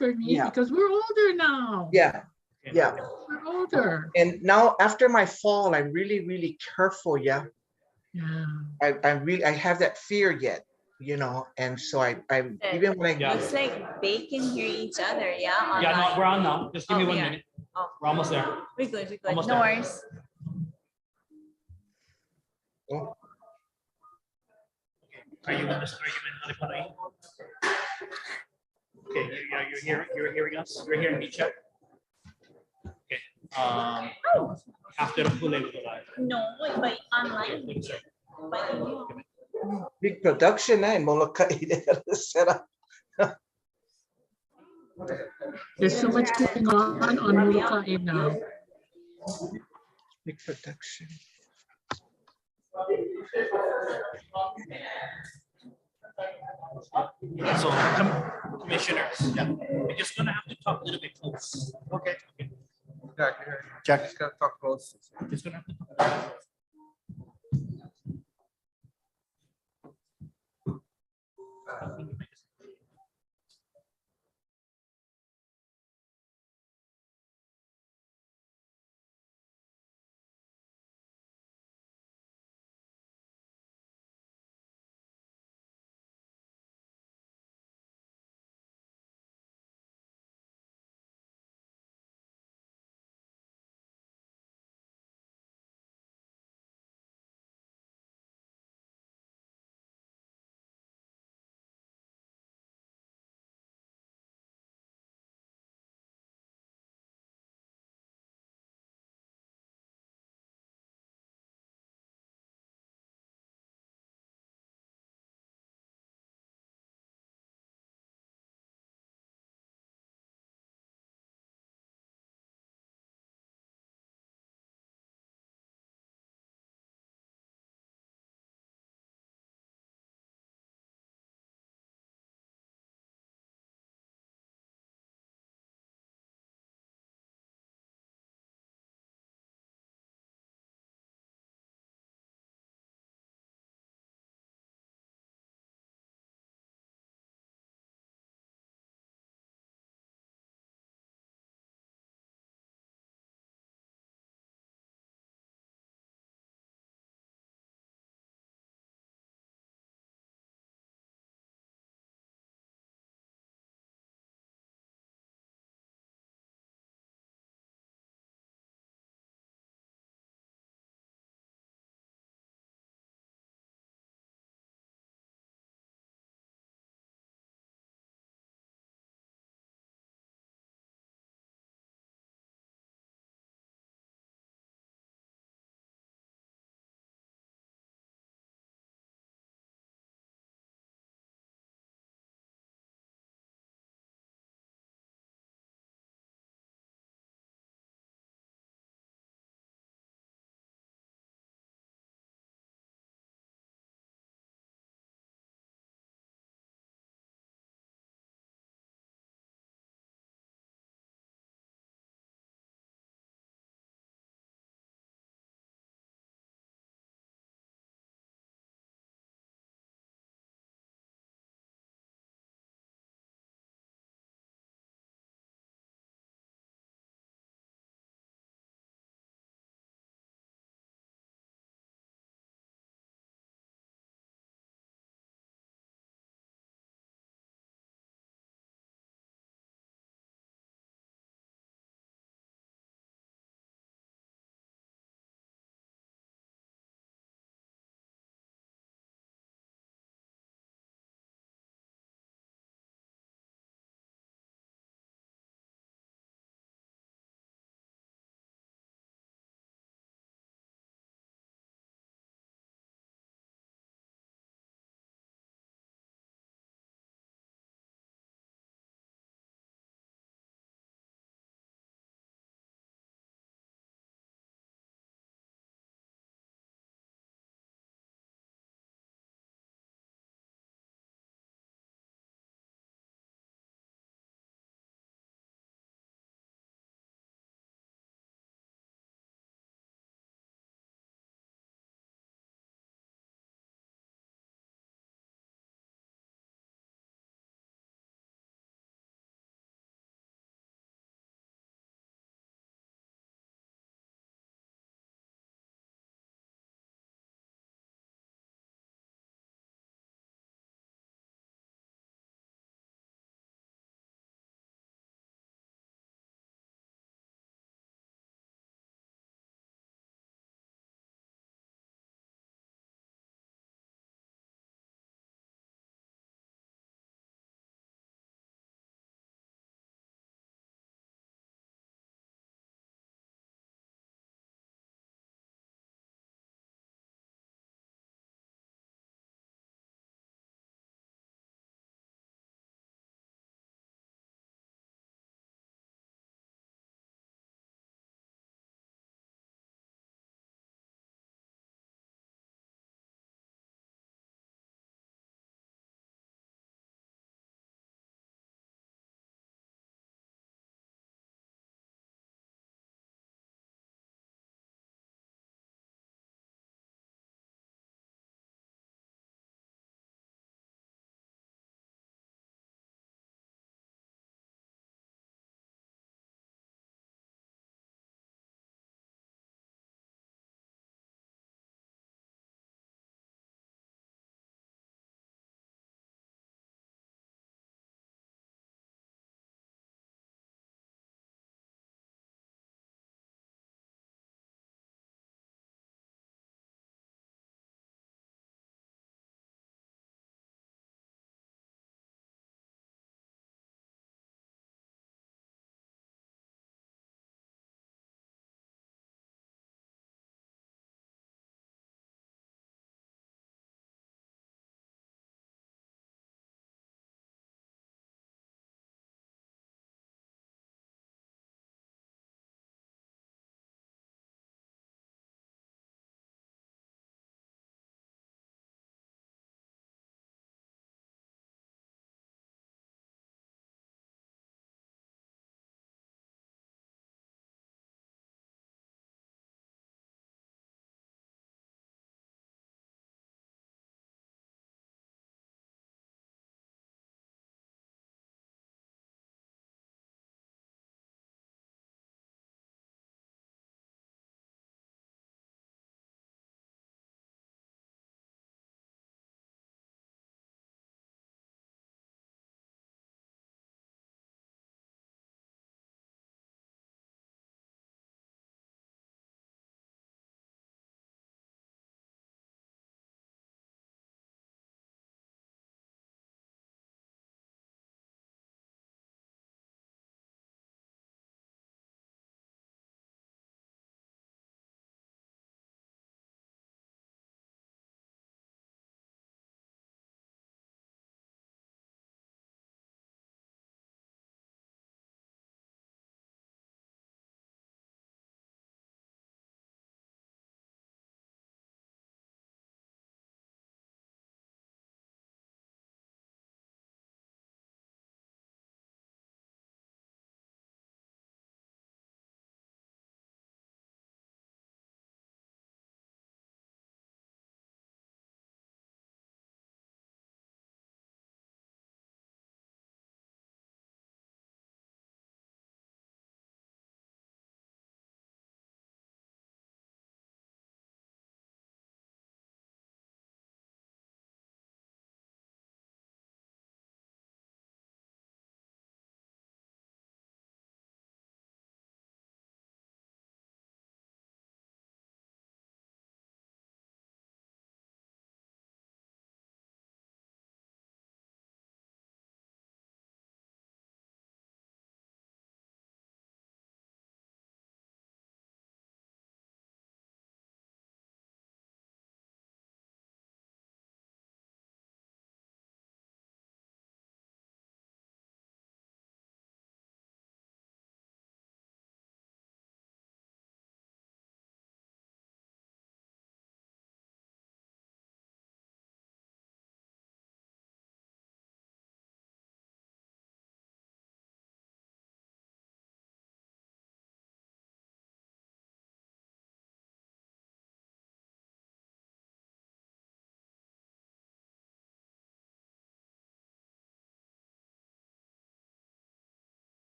For me, because we're older now. Yeah. Yeah. We're older. And now after my fall, I'm really, really careful. Yeah. Yeah. I have that fear yet, you know, and so I even when I Looks like they can hear each other, yeah? Yeah, no, Online. we're on now. Just give me Oh, 1 yeah. minute. Oh, We're almost there. we're good, we're good. Almost No there. worries. oh, Are you in? Okay, you're hearing us. You're hearing me, check. Okay. After the full with the live. No, by online. Thank you, sir. By email. big production, Molokai set up. There's so much going on Molokai now. Big production. So, commissioners, we're just gonna have to talk a little bit close. Okay. Jack is gonna talk close. Just gonna have to talk close.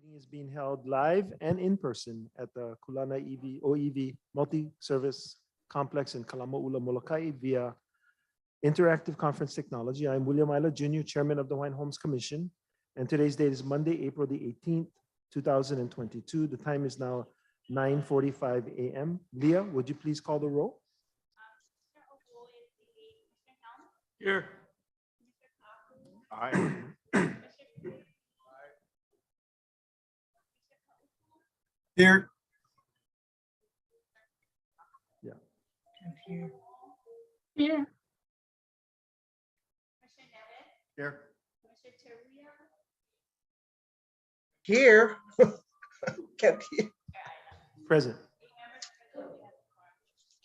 Meeting is being held live and in person at the Kulana OEV Multi-Service Complex in Kalamaula, Molokai via interactive conference technology. I'm William Isla Jr., Chairman of the Hawaiian Homes Commission, and today's date is Monday, April the 18th, 2022. The time is now 9:45 a.m. Leah, would you please call the roll? Here. Here. Here. Here. Here. Can't hear. Present.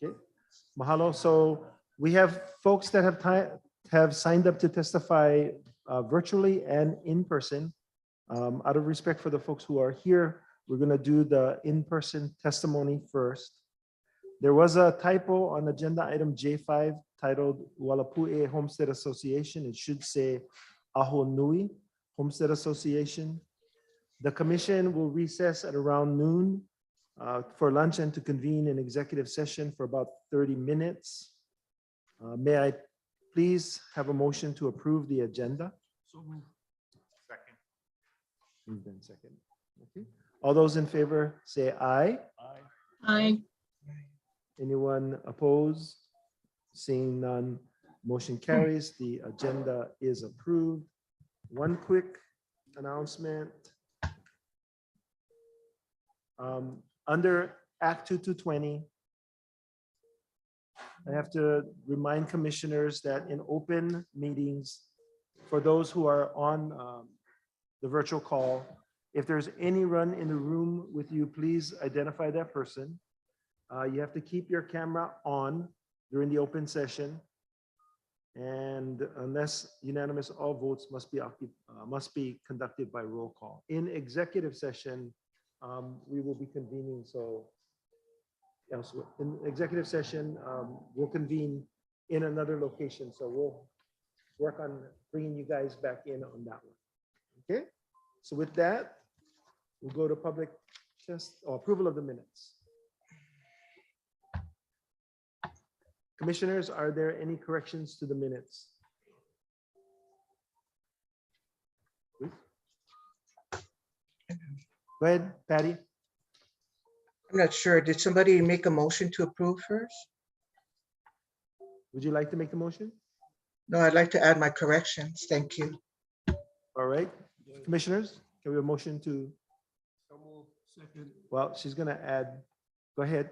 Okay, mahalo. So we have folks that have signed up to testify virtually and in person. Out of respect for the folks who are here, we're going to do the in-person testimony first. There was a typo on agenda item J5 titled Walapue Homestead Association. It should say Aho Nui Homestead Association. The commission will recess at around noon for lunch and to convene an executive session for about 30 minutes. May I please have a motion to approve the agenda? Second. Moved and second. Okay. All those in favor say aye. Aye. Anyone opposed? Seeing none, motion carries. The agenda is approved. One quick announcement. Under Act 2220, I have to remind commissioners that in open meetings, for those who are on the virtual call, if there's anyone in the room with you, please identify that person. You have to keep your camera on during the open session. And unless unanimous, all votes must be conducted by roll call. In executive session, we will be convening. So elsewhere in executive session, we'll convene in another location. So we'll work on bringing you guys back in on that one. Okay. So with that, we'll go to public test or approval of the minutes. Commissioners, are there any corrections to the minutes? Please. Go ahead, Patty. I'm not sure. Did somebody make a motion to approve first? Would you like to make the motion? No, I'd like to add my corrections. Thank you. All right, commissioners, can we have a motion to? Well, she's gonna add, go ahead.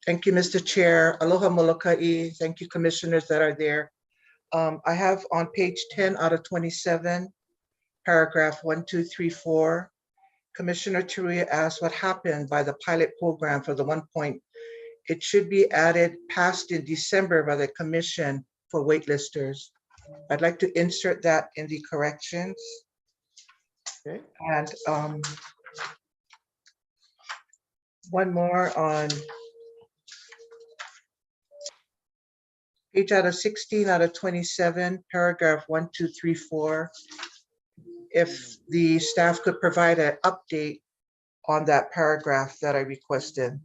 Thank you, Mr. Chair. Aloha Molokai. Thank you, commissioners that are there. I have on page 10 out of 27, paragraph 1, 2, 3, 4. Commissioner Teruya asked what happened by the pilot program for the 1 point. It should be added passed in December by the commission for waitlisters. I'd like to insert that in the corrections. Okay. And one more on page out of 16 out of 27, paragraph 1, 2, 3, 4. If the staff could provide an update on that paragraph that I requested.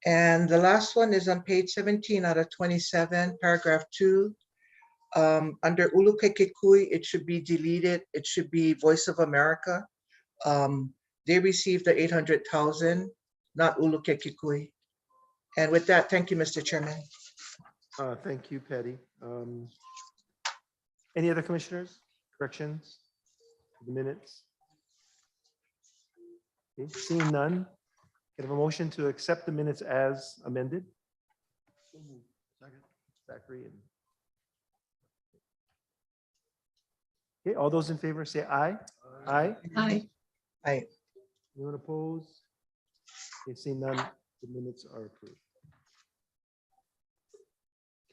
And the last one is on page 17 out of 27, paragraph 2. Under Ulukekekui, it should be deleted. It should be Voice of America. They received the 800,000, not Ulukekekui. And with that, thank you, Mr. Chairman. Thank you, Patty. Any other commissioners? Corrections? To the minutes? Okay, seeing none, can I have a motion to accept the minutes as amended? Zachary. Okay, all those in favor say aye. Aye. Aye. Aye. Anyone opposed? Okay, seeing none, the minutes are approved.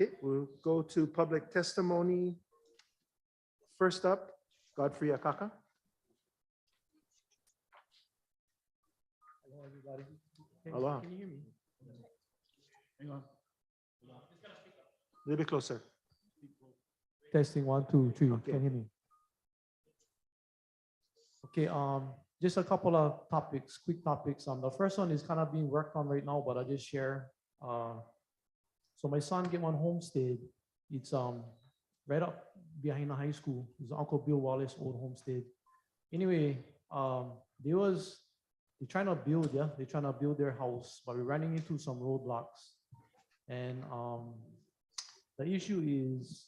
Okay, we'll go to public testimony. First up, Godfrey Akaka. Hello, everybody. Aloha. Can you hear me? Hang on. A little bit closer. Testing, 1, 2, 3. Okay. Can you hear me? Okay, just a couple of topics, quick topics. The first one is kind of being worked on right now, but I'll just share. So my son get one homestead. It's right up behind the high school. It's Uncle Bill Wallace old homestead. Anyway, they're trying to build, yeah, they're trying to build their house, but we're running into some roadblocks. And the issue is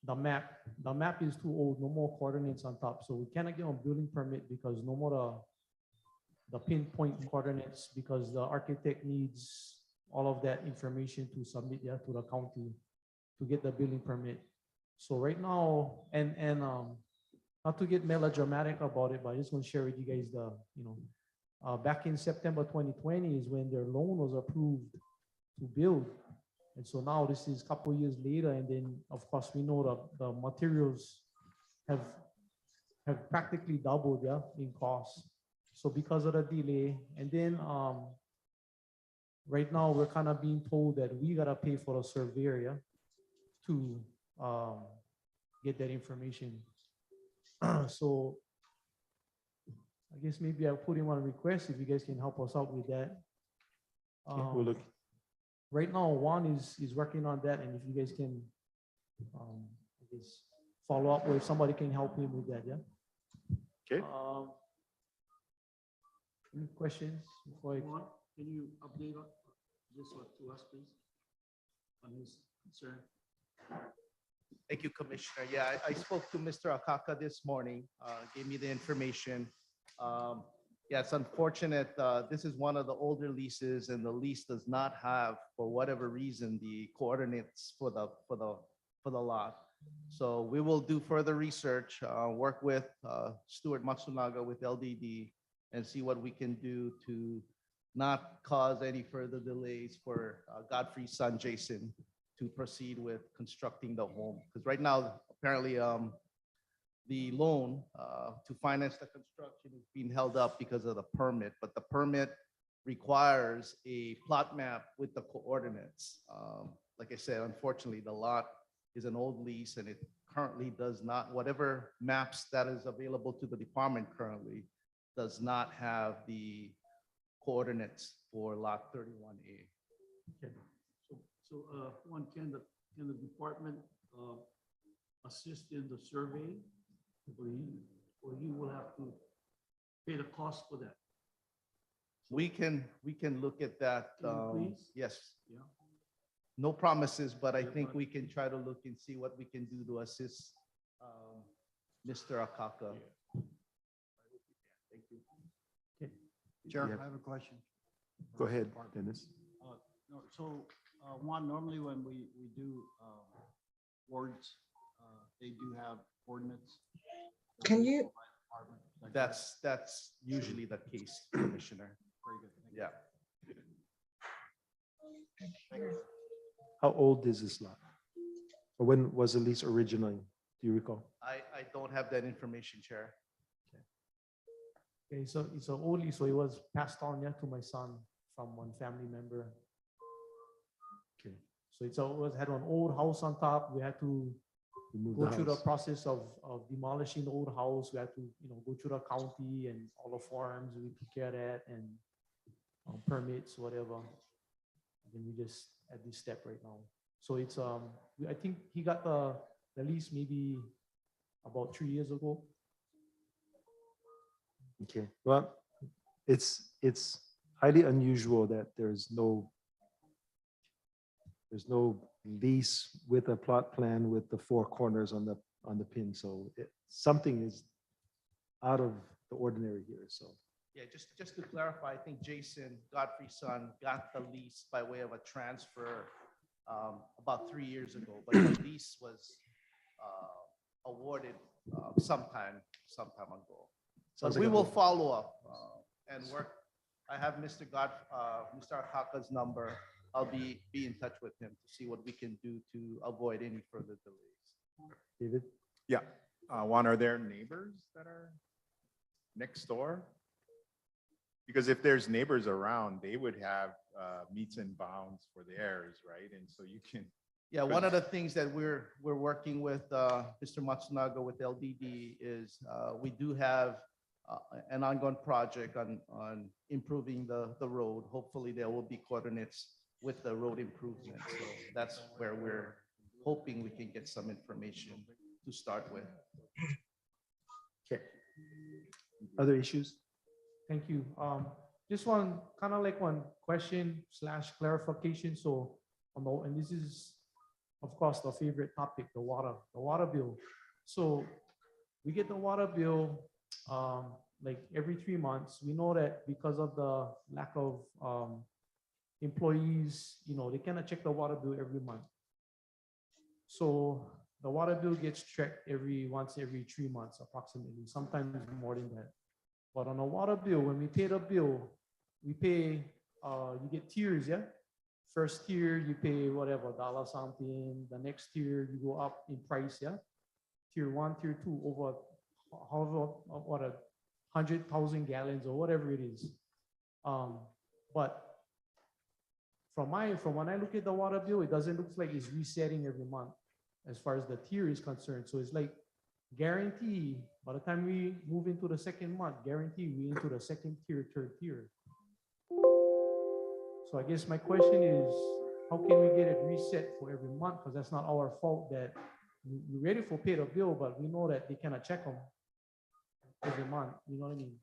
the map is too old, no more coordinates on top. So we cannot get a building permit because no more the pinpoint coordinates, because the architect needs all of that information to submit, yeah, to the county to get the building permit. So right now, and not to get melodramatic about it, but I just want to share with you guys back in September 2020 is when their loan was approved to build. And so now this is a couple of years later, and then of course we know that the materials have practically doubled, yeah, in cost. So because of the delay, and then right now we're kind of being told that we gotta pay for a surveyor, yeah, to get that information. So I guess maybe I'll put in one request if you guys can help us out with that. We'll look. Right now, Juan is working on that, and if you guys can, I guess, follow up, or if somebody can help him with that, yeah. Okay. Any questions before I? Can you update this to us, please, on his concern? Thank you, Commissioner. Yeah, I spoke to Mr. Akaka this morning, gave me the information. Yeah, it's unfortunate. This is one of the older leases, and the lease does not have, for whatever reason, the coordinates for the lot. So we will do further research, work with Stuart Matsunaga with LDD, and see what we can do to not cause any further delays for Godfrey's son, Jason, to proceed with constructing the home. Because right now, apparently, the loan to finance the construction is being held up because of the permit, but the permit requires a plot map with the coordinates. Like I said, unfortunately, the lot is an old lease, and it currently does not, whatever maps that is available to the department currently does not have the coordinates for lot 31A. Okay. So one, can the department assist in the survey? Or he will have to pay the cost for that? We can look at that. Can you please? Yes. Yeah. No promises, but I Yeah, think but- we can try to look and see what we can do to assist Mr. Akaka. Thank you. Chair, Yeah. I have a question. Go ahead, Dennis. No, so Juan, normally when we do wards, they do have ordinance. Can you- That's usually the case, Commissioner. Very good. Thank you. Yeah. How old is this lot? Or when was the lease originally? Do you recall? I don't have that information, Chair. Okay, so it's an old lease, so it was passed on, yeah, to my son from one family member. Okay. So had an old house on top. We had to Remove go the through the house. process of demolishing the old house. We had to, go through the county and all the forms. We took care of that, and permits, whatever. And then we just at this step right now. So it's I think he got the lease maybe about 3 years ago. Okay, well, it's highly unusual that there's no lease with a plot plan with the four corners on the pin. So something is out of the ordinary here. So Yeah, just to clarify, I think Jason, Godfrey's son, got the lease by way of a transfer about 3 years ago, but the lease was awarded sometime ago. So Sounds we like a- will follow up and work. I have Mr. Akaka's number. I'll be in touch with him to see what we can do to avoid any further delays. David, Yeah. Juan, are there neighbors that are next door? Because if there's neighbors around, they would have meets and bounds for theirs, right? And so you can Yeah, one of the things that we're working with Mr. Matsunaga with LDD is we do have an ongoing project on improving the road. Hopefully, there will be coordinates with the road improvement. So that's where we're hoping we can get some information to start with. Okay. Other issues? Thank you. Just one, kind of like one question / clarification. So, and this is, of course, the favorite topic, the water bill. So we get the water bill like every 3 months. We know that because of the lack of employees, they cannot check the water bill every month. So the water bill gets checked once every 3 months, approximately, sometimes more than that. But on a water bill, when we pay the bill, we pay, you get tiers, yeah? First tier, you pay whatever, dollar something. The next tier, you go up in price, yeah? Tier 1, tier 2, over however, 100,000 gallons or whatever it is. But from when I look at the water bill, it doesn't look like it's resetting every month as far as the tier is concerned. So it's like guarantee, by the time we move into the second month, guarantee we into the second tier, third tier. So I guess my question is, how can we get it reset for every month? Because that's not our fault that we're ready for pay the bill, but we know that they cannot check them every month. You know what I mean?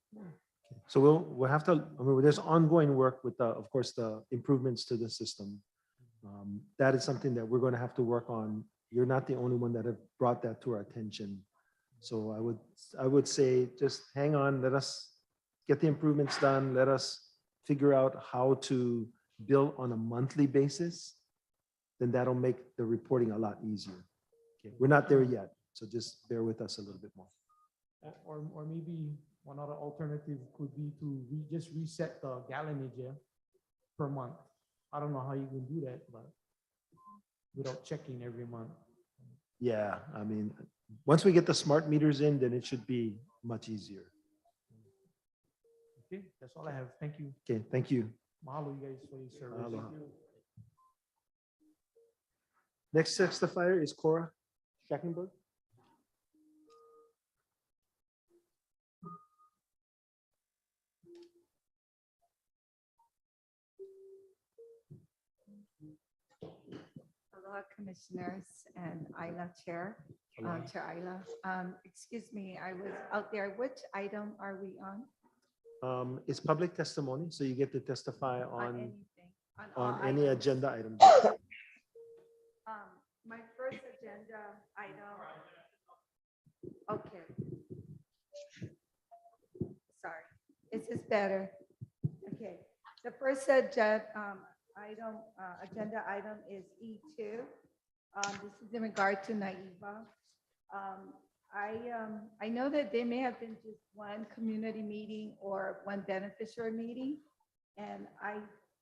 So we'll have to, there's ongoing work with of course, the improvements to the system. That is something that we're going to have to work on. You're not the only one that have brought that to our attention. So I would say, just hang on, let us get the improvements done. Let us figure out how to bill on a monthly basis. Then that'll make the reporting a lot easier. Okay, we're not there yet, so just bear with us a little bit more. Or maybe one other alternative could be to just reset the gallonage, yeah, per month. I don't know how you can do that, but without checking every month. Yeah, once we get the smart meters in, then it should be much easier. Okay, that's all I have. Thank you. Okay, thank you. Mahalo, you guys, for your service. Aloha. Next testifier is Cora Schackenberg. Aloha, Commissioners and Isla Chair, Chair Isla. Excuse me, I was out there. Which item are we on? It's public testimony, so you get to testify on anything? all any items? agenda item. My first agenda item. Okay. Sorry, is this better? Okay, the first agenda item is E2. This is in regard to Naiva. I know that there may have been just one community meeting or one beneficiary meeting. And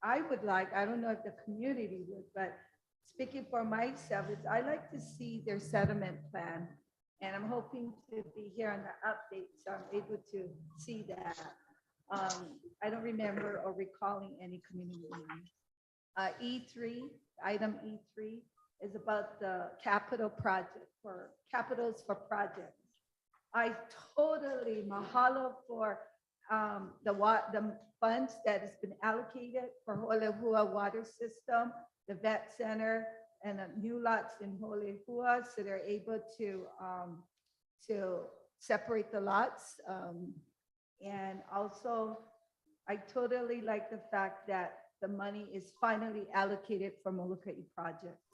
I would like, I don't know if the community would, but speaking for myself, I like to see their settlement plan. And I'm hoping to be here on the update, so I'm able to see that. I don't remember or recalling any community meeting. E3, item E3 is about the capital project for capitals for projects. I totally mahalo for the funds that has been allocated for Holehua water system, the vet center, and the new lots in Holehua, so they're able to separate the lots. And also, I totally like the fact that the money is finally allocated for Molokai projects.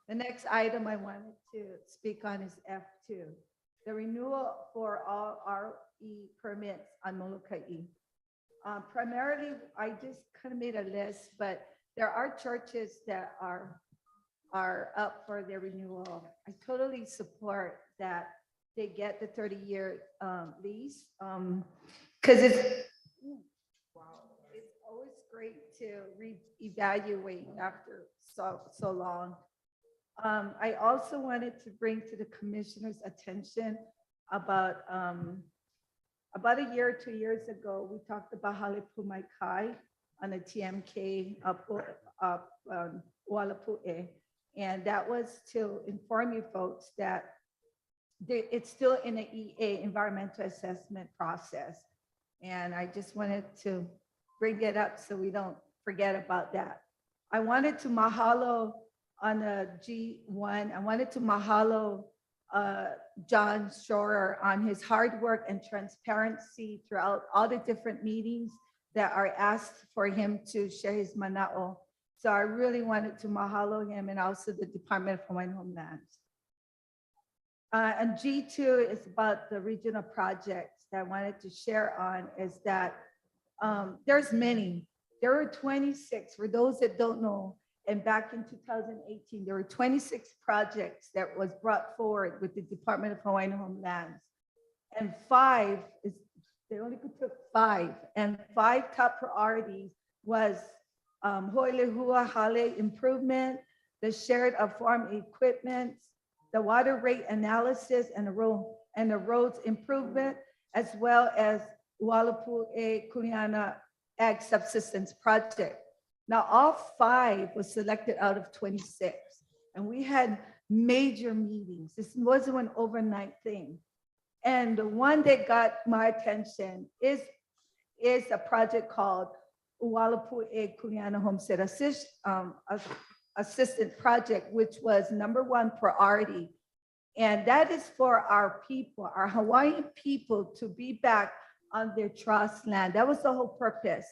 The next item I wanted to speak on is F2, the renewal for all RE permits on Molokai. Primarily, I just kind of made a list, but there are churches that are up for their renewal. I totally support that they get the 30-year lease, because it's always great to reevaluate after so long. I also wanted to bring to the commissioner's attention about a year or 2 years ago, we talked about Halepu Kai on the TMK up Walapue. And that was to inform you folks that it's still in the EA, environmental assessment process. And I just wanted to bring it up so we don't forget about that. I wanted to mahalo on a G1. I wanted to mahalo John Shorer on his hard work and transparency throughout all the different meetings that are asked for him to share his mana'o. So I really wanted to mahalo him and also the Department of Hawaiian Homelands. And G2 is about the regional projects that I wanted to share on is that there's many. There were 26, for those that don't know, and back in 2018, there were 26 projects that was brought forward with the Department of Hawaiian Homelands. And they only took 5, and 5 top priorities was Ho'olehua Hale improvement, the shared of farm equipment, the water rate analysis and the roads improvement, as well as Walapu'e Kuleana Ag Subsistence Project. Now, all 5 was selected out of 26, and we had major meetings. This wasn't an overnight thing. And the one that got my attention is a project called Walapu'e Kuleana Homestead Assistant Project, which was #1 priority. And that is for our people, our Hawaiian people, to be back on their trust land. That was the whole purpose.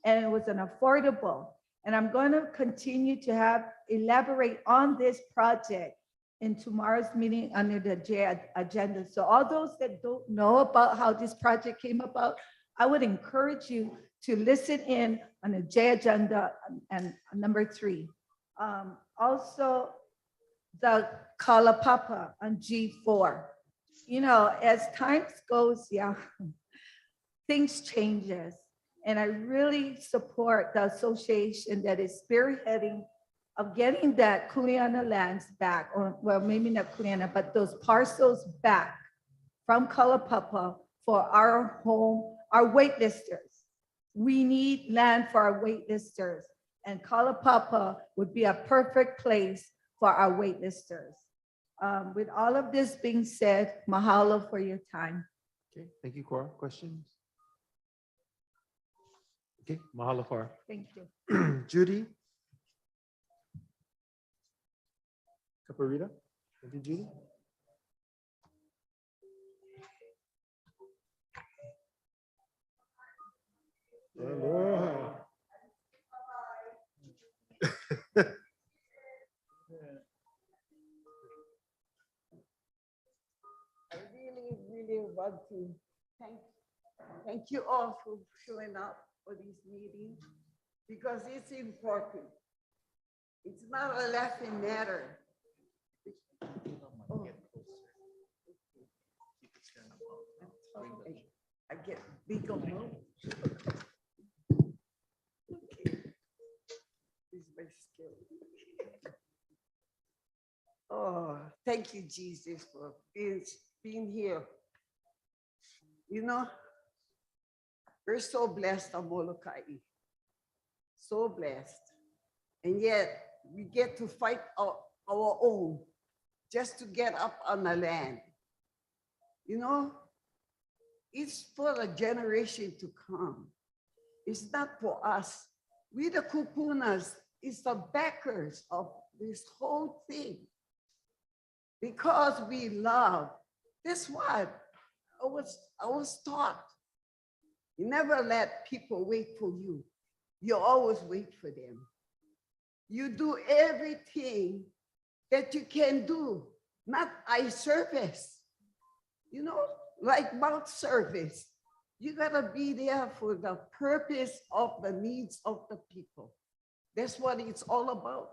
And it was an affordable. And I'm going to continue to elaborate on this project in tomorrow's meeting under the J agenda. So all those that don't know about how this project came about, I would encourage you to listen in on the J agenda and #3. Also, the Kalapapa on G4. You know, as time goes, things changes. And I really support the association that is spearheading of getting that Kuleana lands back, or well, maybe not Kuleana, but those parcels back from Kalapapa for our home, our waitlisters. We need land for our waitlisters, and Kalapapa would be a perfect place for our waitlisters. With all of this being said, mahalo for your time. Okay, thank you, Cora. Questions? Okay, mahalo, Cora. Thank you. Judy? Caparita? Thank you, Judy. Aloha. I really want to thank you all for showing up for these meetings, because it's important. It's not a laughing matter. Oh. I get big on those. Okay. This is very scary. Oh, thank you, Jesus, for being here. You know, we're so blessed on Molokai. So blessed. And yet we get to fight our own just to get up on the land. You know, it's for the generation to come. It's not for us. We the kupunas is the backers of this whole thing. Because we love. That's what I was taught. You never let people wait for you. You always wait for them. You do everything that you can do, not eye service. You know, like mouth service. You gotta be there for the purpose of the needs of the people. That's what it's all about.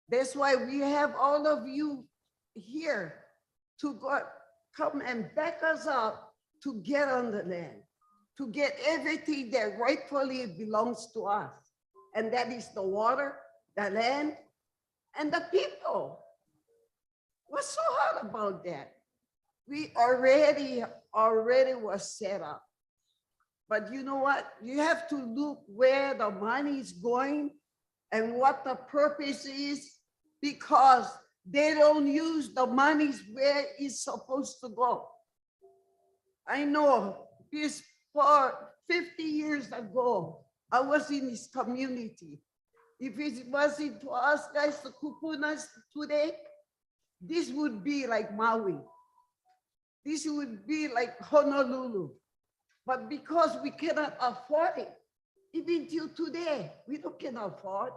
That's why we have all of you here to come and back us up to get on the land, to get everything that rightfully belongs to us. And that is the water, the land, and the people. What's so hard about that? We already was set up. But you know what? You have to look where the money is going and what the purpose is because they don't use the monies where it's supposed to go. I know this for 50 years ago, I was in this community. If it wasn't for us guys, the Kupunas today, this would be like Maui. This would be like Honolulu. But because we cannot afford it, even till today, we don't can afford.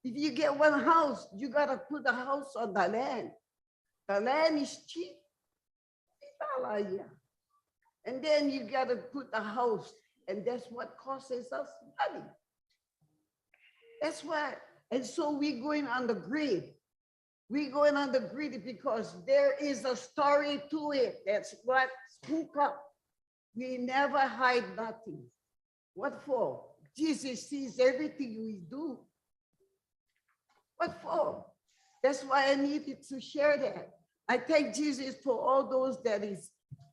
If you get one house, you gotta put a house on the land. The land is cheap. $1 a year. And then you gotta put a house, and that's what costs us money. That's why, and so we're going on the grid. We're going on the grid because there is a story to it. That's what spoke up. We never hide nothing. What for? Jesus sees everything we do. What for? That's why I needed to share that. I thank Jesus for all those that is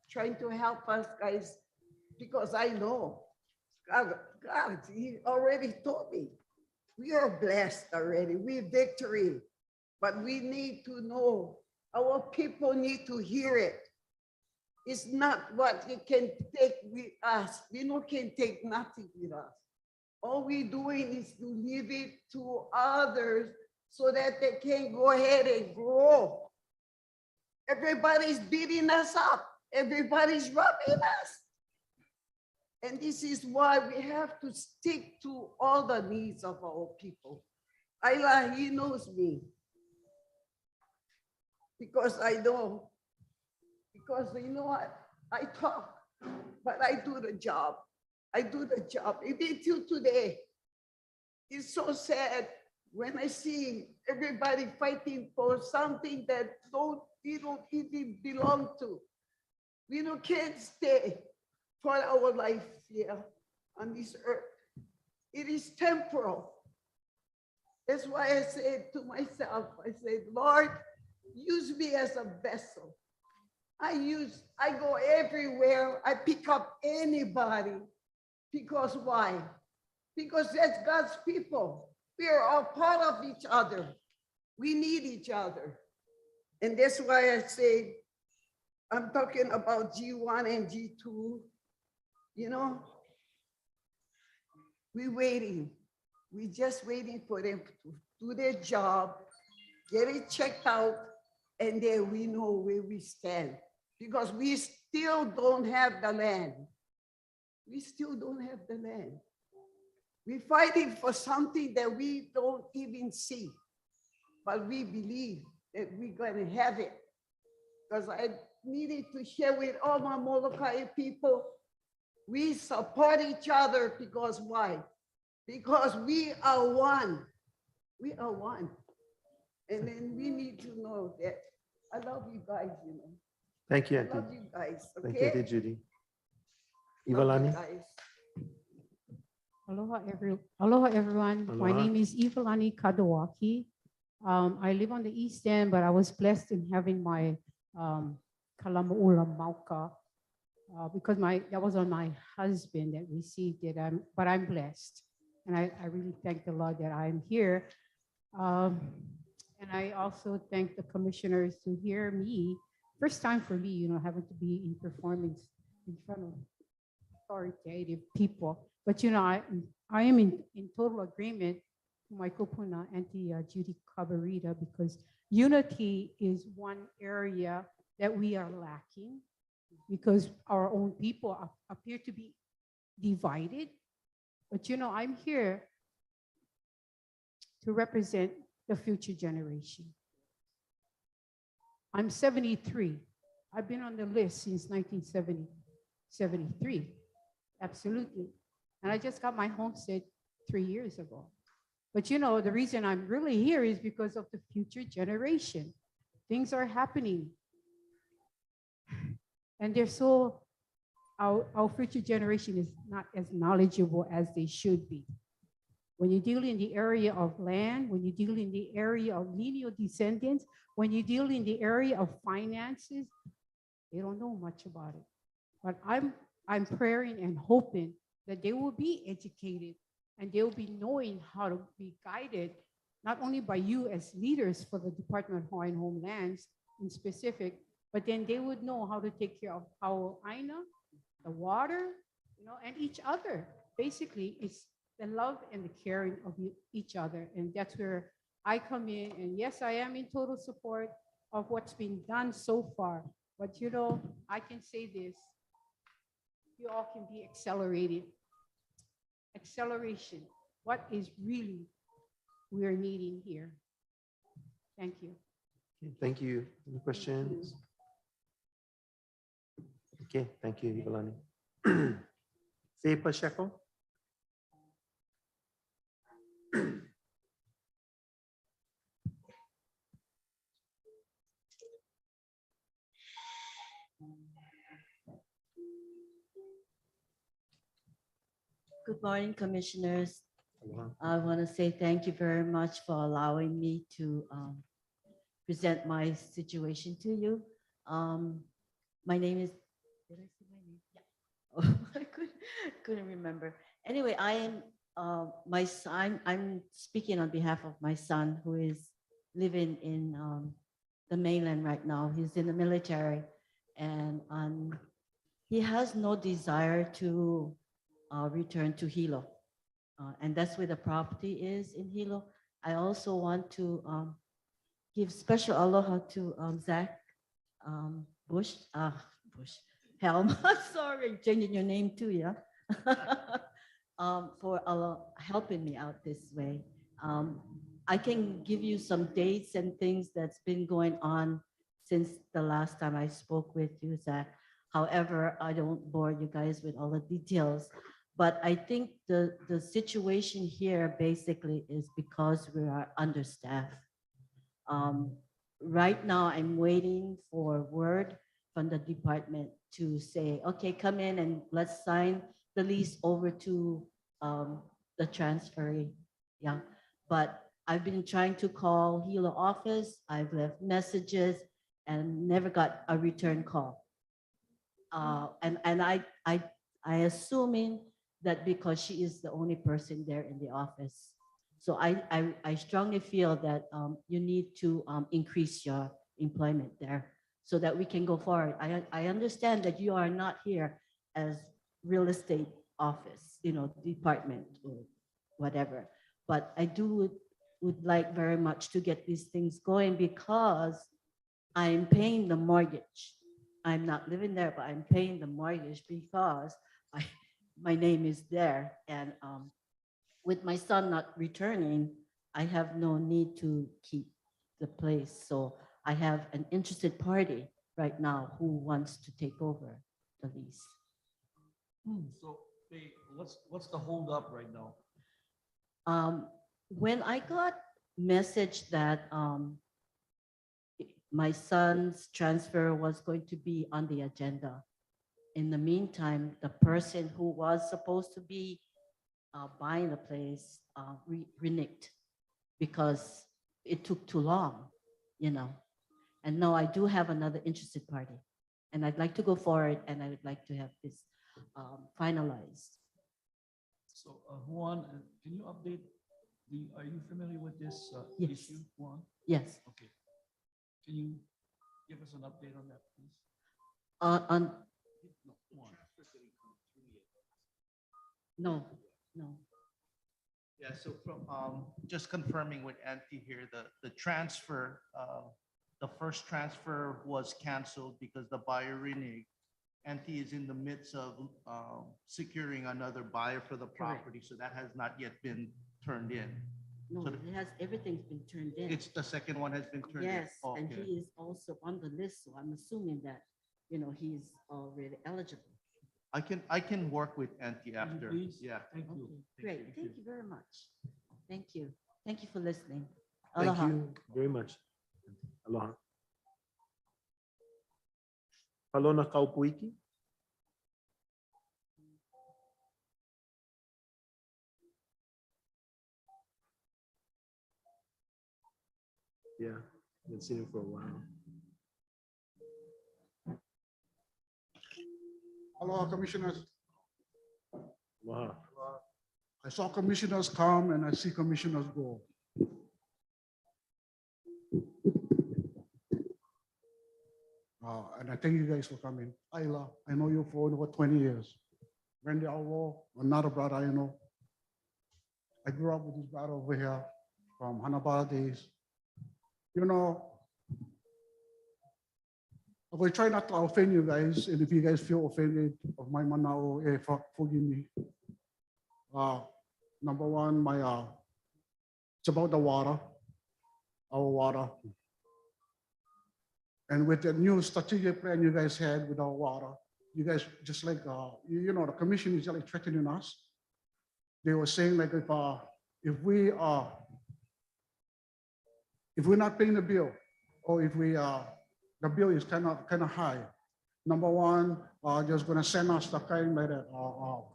trying to help us, guys, because I know God, He already told me we are blessed already. We're victory, but we need to know. Our people need to hear it. It's not what you can take with us. We no can take nothing with us. All we're doing is to leave it to others so that they can go ahead and grow. Everybody's beating us up. Everybody's robbing us. And this is why we have to stick to all the needs of our people. Ayla, he knows me. Because I know. Because you know what? I talk, but I do the job. I do the job. Even till today, it's so sad when I see everybody fighting for something that we don't even belong to. We can't stay for our life here on this earth. It is temporal. That's why I said to myself, I said, Lord, use me as a vessel. I go everywhere. I pick up anybody. Because why? Because that's God's people. We are all part of each other. We need each other. And that's why I say, I'm talking about G1 and G2. You know, we're waiting. We're just waiting for them to do their job, get it checked out, and then we know where we stand. Because we still don't have the land. We still don't have the land. We're fighting for something that we don't even see, but we believe that we're going to have it. Because I needed to share with all my Molokai people, we support each other because why? Because we are one. We are one. And then we need to know that I love you guys, you know. Thank you, I Auntie. love you guys, Thank you, okay? Auntie Judy. Love you Ivalani? guys. Aloha, everyone. My Aloha. name is Ivalani Kadawaki. I live on the East End, but I was blessed in having my Kalamaula Mauka because that was on my husband that received it. But I'm blessed. And I really thank the Lord that I'm here. And I also thank the commissioners to hear me. First time for me, you know, having to be in performance in front of authoritative people. But, you know, I am in total agreement with my kupuna, Auntie Judy Cabarita, because unity is one area that we are lacking because our own people appear to be divided. But, you know, I'm here to represent the future generation. I'm 73. I've been on the list since 1973. Absolutely. And I just got my homestead 3 years ago. But you know, the reason I'm really here is because of the future generation. Things are happening. And they're so, our future generation is not as knowledgeable as they should be. When you deal in the area of land, when you deal in the area of lineal descendants, when you deal in the area of finances, they don't know much about it. But I'm praying and hoping that they will be educated and they will be knowing how to be guided not only by you as leaders for the Department of Hawaiian Homelands in specific, but then they would know how to take care of our Aina, the water, and each other. Basically, it's the love and the caring of each other. And that's where I come in. And yes, I am in total support of what's been done so far. But I can say this, you all can be accelerated. Acceleration, what is really we're needing here. Thank you. Okay, thank you. Any questions? Okay, thank you, Ivalani. Faye Pacheco? Good morning, commissioners. Aloha. I want to say thank you very much for allowing me to present my situation to you. My name is, did I say my name? Yeah. Oh, I couldn't remember. Anyway, I am my son. I'm speaking on behalf of my son who is living in the mainland right now. He's in the military, and he has no desire to return to Hilo. And that's where the property is in Hilo. I also want to give special aloha to Zach Bush, Helm. Sorry, changing your name too, yeah. For helping me out this way. I can give you some dates and things that's been going on since the last time I spoke with you, Zach. However, I don't bore you guys with all the details. But I think the situation here basically is because we are understaffed. Right now, I'm waiting for word from the department to say, okay, come in and let's sign the lease over to the transferee. Yeah, but I've been trying to call Hilo office. I've left messages and never got a return call. And I assuming that because she is the only person there in the office. So I strongly feel that you need to increase your employment there so that we can go forward. I understand that you are not here as real estate office, department or whatever, but I would like very much to get these things going because I'm paying the mortgage. I'm not living there, but I'm paying the mortgage because my name is there. And with my son not returning, I have no need to keep the place. So I have an interested party right now who wants to take over the lease. So, hey, what's the hold up right now? When I got message that my son's transfer was going to be on the agenda, in the meantime, the person who was supposed to be buying the place reneged because it took too long, And now I do have another interested party, and I'd like to go forward, and I would like to have this finalized. So, Juan, can you update are you familiar with this Yes. issue, Juan? Yes. Okay. Can you give us an update on that, please? On No, Juan. no. Yeah, so from just confirming with Auntie here, the transfer, the first transfer was canceled because the buyer reneged. Auntie is in the midst of securing another buyer for the property, so that has not yet been turned in. No, So everything's been turned in. it's the second one has been turned in. Yes, and Okay. he is also on the list, so I'm assuming that, he's already eligible. I can work with Auntie after. please? Yeah. Thank you. Okay, great. Thank you very much. Thank you. Thank you for listening. Thank Aloha. you very much. Aloha. Palona Kaupuiki? Yeah, been seen him for a while. Aloha, commissioners. Wow. I saw commissioners come and I see commissioners go. And I thank you guys for coming. Ayla, I know you for over 20 years. Randy Alwo, another brother I know. I grew up with this brother over here from Hanabara days. You know, I will try not to offend you guys, and if you guys feel offended of my manao, forgive me. Number one, it's about the water, our water. And with the new strategic plan you guys had with our water, you guys just like, you know, the commission is like threatening us. They were saying like if we're not paying the bill, or if the bill is kind of high, number one, just gonna send us the kind of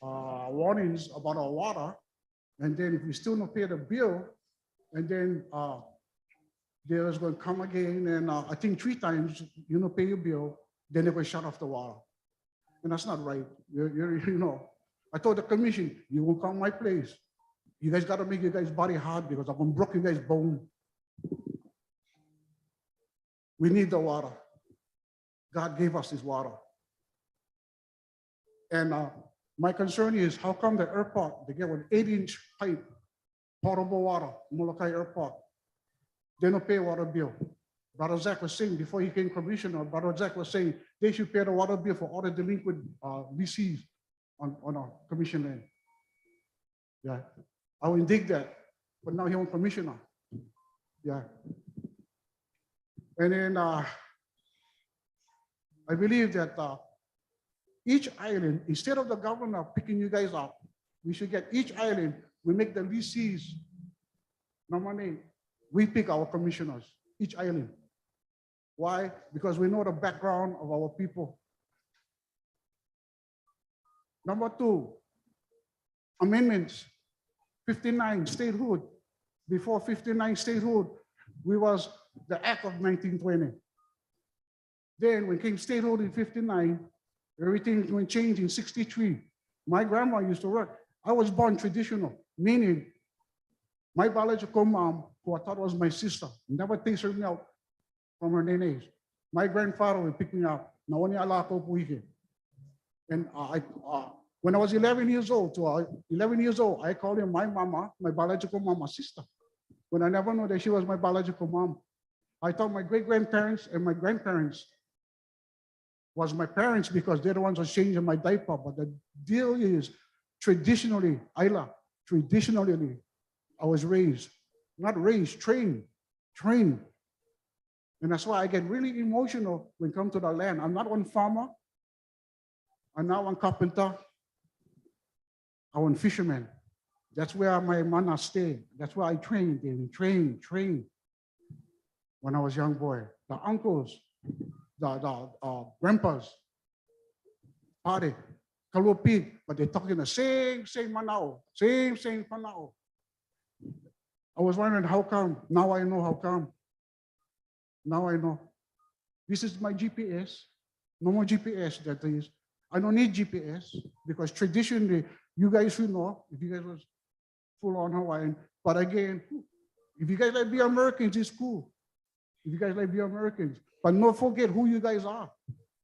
warnings about our water, and then if we still not pay the bill, and then they're just going to come again, and I think 3 times you don't pay your bill, then they're going to shut off the water, and that's not right. You know, I told the commission, you won't come my place. You guys got to make your guys' body hard because I'm going to break you guys' bone. We need the water. God gave us this water. And my concern is how come the airport, they get an 8-inch pipe, potable water, Molokai Airport. They don't pay water bill. Brother Zach was saying before he came commissioner, Brother Zach was saying they should pay the water bill for all the delinquent VCs on our commission land. Yeah, I will dig that, but now he won't commissioner. Yeah. And then I believe that each island, instead of the governor picking you guys up, we should get each island, we make the leases nominate. We pick our commissioners, each island. Why? Because we know the background of our people. Number 2, amendments, 59, statehood. Before 59 statehood, we was the Act of 1920. Then when came statehood in 59, everything went change in 63. My grandma used to work. I was born traditional, meaning my biological mom, who I thought was my sister, never tasted milk from her nenes. My grandfather would pick me up. And when I was 11 years old, I called her my mama, my biological mama, sister. When I never knew that she was my biological mom. I thought my great-grandparents and my grandparents was my parents because they're the ones who changed my diaper. But the deal is, traditionally, traditionally, I was raised, not raised, trained. And that's why I get really emotional when it comes to the land. I'm not one farmer. I'm not one carpenter. I'm one fisherman. That's where my mana stayed. That's where I trained, trained. When I was a young boy. The uncles, the grandpas, party, kalupig, but they're talking the same manao, same panao. I was wondering how come. Now I know how come. Now I know. This is my GPS. No more GPS, that is. I don't need GPS because traditionally, you guys should know, if you guys was full on Hawaiian, but again, if you guys like be Americans, it's cool. If you guys like be Americans, but don't forget who you guys are.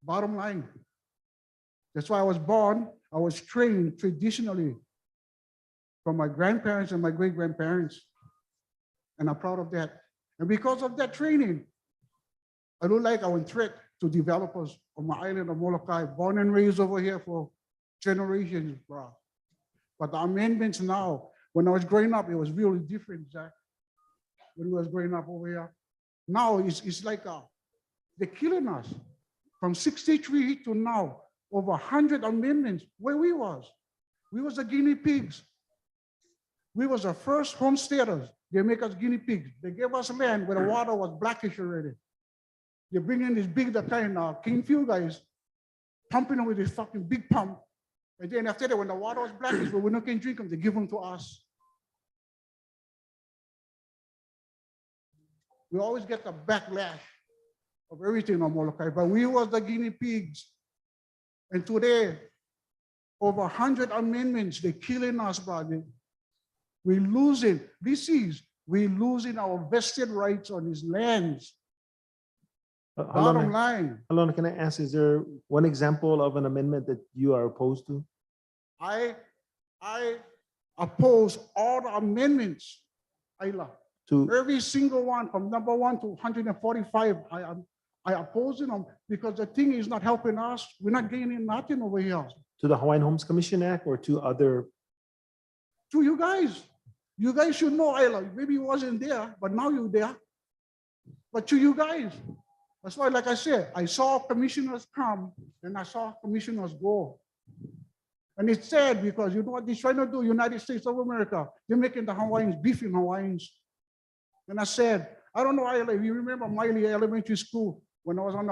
Bottom line. That's why I was born, I was trained traditionally from my grandparents and my great-grandparents. And I'm proud of that. And because of that training, I don't like our threat to developers on my island of Molokai, born and raised over here for generations, bro. But the amendments now, when I was growing up, it was really different, Zach. When I was growing up over here. Now it's like they're killing us. From 63 to now, over 100 amendments where we was. We was the guinea pigs. We was the first homesteaders. They make us guinea pigs. They gave us land where the water was blackish already. They bring in this big, the kind of King Fuel guys, pumping with this fucking big pump. And then after that, when the water was blackish, but we no can drink them, they give them to us. We always get the backlash of everything on Molokai, but we was the guinea pigs. And today, over 100 amendments, they're killing us, brother. We're losing, we're losing our vested rights on these lands. Bottom line, Alona, can I ask, is there one example of an amendment that you are opposed to? I oppose all the amendments, Ayla. To, Every single one from number 1 to 145, I oppose them because the thing is not helping us. We're not gaining nothing over here. to the Hawaiian Homes Commission Act or to other? To you guys. You guys should know, Ayla. Maybe you wasn't there, but now you're there. But to you guys. That's why, like I said, I saw commissioners come and I saw commissioners go. And it's sad because you know what they're trying to do, United States of America, they're making the Hawaiians beefing Hawaiians. And I said, I don't know, Ayla, if you remember Miley Elementary School when I was on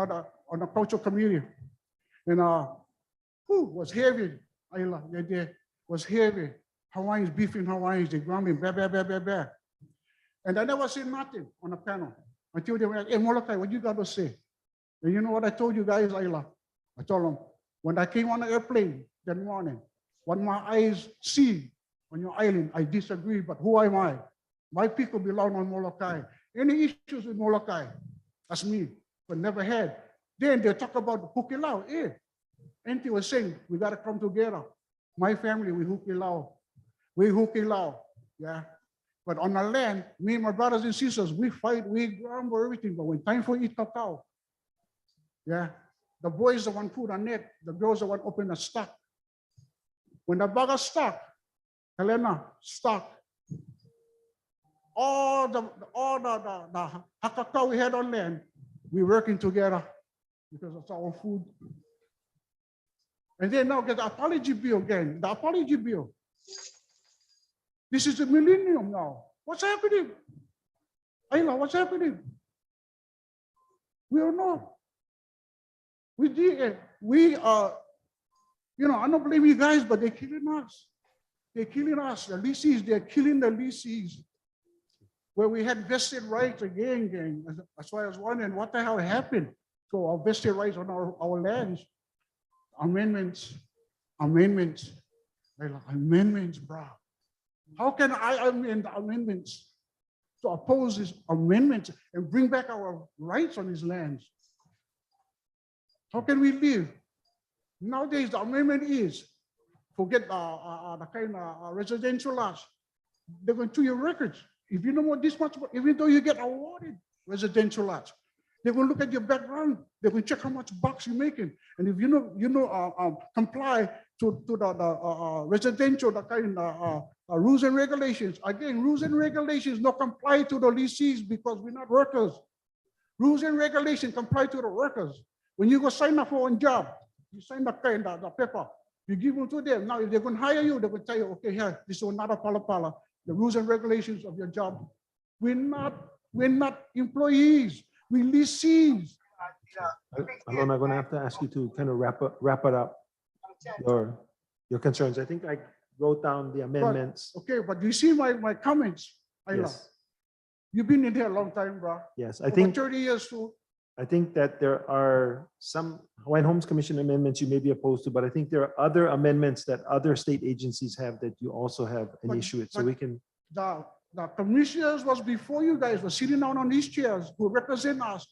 the cultural committee. And was heavy, Ayla, they was heavy. Hawaiians beefing Hawaiians, they grumbling, blah, blah, blah, blah, blah. And I never said nothing on the panel until they were like, hey, Molokai, what you got to say? And you know what I told you guys, Ayla? I told them, when I came on the airplane that morning, what my eyes see on your island, I disagree, but who am I? My people belong on Molokai. Any issues with Molokai? That's me, but never had. Then they talk about Hukilau. Eh? Auntie was saying, we got to come together. My family, we Hukilau. We Hukilau, yeah. But on the land, me and my brothers and sisters, we fight, we grumble, everything. But when time for eat cacao, yeah, the boys the one put on net, the girls the one open the stock. When the bag of stock, Helena, stock, all the cacao we had on land, we working together because of our food. And then now get the apology bill again, the apology bill. This is the millennium now. What's happening? Ayla, what's happening? We don't know. We are, you know, I don't blame you guys, but they're killing us. They're killing us. The leases, they're killing the leases. Where we had vested rights again. That's why I was wondering what the hell happened to our vested rights on our lands. Amendments, bro. How can I amend the amendments to oppose this amendment and bring back our rights on these lands? How can we live? Nowadays, the amendment is forget the kind of residential lots. They're going to your records. If you know what this much, even though you get awarded residential lots, they're going to look at your background. They're going to check how much bucks you're making. And if comply to the residential, the kind of rules and regulations. Again, rules and regulations not comply to the leases because we're not workers. Rules and regulations comply to the workers. When you go sign up for one job, you sign the paper, you give them to them. Now, if they're going to hire you, they're going to tell you, okay, here, this is another pala. The rules and regulations of your job. We're not employees. We leases. Alona, I'm going to have to ask you to kind of wrap it up. Your concerns. I think I wrote down the amendments. Okay, but you see my comments. Yes. You've been in there a long time, bro. Yes, I think 30 years too. I think that there are some Hawaiian Homes Commission amendments you may be opposed to, but I think there are other amendments that other state agencies have that you also have an issue with. So we can. The commissioners was before you guys were sitting down on these chairs who represent us.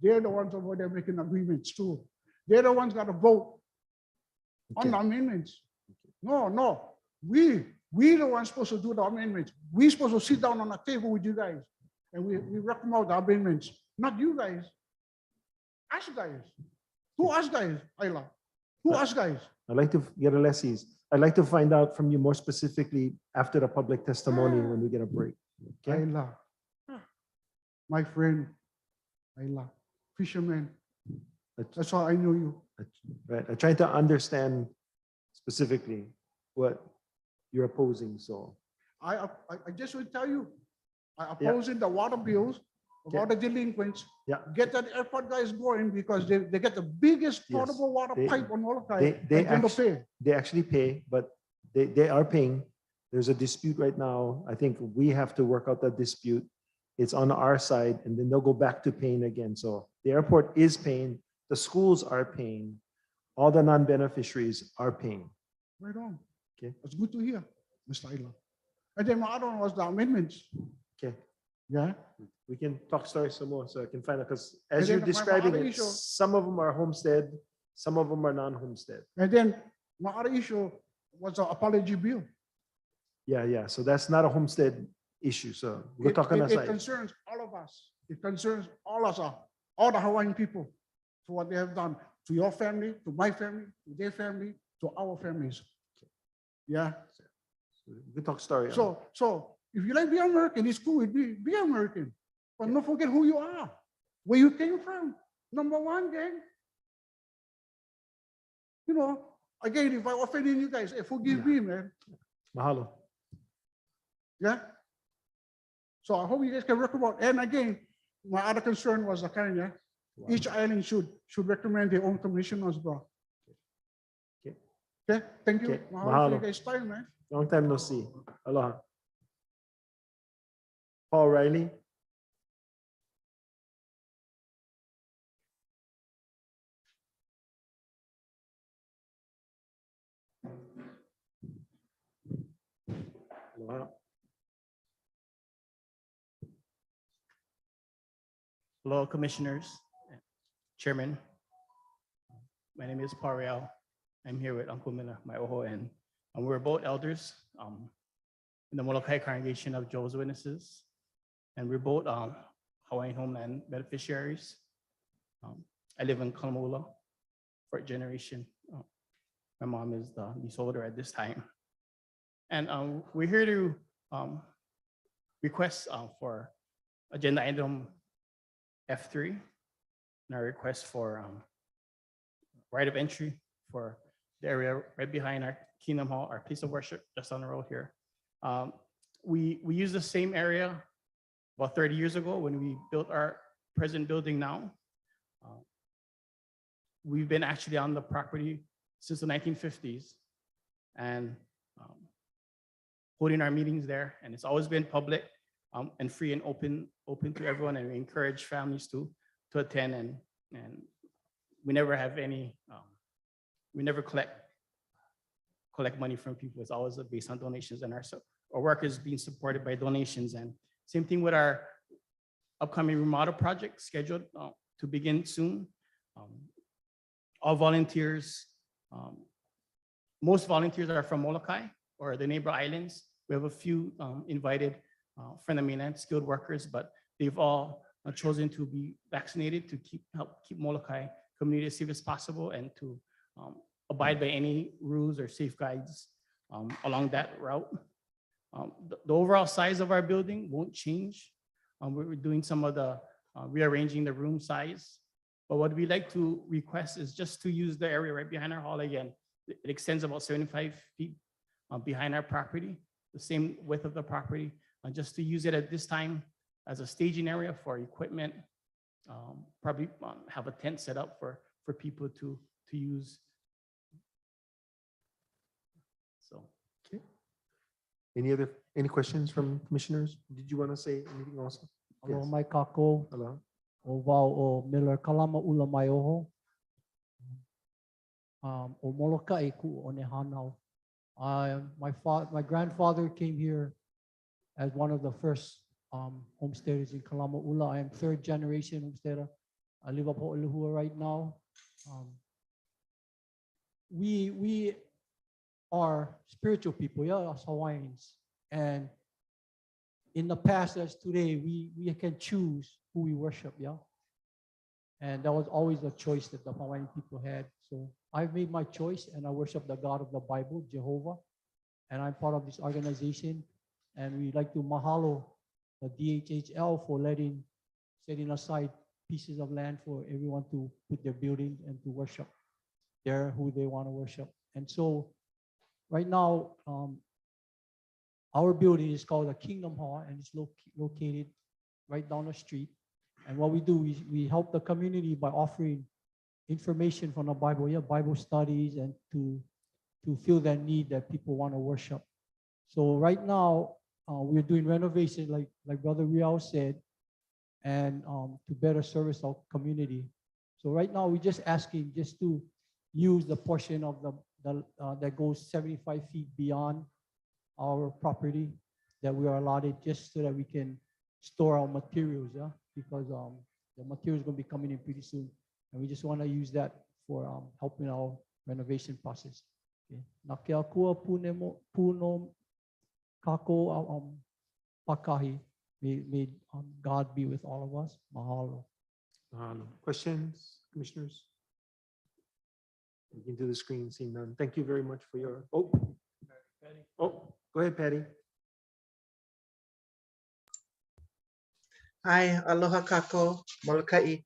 They're the ones over there making agreements too. They're the ones got to vote on the amendments. No. We the ones supposed to do the amendments. We're supposed to sit down on a table with you guys and we recommend the amendments, not you guys. Us guys. Who us guys, Ayla? Who us guys? I'd like to get a lessees. I'd like to find out from you more specifically after the public testimony when we get a break. Okay? Ayla, my friend, Ayla, fisherman. That's how I know you. Right. I'm trying to understand specifically what you're opposing. So I just will tell you, I opposing the water bills of all the delinquents. Yeah. Get that airport guys going because they get the biggest portable water pipe on Molokai. They actually pay, but they are paying. There's a dispute right now. I think we have to work out that dispute. It's on our side, and then they'll go back to paying again. So the airport is paying. The schools are paying. All the non-beneficiaries are paying. Right on. Okay. That's good to hear, Mr. Ayla. And then my other one was the amendments. Okay. Yeah. We can talk stories some more so I can find out, because And as you're then my describing other it, issue- some of them are homestead, some of them are non-homestead. And then my other issue was the apology bill. Yeah. So that's not a homestead issue. So we're talking It aside. concerns all of us. It concerns all of us, all the Hawaiian people, for what they have done to your family, to my family, to their family, to our families. Yeah. We can talk story. So if you like be American, it's cool with me. Be American, but don't forget who you are, where you came from. Number one, gang. You know, again, if I offended you guys, forgive me, man. Mahalo. Yeah. So I hope you guys can work about. And again, my other concern was the kind, yeah. Each island should recommend their own commissioners, bro. Okay. Okay. Thank you. Okay. Mahalo for Mahalo. you guys' time, man. Long time no see. Aloha. Paul Riley. Aloha. Hello, Commissioners, Chairman. My name is Pariel. I'm here with Uncle Miller, my oho, and we're both elders in the Molokai Congregation of Jehovah's Witnesses, and we're both Hawaiian homeland beneficiaries. I live in Kalamula, fourth generation. My mom is the leaseholder at this time, and we're here to request for agenda item F3, and our request for right of entry for the area right behind our Kingdom Hall, our place of worship, just on the road here. We used the same area about 30 years ago when we built our present building now. We've been actually on the property since the 1950s and holding our meetings there, and it's always been public and free and open to everyone, and we encourage families to attend, and we never have any, we never collect money from people. It's always based on donations, and our work is being supported by donations. And same thing with our upcoming remodel project scheduled to begin soon. All volunteers, most volunteers are from Molokai or the neighbor islands. We have a few invited from the mainland skilled workers, but they've all chosen to be vaccinated to help keep Molokai community as safe as possible and to abide by any rules or safeguards along that route. The overall size of our building won't change. We're doing some of the rearranging the room size, but what we like to request is just to use the area right behind our hall again. It extends about 75 feet behind our property, the same width of the property, just to use it at this time as a staging area for equipment. Probably have a tent set up for people to use. So. Okay. Any questions from commissioners? Did you want to say anything also? Hello, Yes. mai kako. Hello. O wau o Miller kalama ula mai oho. O Molokai ku o ne hanau. My grandfather came here as one of the first homesteaders in Kalama Ula. I am third generation homesteader. I live up Ho'olehua right now. We are spiritual people, yeah, us Hawaiians. And in the past as today, we can choose who we worship, yeah. And that was always a choice that the Hawaiian people had. So I've made my choice and I worship the God of the Bible, Jehovah. And I'm part of this organization. And we like to mahalo the DHHL for setting aside pieces of land for everyone to put their buildings and to worship there who they want to worship. And so right now, our building is called the Kingdom Hall, and it's located right down the street. And what we do is we help the community by offering information from the Bible, Bible studies, and to fill that need that people want to worship. So right now, we're doing renovation, like Brother Rial said, and to better service our community. So right now, we're just asking just to use the portion of the that goes 75 feet beyond our property that we are allotted, just so that we can store our materials, yeah, because the materials gonna be coming in pretty soon, and we just want to use that for helping our renovation process. Okay. Na ke akua puno kako pakahi. May God be with all of us. Mahalo. Questions, commissioners? Looking to the screen, seeing none. Thank you very much for your, oh, go ahead, Patty. Hi, aloha kako, Molokai.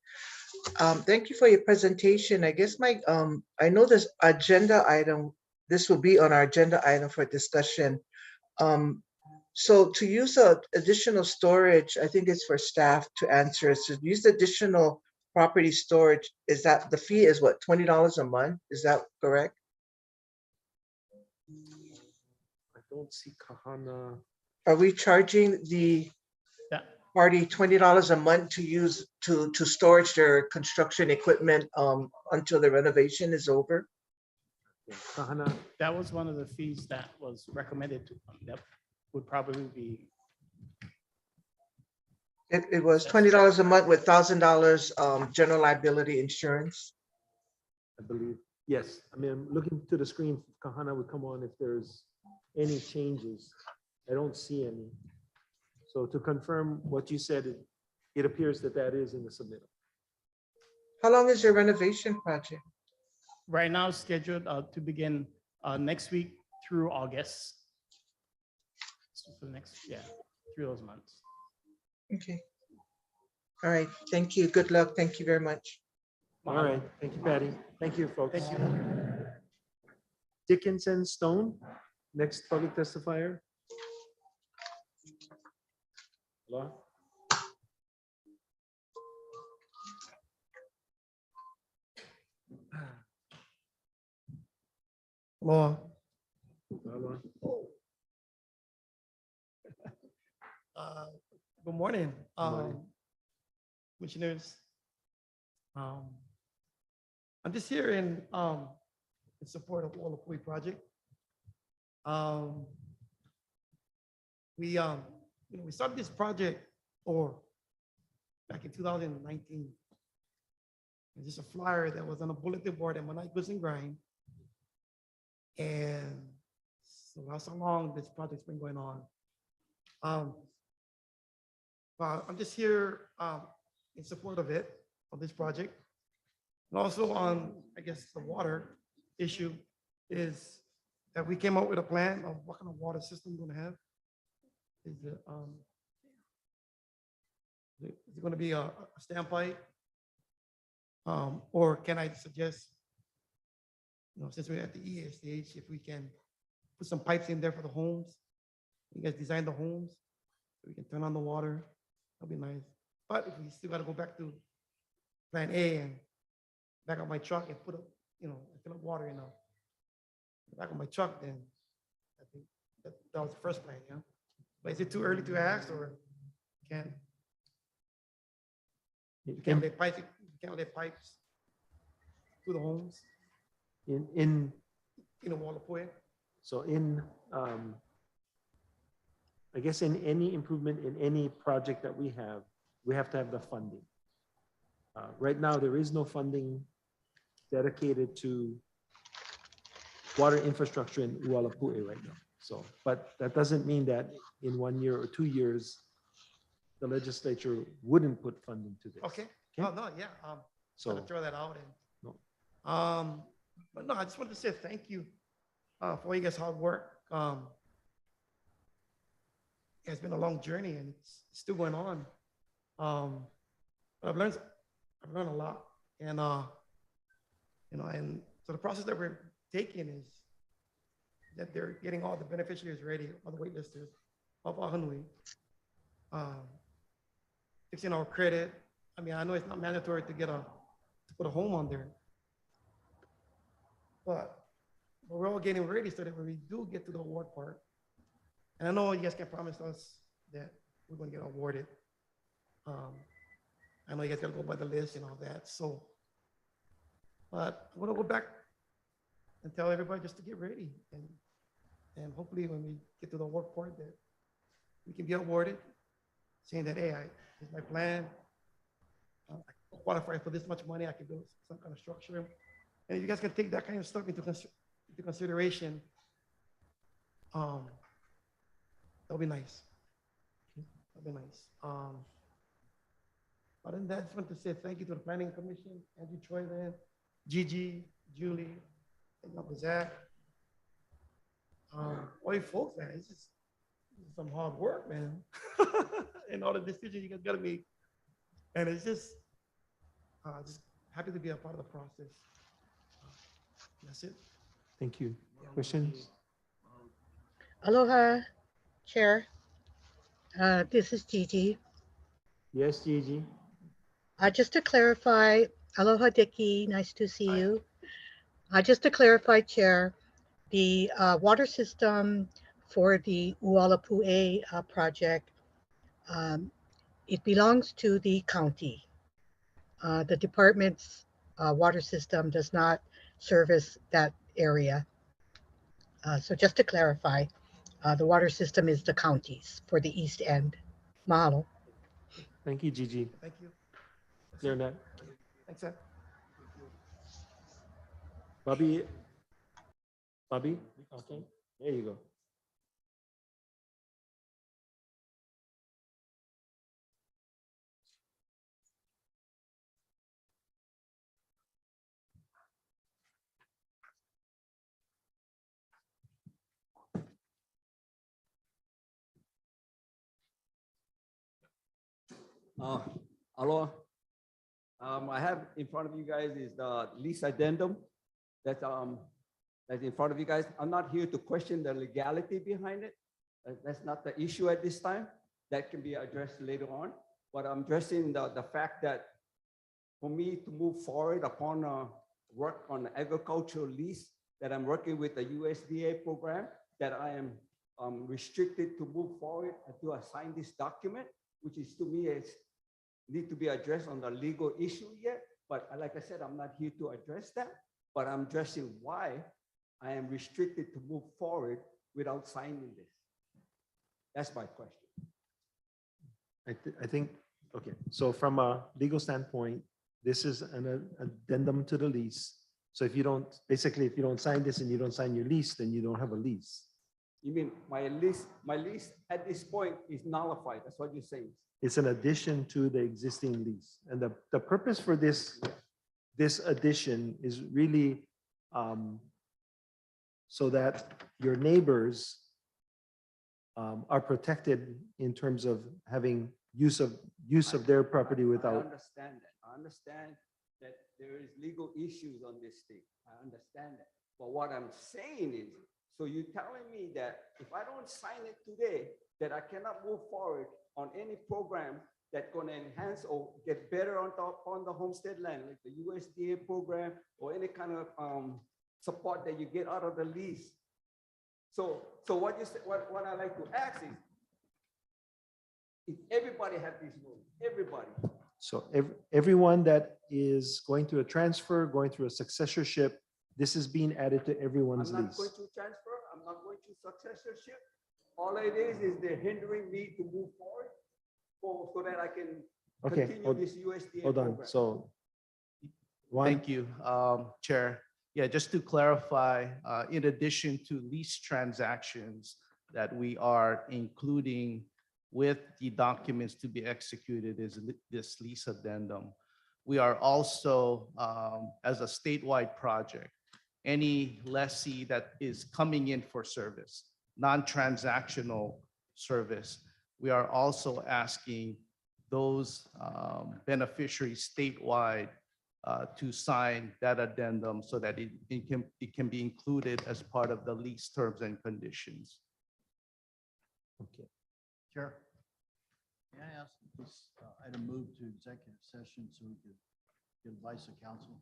Thank you for your presentation. I guess I know this agenda item, this will be on our agenda item for discussion. So to use additional storage, I think it's for staff to answer. So use additional property storage, is that the fee is what, $20 a month? Is that correct? I don't see Kahana. Are we charging the Yeah. party $20 a month to use to storage their construction equipment until the renovation is over? Kahana, That was one of the fees that was recommended to, that would probably be. It was $20 a month with $1,000 general liability insurance. I believe, yes. I mean, I'm looking to the screen, Kahana would come on if there's any changes. I don't see any. So to confirm what you said, it appears that that is in the submittal. How long is your renovation project? Right now scheduled to begin next week through August. So for the next, yeah, through those months. Okay. All right. Thank you. Good luck. Thank you very much. All right, thank you, Patty. Thank you, folks. Thank you. Dickinson Stone, next public testifier. Hello? Hello. Hello. Good morning, morning. commissioners. I'm just here in support of Olapui project. We we started this project back in 2019. It's just a flyer that was on a bulletin board at Manai Goods and Grind. And so that's how long this project's been going on. I'm just here in support of this project. And also on, I guess, the water issue is that we came up with a plan of what kind of water system we're gonna have. Is it gonna be a standpipe? Or can I suggest, since we're at the EA stage, if we can put some pipes in there for the homes? You guys design the homes, so we can turn on the water. That'd be nice. But if we still gotta go back to plan A and back up my truck and put up, fill up water in the back of my truck, then I think that was the first plan, yeah. But is it too early to ask, or can you can't lay pipes to the homes In Walapue? So I guess in any improvement in any project that we have to have the funding. Right now, there is no funding dedicated to water infrastructure in Ualapue right now. So, but that doesn't mean that in 1 year or 2 years, the legislature wouldn't put funding to this. Okay. Oh, no, yeah. So To throw that out. And no. But no, I just wanted to say thank you for all you guys' hard work. It's been a long journey and it's still going on. But I've learned a lot. And and so the process that we're taking is that they're getting all the beneficiaries ready, all the waitlisters of Ahanui, fixing our credit. I mean, I know it's not mandatory to put a home on there, but we're all getting ready so that when we do get to the award part, and I know you guys can promise us that we're going to get awarded. I know you guys got to go by the list and all that. So, but I'm going to go back and tell everybody just to get ready. And hopefully when we get to the award part that we can be awarded saying that, hey, here's my plan. I qualify for this much money, I can build some kind of structure. And if you guys can take that kind of stuff into consideration, that'll be nice. That'll be nice. Other than that, I just want to say thank you to the Planning Commission, Andrew Troyland, Gigi, Julie, and Uncle Zach. All you folks, man, it's just some hard work, man. And all the decisions you guys gotta make. And it's just happy to be a part of the process. That's it. Thank you. Questions? Aloha, Chair. This is Gigi. Yes, Gigi. Just to clarify, aloha, Dicky. Nice to see you. Just to clarify, Chair, the water system for the Ualapu'e project, it belongs to the county. The department's water system does not service that area. So just to clarify, the water system is the county's for the East End. Mahalo. Thank you, Gigi. Thank you. Clear that. Thanks, sir. Bobby? Bobby? Okay, there you go. Aloha. I have in front of you guys is the lease addendum that's in front of you guys. I'm not here to question the legality behind it. That's not the issue at this time. That can be addressed later on. But I'm addressing the fact that for me to move forward upon work on the agricultural lease, that I'm working with the USDA program, that I am restricted to move forward and to assign this document, which is to me is need to be addressed on the legal issue yet. But like I said, I'm not here to address that, but I'm addressing why I am restricted to move forward without signing this. That's my question. I think, okay, so from a legal standpoint, this is an addendum to the lease. So if you don't, basically, if you don't sign this and you don't sign your lease, then you don't have a lease. You mean my lease at this point is nullified? That's what you're saying. It's an addition to the existing lease. And the purpose for this addition is really so that your neighbors are protected in terms of having use of their property without. I understand that. I understand that there is legal issues on this thing. I understand that. But what I'm saying is, so you're telling me that if I don't sign it today, that I cannot move forward on any program that's going to enhance or get better on the homestead land, like the USDA program or any kind of support that you get out of the lease. So what you say, what I like to ask is, if everybody have these rules, everybody. So everyone that is going through a transfer, going through a successorship, this is being added to everyone's I'm not lease. going to transfer. I'm not going to successorship. All it is they're hindering me to move forward so that I can continue this USDA Hold on. program. So Thank you, Chair. Yeah, just to clarify, in addition to lease transactions that we are including with the documents to be executed is this lease addendum. We are also, as a statewide project, any lessee that is coming in for service, non-transactional service, we are also asking those beneficiaries statewide to sign that addendum so that it can be included as part of the lease terms and conditions. Okay. Chair. May I ask this item move to executive session so we could get advice of counsel?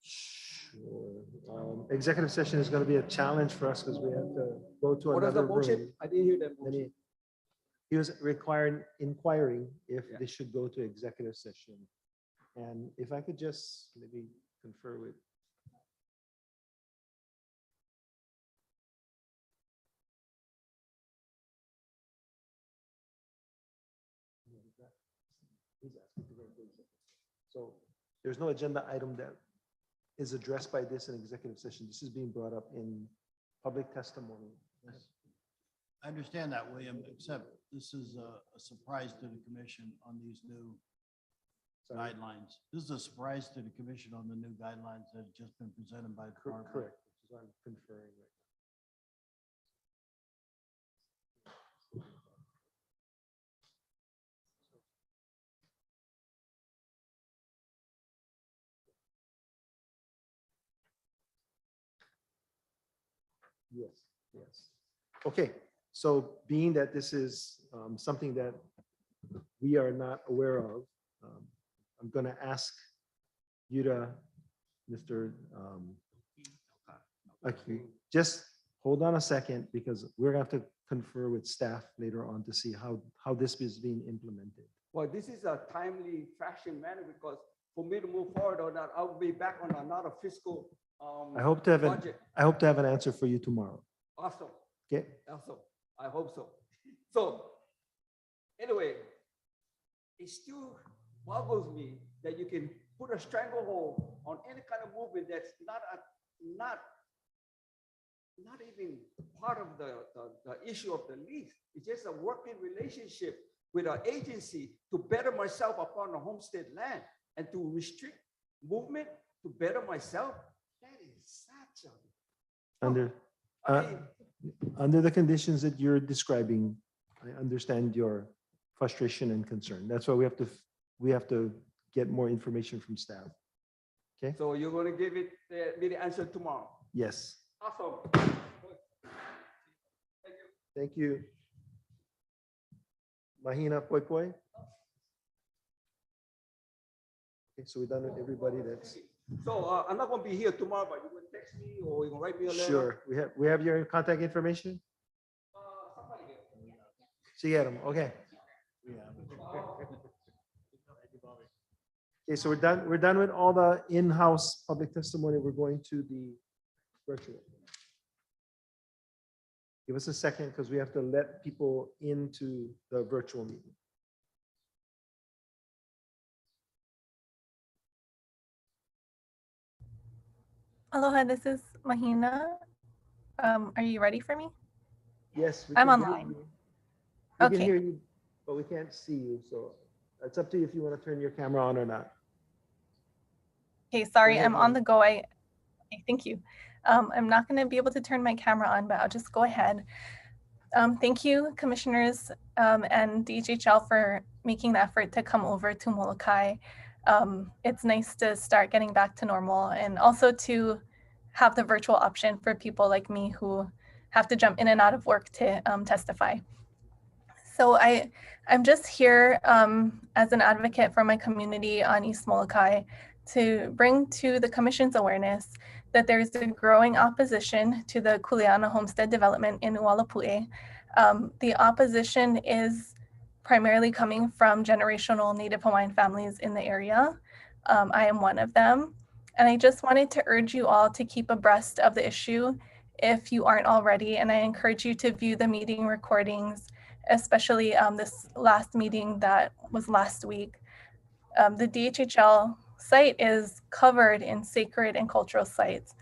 Sure. Executive session is going to be a challenge for us because we have to go to What is the another motion? room. I didn't hear that motion. He was inquiring if this should go to executive session. And if I could just maybe confer with. He's asking to go into executive session. So there's no agenda item that is addressed by this in executive session. This is being brought up in public testimony. Yes. I understand that, William, except this is a surprise to the commission on these new guidelines. This is a surprise to the commission on the new guidelines that have just been presented by the department. Correct, which is what I'm conferring right now. Yes, yes. Okay, so being that this is something that we are not aware of, I'm going to ask you to, Mr. Okay, just hold on a second because we're going to have to confer with staff later on to see how this is being implemented. Well, this is a timely fashion manner because for me to move forward on that, I'll be back on another fiscal I hope to have budget. an answer for you tomorrow. Awesome. Okay. Awesome. I hope so. So anyway, it still boggles me that you can put a stranglehold on any kind of movement that's not even part of the issue of the lease. It's just a working relationship with an agency to better myself upon the homestead land and to restrict movement to better myself. That is such a Under the conditions that you're describing, I understand your frustration and concern. That's why we have to get more information from staff. Okay? So you're going to give it me the answer tomorrow. Yes. Awesome. Thank you. Mahina Poi Poi. Okay, so we're done with everybody that's. So I'm not going to be here tomorrow, but you're going to text me or you're going to write me a letter. Sure. We have your contact information. Sigueron. Okay. Okay, so we're done with all the in-house public testimony. We're going to the virtual. Give us a second because we have to let people into the virtual meeting. Aloha, this is Mahina. Are you ready for me? Yes. I'm can hear online. you. We can Okay. hear you, but we can't see you. So it's up to you if you want to turn your camera on or not. Okay, sorry, ahead, I'm on Lynn. the go. Thank you. I'm not going to be able to turn my camera on, but I'll just go ahead. Thank you, commissioners and DHHL for making the effort to come over to Molokai. It's nice to start getting back to normal and also to have the virtual option for people like me who have to jump in and out of work to testify. So I'm just here as an advocate for my community on East Molokai to bring to the Commission's awareness that there is a growing opposition to the Kuleana homestead development in Ualapue. The opposition is primarily coming from generational Native Hawaiian families in the area. I am one of them. And I just wanted to urge you all to keep abreast of the issue if you aren't already. And I encourage you to view the meeting recordings, especially this last meeting that was last week. The DHHL site is covered in sacred and cultural sites.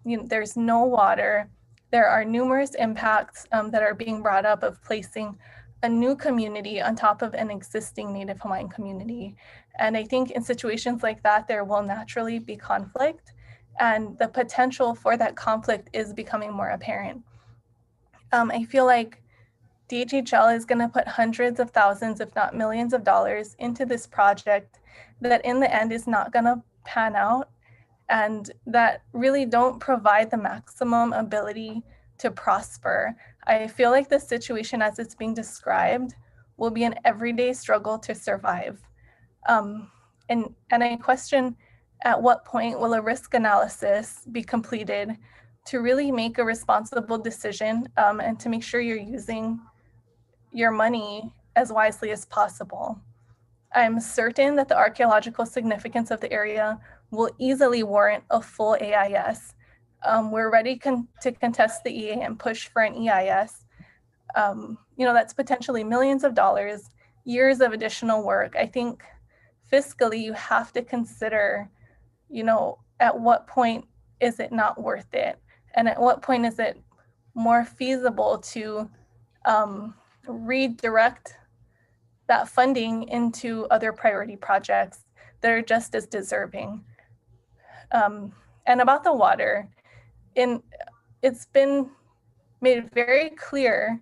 There's no water. There are numerous impacts that are being brought up of placing a new community on top of an existing Native Hawaiian community. And I think in situations like that, there will naturally be conflict, and the potential for that conflict is becoming more apparent. I feel like DHHL is going to put hundreds of thousands, if not millions of dollars into this project that in the end is not going to pan out and that really don't provide the maximum ability to prosper. I feel like the situation as it's being described will be an everyday struggle to survive. And I question at what point will a risk analysis be completed to really make a responsible decision and to make sure you're using your money as wisely as possible. I'm certain that the archaeological significance of the area will easily warrant a full AIS. We're ready to contest the EA and push for an EIS. That's potentially millions of dollars, years of additional work. I think fiscally, you have to consider, you know, at what point is it not worth it? And at what point is it more feasible to redirect that funding into other priority projects that are just as deserving? And about the water, it's been made very clear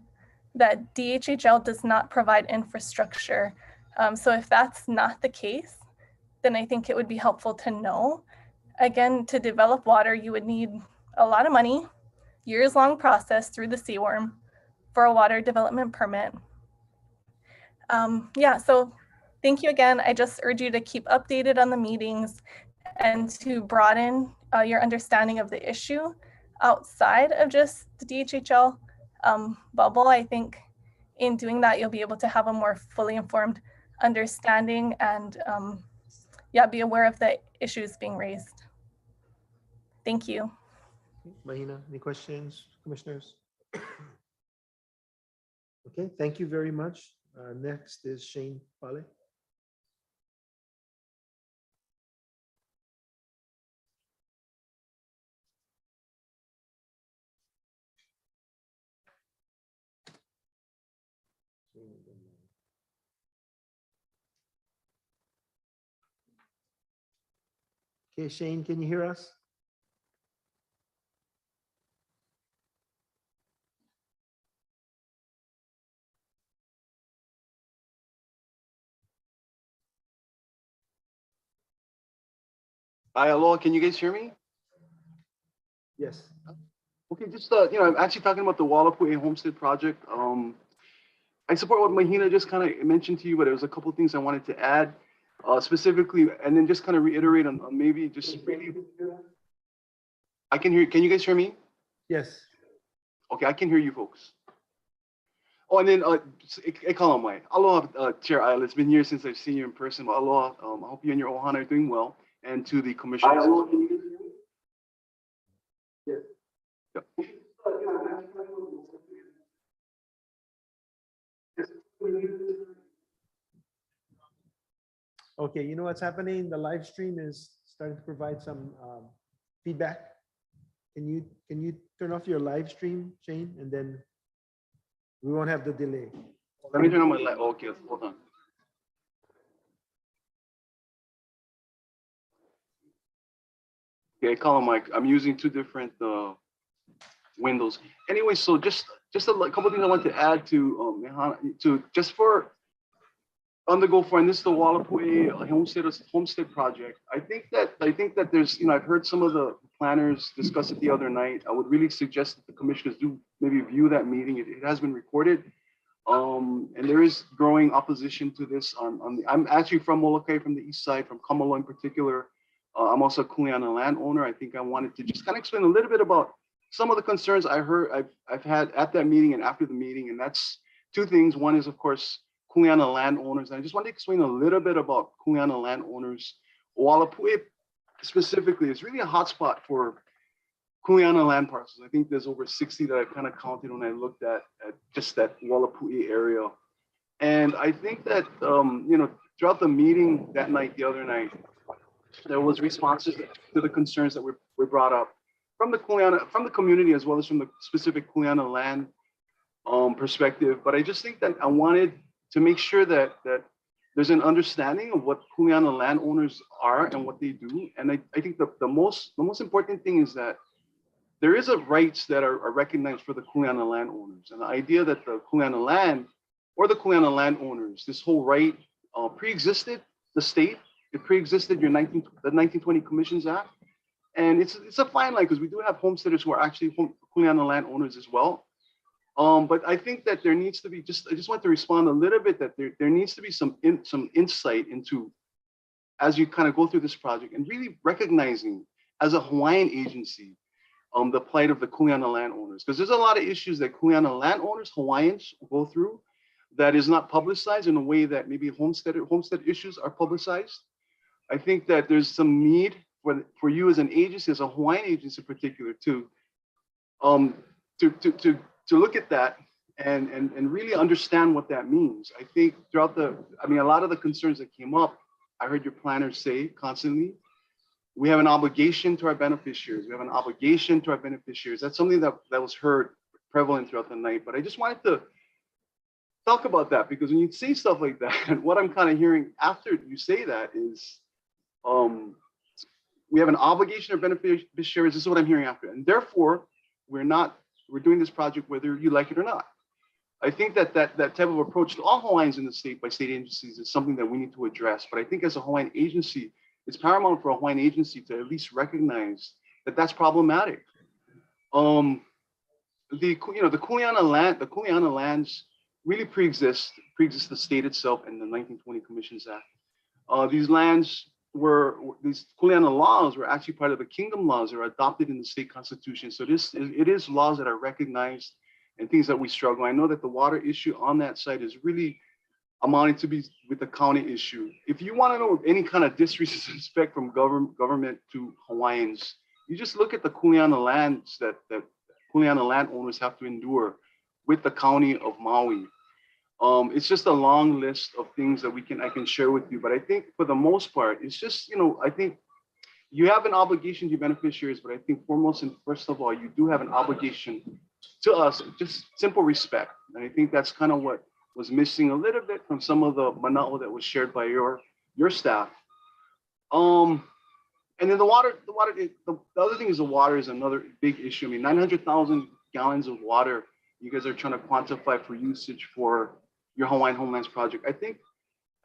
that DHHL does not provide infrastructure. So if that's not the case, then I think it would be helpful to know. Again, to develop water, you would need a lot of money, years-long process through the CWRM for a water development permit. Yeah, so thank you again. I just urge you to keep updated on the meetings and to broaden your understanding of the issue outside of just the DHHL bubble. I think in doing that, you'll be able to have a more fully informed understanding and yeah, be aware of the issues being raised. Thank you. Mahina, any questions, commissioners? Okay, thank you very much. Next is Shane Pale. Okay, Shane, can you hear us? Hi, aloha. Can you guys hear me? Yes. Okay, just I'm actually talking about the Walapue Homestead project. I support what Mahina just kind of mentioned to you, but there was a couple of things I wanted to add specifically, and then just kind of reiterate on maybe just really. I can hear. Can you guys hear me? Yes. Okay, I can hear you folks. Oh, and then aloha, Chair Isle. It's been years since I've seen you in person. But aloha. I hope you and your ohana are doing well, and to the commissioners. Yes. Okay, you know what's happening? The live stream is starting to provide some feedback. Can you turn off your live stream, Shane, and then we won't have the delay. Let me turn on my light. Okay, hold on. Okay, call Mike. I'm using two different windows. Anyway, so just a couple things I want to add to just for on the go for, and this is the Walapue homestead project. I think that there's, I've heard some of the planners discuss it the other night. I would really suggest that the commissioners do maybe view that meeting. It has been recorded. And there is growing opposition to this I'm actually from Molokai, from the east side, from Kamalo in particular. I'm also a Kuleana landowner. I think I wanted to just kind of explain a little bit about some of the concerns I've had at that meeting and after the meeting. And that's two things. One is, of course, Kuleana landowners. And I just want to explain a little bit about Kuleana landowners. Walapue specifically is really a hotspot for Kuleana land parcels. I think there's over 60 that I kind of counted when I looked at just that Walapue area. And I think that, throughout the meeting that night, the other night, there was responses to the concerns that were brought up from the community, as well as from the specific Kuleana land perspective. But I just think that I wanted to make sure that there's an understanding of what Kuleana landowners are and what they do. And I think the most important thing is that there is a rights that are recognized for the Kuleana landowners. And the idea that the Kuleana land or the Kuleana landowners, this whole right pre-existed the state. It pre-existed the 1920 Commissions Act. And it's a fine line because we do have homesteaders who are actually Kuleana landowners as well. But I think that there needs to be I just want to respond a little bit that there needs to be some insight into, as you kind of go through this project, and really recognizing as a Hawaiian agency, the plight of the Kuleana landowners. Because there's a lot of issues that Kuleana landowners, Hawaiians, go through that is not publicized in a way that maybe homestead issues are publicized. I think that there's some need for you as an agency, as a Hawaiian agency in particular, to look at that and really understand what that means. I think throughout a lot of the concerns that came up I heard your planners say constantly, we have an obligation to our beneficiaries. We have an obligation to our beneficiaries. That's something that was heard prevalent throughout the night. But I just wanted to talk about that, because when you say stuff like that, what I'm kind of hearing after you say that is, we have an obligation to our beneficiaries. This is what I'm hearing after. And therefore, we're doing this project whether you like it or not. I think that type of approach to all Hawaiians in the state by state agencies is something that we need to address. But I think as a Hawaiian agency, it's paramount for a Hawaiian agency to at least recognize that that's problematic. The Kuleana lands really pre-exist the state itself and the 1920 Commissions Act. These Kuleana laws were actually part of the kingdom laws that are adopted in the state constitution. So it is laws that are recognized and things that we struggle. I know that the water issue on that site is really amounting to be with the county issue. If you want to know any kind of disrespect from government to Hawaiians, you just look at the Kuleana lands that Kuleana landowners have to endure with the county of Maui. It's just a long list of things that I can share with you. But I think for the most part, it's just, I think you have an obligation to your beneficiaries, but I think foremost and first of all, you do have an obligation to us, just simple respect. And I think that's kind of what was missing a little bit from some of the mana'o that was shared by your staff. And then the other thing is the water is another big issue. I mean, 900,000 gallons of water you guys are trying to quantify for usage for your Hawaiian Homelands project. I think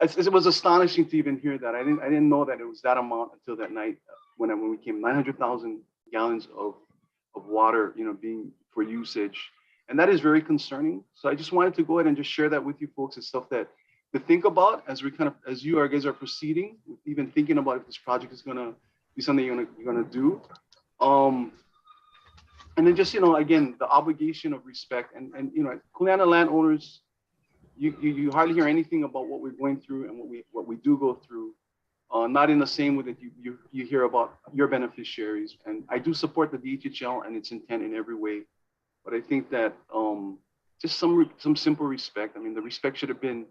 it was astonishing to even hear that. I didn't know that it was that amount until that night when we came 900,000 gallons of water, being for usage. And that is very concerning. So I just wanted to go ahead and just share that with you folks as stuff that to think about as you guys are proceeding, even thinking about if this project is gonna be something you're gonna do. And then just, again, the obligation of respect and Kuleana landowners, you hardly hear anything about what we're going through and what we do go through. Not in the same way that you hear about your beneficiaries. And I do support the DHHL and its intent in every way. But I think that just some simple respect. I mean, the respect should have been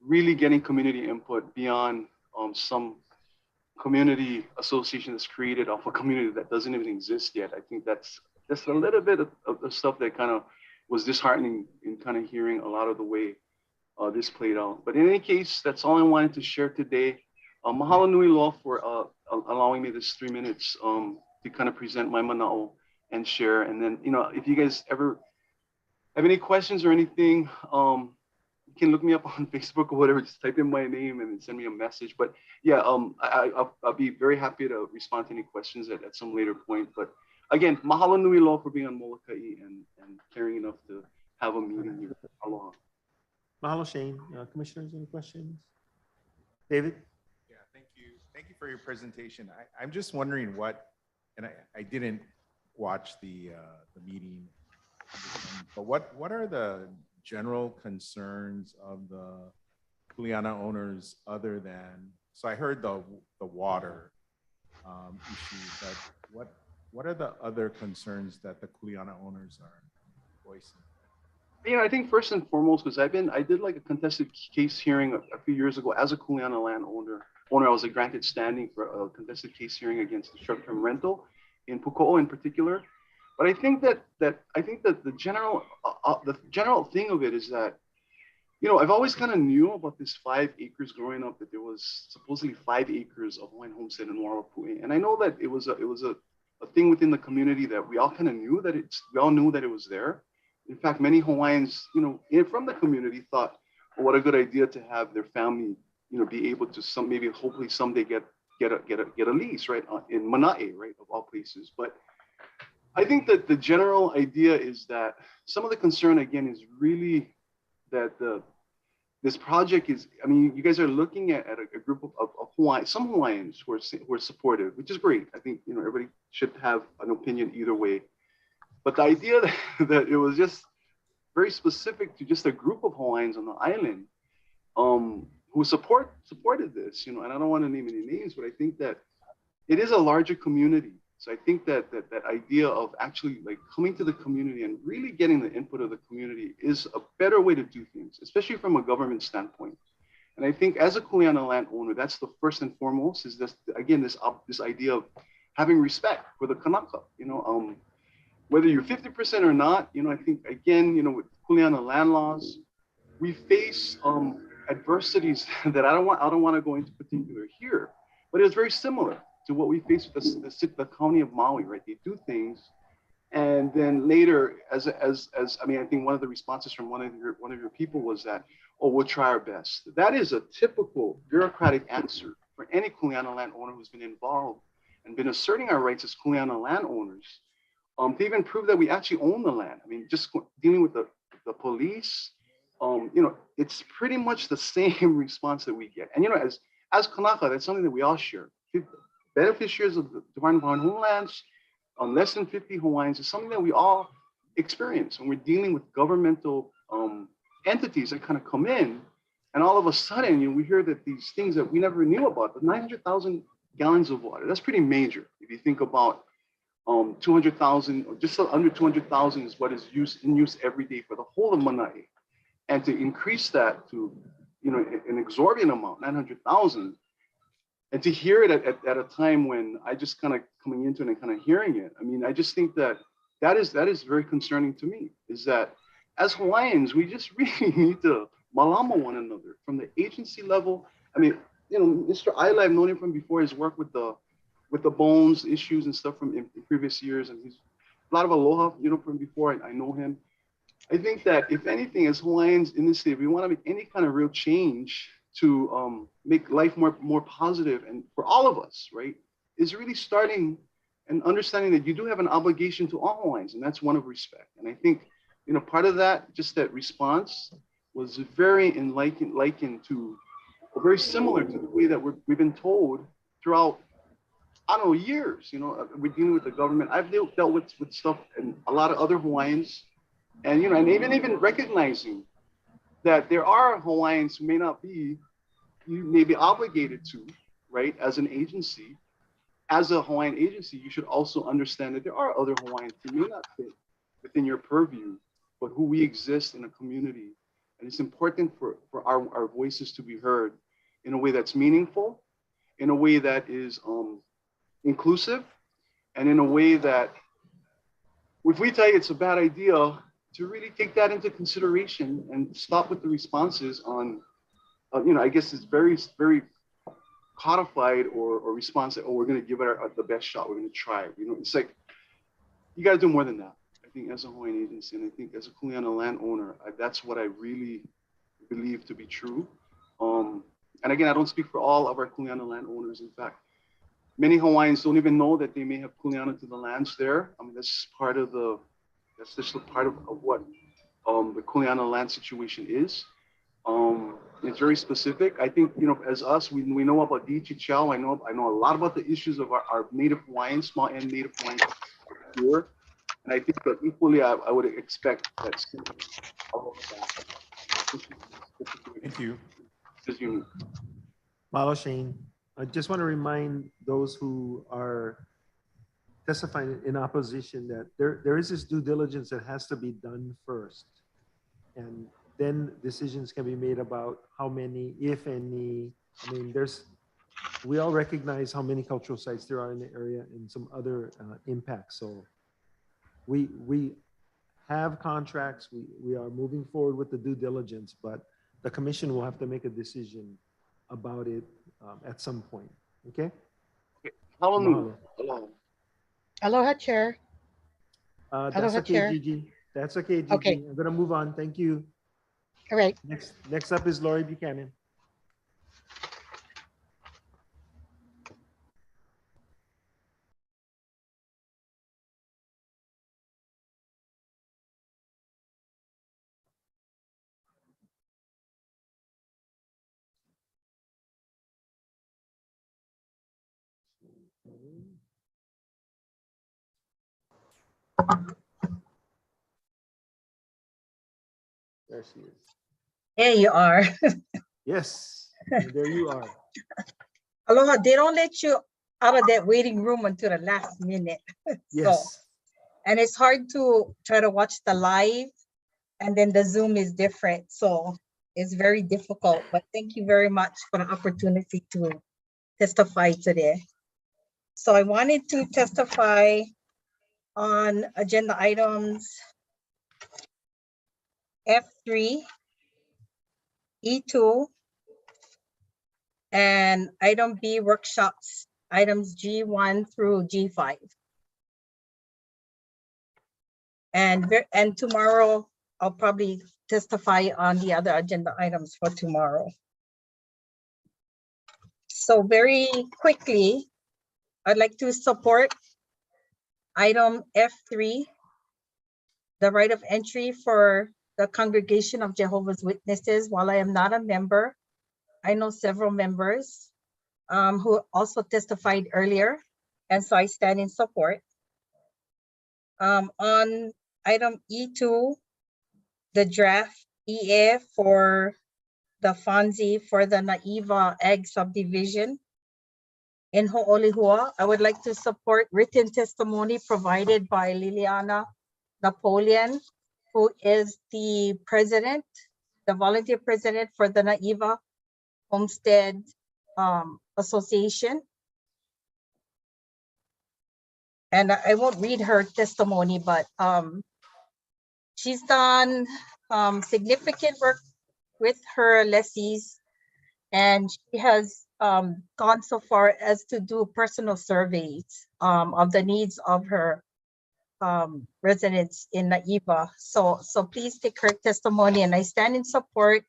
really getting community input beyond some community association that's created off a community that doesn't even exist yet. I think that's a little bit of the stuff that kind of was disheartening in kind of hearing a lot of the way this played out. But in any case, that's all I wanted to share today. Mahalo nui loa for allowing me this 3 minutes to kind of present my mana'o and share. And then, if you guys ever have any questions or anything, you can look me up on Facebook or whatever. Just type in my name and then send me a message. But yeah, I'll be very happy to respond to any questions at some later point. But again, mahalo nui loa for being on Molokai and caring enough to have a meeting here. Aloha. Mahalo, Shane. Commissioners, any questions? David? Yeah, thank you. Thank you for your presentation. I'm just wondering and I didn't watch the meeting, but what are the general concerns of the Kuleana owners other than, so I heard the water issue, but what are the other concerns that the Kuleana owners are voicing? I think first and foremost, because I did like a contested case hearing a few years ago as a Kuleana land owner. I was granted standing for a contested case hearing against the short-term rental in Puko'o in particular. But I think that the general thing of it is that, I've always kind of knew about this 5 acres growing up, that there was supposedly 5 acres of Hawaiian homestead in Walapui. And I know that it was a thing within the community that we all kind of knew that we all knew that it was there. In fact, many Hawaiians, from the community thought, well, what a good idea to have their family, be able to hopefully someday get a lease, right, in Mana'e, right, of all places. But I think that the general idea is that some of the concern again is really that this project is, you guys are looking at a group of some Hawaiians who are supportive, which is great. I think, everybody should have an opinion either way. But the idea that it was just very specific to just a group of Hawaiians on the island who supported this, and I don't want to name any names, but I think that it is a larger community. So I think that idea of actually like coming to the community and really getting the input of the community is a better way to do things, especially from a government standpoint. And I think as a Kuleana landowner, that's the first and foremost is this, again, this idea of having respect for the Kanaka, whether you're 50% or not, I think, again, with Kuleana land laws, we face adversities that I don't want to go into particular here, but it's very similar to what we face with the county of Maui, right? They do things, and then later, I think one of the responses from one of your people was that, oh, we'll try our best. That is a typical bureaucratic answer for any Kuleana landowner who's been involved and been asserting our rights as Kuleana landowners. To even prove that we actually own the land. I mean, just dealing with the police, it's pretty much the same response that we get. And as Kanaka, that's something that we all share. Beneficiaries of the Department of Hawaiian Homelands, less than 50 Hawaiians, is something that we all experience when we're dealing with governmental entities that kind of come in, and all of a sudden, we hear that these things that we never knew about, the 900,000 gallons of water, that's pretty major. If you think about 200,000 or just under 200,000 is what is in use every day for the whole of Mana'i. And to increase that to, an exorbitant amount, 900,000, and to hear it at a time when I just kind of coming into it and kind of hearing it, I mean, I just think that is very concerning to me, is that as Hawaiians, we just really need to malama one another from the agency level. I mean, Mr. Ila, I've known him from before his work with the bones issues and stuff from in previous years, and he's a lot of aloha, from before I know him. I think that if anything, as Hawaiians in this state, we want to make any kind of real change to make life more positive and for all of us, right, is really starting and understanding that you do have an obligation to all Hawaiians, and that's one of respect. And I think, part of that, just that response was very likened to, or very similar to the way that we've been told throughout, I don't know, years. We're dealing with the government. I've dealt with stuff and a lot of other Hawaiians, and and even recognizing that there are Hawaiians who you may be obligated to, right, as an agency, as a Hawaiian agency, you should also understand that there are other Hawaiians who may not fit within your purview, but who we exist in a community, and it's important for our voices to be heard in a way that's meaningful, in a way that is inclusive, and in a way that, if we tell you it's a bad idea, to really take that into consideration and stop with the responses on, I guess it's very, very codified or response that, oh, we're going to give it the best shot, we're going to try it. It's like, you got to do more than that. I think as a Hawaiian agency, and I think as a Kuleana landowner, that's what I really believe to be true. And again, I don't speak for all of our Kuleana landowners. In fact, many Hawaiians don't even know that they may have Kuleana to the lands there. I mean, that's just part of what the Kuleana land situation is. It's very specific. I think, as us, we know about DHHL. I know a lot about the issues of our native Hawaiians, small and native Hawaiians here. And I think that equally, I would expect that. Thank you. Malo Shane, I just want to remind those who are testifying in opposition that there is this due diligence that has to be done first. And then decisions can be made about how many, if any. I mean, we all recognize how many cultural sites there are in the area and some other impacts. So we have contracts, we are moving forward with the due diligence, but the commission will have to make a decision about it at some point. Okay? Mahalo. Aloha, Chair. That's Aloha, okay, Chair. Gigi. That's okay, Gigi. Okay. I'm gonna move on. Thank you. All right. Next up is Lori Buchanan. There she is. There you are. Yes, there you are. Aloha, they don't let you out of that waiting room until the last minute. Yes. And it's hard to try to watch the live, and then the Zoom is different. So is very difficult, but thank you very much for the opportunity to testify today. So I wanted to testify on agenda items F3, E2, and item B workshops, items G1 through G5. And tomorrow, I'll probably testify on the other agenda items for tomorrow. So very quickly, I'd like to support item F3, the right of entry for the Congregation of Jehovah's Witnesses. While I am not a member, I know several members who also testified earlier, and so I stand in support. On item E2, the draft EA for the FONSI for the Naiva Ag subdivision in Ho'olihua, I would like to support written testimony provided by Liliana Napoleon, who is the president, the volunteer president for the Naiva Homestead Association. And I won't read her testimony, but she's done significant work with her lessees, and she has gone so far as to do personal surveys of the needs of her residents in Naiva. So please take her testimony, and I stand in support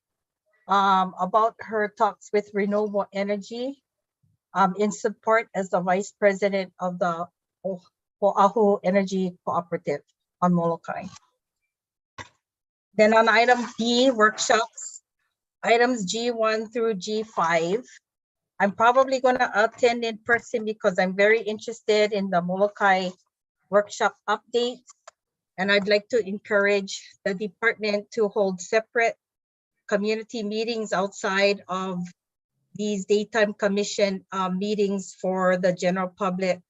about her talks with renewable energy in support as the vice president of the Oahu Energy Cooperative on Molokai. Then on item B, workshops, items G1 through G5, I'm probably going to attend in person because I'm very interested in the Molokai workshop updates. And I'd like to encourage the department to hold separate community meetings outside of these daytime commission meetings for the general public,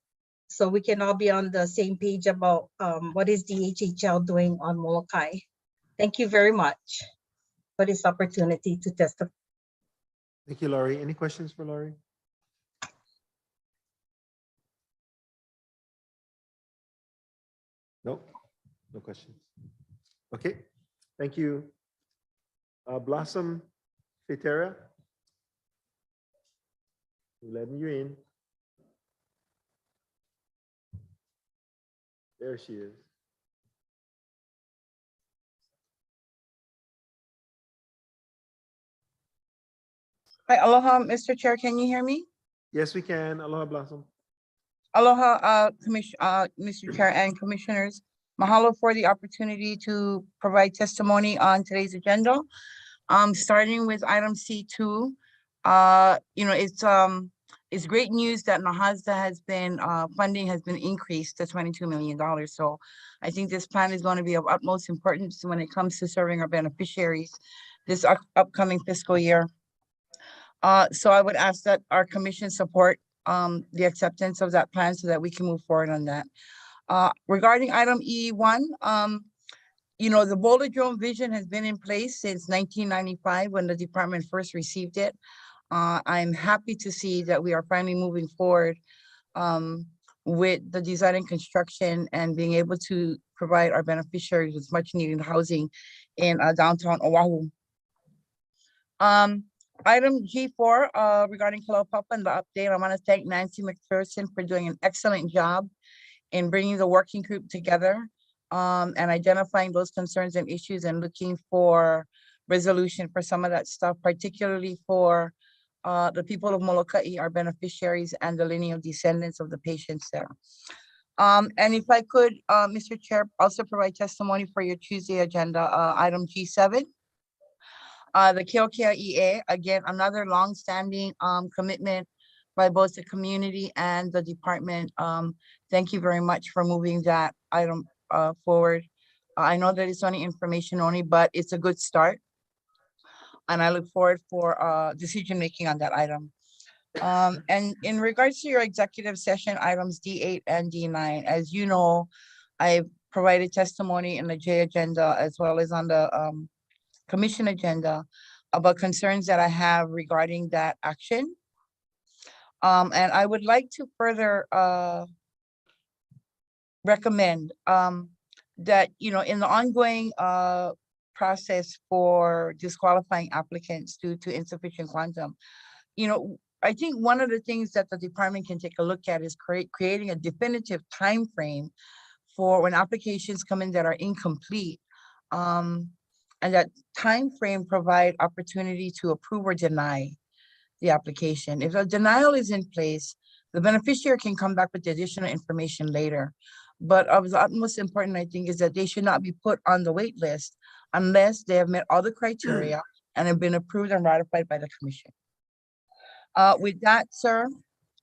so we can all be on the same page about what is DHHL doing on Molokai. Thank you very much for this opportunity to testify. Thank you, Laurie. Any questions for Laurie? Nope, no questions. Okay, thank you. Blossom Fitera, letting you in. There she is. Hi, aloha, Mr. Chair. Can you hear me? Yes, we can. Aloha, Blossom. Aloha, Mr. Chair and Commissioners. Mahalo for the opportunity to provide testimony on today's agenda. Starting with item C2, it's great news that NAHASDA has been funding has been increased to $22 million. So I think this plan is going to be of utmost importance when it comes to serving our beneficiaries this upcoming fiscal year. So I would ask that our commission support the acceptance of that plan so that we can move forward on that. Regarding item E1, the Boulder Drone vision has been in place since 1995 when the department first received it. I'm happy to see that we are finally moving forward with the design and construction and being able to provide our beneficiaries with much needed housing in downtown Oahu. Item G4, regarding Kalaupapa and the update, I want to thank Nancy McPherson for doing an excellent job in bringing the working group together and identifying those concerns and issues and looking for resolution for some of that stuff, particularly for the people of Molokai, our beneficiaries, and the lineal descendants of the patients there. And if I could, Mr. Chair, also provide testimony for your Tuesday agenda, item G7. The Keokea EA, again, another longstanding commitment by both the community and the department. Thank you very much for moving that item forward. I know that it's only information only, but it's a good start. And I look forward for decision making on that item. And in regards to your executive session items D8 and D9, as you know, I provided testimony in the J agenda as well as on the commission agenda about concerns that I have regarding that action. And I would like to further recommend that, in the ongoing process for disqualifying applicants due to insufficient quantum, I think one of the things that the department can take a look at is creating a definitive time frame for when applications come in that are incomplete. And that time frame provide opportunity to approve or deny the application. If a denial is in place, the beneficiary can come back with additional information later. But of the utmost important, I think, is that they should not be put on the wait list unless they have met all the criteria and have been approved and ratified by the commission. With that, sir,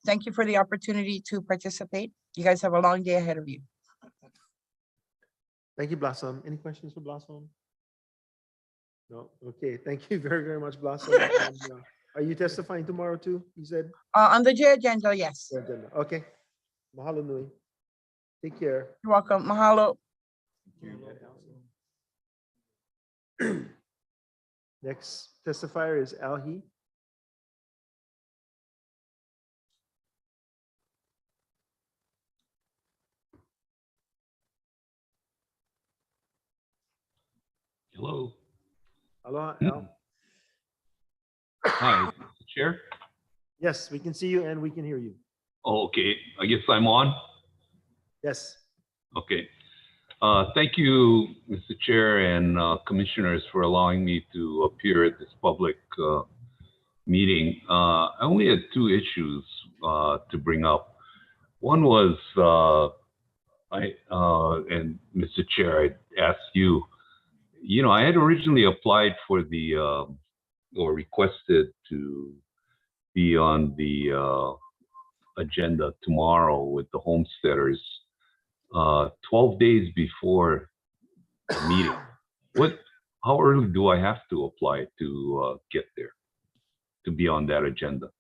thank you for the opportunity to participate. You guys have a long day ahead of you. Thank you, Blossom. Any questions for Blossom? No? Okay, thank you very, very much, Blossom. And, are you testifying tomorrow too, you said? On the J agenda, yes. Agenda. Okay. Mahalo nui. Take care. You're welcome. Mahalo. Next testifier is Alhi. Hello. Aloha, Al. Hi, Chair. Yes, we can see you and we can hear you. Oh, okay, I guess I'm on. Yes. Okay. Thank you, Mr. Chair and commissioners, for allowing me to appear at this public meeting. I only had two issues to bring up. One was, and Mr. Chair, I asked you, I had originally applied for the, or requested to be on the agenda tomorrow with the homesteaders 12 days before the meeting. How early do I have to apply to get there, to be on that agenda?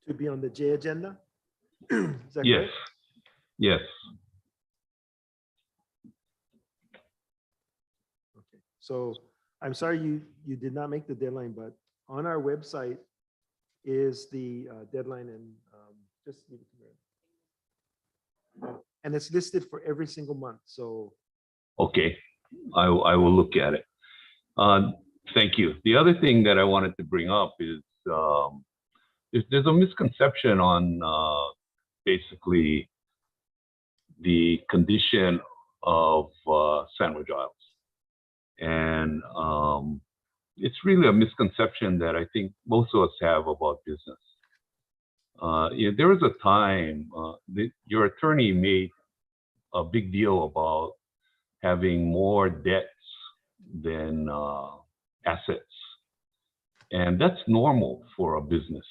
To be on the J agenda? Is that Yes, correct? yes. Okay. So I'm sorry you did not make the deadline, but on our website is the deadline, and just give it to me. And it's listed for every single month. So Okay, I will look at it. Thank you. The other thing that I wanted to bring up is there's a misconception on basically the condition of Sandwich Isles. And it's really a misconception that I think most of us have about business. There was a time your attorney made a big deal about having more debts than assets. And that's normal for a business.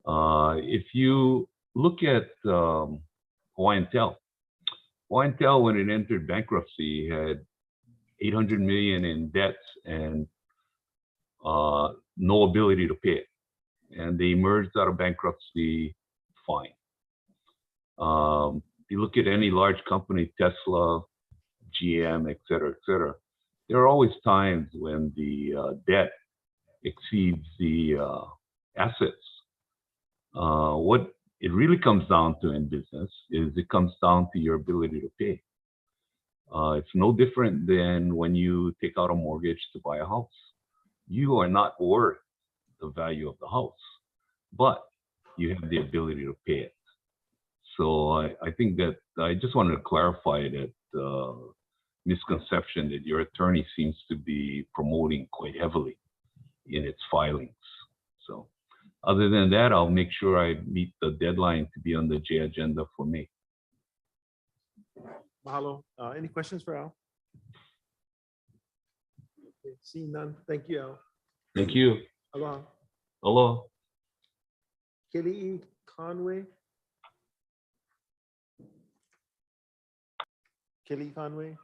If you look at Hawaiian Tel, when it entered bankruptcy, had 800 million in debts and no ability to pay it. And they emerged out of bankruptcy fine. If you look at any large company, Tesla, GM, et cetera, there are always times when the debt exceeds the assets. What it really comes down to in business is it comes down to your ability to pay. It's no different than when you take out a mortgage to buy a house. You are not worth the value of the house, but you have the ability to pay it. So I think that I just wanted to clarify that misconception that your attorney seems to be promoting quite heavily in its filings. So other than that, I'll make sure I meet the deadline to be on the J agenda for me. mahalo. Any questions for Al? Okay, see none. Thank you, Al. Thank you. Aloha. Aloha. Kelly Conway. Kelly Conway.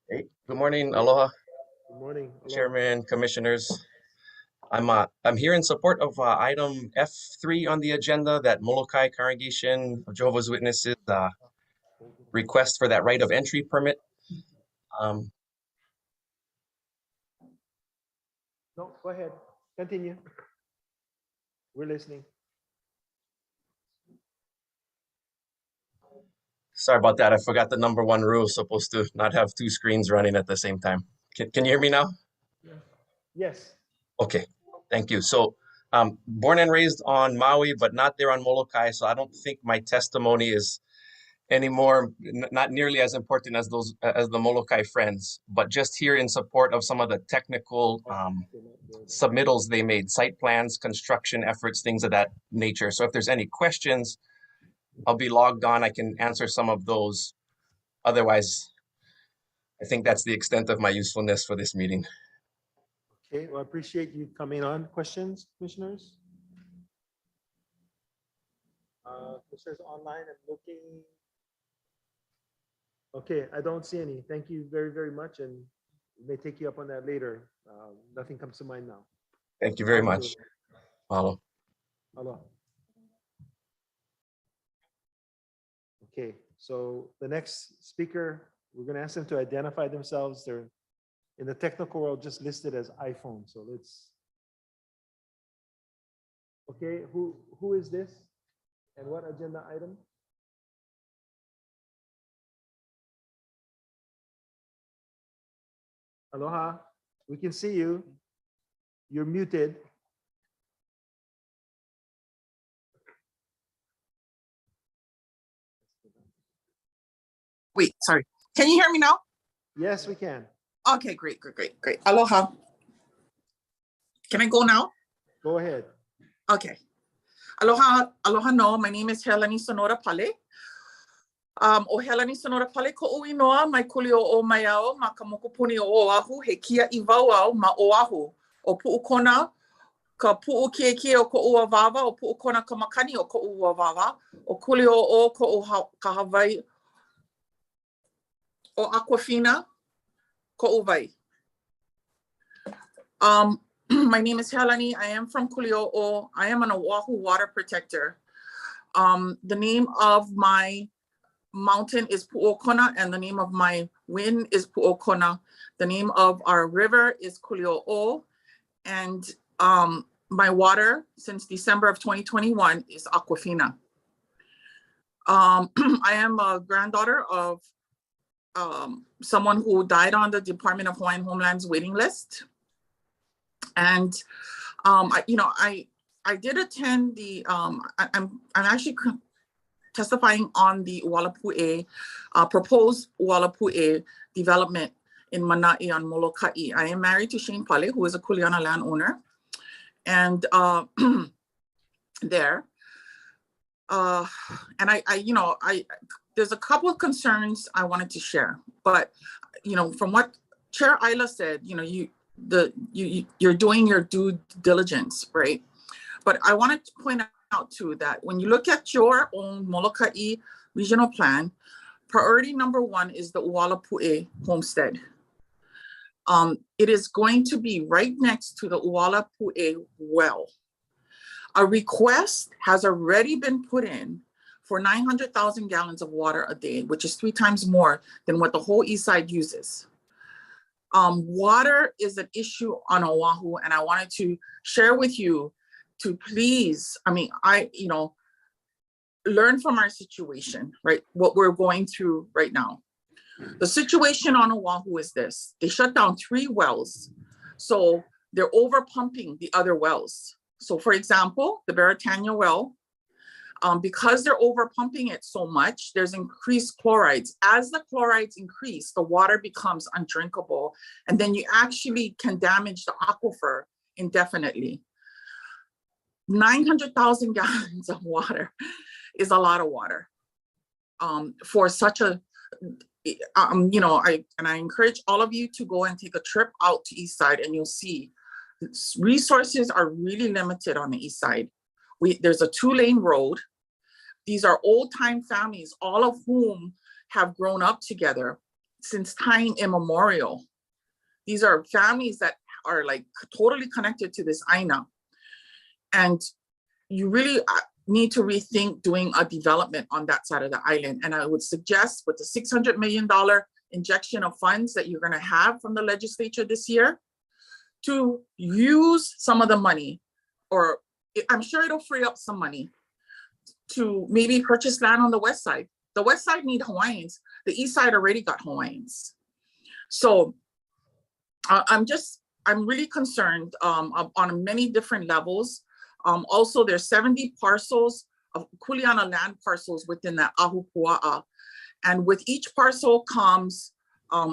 Hey, good morning, aloha. Good morning. Aloha. Chairman, commissioners. I'm here in support of item F3 on the agenda, that Molokai Congregation of Jehovah's Witnesses request for that right of entry permit. No, go ahead. Continue. We're listening. Sorry about that. I forgot the number one rule, supposed to not have two screens running at the same time. Can you hear me now? Yes. Okay, thank you. So born and raised on Maui, but not there on Molokai. So I don't think my testimony is anymore, not nearly as important as as the Molokai friends, but just here in support of some of the technical submittals they made, site plans, construction efforts, things of that nature. So if there's any questions, I'll be logged on. I can answer some of those. Otherwise, I think that's the extent of my usefulness for this meeting. Okay, well, I appreciate you coming on. Questions, commissioners? Commissioners online, I'm looking. Okay, I don't see any. Thank you very, very much, and we may take you up on that later. Nothing comes to mind now. Thank you very much. Mahalo. Hello. Okay, so the next speaker, we're going to ask them to identify themselves. They're in the technical world just listed as iPhone. So let's. Okay, who is this and what agenda item? Aloha, we can see you. You're muted. Wait, sorry. Can you hear me now? Yes, we can. Okay, great. Aloha. Can I go now? Go ahead. Okay. Aloha no. My name is Helani Sonora Pale. O Helani Sonora Pale ko ui noa mai kuli o mai ao ma ka mokopuni o Oahu he kia I wau au ma Oahu. O pu'ukona ka pu'u kie o ko ua wawa, o pu'ukona ka makani o ko ua wawa. O kuli o ko ka Hawaii o Aquafina ko uwai. My name is Helani. I am from Kuli'o'o. I am an Oahu water protector. The name of my mountain is Pu'okona, and the name of my wind is Pu'okona. The name of our river is Kuli'o'o, and my water since December of 2021 is Aquafina. I am a granddaughter of someone who died on the Department of Hawaiian Homeland's waiting list. And, I did attend the, I'm actually testifying on the Ualapu'e, proposed Ualapu'e development in Mana'i on Molokai. I am married to Shane Pale, who is a Kuleana landowner. And there, and there's a couple of concerns I wanted to share, but, from what Chair Isla said, you're doing your due diligence, right? But I wanted to point out too that when you look at your own Molokai regional plan, priority number 1 is the Ualapu'e homestead. It is going to be right next to the Ualapu'e well. A request has already been put in for 900,000 gallons of water a day, which is 3 times more than what the whole east side uses. Water is an issue on Oahu, and I wanted to share with you to please, learn from our situation, right? What we're going through right now. The situation on Oahu is this: they shut down 3 wells, so they're over pumping the other wells. So for example, the Baratania well, because they're over pumping it so much, there's increased chlorides. As the chlorides increase, the water becomes undrinkable, and then you actually can damage the aquifer indefinitely. 900,000 gallons of water is a lot of water for such a, I encourage all of you to go and take a trip out to East Side, and you'll see resources are really limited on the East Side. There's a 2-lane road. These are old-time families, all of whom have grown up together since time immemorial. These are families that are like totally connected to this INA. And you really need to rethink doing a development on that side of the island. And I would suggest with the $600 million injection of funds that you're gonna have from the legislature this year, to use some of the money, or I'm sure it'll free up some money to maybe purchase land on the west side. The west side need Hawaiians. The east side already got Hawaiians. So I'm really concerned on many different levels. Also, there's 70 parcels of Kuleana land parcels within that Ahupua'a. And with each parcel comes a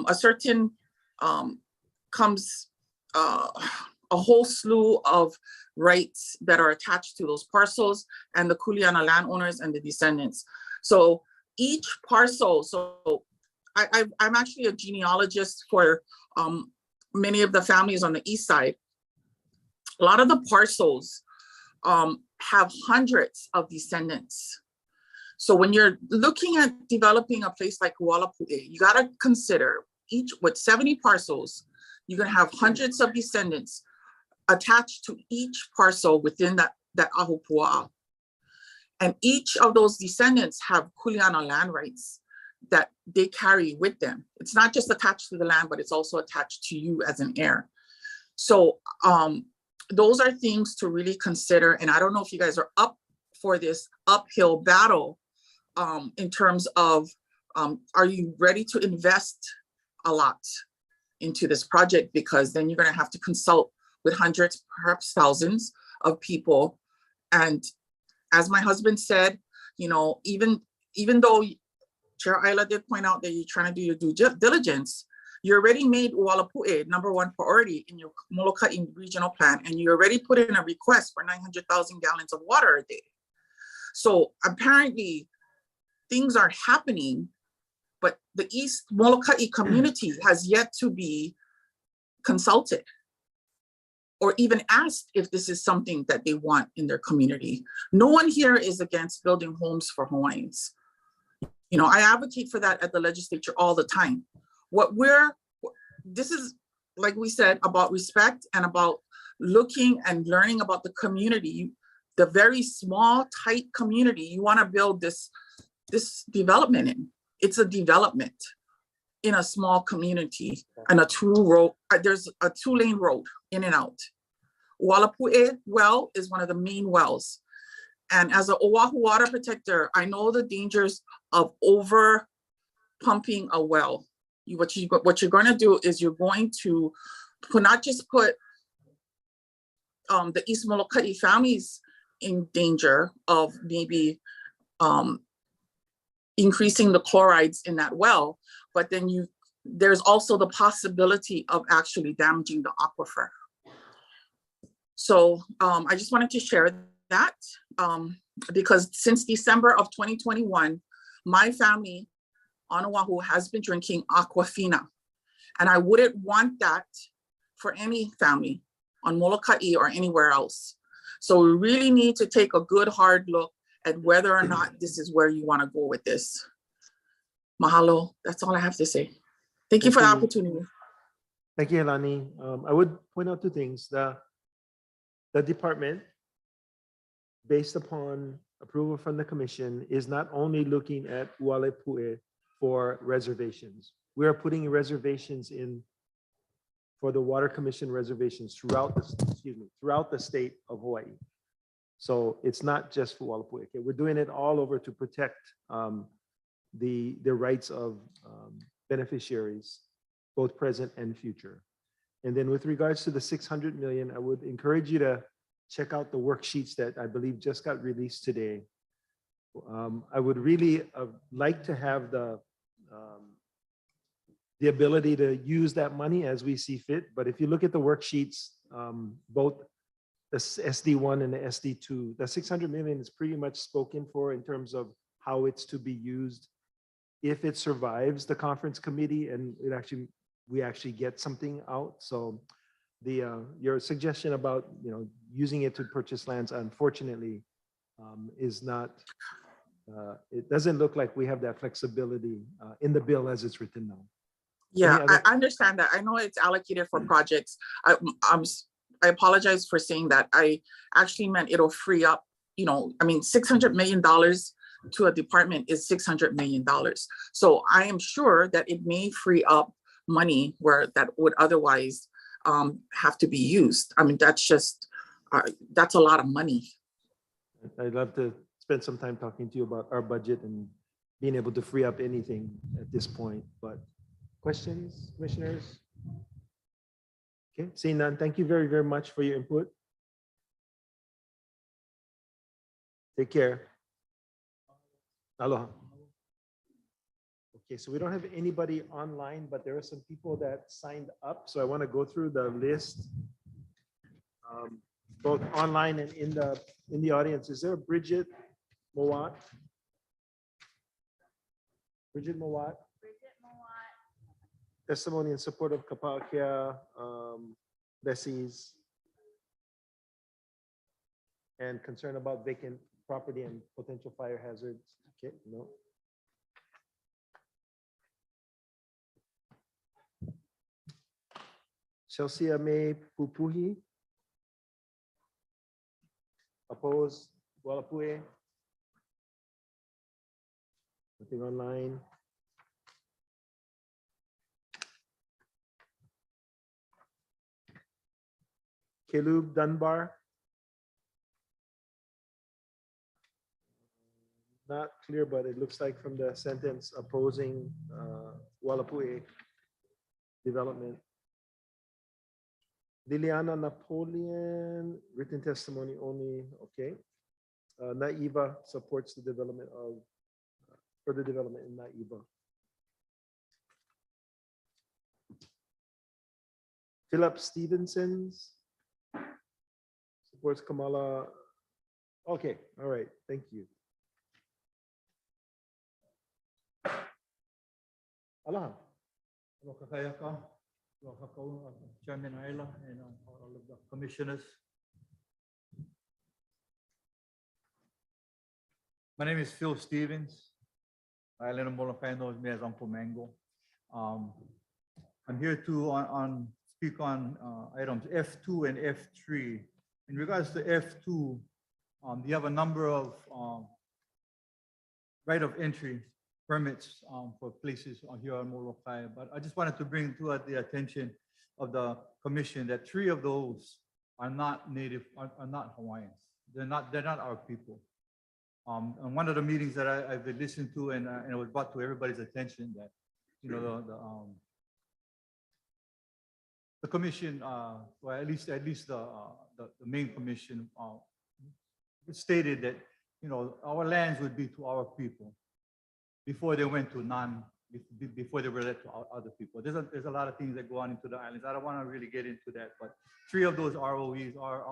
whole slew of rights that are attached to those parcels and the Kuleana landowners and the descendants. So each parcel, I'm actually a genealogist for many of the families on the east side. A lot of the parcels have hundreds of descendants. So when you're looking at developing a place like Ualapu'e, you gotta consider each, with 70 parcels, you're gonna have hundreds of descendants attached to each parcel within that Ahupua'a. And each of those descendants have Kuleana land rights that they carry with them. It's not just attached to the land, but it's also attached to you as an heir. So those are things to really consider. And I don't know if you guys are up for this uphill battle in terms of, are you ready to invest a lot into this project? Because then you're gonna have to consult with hundreds, perhaps thousands of people. And as my husband said, you know, even though Chair Ayla did point out that you're trying to do your due diligence, you already made Ualapu'e #1 priority in your Molokai regional plan, and you already put in a request for 900,000 gallons of water a day. So apparently things are happening, but the East Molokai community has yet to be consulted or even asked if this is something that they want in their community. No one here is against building homes for Hawaiians. You know, I advocate for that at the legislature all the time. This is, like we said, about respect and about looking and learning about the community, the very small, tight community you want to build this development in. It's a development in a small community and there's a 2-lane road in and out. Ualapu'e well is one of the main wells. And as an Oahu water protector, I know the dangers of over pumping a well. What you're going to do is you're going to not just put the East Molokai families in danger of maybe increasing the chlorides in that well, but then there's also the possibility of actually damaging the aquifer. So I just wanted to share that because since December of 2021, my family on Oahu has been drinking Aquafina. And I wouldn't want that for any family on Molokai or anywhere else. So we really need to take a good hard look at whether or not this is where you want to go with this. Mahalo, that's all I have to say. Thank you for the opportunity. Thank you, Helani. I would point out 2 things. The department, based upon approval from the commission, is not only looking at Ualapu'e for reservations. We are putting reservations in for the Water Commission reservations throughout the state of Hawaii. So it's not just for Ualapu'e. Okay? We're doing it all over to protect the rights of beneficiaries, both present and future. And then with regards to the 600 million, I would encourage you to check out the worksheets that I believe just got released today. I would really like to have the ability to use that money as we see fit. But if you look at the worksheets, both the SD1 and the SD2, the 600 million is pretty much spoken for in terms of how it's to be used. If it survives the conference committee and we actually get something out. So your suggestion about using it to purchase lands, unfortunately, is not. It doesn't look like we have that flexibility in the bill as it's written now. Yeah, other- I understand that. I know it's allocated for projects. I apologize for saying that. I actually meant it'll free up, I mean, $600 million to a department is $600 million. So I am sure that it may free up money where that would otherwise have to be used. I mean, that's a lot of money. I'd love to spend some time talking to you about our budget and being able to free up anything at this point, but questions, commissioners? Okay, seeing none, thank you very, very much for your input. Take care. Aloha. Okay, so we don't have anybody online, but there are some people that signed up. So I want to go through the list, both online and in the audience. Is there Bridget Mowat? Bridget Mowat. Testimony in support of Kapaakia, lessees, and concern about vacant property and potential fire hazards. Okay, no. Chelsea May Pupuhi. Opposed. Walapue. Nothing online. Caleb Dunbar. Not clear, but it looks like from the sentence opposing Walapue development. Liliana Napoleon, written testimony only, okay. Naiva supports the development of further development in Naiva. Philip Stevenson's supports Kamala. Okay, all right, thank you. Aloha. Chairman Ayla and all of the commissioners. My name is Phil Stevens. Island of Molokai knows me as Uncle Mango. I'm here to speak on items F2 and F3. In regards to F2, you have a number of right of entry permits for places here on Molokai, but I just wanted to bring to the attention of the commission that 3 of those are not native, are not Hawaiians. They're not our people. And one of the meetings that I've listened to and it was brought to everybody's attention that the commission, or at least the main commission, stated that our lands would be to our people before they went to before they were let to other people. There's a lot of things that go on into the islands. I don't want to really get into that, but 3 of those ROEs are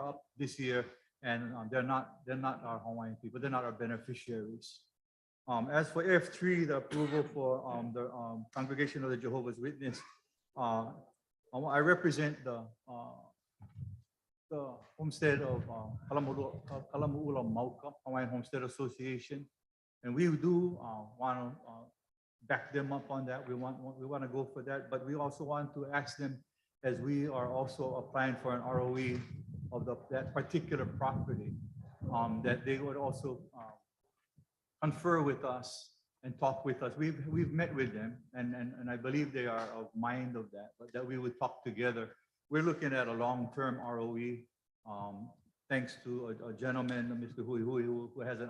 up this year, and they're not our Hawaiian people. They're not our beneficiaries. As for F3, the approval for the Congregation of the Jehovah's Witness, I represent the homestead of Kalamu'ula Mauka, Hawaiian Homestead Association. And we do want to back them up on that. We want to go for that, but we also want to ask them, as we are also applying for an ROE of that particular property, that they would also confer with us and talk with us. We've met with them, and I believe they are of mind of that, but that we would talk together. We're looking at a long-term ROE. Thanks to a gentleman, Mr. Hui, who has an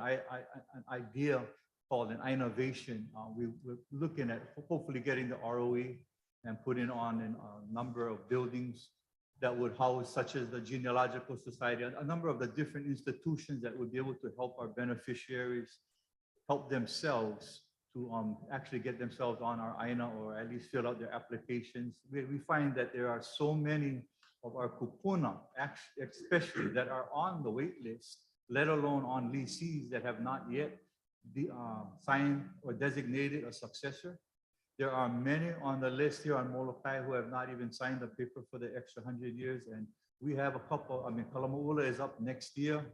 idea called an innovation. We're looking at hopefully getting the ROE and putting on a number of buildings that would house, such as the Genealogical Society, a number of the different institutions that would be able to help our beneficiaries help themselves to actually get themselves on our INA, or at least fill out their applications. We find that there are so many of our kupuna, especially, that are on the wait list, let alone on leasees that have not yet signed or designated a successor. There are many on the list here on Molokai who have not even signed the paper for the extra 100 years. And we have a couple, Kalamu'ula is up next year.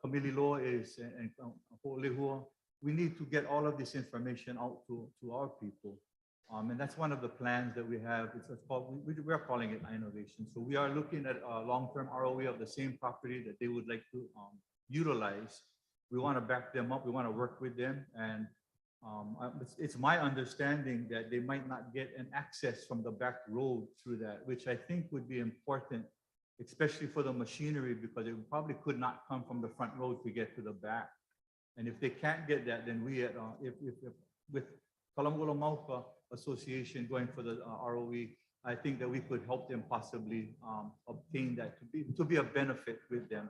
Kamililoa is, and Ho'olehua we need to get all of this information out to our people. And that's one of the plans that we have. It's called, we're calling it innovation. So we are looking at a long-term ROE of the same property that they would like to utilize. We want to back them up. We want to work with them. And it's my understanding that they might not get an access from the back road through that, which I think would be important, especially for the machinery, because it probably could not come from the front road to get to the back. And if they can't get that, then we, if with Kalamula Mauka Association going for the ROE, I think that we could help them possibly obtain that to be a benefit with them.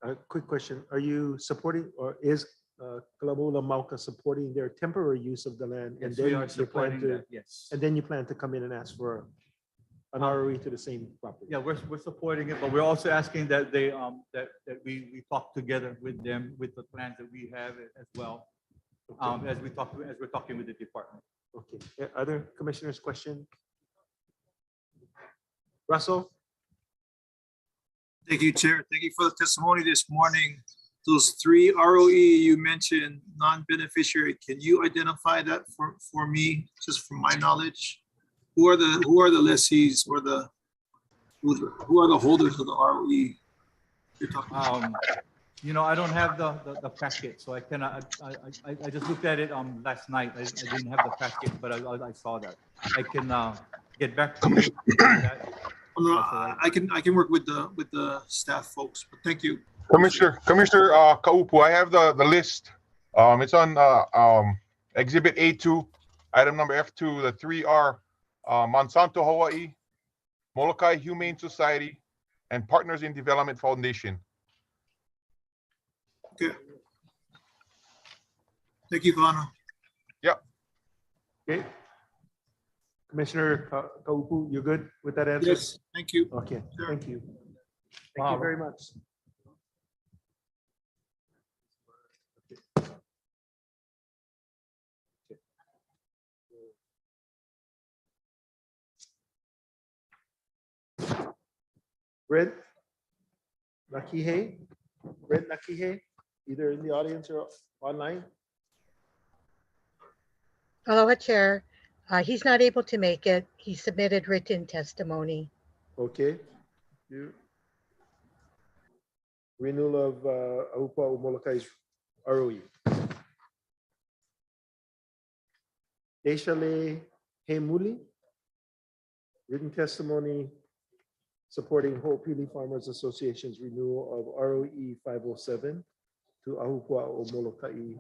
A quick question. Are you supporting, or is Kalamula Mauka supporting their temporary use of the land? Yes, And we then are you plan supporting to, that, yes. and then you plan to come in and ask for an ROE to the same property? Yeah, we're supporting it, but we're also asking that they that we talk together with them with the plans that we have as well, as we're talking with the department. Okay. Other commissioners' question? Russell? Thank you, Chair. Thank you for the testimony this morning. Those 3 ROE you mentioned, non-beneficiary, can you identify that for me, just from my knowledge? Who are the lessees or who are the holders of the ROE you're talking about? You know, I don't have the packet, so I cannot. I just looked at it last night. I didn't have the packet, but I saw that. I can get back to you on that. No, I can work with the staff folks, but thank you. Commissioner Kaupu, I have the list. It's on Exhibit A2, item number F2. The 3 are Monsanto Hawaii, Molokai Humane Society, and Partners in Development Foundation. Okay. Thank you, Kano. Yep. Okay. Commissioner Kaupu, you're good with that answer? Yes, thank you. Okay, Sure. thank you. Thank you very much. Brent Nakihe, either in the audience or online. Aloha, Chair. He's not able to make it. He submitted written testimony. Okay. Renewal of Ahupua'o Molokai's ROE. Deshale Hemuli, written testimony supporting Ho'opili Farmers Association's renewal of ROE 507 to Ahupua'o Molokai.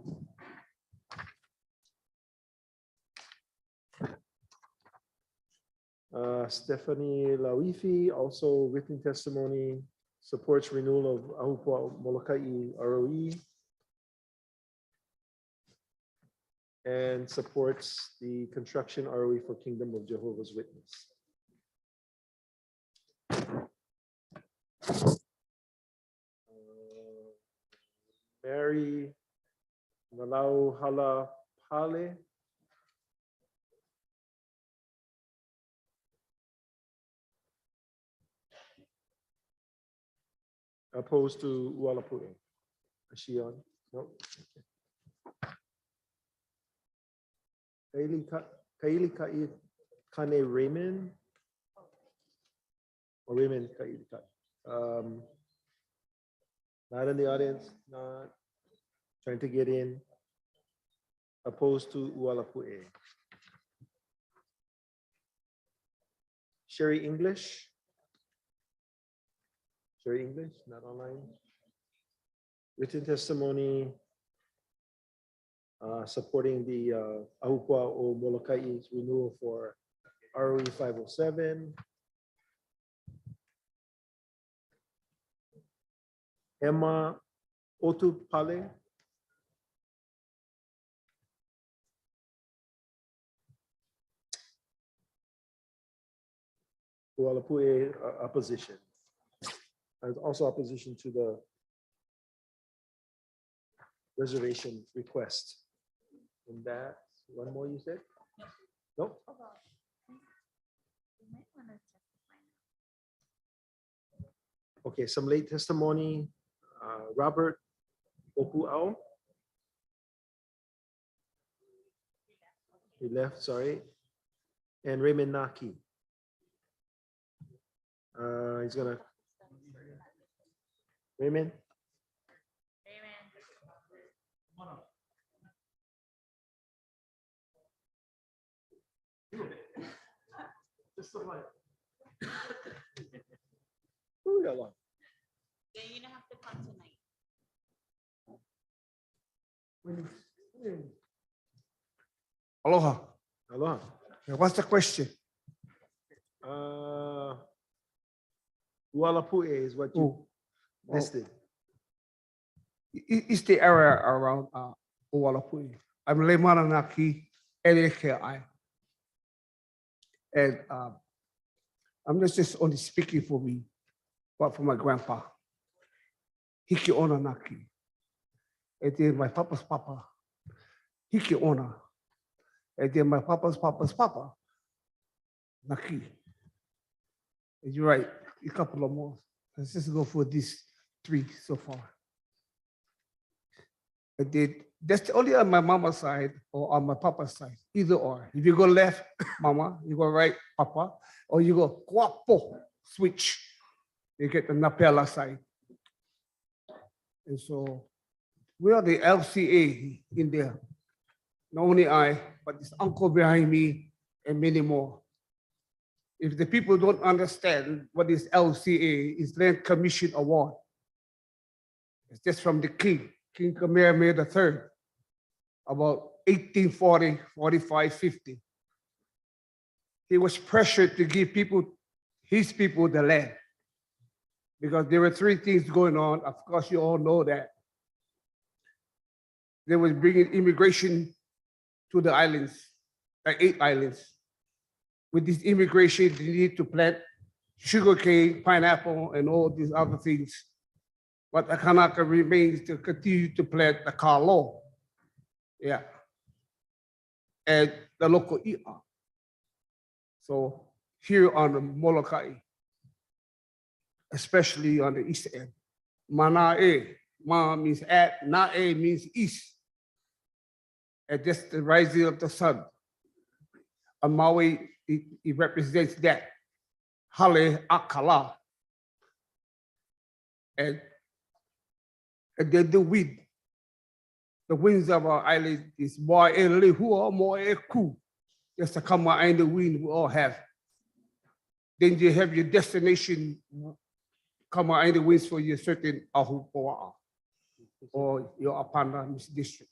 Stephanie Lawifi, also written testimony, supports renewal of Ahupua'o Molokai ROE and supports the construction ROE for Kingdom of Jehovah's Witness. Mary Nalau Hala Pale. Opposed to Ualapu'e. Is she on? No. Kaili Kane Raymond. Or Raymond Kaili. Not in the audience, not trying to get in. Opposed to Ualapu'e. Sherry English. Sherry English, not online. Written testimony supporting the Ahupua'o Molokai's renewal for ROE 507. Emma Otupale. Ualapu'e opposition. There's also opposition to the reservation request. And that, one more you said? Nope. Okay, some late testimony. Robert Opu'au, He left, sorry. And Raymond Naki. He's gonna. Raymond? Aloha. Aloha. What's the question? Ualapue is what you listed. It's the area around Ualapui. I'm Lemananaki, LAKI. And I'm not just only speaking for me, but for my grandpa, Hiki Ona Naki. And then my papa's papa, Hiki Ona. And then my papa's papa, Naki. And you're right, a couple of more. Let's just go for these 3 so far. And then that's only on my mama's side or on my papa's side, either or. If you go left, mama, you go right, papa, or you go guapo, switch, you get the Napela side. And so we are the LCA in there. Not only I, but this uncle behind me and many more. If the people don't understand what is LCA, is Land Commission Award. It's just from the king, King Kamehameha III, about 1840, 45, 50. He was pressured to give his people the land because there were 3 things going on. Of course, you all know that. They were bringing immigration to the islands, like 8 islands. With this immigration, they need to plant sugarcane, pineapple, and all these other things. But the Kanaka remains to continue to plant the kalo. Yeah. And the local ia. So here on the Molokai, especially on the east end, Mana'e, Ma means at, Na'e means east. And that's the rising of the sun. On Maui, it represents that. Hale Akala. And then the wind. The winds of our island is Moe Lehua, Moe Ku. That's the Kama and the wind we all have. Then you have your destination, Kama and the winds for your certain Ahupoa or your Apana district.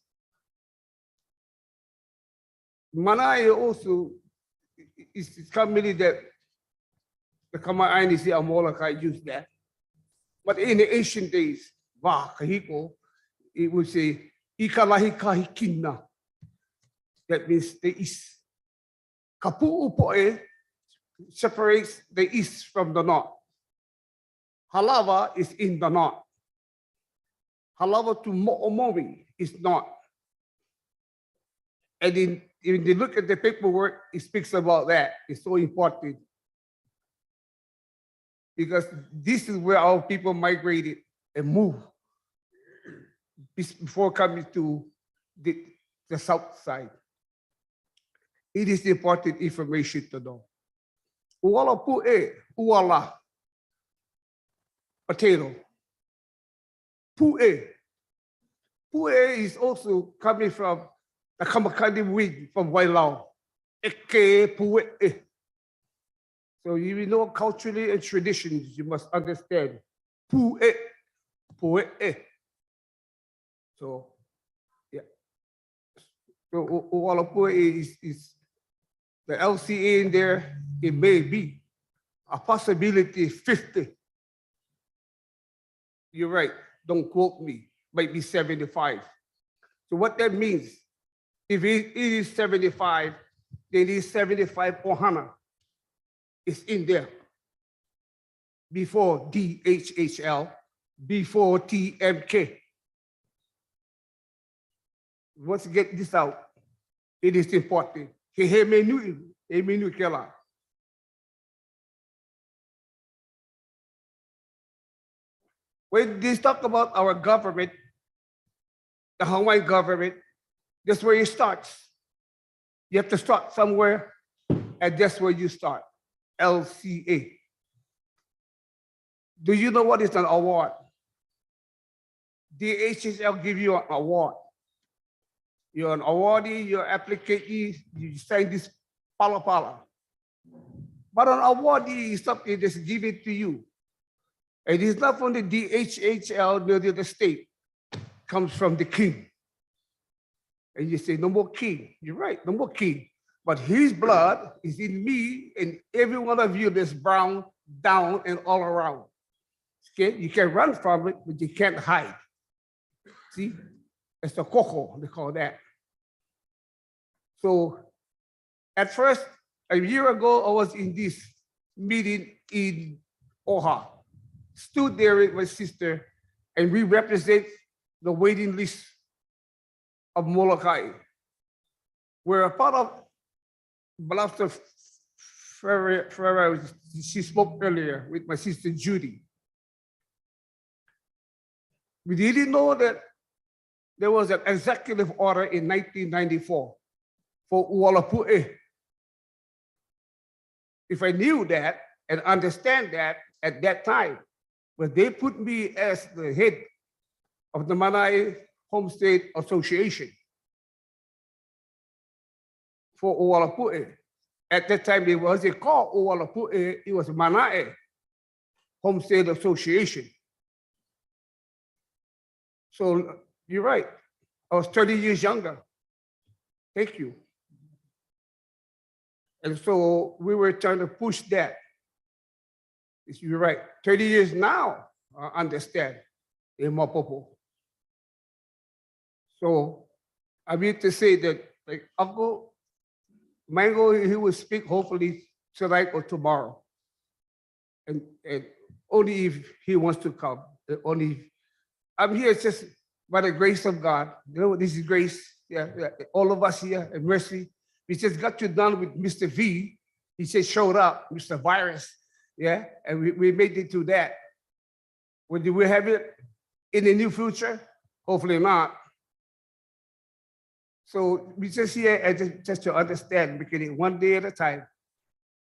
Manai also is commonly that the Kama Island is the Molokai use that. But in the ancient days, Kahiko, it would say Ikalahi Kahikina. That means the east. Kapu'upo'e separates the east from the north. Halawa is in the north. Halawa to Mo'omomi is not. And when you look at the paperwork, it speaks about that. It's so important. Because this is where our people migrated and moved before coming to the south side. It is important information to know. Uala pu'e, uala, potato. Pu'e. Pu'e is also coming from the Kamakani wind from Wailau. Eke pu'e. So you know culturally and traditions, you must understand. Pu'e, pu'e. So, yeah. So uala pu'e is the LCA in there, it may be a possibility 50. You're right, don't quote me, might be 75. So what that means, if it is 75, then it is 75 ohana. It's in there. Before DHHL, before TMK. Once you get this out, it is important. When they talk about our government, the Hawaiian government, that's where it starts. You have to start somewhere, and that's where you start. LCA. Do you know what is an award? The HSL give you an award. You're an awardee, you're applicatee, you sign this pala. But an awardee is something that's given to you. It is not from the DHHL, nor the state. It comes from the king. And you say, no more king. You're right, no more king. But his blood is in me and every one of you that's brown, down, and all around. Okay, you can run from it, but you can't hide. See, it's a coco, they call that. So at first, a year ago, I was in this meeting in Oha, stood there with my sister, and we represent the waiting list of Molokai. We're a part of Balafter Ferrer, she spoke earlier with my sister Judy. We didn't know that there was an executive order in 1994 for Ualapu'e. If I knew that and understand that at that time, but they put me as the head of the Manai Homestead Association for Ualapu'e. At that time, it wasn't called Ualapu'e, it was Manai Homestead Association. So you're right. I was 30 years younger. Thank you. And so we were trying to push that. You're right. 30 years now, I understand in Mapopo. So I mean to say that, like Uncle Mango, he will speak hopefully tonight or tomorrow. And only if he wants to come. Only I'm here just by the grace of God. You know, this is grace. Yeah, all of us here at Mercy. We just got you done with Mr. V. He just showed up, Mr. Virus. Yeah, and we made it to that. When do we have it in the near future? Hopefully not. So we just here and just to understand, because one day at a time.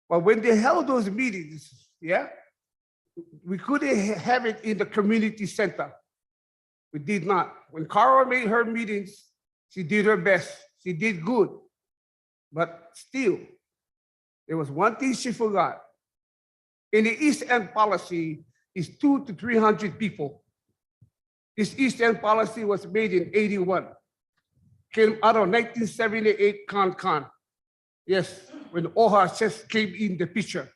But when they held those meetings, yeah, we couldn't have it in the community center. We did not. When Cara made her meetings, she did her best. She did good. But still, there was one thing she forgot. In the East End policy, is 200 to 300 people. This East End policy was made in 81. Came out of 1978 Con. Yes, when OHA just came in the picture.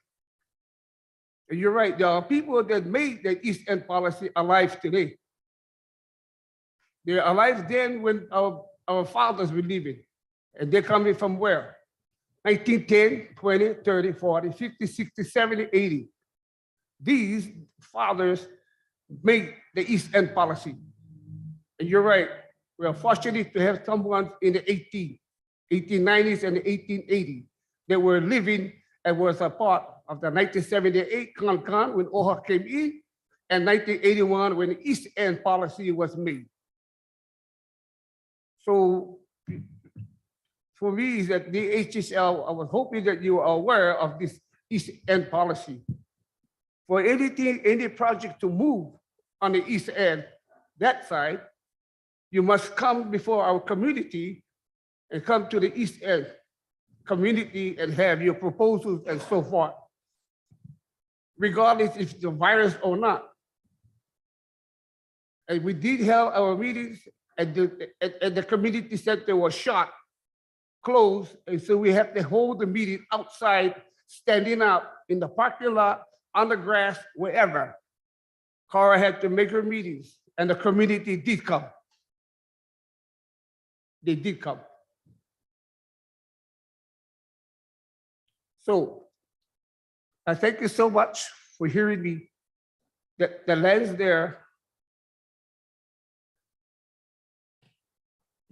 And you're right, there are people that made the East End policy alive today. They're alive then when our fathers were living. And they're coming from where? 1910, 20, 30, 40, 50, 60, 70, 80. These fathers made the East End policy. And you're right, we are fortunate to have someone in the 1890s and the 1880s that were living and was a part of the 1978 Con when OHA came in, and 1981 when the East End policy was made. So for me, is that the HSL, I was hoping that you are aware of this East End policy. For anything, any project to move on the East End, that side, you must come before our community and come to the East End community and have your proposals and so forth, regardless if it's a virus or not. And we did have our meetings and the community center was shut, closed, and so we have to hold the meeting outside, standing up in the parking lot, on the grass, wherever. Cara had to make her meetings, and the community did come. They did come. So I thank you so much for hearing me. The land's there.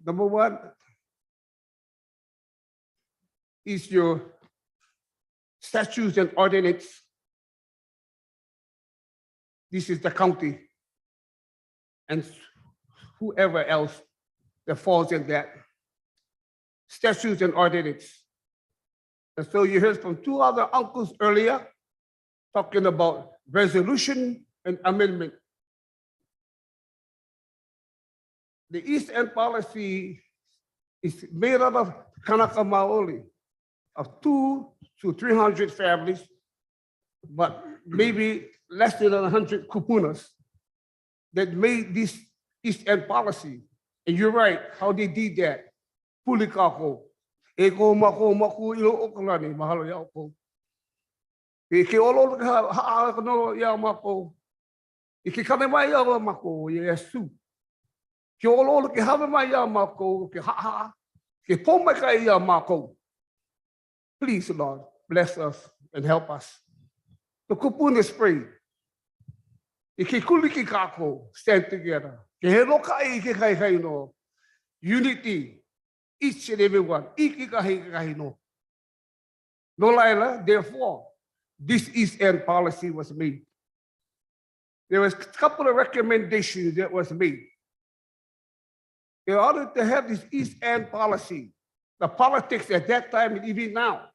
Number one is your statutes and ordinance. This is the county and whoever else that falls in that. statutes and ordinance. And so you heard from two other uncles earlier talking about resolution and amendment. The East End policy is made out of Kanaka Maoli, of 200 to 300 families, but maybe less than 100 kupunas that made this East End policy. And you're right, how they did that. Pulikako. Eko mako mako ilo okalani mahalo ya oko. Ike olo ha no ya mako. Ike kanema ya mako Yesu. Ke olo ke hama ya mako ke ha ke pomaka ya mako. Please, Lord, bless us and help us. The kupunas pray. Ike kuliki kako stand together. Ke helo kai ke kai no. Unity. Each and every one. No, Laila, therefore, this East End policy was made. There was a couple of recommendations that was made. In order to have this East End policy, the politics at that time and even now,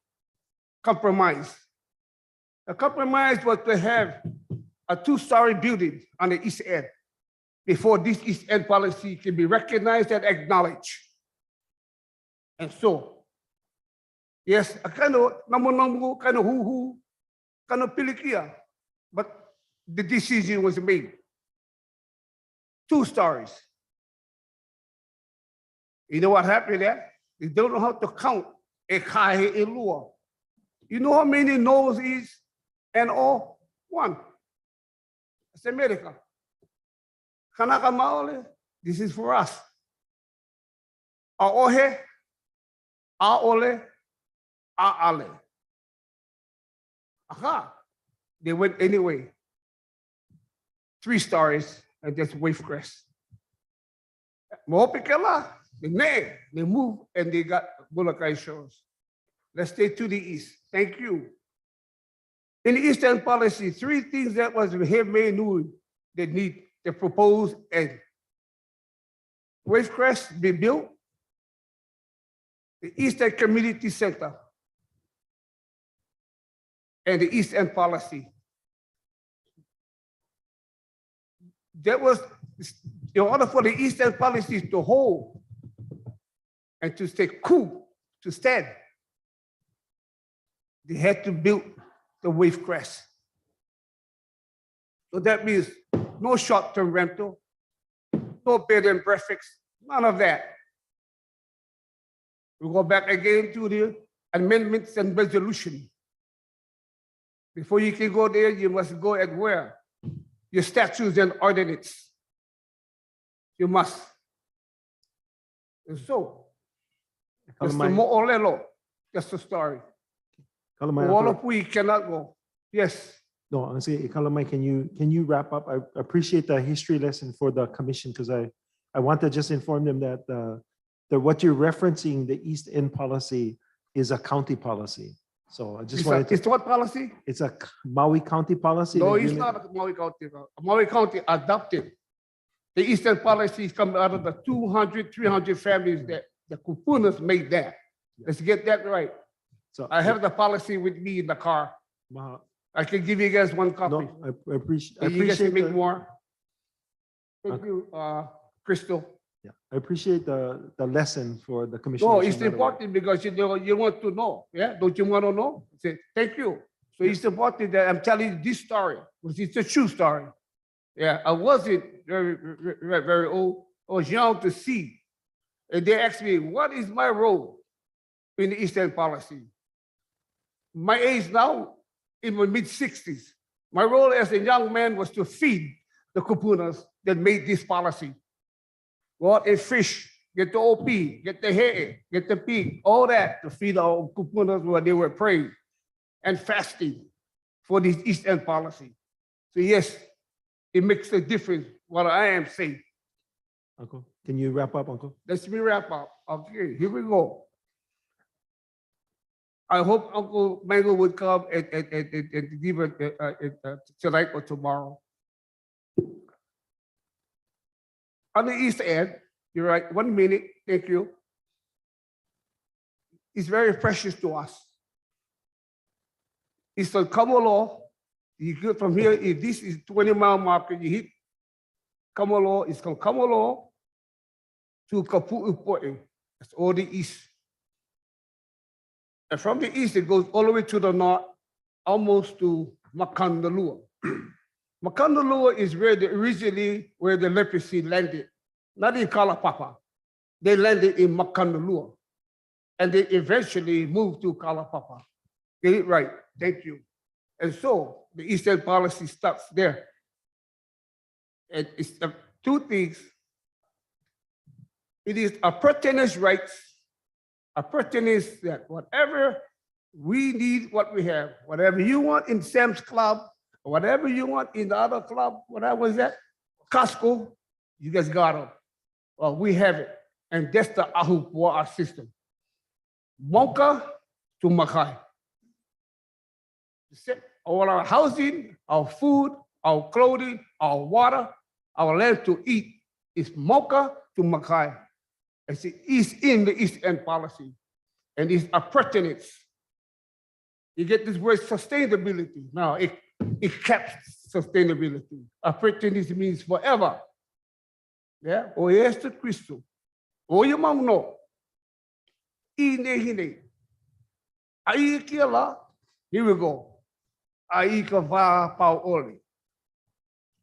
compromise. The compromise was to have a 2-story building on the East End before this East End policy can be recognized and acknowledged. And so, yes, a kind of namu, kind of hoo, kind of pilikia, but the decision was made. 2 stories. You know what happened there? They don't know how to count a kai elua. You know how many no's is N-O? 1. It's America. Kanaka maole, this is for us. Aohe, Aole, Aale. Aha. They went anyway. 3 stories and just wave crest. Mohopikela, they move and they got Bulakai shores. Let's stay to the east. Thank you. In the Eastern policy, 3 things that was made new that need to propose and wave crest be built. The Eastern Community Center and the East End policy. That was, in order for the East End policy to hold and to stay cool, to stand, they had to build the wave crest. So that means no short-term rental, no bed and breakfast, none of that. We go back again to the amendments and resolution. Before you can go there, you must go and where? Your statutes and ordinance. You must. And so, it's the mo'olelo. That's the story. Wallapui cannot go. Yes. No, I'm saying, Kalamai, can you wrap up? I appreciate the history lesson for the commission because I want to just inform them that that what you're referencing, the East End policy, is a county policy. So I just wanted to. It's what policy? It's a Maui County policy. No, it's not a Maui County. Maui County adopted. The Eastern policies come out of the 200, 300 families that the kupunas made that. Let's get that right. So I have the policy with me in the car. I can give you guys one copy. No, I appreciate. You guys can make more. Thank you, Crystal. Yeah, I appreciate the lesson for the commission. No, it's important because you want to know. Yeah, don't you want to know? Say, thank you. So it's important that I'm telling you this story, because it's a true story. Yeah, I wasn't very old. I was young to see. And they asked me, what is my role in the Eastern policy? My age now, in my mid-60s, my role as a young man was to feed the kupunas that made this policy. Go out and fish, get the OP, get the hay, get the pig, all that to feed our kupunas while they were praying and fasting for this East End policy. So yes, it makes a difference what I am saying. Uncle, can you wrap up, Uncle? Let me wrap up. Okay, here we go. I hope Uncle Mango would come and give it tonight or tomorrow. On the East End, you're right, 1 minute, thank you. is very precious to us. It's the Kamalo. You go from here, if this is 20-mile marker, you hit Kamalo, it's from Kamalo to Kapu'upo'e. That's all the east. And from the east, it goes all the way to the north, almost to Makandalua. Makandalua is originally where the leprosy landed, not in Kalapapa. They landed in Makandalua, and they eventually moved to Kalapapa. Get it right. Thank you. And so the Eastern policy stops there. And it's two things. It is a pertinence rights, a pertinence that whatever we need, what we have, whatever you want in Sam's Club, or whatever you want in the other club, whatever was that, Costco, you guys got them. Well, we have it. And that's the Ahupua'a system. Moka to Makai. All our housing, our food, our clothing, our water, our land to eat is Moka to Makai. It's in the East End policy, and it's a pertinence. You get this word sustainability. Now, it caps sustainability. A pertinence means forever. Yeah, o este Cristo. O yamang no. Ine hine. Ai kia la. Here we go. Aika va pau oli.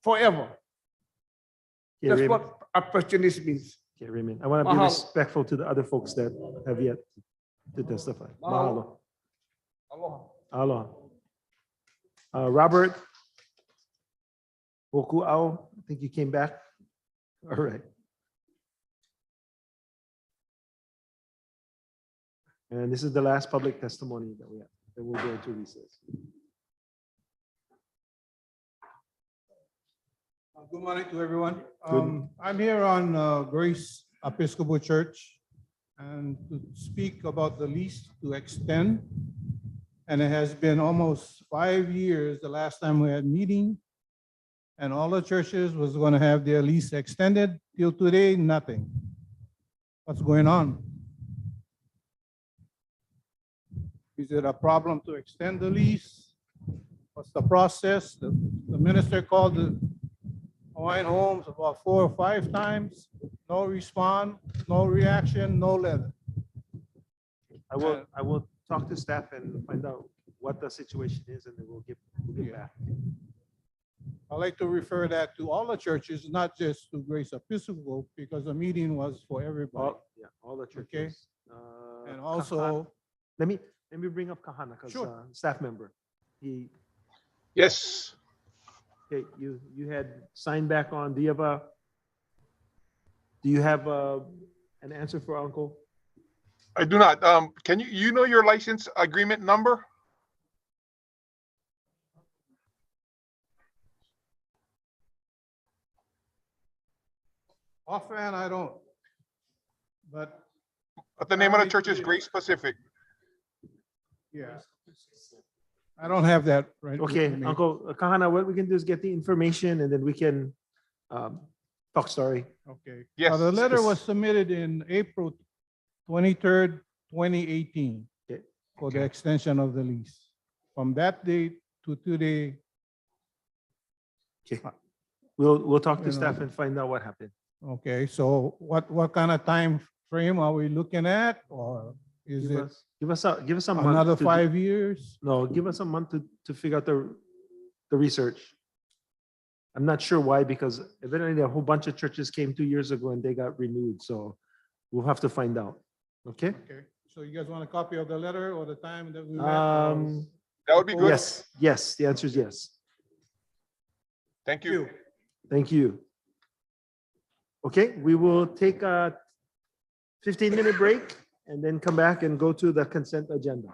Forever. Okay, That's Raymond. what a pertinence means. Okay, Raymond. I want to be Mahalo. respectful to the other folks that have yet to testify. Mahalo. Aloha. Aloha. Robert Woku'au, I think you came back. All right. And this is the last public testimony that we have. Then we'll go into recess. Good morning to everyone. Good. I'm here on Grace Episcopal Church and to speak about the lease to extend. And it has been almost 5 years, the last time we had meeting. And all the churches was going to have their lease extended. Till today, nothing. What's going on? Is it a problem to extend the lease? What's the process? The minister called the Hawaiian Homes about 4 or 5 times. No response, no reaction, no letter. I will talk to staff and find out what the situation is, and then we'll get back. I'd like to refer that to all the churches, not just to Grace Episcopal, because the meeting was for everybody. All the churches. Okay. And Kahana. also, Let me bring up Kahana because Sure. Staff member. Yes. Okay, you had signed back on. Do you have an answer for Uncle? I do not. Can you know your license agreement number? offhand, I don't. But The name of the church is Grace Pacific. yeah, I don't have that right. Okay, with me. Uncle Kahana, what we can do is get the information and then we can talk story. Okay. Yes. The letter was submitted in April 23rd, 2018 for the extension of the lease. From that date to today. Okay. We'll talk to You staff know. and find out what happened. Okay, so what kind of time frame are we looking at, or is it Give us a month. another to- 5 years? No, give us a month to figure out the research. I'm not sure why, because evidently a whole bunch of churches came 2 years ago and they got renewed, so we'll have to find out. Okay? Okay, so you guys want a copy of the letter or the time that we met? That would be good. Yes, the answer is yes. Thank you. Thank you. Okay, we will take a 15-minute break and then come back and go to the consent agenda.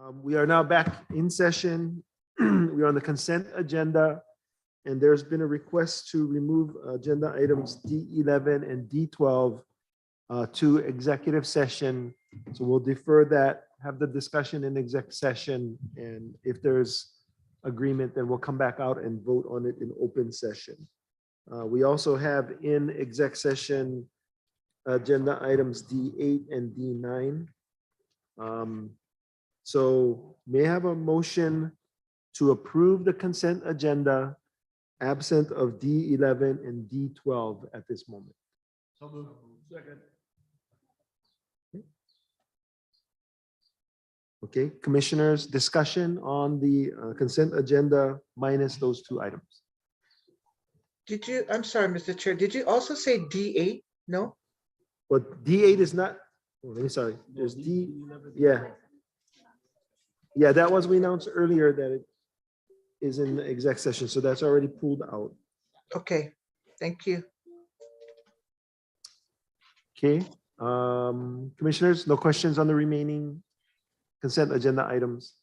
We are now back in session. We are on the consent agenda, and there's been a request to remove agenda items D11 and D12 to executive session. So we'll defer that, have the discussion in exec session, and if there's agreement, then we'll come back out and vote on it in open session. We also have in exec session agenda items D8 and D9. So may I have a motion to approve the consent agenda absent of D11 and D12 at this moment? So moved. Second. Okay, commissioners, discussion on the consent agenda minus those two items. Did you, I'm sorry, Mr. Chair, did you also say D8? No? But D8 is not, oh, let me, sorry, there's D, yeah. Yeah, that was, we announced earlier that it is in the exec session, so that's already pulled out. Okay, thank you. Okay, commissioners, no questions on the remaining consent agenda items.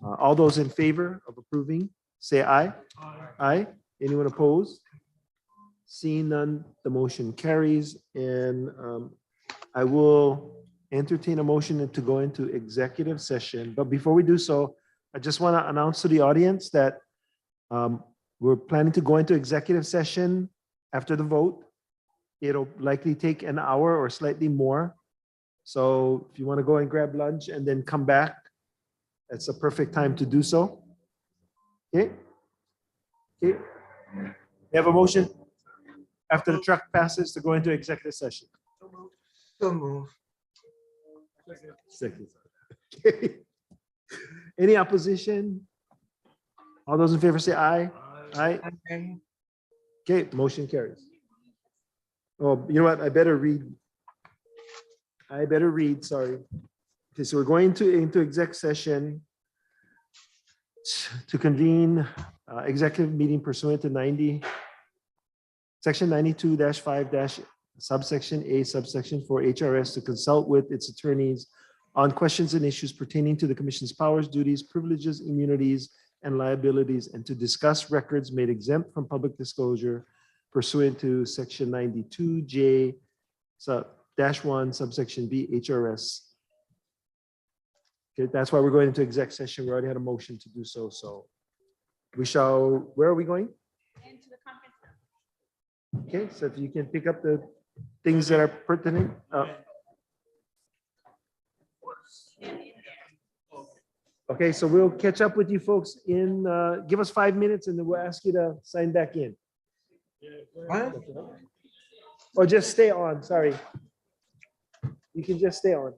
All those in favor of approving, say aye. Aye. Anyone opposed? Seeing none, the motion carries, and I will entertain a motion to go into executive session. But before we do so, I just want to announce to the audience that we're planning to go into executive session after the vote. It'll likely take an hour or slightly more. So if you want to go and grab lunch and then come back, that's a perfect time to do so. Okay. Okay. We have a motion after the truck passes to go into executive session. So move. Second. Okay. Any opposition? All those in favor say aye. Aye. Okay, motion carries. Oh, you know what? I better read, sorry. Okay, so we're going into exec session to convene executive meeting pursuant to section 92-5- subsection A, subsection 4 HRS to consult with its attorneys on questions and issues pertaining to the commission's powers, duties, privileges, immunities, and liabilities, and to discuss records made exempt from public disclosure pursuant to section 92J -1 subsection B HRS. Okay, that's why we're going into exec session. We already had a motion to do so. So we shall, where are we going? Into the conference room. Okay, so if you can pick up the things that are pertinent. Okay, so we'll catch up with you folks in, give us 5 minutes and then we'll ask you to sign back in. Or just stay on, sorry. You can just stay on.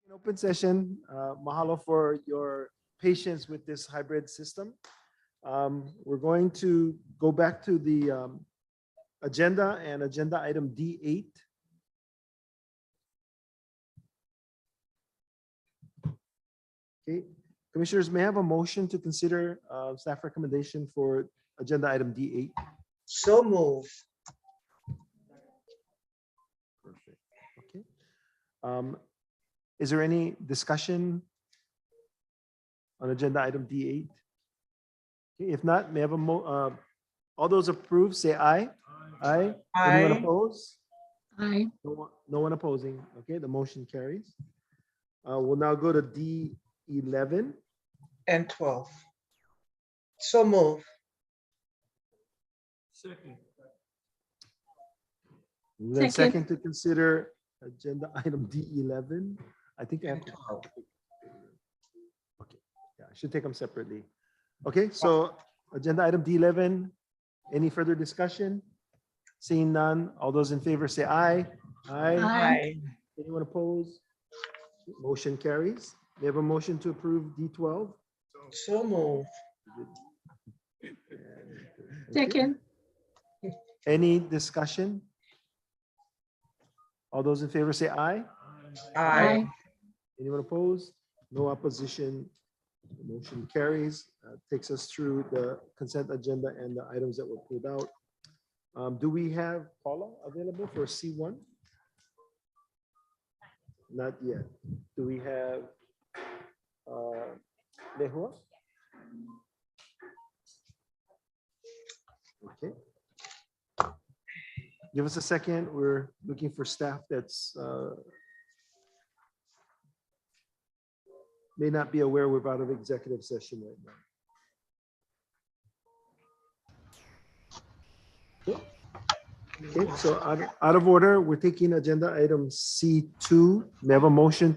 An open session. Mahalo for your patience with this hybrid system. We're going to go back to the agenda and agenda item D8. Okay, commissioners, may I have a motion to consider staff recommendation for agenda item D8? So move. Perfect. Okay. Is there any discussion on agenda item D8? Okay, if not, may I have all those approved, say aye. Aye. Anyone Aye. oppose? Aye. No one opposing. Okay, the motion carries. We'll now go to D11. And 12. So move. Second. Second to consider agenda item D11. I think I have to. Okay, yeah, I should take them separately. Okay, so agenda item D11. Any further discussion? Seeing none, all those in favor say aye. Aye. Anyone opposed? Motion carries. We have a motion to approve D12. So move. Second. Any discussion? All those in favor say aye. Aye. Anyone opposed? No opposition. The motion carries. Takes us through the consent agenda and the items that were pulled out. Do we have Paula available for C1? Not yet. Do we have Lehua? Okay. Give us a second. We're looking for staff that's may not be aware we're out of executive session right now. Okay, so out of order, we're taking agenda item C2. May I have a motion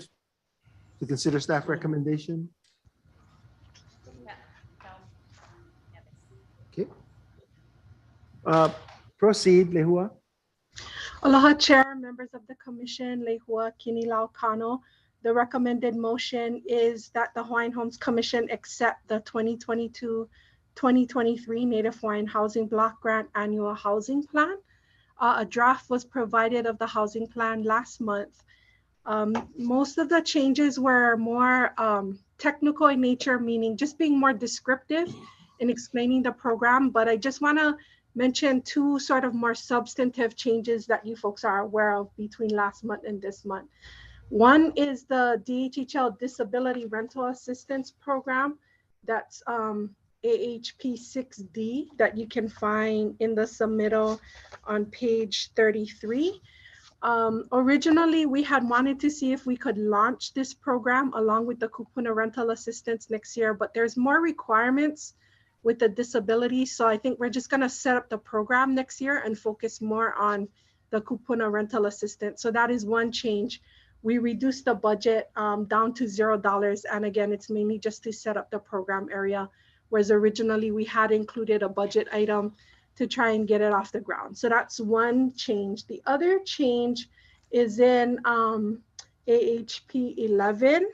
to consider staff recommendation? Okay. Proceed, Lehua. Aloha Chair, members of the Commission, Lehua Kinilau Kano. The recommended motion is that the Hawaiian Homes Commission accept the 2022-2023 Native Hawaiian Housing Block Grant Annual Housing Plan. A draft was provided of the housing plan last month. Most of the changes were more technical in nature, meaning just being more descriptive in explaining the program. But I just want to mention two sort of more substantive changes that you folks are aware of between last month and this month. One is the DHHL Disability Rental Assistance Program. That's AHP 6D that you can find in the submittal on page 33. Originally, we had wanted to see if we could launch this program along with the kupuna rental assistance next year, but there's more requirements with the disability. So I think we're just gonna set up the program next year and focus more on the kupuna rental assistance. So that is one change. We reduced the budget down to $0. And again, it's mainly just to set up the program area, whereas originally we had included a budget item to try and get it off the ground. So that's one change. The other change is in AHP 11,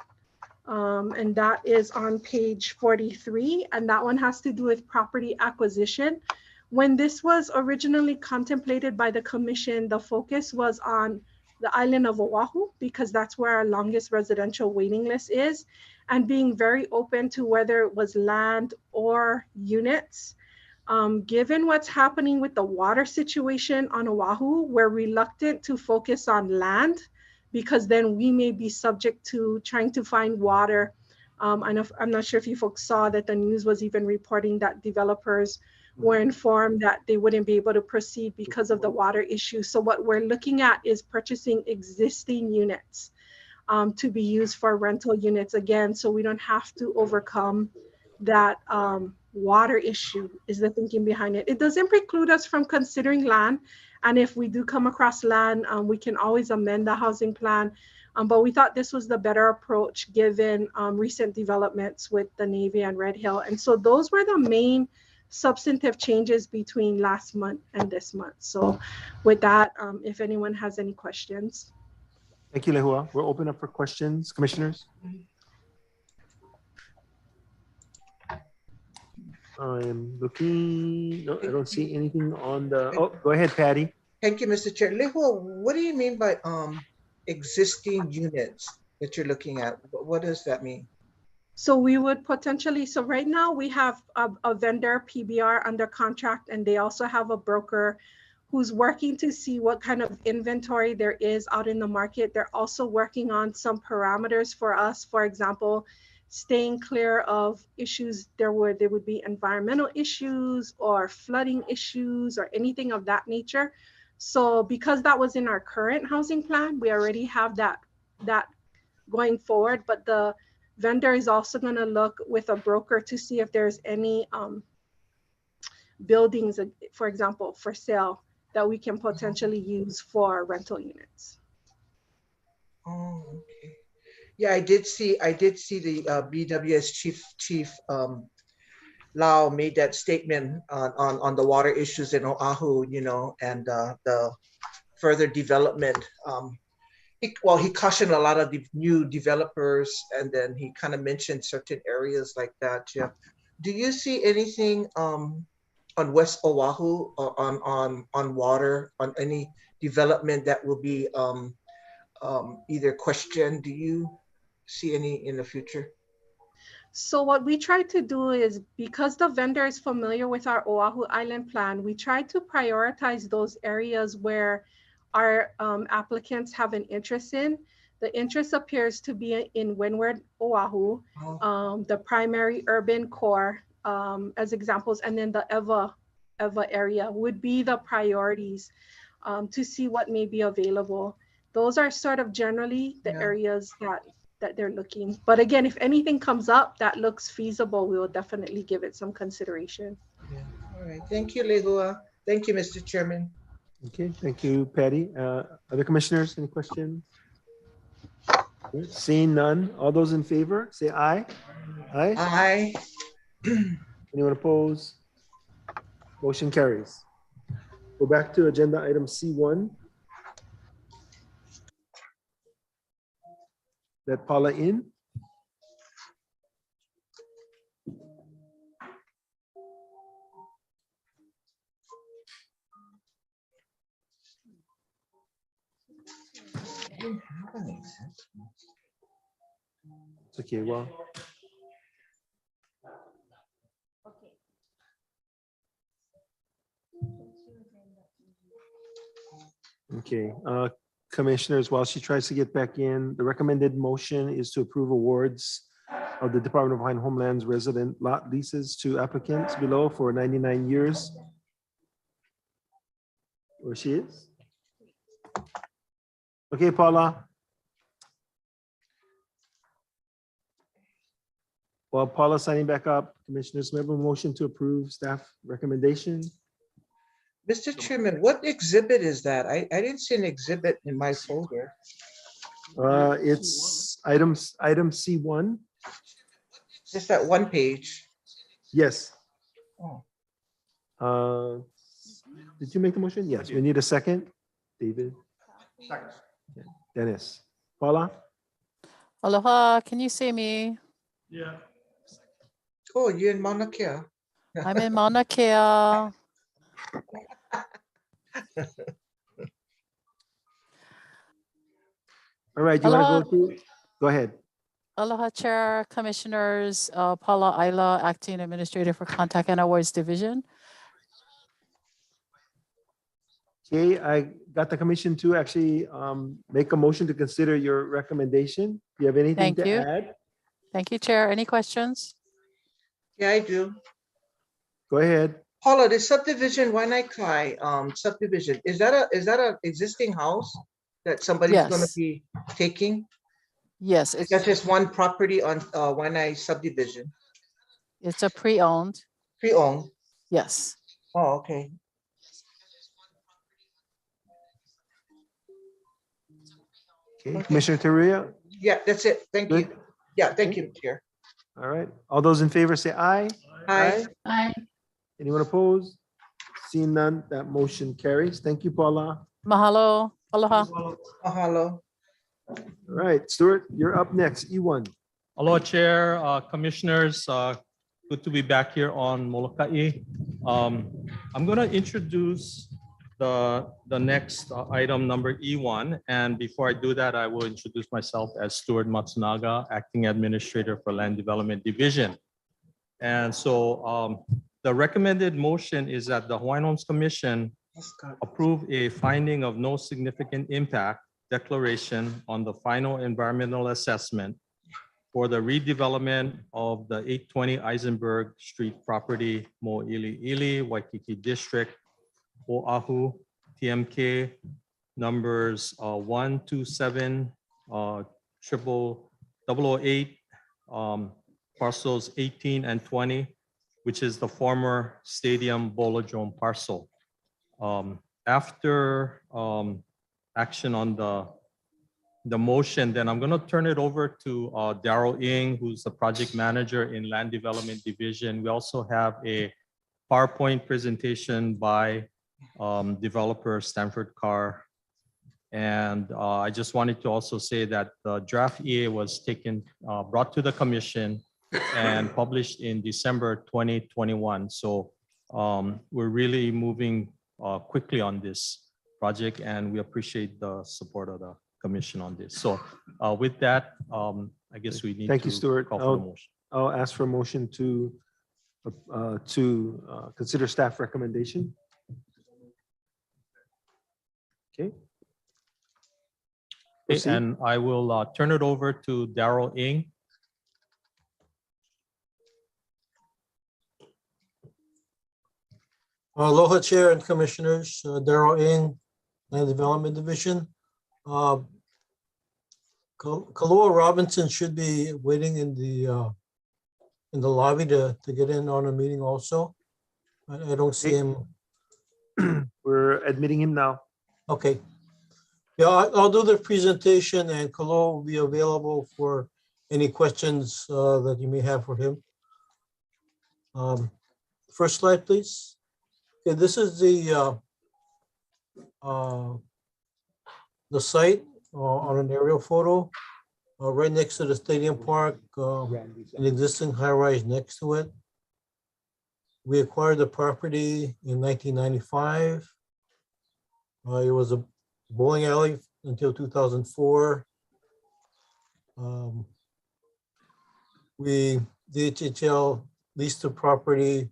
and that is on page 43, and that one has to do with property acquisition. When this was originally contemplated by the commission, the focus was on the island of Oahu, because that's where our longest residential waiting list is, and being very open to whether it was land or units. Given what's happening with the water situation on Oahu, we're reluctant to focus on land because then we may be subject to trying to find water. I'm not sure if you folks saw that the news was even reporting that developers were informed that they wouldn't be able to proceed because of the water issue. So what we're looking at is purchasing existing units to be used for rental units again, so we don't have to overcome that water issue is the thinking behind it. It doesn't preclude us from considering land. And if we do come across land, we can always amend the housing plan. But we thought this was the better approach given recent developments with the Navy and Red Hill. And so those were the main substantive changes between last month and this month. So with that, if anyone has any questions. Thank you, Lehua. We're open up for questions, commissioners. I'm looking, no, I don't see anything on the, oh, go ahead, Patty. Thank you, Mr. Chair. Lehua, what do you mean by existing units that you're looking at? What does that mean? So we would potentially, so right now we have a vendor PBR under contract, and they also have a broker who's working to see what kind of inventory there is out in the market. They're also working on some parameters for us. For example, staying clear of issues there would be environmental issues or flooding issues or anything of that nature. So because that was in our current housing plan, we already have that going forward, but the vendor is also going to look with a broker to see if there's any buildings, for example, for sale that we can potentially use for rental units. Oh, okay. Yeah, I did see the BWS chief Lau made that statement on the water issues in Oahu, you know, and the further development. He cautioned a lot of the new developers, and then he kind of mentioned certain areas like that. Yeah. Do you see anything on West Oahu or on water, on any development that will be either questioned? Do you see any in the future? So what we try to do is, because the vendor is familiar with our Oahu Island plan, we try to prioritize those areas where our applicants have an interest in. The interest appears to be in Windward, Oahu, the primary urban core as examples, and then the Ewa area would be the priorities to see what may be available. Those are sort of generally the areas that they're looking. But again, if anything comes up that looks feasible, we will definitely give it some consideration. Yeah. All right. Thank you, Lehua. Thank you, Mr. Chairman. Okay, thank you, Patty. Other commissioners, any questions? Seeing none, all those in favor, say aye. Aye. Aye. Anyone opposed? Motion carries. Go back to agenda item C1. Let Paula in. It's okay, well. Okay, commissioners, while she tries to get back in, the recommended motion is to approve awards of the Department of Hawaiian Homeland's resident lot leases to applicants below for 99 years. Where she is? Okay, Paula. While Paula's signing back up, commissioners, we have a motion to approve staff recommendation. Mr. Chairman, what exhibit is that? I didn't see an exhibit in my folder. It's item C1. Just that one page. Yes. Oh. Did you make the motion? Yes, we need a second. David. Second. Dennis. Paula? Aloha, can you see me? Yeah. Oh, you're in Mauna Kea. I'm in Mauna Kea. All right, you want to go through? Go ahead. Aloha Chair, Commissioners, Paula Aila, Acting Administrator for Contact and Awards Division. Okay, I got the commission to actually make a motion to consider your recommendation. Do you have anything to add? Thank you, Chair. Any questions? Yeah, I do. Go ahead. Paula, the subdivision Waianakai subdivision, is that a existing house that somebody's going to be taking? Yes, That's just one property on Waianae subdivision. It's a pre-owned. Pre-owned. Yes. Oh, okay. Okay, Commissioner Teruya? Yeah, that's it. Thank you. Yeah, thank you, Chair. All right, all those in favor say aye. Aye. Aye. Anyone opposed? Seeing none, that motion carries. Thank you, Paula. Mahalo. Aloha. Mahalo. All right, Stuart, you're up next, E1. Aloha Chair, Commissioners, good to be back here on Molokai. I'm going to introduce the next item, number E1. And before I do that, I will introduce myself as Stuart Matsunaga, Acting Administrator for Land Development Division. And so the recommended motion is that the Hawaiian Homes Commission approve a finding of no significant impact declaration on the final environmental assessment for the redevelopment of the 820 Eisenberg Street property, Mo'iliili, Waikiki District, Oahu, TMK numbers 127 008, parcels 18 and 20, which is the former Stadium Bolodrome parcel. After action on the motion, then I'm going to turn it over to Daryl Ng, who's the project manager in Land Development Division. We also have a PowerPoint presentation by developer Stanford Carr. And I just wanted to also say that the draft EA was brought to the commission and published in December 2021. So we're really moving quickly on this project, and we appreciate the support of the commission on this. So with that, I guess we need Thank to you, Stuart. call for the motion. I'll ask for a motion to consider staff recommendation. Okay. Proceed. And I will turn it over to Daryl Ng. Aloha Chair and Commissioners, Daryl Ng, Land Development Division. Kalua Robinson should be waiting in the lobby to get in on a meeting also. I don't see him. We're admitting him now. Okay. Yeah, I'll do the presentation, and Kalua will be available for any questions that you may have for him. First slide, please. Okay, this is the site on an aerial photo, right next to the stadium park, an existing high-rise next to it. We acquired the property in 1995. It was a bowling alley until 2004. DHHL leased the property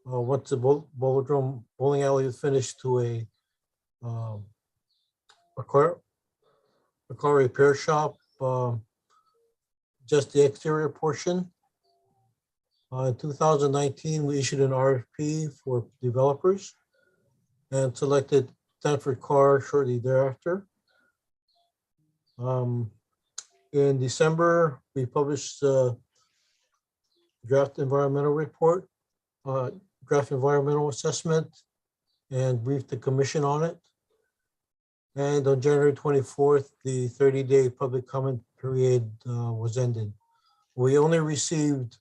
once the Bolodrome bowling alley was finished to a car repair shop, just the exterior portion. In 2019, we issued an RFP for developers and selected Stanford Carr shortly thereafter. In December, we published a draft environmental report, draft environmental assessment, and briefed the commission on it. And on January 24th, the 30-day public comment period was ended. We only received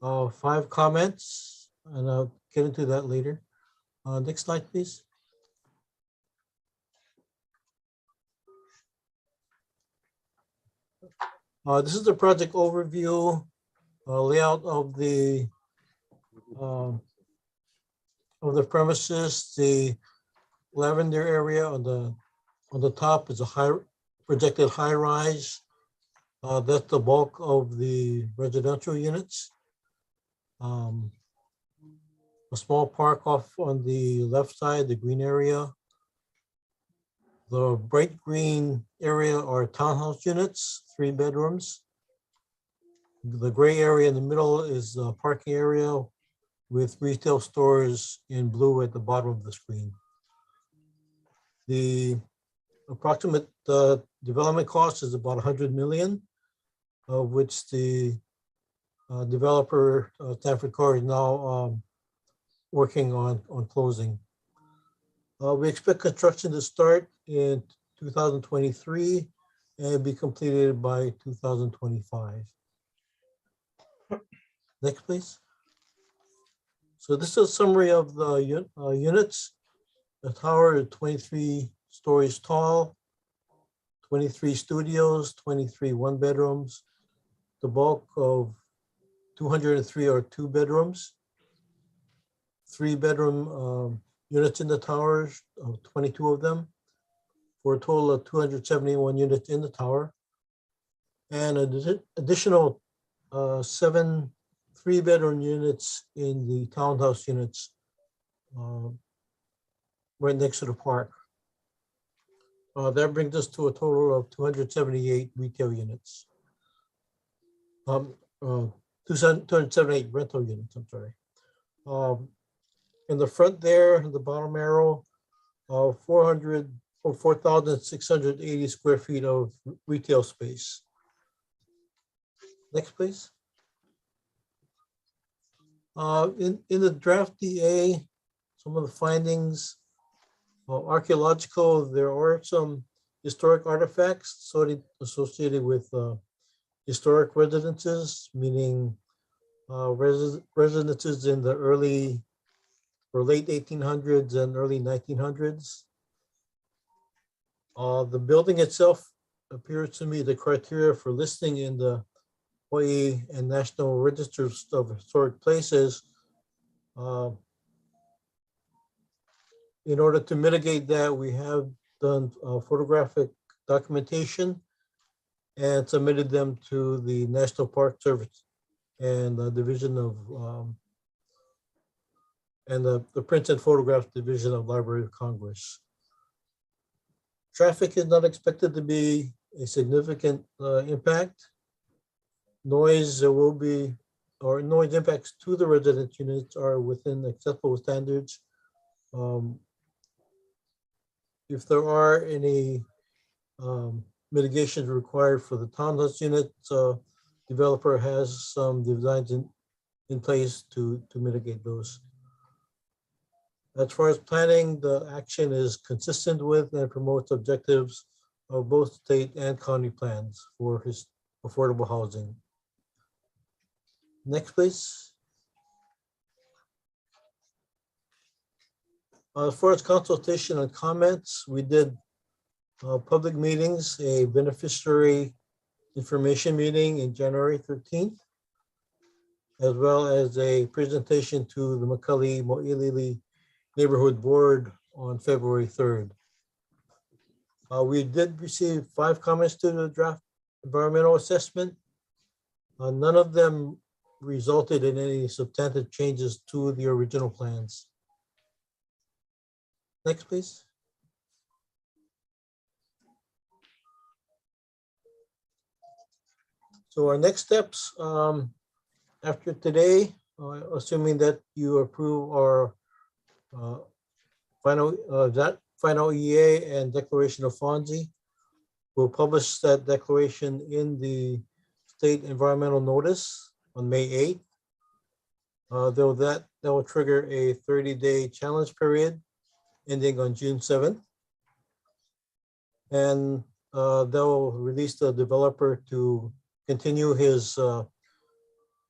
5 comments, and I'll get into that later. Next slide, please. This is the project overview, layout of the premises. The lavender area on the top is a projected high rise. That's the bulk of the residential units. A small park off on the left side, the green area. The bright green area are townhouse units, 3 bedrooms. The gray area in the middle is the parking area with retail stores in blue at the bottom of the screen. The approximate development cost is about 100 million, of which the developer, Stanford Carr, is now working on closing. We expect construction to start in 2023 and be completed by 2025. Next, please. So this is a summary of the units. The tower is 23 stories tall, 23 studios, 23 one-bedrooms. The bulk of 203 are two-bedrooms. 3-bedroom units in the towers, 22 of them, for a total of 271 units in the tower. And an additional 7 3-bedroom units in the townhouse units right next to the park. That brings us to a total of 278 retail units. 278 rental units, I'm sorry. In the front there, the bottom arrow, 4,680 square feet of retail space. Next, please. In the draft DA, some of the findings, archaeological, there are some historic artifacts associated with historic residences, meaning residences in the early or late 1800s and early 1900s. The building itself appears to meet the criteria for listing in the Hawaii and National Registers of Historic Places. In order to mitigate that, we have done photographic documentation and submitted them to the National Park Service and the Division of and the Prints and Photographs Division of Library of Congress. Traffic is not expected to be a significant impact. Noise will be, or noise impacts to the residence units are within acceptable standards. If there are any mitigations required for the townhouse unit, developer has some designs in place to mitigate those. As far as planning, the action is consistent with and promotes objectives of both state and county plans for his affordable housing. Next, please. As far as consultation and comments, we did public meetings, a beneficiary information meeting in January 13th, as well as a presentation to the Makali Mo'ilili Neighborhood Board on February 3rd. We did receive 5 comments to the draft environmental assessment. None of them resulted in any substantive changes to the original plans. Next, please. So our next steps after today, assuming that you approve our final EA and declaration of FONSI, we'll publish that declaration in the state environmental notice on May 8th. That will trigger a 30-day challenge period ending on June 7th. And they'll release the developer to continue his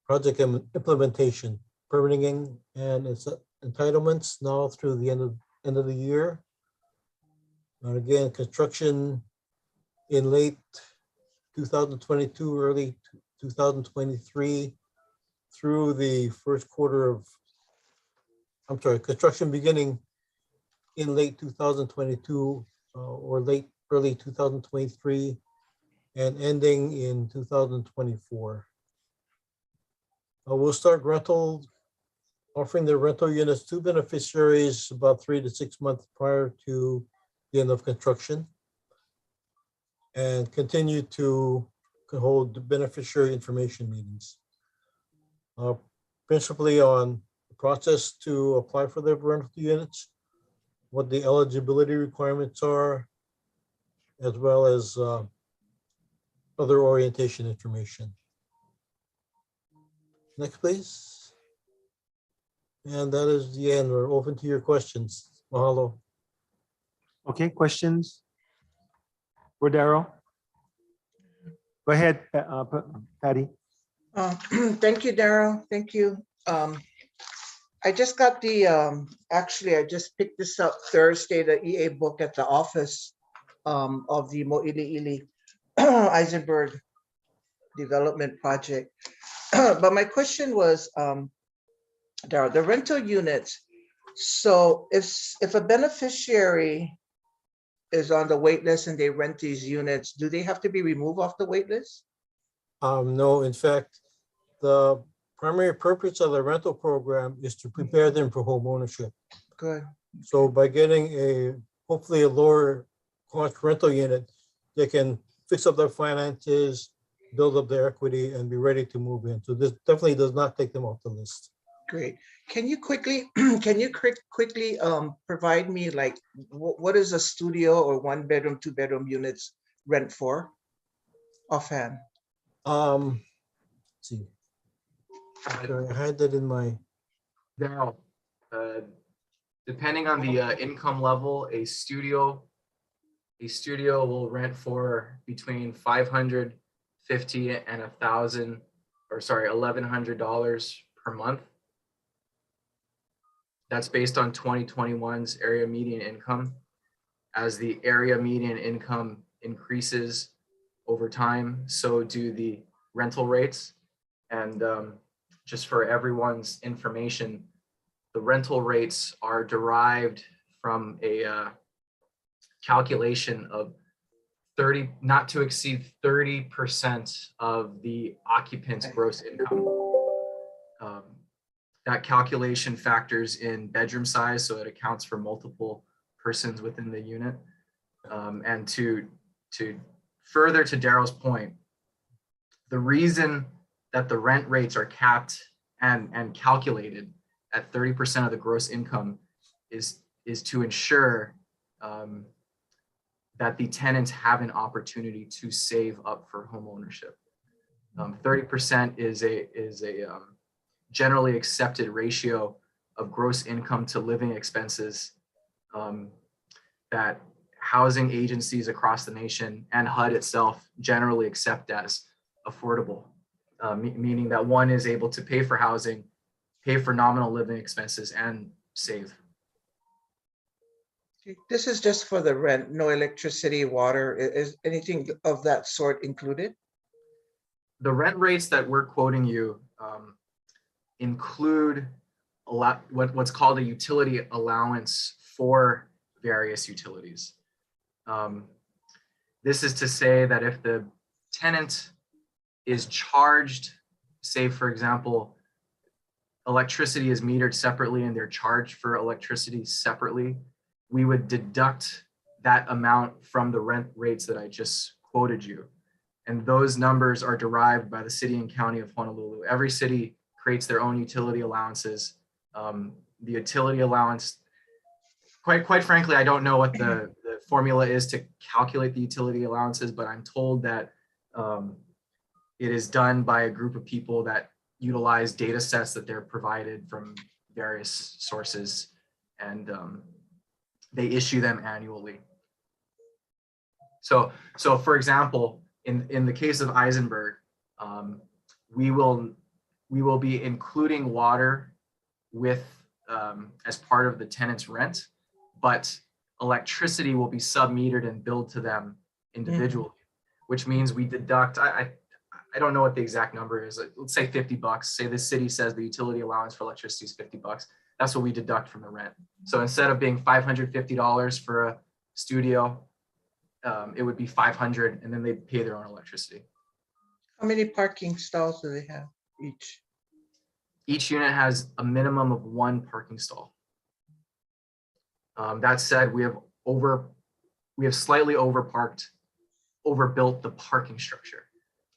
project implementation, permitting and its entitlements now through the end of the year. And again, construction in late 2022, early 2023 through the first quarter of, I'm sorry, construction beginning in late 2022 or early 2023 and ending in 2024. We'll start offering the rental units to beneficiaries about 3 to 6 months prior to the end of construction, and continue to hold beneficiary information meetings. Principally on the process to apply for the rental units, what the eligibility requirements are, as well as other orientation information. Next, please. And that is the end. We're open to your questions. Mahalo. Okay, questions? Rodero? Go ahead, Patty. Thank you, Daryl. Thank you. I just got the, actually, I just picked this up Thursday, the EA book at the office. of the Mo'iliili Eisenberg development project. But my question was, Darryl, the rental units. So if a beneficiary is on the wait list and they rent these units, do they have to be removed off the wait list? No, in fact, the primary purpose of the rental program is to prepare them for home ownership. Good. So by getting hopefully a lower cost rental unit, they can fix up their finances, build up their equity, and be ready to move in. So this definitely does not take them off the list. Great. Can you quickly provide me like what is a studio or 1 bedroom, 2 bedroom units rent for offhand? Let's see. I had that in my. Now, depending on the income level, a studio will rent for between $550 and $1,100 per month. That's based on 2021's area median income. As the area median income increases over time, so do the rental rates. And just for everyone's information, the rental rates are derived from a calculation of not to exceed 30% of the occupant's gross income. That calculation factors in bedroom size, so it accounts for multiple persons within the unit. And to further to Darryl's point, the reason that the rent rates are capped and calculated at 30% of the gross income is to ensure that the tenants have an opportunity to save up for home ownership. 30% is a generally accepted ratio of gross income to living expenses that housing agencies across the nation and HUD itself generally accept as affordable, meaning that one is able to pay for housing, pay for nominal living expenses, and save. This is just for the rent, no electricity, water. Is anything of that sort included? The rent rates that we're quoting you include what's called a utility allowance for various utilities. This is to say that if the tenant is charged, say for example, electricity is metered separately and they're charged for electricity separately, we would deduct that amount from the rent rates that I just quoted you. And those numbers are derived by the city and county of Honolulu. Every city creates their own utility allowances. The utility allowance, quite frankly, I don't know what the formula is to calculate the utility allowances, but I'm told that it is done by a group of people that utilize data sets that they're provided from various sources, and they issue them annually. So for example, in the case of Eisenberg, we will be including water with as part of the tenant's rent, but electricity will be sub-metered and billed to them individually, which means we deduct, I don't know what the exact number is. Let's say $50. Say the city says the utility allowance for electricity is $50. That's what we deduct from the rent. So instead of being $550 for a studio, it would be $500, and then they pay their own electricity. How many parking stalls do they have each? Each unit has a minimum of 1 parking stall. That said, we have slightly overbuilt the parking structure.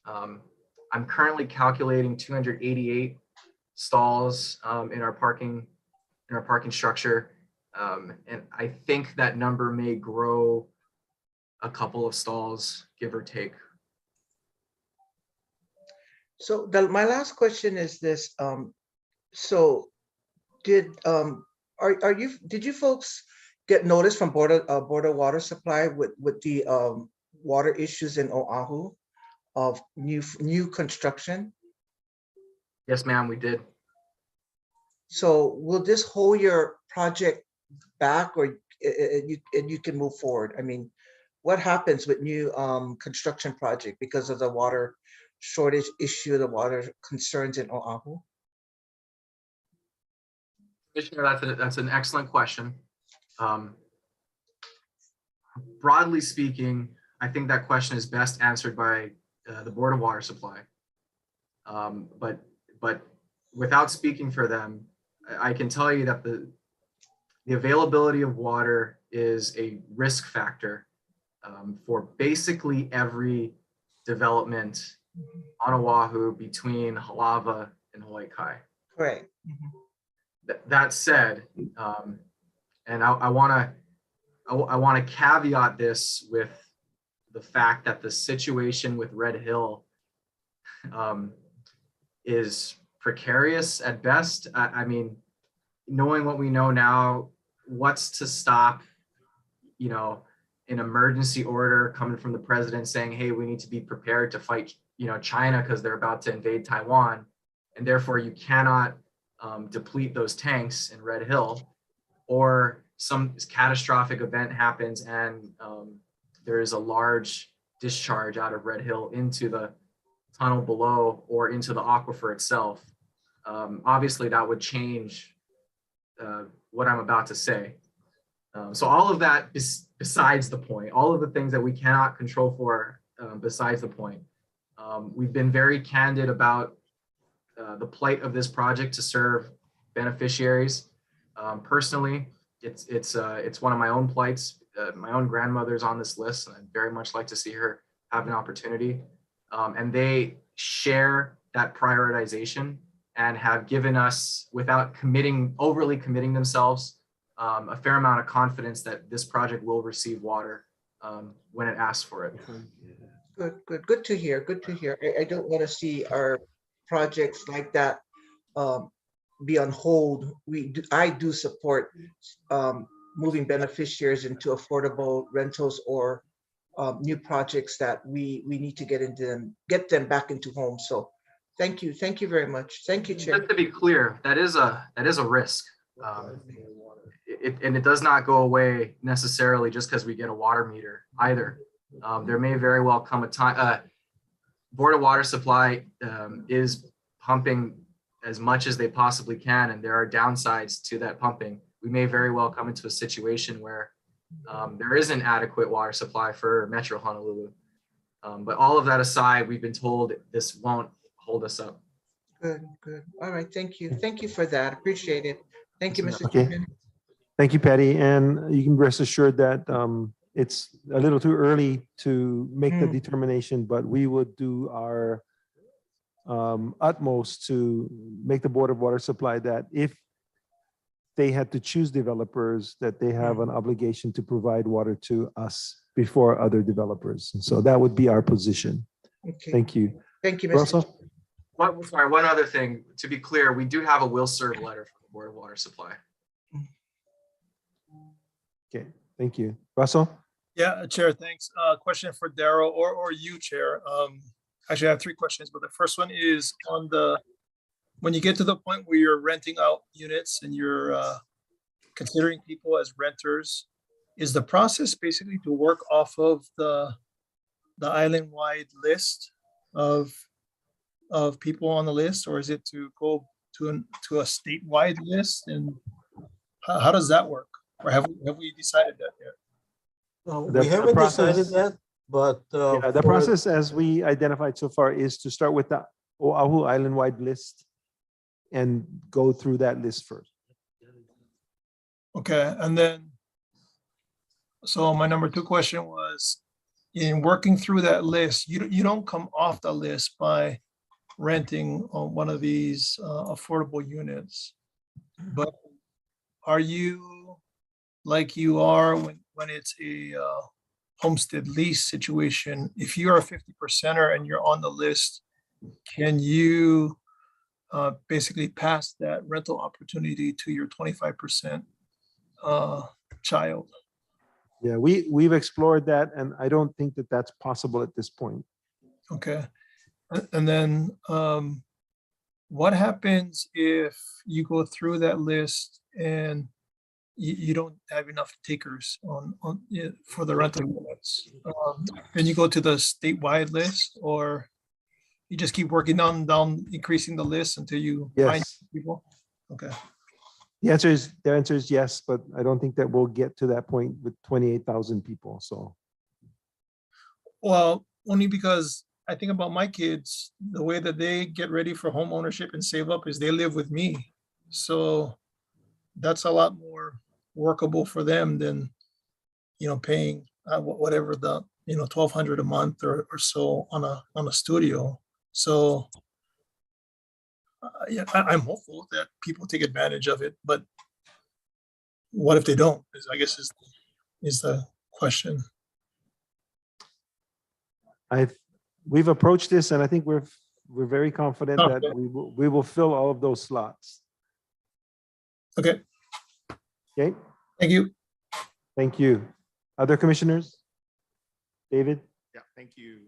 I'm currently calculating 288 stalls in our parking structure, and I think that number may grow a couple of stalls, give or take. So my last question is this. So did you folks get notice from Board of Water Supply with the water issues in Oahu of new construction? Yes, ma'am, we did. So will this hold your project back, or you can move forward? I mean, what happens with new construction project because of the water shortage issue, the water concerns in Oahu? Commissioner, that's an excellent question. Broadly speaking, I think that question is best answered by the Board of Water Supply. But without speaking for them, I can tell you that the availability of water is a risk factor for basically every development on Oahu between Halava and Hawaii Kai. Correct. That said, and I want to caveat this with the fact that the situation with Red Hill is precarious at best. I mean, knowing what we know now, what's to stop, you know, an emergency order coming from the president saying, hey, we need to be prepared to fight, you know, China because they're about to invade Taiwan, and therefore you cannot deplete those tanks in Red Hill, or some catastrophic event happens and there is a large discharge out of Red Hill into the tunnel below or into the aquifer itself. Obviously that would change what I'm about to say. So all of that is besides the point, all of the things that we cannot control for besides the point. We've been very candid about the plight of this project to serve beneficiaries. Personally, it's one of my own plights. My own grandmother's on this list, and I'd very much like to see her have an opportunity. And they share that prioritization and have given us, without overly committing themselves, a fair amount of confidence that this project will receive water when it asks for it. Good to hear. Good to hear. I don't want to see our projects like that be on hold. I do support moving beneficiaries into affordable rentals or new projects that we need to get them back into homes. So thank you very much. Thank you, Chair. Just to be clear, that is a risk, and it does not go away necessarily just because we get a water meter either. There may very well come a time. Board of Water Supply is pumping as much as they possibly can, and there are downsides to that pumping. We may very well come into a situation where there isn't adequate water supply for Metro Honolulu. But all of that aside, we've been told this won't hold us up. Good. All right, thank you. Thank you for that. Appreciate it. Thank you, Mr. Okay. Chairman. Thank you, Patty. And you can rest assured that it's a little too early to make the determination, but we would do our utmost to make the Board of Water Supply that if they had to choose developers, that they have an obligation to provide water to us before other developers. And so that would be our position. Okay. Thank you. Thank you, Mr. Russell? Sorry, one other thing. To be clear, we do have a will serve letter from the Board of Water Supply. Okay, thank you. Russell? Yeah, Chair, thanks. Question for Darrell or you, Chair. Actually, I have three questions, but the first one is on when you get to the point where you're renting out units and you're considering people as renters, is the process basically to work off of the island-wide list of people on the list, or is it to go to a statewide list? And how does that work? Or have we decided that yet? We haven't decided that, but the process as we identified so far is to start with the Oahu island-wide list and go through that list first. Okay, and then, so my number two question was, in working through that list, you don't come off the list by renting one of these affordable units, but are you like you are when it's a homestead lease situation? If you're a 50%er and you're on the list, can you basically pass that rental opportunity to your 25% child? Yeah, we've explored that, and I don't think that that's possible at this point. Okay. And then what happens if you go through that list and you don't have enough takers for the rental units. Then you go to the statewide list, or you just keep working down, increasing the list until you find Yes. people? Okay. The answer is yes, but I don't think that we'll get to that point with 28,000 people. So Well, only because I think about my kids, the way that they get ready for home ownership and save up is they live with me. So that's a lot more workable for them than, paying whatever the, $1,200 a month or so on a studio. So yeah, I'm hopeful that people take advantage of it, but what if they don't? I guess is the question. we've approached this, and I think we're very confident that we will fill all of those slots. Okay. Okay. Thank you. Thank you. Other commissioners? David? Yeah, thank you.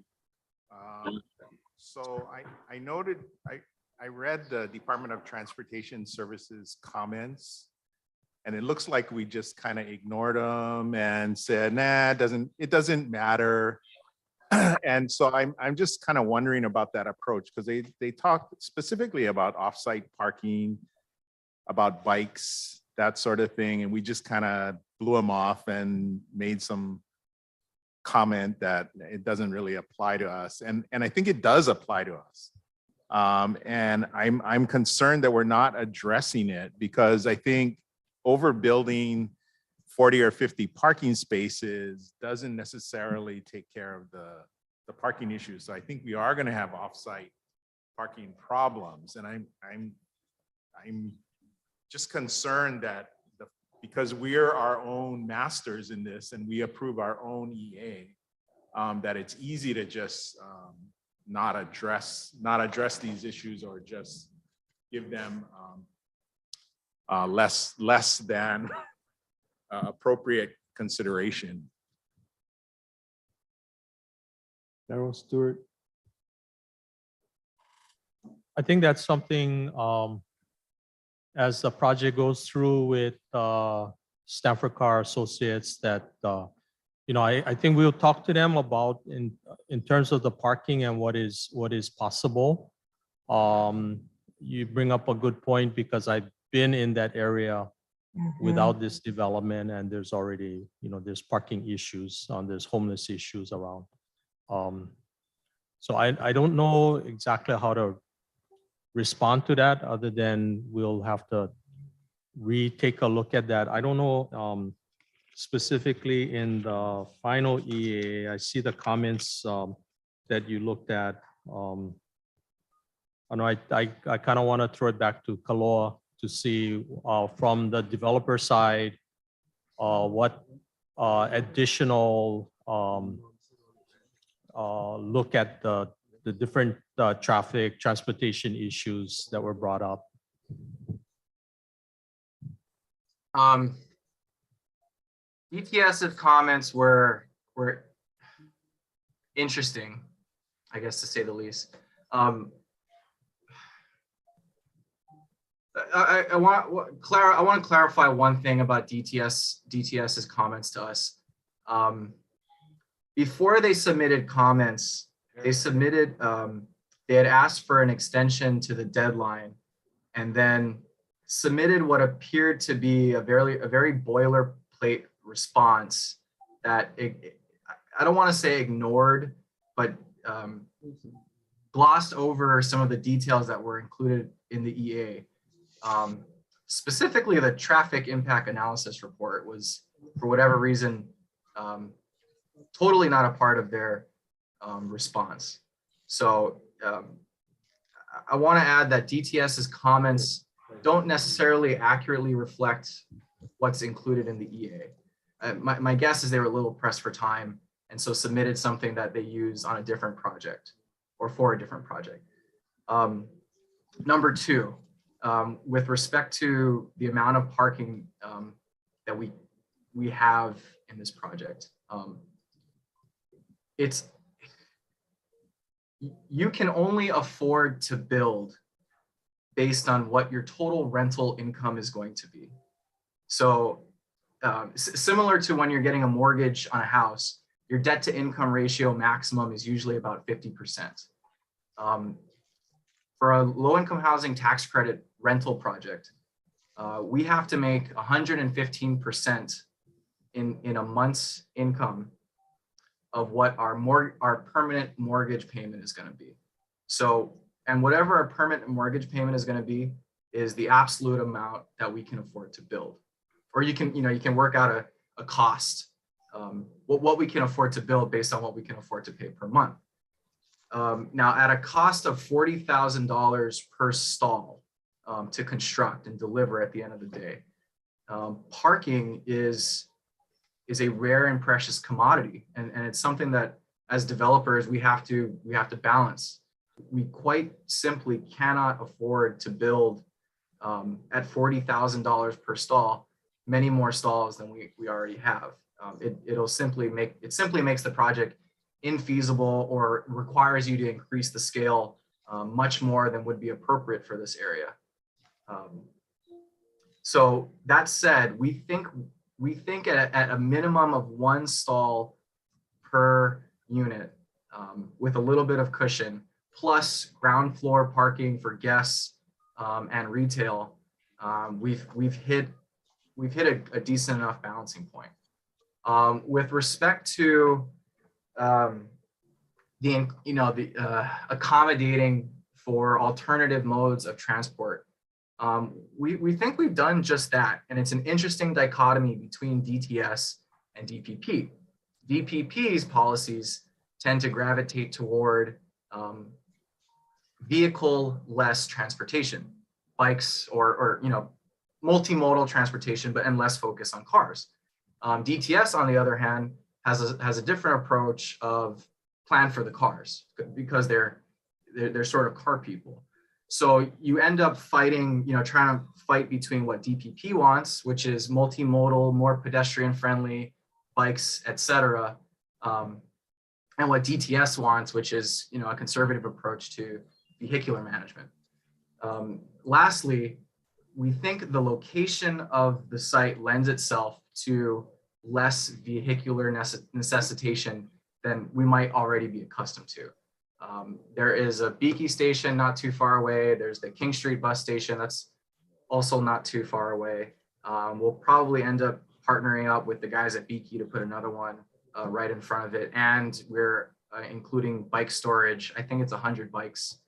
So I noted, I read the Department of Transportation Services comments, and it looks like we just kind of ignored them and said, nah, it doesn't matter. And so I'm just kind of wondering about that approach, because they talked specifically about offsite parking, about bikes, that sort of thing, and we just kind of blew them off and made some comment that it doesn't really apply to us, and I think it does apply to us. And I'm concerned that we're not addressing it, because I think overbuilding 40 or 50 parking spaces doesn't necessarily take care of the parking issues. So I think we are going to have offsite parking problems, and I'm just concerned that because we're our own masters in this and we approve our own EA, that it's easy to just not address these issues, or just give them less than appropriate consideration. Darrell Stewart. I think that's something, as the project goes through with Stanford Carr Associates, that I think we'll talk to them about in terms of the parking and what is possible. You bring up a good point, because I've been in that area without this development, and there's already there's parking issues, there's homeless issues around. So I don't know exactly how to respond to that, other than we'll have to retake a look at that. I don't know specifically in the final EA. I see the comments that you looked at. I know I kind of want to throw it back to Kaloa to see from the developer side what additional look at the different transportation issues that were brought up. DTS's comments were interesting, I guess, to say the least. I want to clarify one thing about DTS's comments to us. Before they submitted comments, they had asked for an extension to the deadline, and then submitted what appeared to be a very boilerplate response that I don't want to say ignored, but glossed over some of the details that were included in the EA. Specifically, the traffic impact analysis report was, for whatever reason, totally not a part of their response. So I want to add that DTS's comments don't necessarily accurately reflect what's included in the EA. My guess is they were a little pressed for time, and so submitted something that they use on a different project or for a different project. Number two, with respect to the amount of parking that we have in this project, you can only afford to build based on what your total rental income is going to be. So similar to when you're getting a mortgage on a house, your debt to income ratio maximum is usually about 50%. For a low income housing tax credit rental project, we have to make 115% in a month's income of what our permanent mortgage payment is going to be. So, and whatever our permanent mortgage payment is going to be is the absolute amount that we can afford to build. Or you can work out a cost, what we can afford to build based on what we can afford to pay per month. Now, at a cost of $40,000 per stall to construct and deliver at the end of the day, parking is a rare and precious commodity, and it's something that as developers we have to balance. We quite simply cannot afford to build at $40,000 per stall many more stalls than we already have. It simply makes the project infeasible or requires you to increase the scale much more than would be appropriate for this area. So that said, we think at a minimum of 1 stall per unit with a little bit of cushion, plus ground floor parking for guests and retail, we've hit a decent enough balancing point. With respect to accommodating for alternative modes of transport, we think we've done just that, and it's an interesting dichotomy between DTS and DPP. DPP's policies tend to gravitate toward vehicle-less transportation, bikes or multimodal transportation, and less focus on cars. DTS, on the other hand, has a different approach of plan for the cars because they're sort of car people. So you end up fighting, trying to fight between what DPP wants, which is multimodal, more pedestrian friendly bikes, etc., and what DTS wants, which is a conservative approach to vehicular management. Lastly, we think the location of the site lends itself to less vehicular necessitation than we might already be accustomed to. There is a Beakey station not too far away. There's the King Street bus station that's also not too far away. We'll probably end up partnering up with the guys at Beakey to put another one right in front of it. And we're including bike storage. I think it's 100 bikes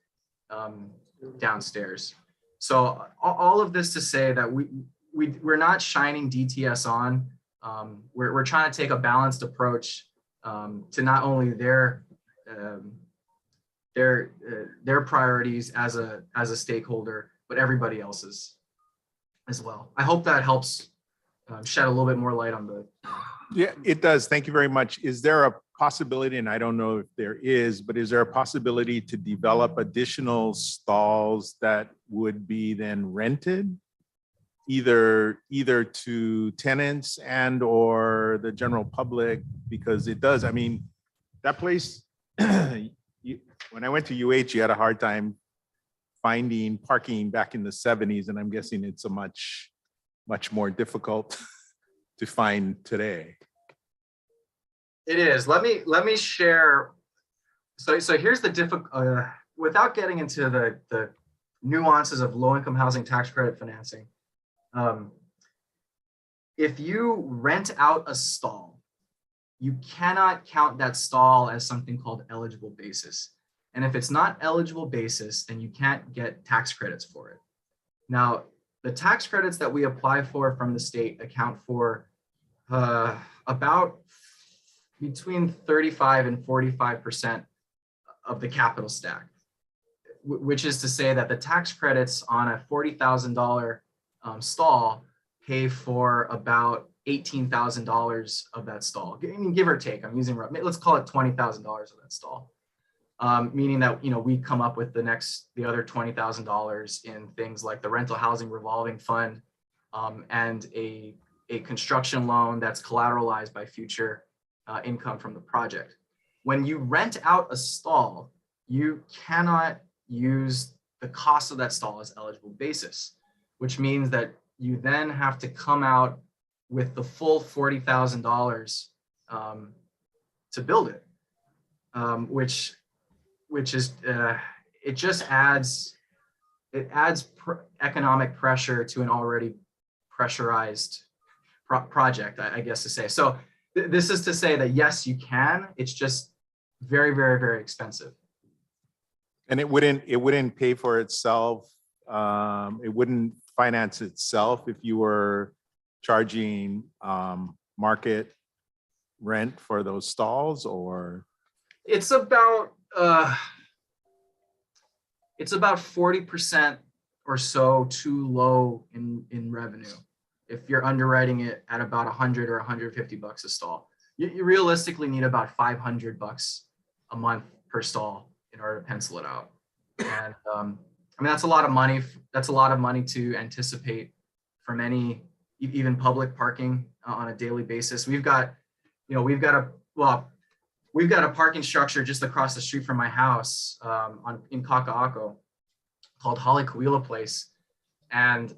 downstairs. So all of this to say that we're not shining DTS on. We're trying to take a balanced approach to not only their priorities as a stakeholder, but everybody else's as well. I hope that helps shed a little bit more light on the. Yeah, it does. Thank you very much. Is there a possibility, and I don't know if there is, but is there a possibility to develop additional stalls that would be then rented, either to tenants and or the general public? Because it does, I mean, that place, when I went to UH, you had a hard time finding parking back in the 70s, and I'm guessing it's a much more difficult to find today. It is. Let me share. So here's the without getting into the nuances of low-income housing tax credit financing. If you rent out a stall, you cannot count that stall as something called eligible basis. And if it's not eligible basis, then you can't get tax credits for it. Now, the tax credits that we apply for from the state account for about between 35 and 45% of the capital stack, which is to say that the tax credits on a $40,000 stall pay for about $18,000 of that stall. I mean, give or take, I'm using, let's call it $20,000 of that stall. Meaning that, we come up with the other $20,000 in things like the rental housing revolving fund and a construction loan that's collateralized by future income from the project. When you rent out a stall, you cannot use the cost of that stall as eligible basis, which means that you then have to come out with the full $40,000 to build it, which is it just adds economic pressure to an already pressurized project, I guess to say. So this is to say that yes, you can. It's just very, very, very expensive. And it wouldn't pay for itself. It wouldn't finance itself if you were charging market rent for those stalls, or It's about 40% or so too low in revenue if you're underwriting it at about 100 or 150 bucks a stall. You realistically need about 500 bucks a month per stall in order to pencil it out. And I mean, that's a lot of money. That's a lot of money to anticipate from any, even public parking on a daily basis. We've got a parking structure just across the street from my house in Kaka'ako called Halikuila Place. And,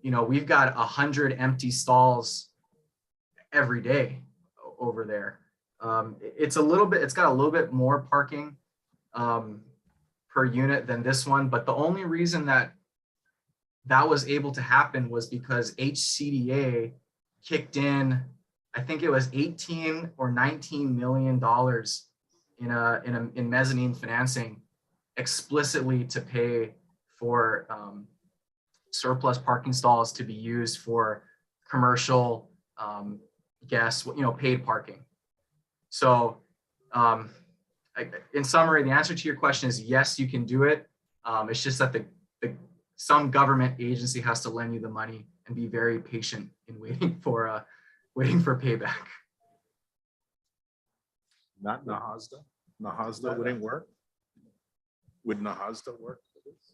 we've got 100 empty stalls every day over there. It's got a little bit more parking per unit than this one, but the only reason that was able to happen was because HCDA kicked in, I think it was 18 or 19 million dollars in mezzanine financing explicitly to pay for surplus parking stalls to be used for commercial guests, paid parking. So in summary, the answer to your question is yes, you can do it. It's just that some government agency has to lend you the money and be very patient in waiting for payback. not Nahasda? Nahasda wouldn't work? Would Nahasda work for this?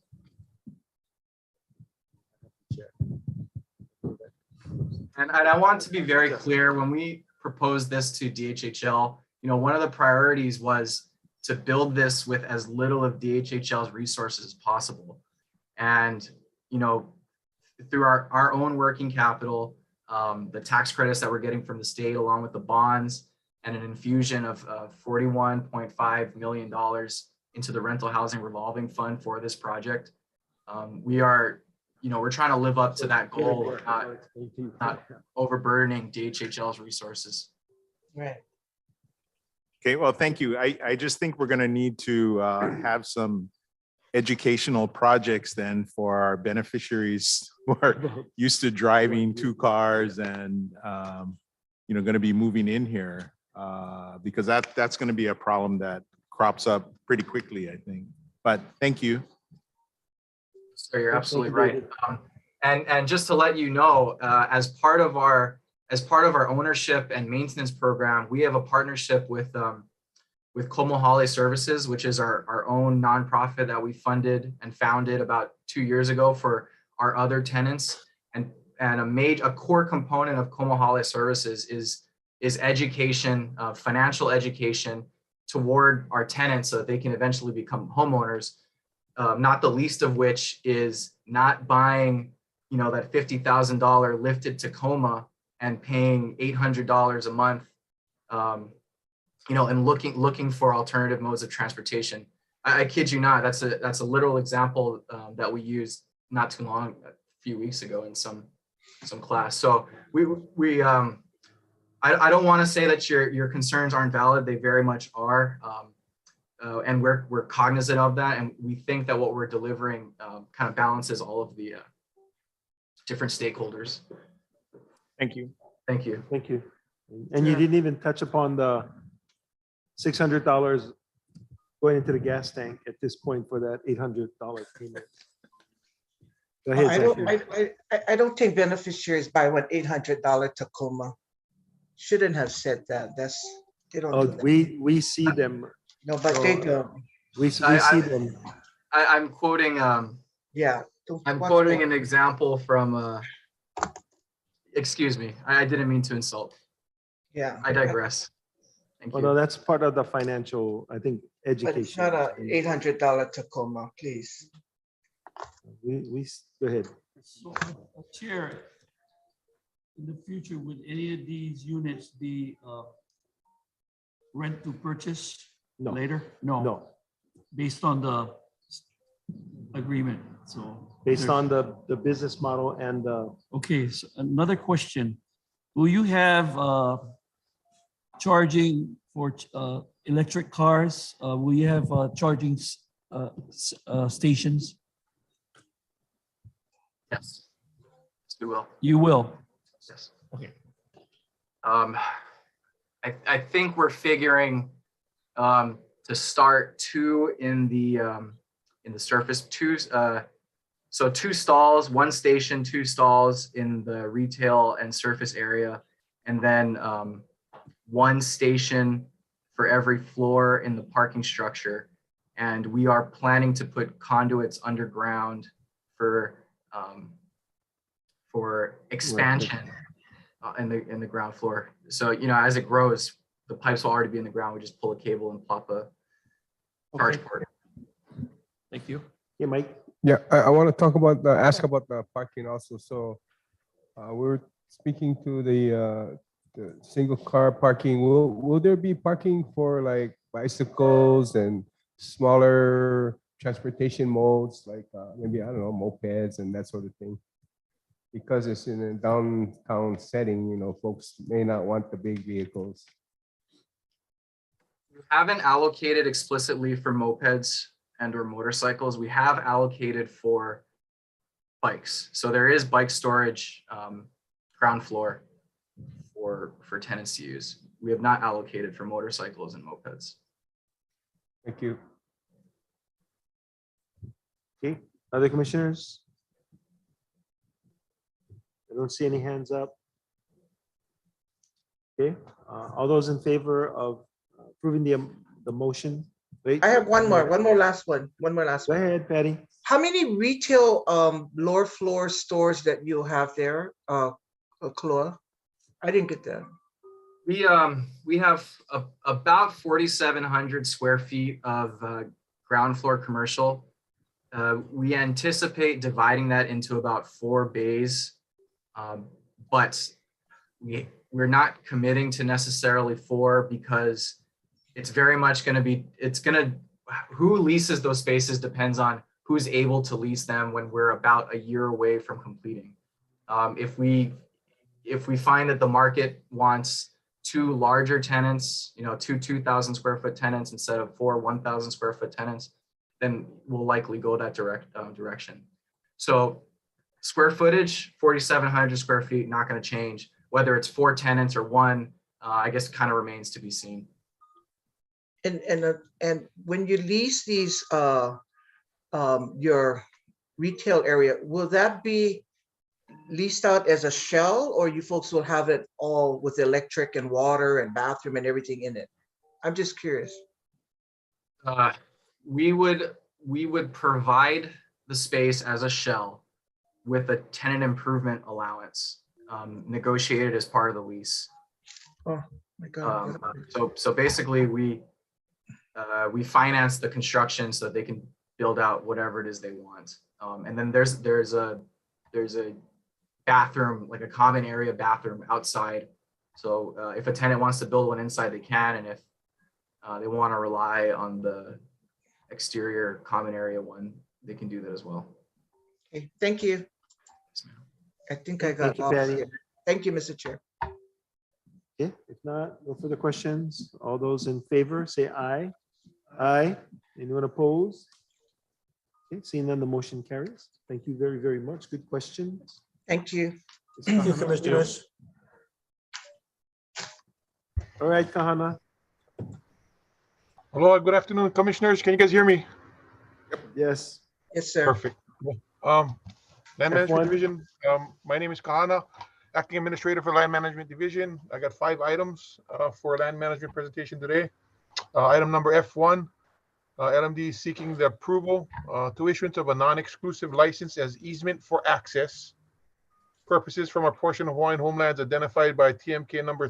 And I want to be very clear, when we proposed this to DHHL, one of the priorities was to build this with as little of DHHL's resources as possible. And, through our own working capital, the tax credits that we're getting from the state, along with the bonds and an infusion of $41.5 million into the rental housing revolving fund for this project, we are, we're trying to live up to that goal of not overburdening DHHL's resources. Right. Okay, well, thank you. I just think we're going to need to have some educational projects then for our beneficiaries who are used to driving 2 cars and going to be moving in here, because that's going to be a problem that crops up pretty quickly, I think. But thank you. So you're absolutely right. And just to let you know, as part of our ownership and maintenance program, we have a partnership with Komohale Services, which is our own nonprofit that we funded and founded about 2 years ago for our other tenants. And a core component of Komohale Services is education, financial education toward our tenants so that they can eventually become homeowners. Not the least of which is not buying, that $50,000 lifted Tacoma and paying $800 a month, and looking for alternative modes of transportation. I kid you not, that's a literal example that we used not too long, a few weeks ago in some class. So I don't want to say that your concerns aren't valid. They very much are. And we're cognizant of that, and we think that what we're delivering kind of balances all of the different stakeholders. Thank you. Thank you. Thank you. And you didn't even touch upon the $600 going into the gas tank at this point for that $800 payment. Go ahead, I don't think beneficiaries buy one $800 Tacoma. Shouldn't have said that. They don't. Oh, do that. we see them. No, but they don't. We see them. I'm quoting. Yeah. I'm quoting an example from. Excuse me. I didn't mean to insult. Yeah. I digress. Thank Well, you. no, that's part of the financial, I think, education. But it's not a $800 Tacoma, please. We go ahead. So, Chair, in the future, would any of these units be rent to purchase No. later? No. No, Based on the agreement, so. based there's- on the business model and the, Okay, so another question. Will you have charging for electric cars? Will you have charging stations? Yes. Yes, we will. You will? Yes. Okay. I think we're figuring to start two in the surface, so 2 stalls, 1 station, 2 stalls in the retail and surface area, and then 1 station for every floor in the parking structure. And we are planning to put conduits underground for expansion in the ground floor. So, you know, as it grows, the pipes will already be in the ground. We just pull a cable and plop a charge port. Thank you. yeah, Mike? Yeah, I want to talk about ask about the parking also. So we're speaking to the single car parking. Will there be parking for like bicycles and smaller transportation modes, like maybe, I don't know, mopeds and that sort of thing? Because it's in a downtown setting, you know, folks may not want the big vehicles. We haven't allocated explicitly for mopeds and or motorcycles. We have allocated for bikes. So there is bike storage ground floor for tenants to use. We have not allocated for motorcycles and mopeds. Thank you. Okay, other commissioners? I don't see any hands up. Okay, all those in favor of approving the motion? Wait. I have one more last one. Go ahead, Patty. How many retail lower floor stores that you have there, Chloe? I didn't get that. We have about 4,700 square feet of ground floor commercial. We anticipate dividing that into about 4 bays, but we're not committing to necessarily 4 because it's very much going to be, who leases those spaces depends on who's able to lease them when we're about a year away from completing. If we find that the market wants 2 larger tenants, you know, 2 2,000 square foot tenants instead of 4 1,000 square foot tenants, then we'll likely go that direction. So square footage, 4,700 square feet, not going to change. Whether it's 4 tenants or 1, I guess kind of remains to be seen. And when you lease these your retail area, will that be leased out as a shell, or you folks will have it all with electric and water and bathroom and everything in it? I'm just curious. We would provide the space as a shell with a tenant improvement allowance negotiated as part of the lease. Oh my God. So basically we finance the construction so that they can build out whatever it is they want. And then there's a bathroom, like a common area bathroom outside. So if a tenant wants to build one inside, they can. And if they want to rely on the exterior common area one, they can do that as well. Okay, thank you. I think I got Thank you, lost Patty. here. Thank you, Mr. Chair. Okay, if not, no further questions. All those in favor, say aye. Aye. Anyone opposed? Okay, seeing none, the motion carries. Thank you very, very much. Good questions. Thank you. Thank you, commissioners. All right, Kahana. Hello, good afternoon, commissioners. Can you guys hear me? Yes. Yes, sir. Perfect. Land Management F1. Division. My name is Kahana, Acting Administrator for Land Management Division. I got 5 items for land management presentation today. Item number F1, LMD is seeking the approval to issuance of a non-exclusive license as easement for access purposes from a portion of Hawaiian homelands identified by TMK number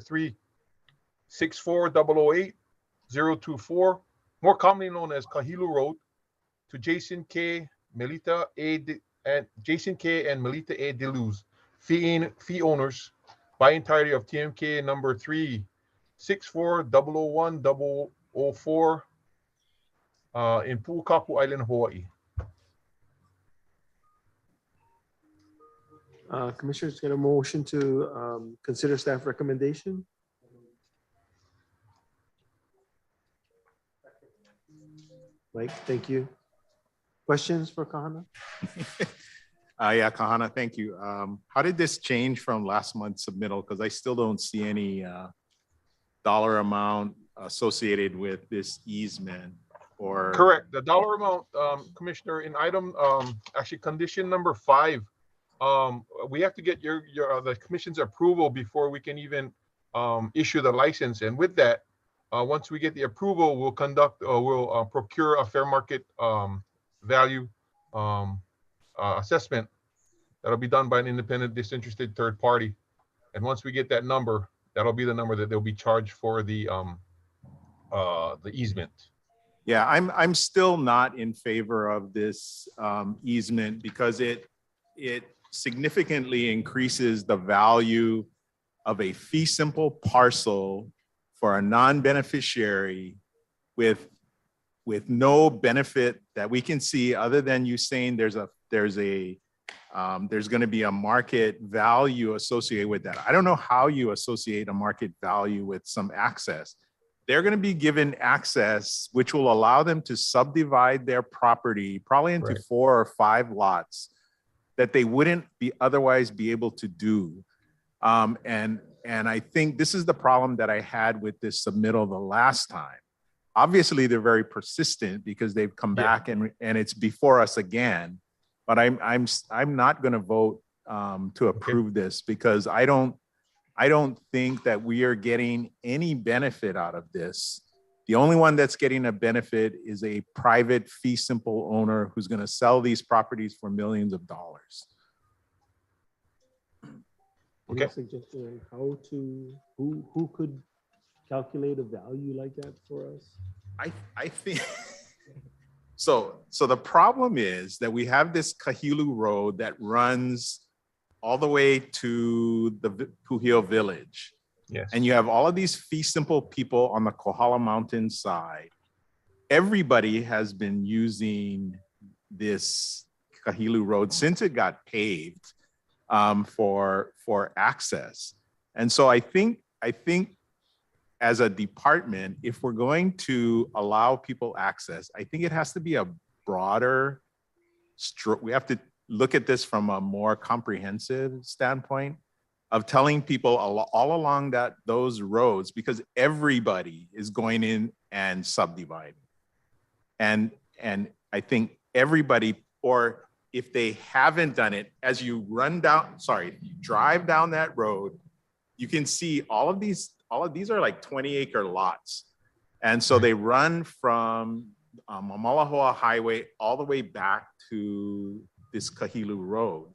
364008024, more commonly known as Kahilu Road, to Jason K. Melita A. and Melita A. Deluz, fee owners, by entirety of TMK number 364-001-004 in Pu'ukapu Island, Hawaii. Commissioners, get a motion to consider staff recommendation. Mike, thank you. Questions for Kahana? Yeah, Kahana, thank you. How did this change from last month's submittal? Because I still don't see any dollar amount associated with this easement or. Correct. The dollar amount, Commissioner, in item, actually condition number 5, we have to get the commission's approval before we can even issue the license. And with that, once we get the approval, we'll procure a fair market value assessment that'll be done by an independent disinterested third party. And once we get that number, that'll be the number that they'll be charged for the easement. Yeah, I'm still not in favor of this easement because it significantly increases the value of a fee simple parcel for a non-beneficiary with no benefit that we can see other than you saying there's going to be a market value associated with that. I don't know how you associate a market value with some access. They're going to be given access, which will allow them to subdivide their property probably into 4 or 5 lots that they wouldn't otherwise be able to do. And I think this is the problem that I had with this submittal the last time. Obviously, they're very persistent because they've come back and it's before us again. But I'm not going to vote to approve this because I don't think that we are getting any benefit out of this. The only one that's getting a benefit is a private fee simple owner who's going to sell these properties for millions of dollars. Okay. Suggestion on who could calculate a value like that for us? I think so the problem is that we have this Kahilu Road that runs all the way to the Puhio Village. Yes. And you have all of these fee simple people on the Kohala Mountain side. Everybody has been using this Kahilu Road since it got paved for access. And so I think as a department, if we're going to allow people access, I think it has to be a broader stroke. We have to look at this from a more comprehensive standpoint of telling people all along those roads, because everybody is going in and subdividing. And I think everybody, or if they haven't done it, as you drive down that road, you can see all of these are like 20-acre lots. And so they run from Mamalahoa Highway all the way back to this Kahilu Road.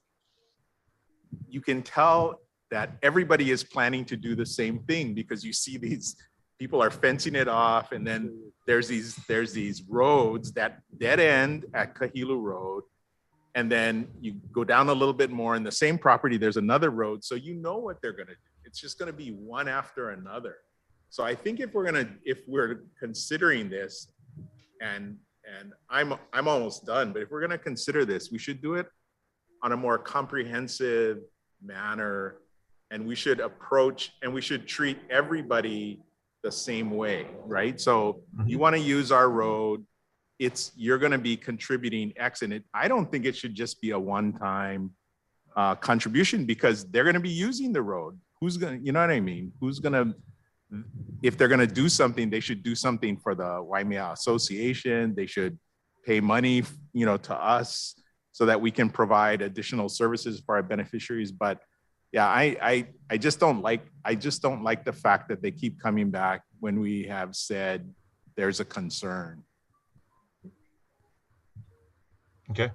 You can tell that everybody is planning to do the same thing because you see these people are fencing it off, and then there's these roads that dead end at Kahilu Road. And then you go down a little bit more in the same property, there's another road. So you know what they're gonna do. It's just gonna be one after another. So I think if we're considering this, and I'm almost done, but if we're gonna consider this, we should do it on a more comprehensive manner, and we should treat everybody the same way, right? So you wanna use our road, you're going to be contributing X in it. I don't think it should just be a one-time contribution because they're going to be using the road. Who's going to, you know what I mean? If they're going to do something, they should do something for the Waimea Association. They should pay money, to us so that we can provide additional services for our beneficiaries. But yeah, I just don't like the fact that they keep coming back when we have said there's a concern. Okay.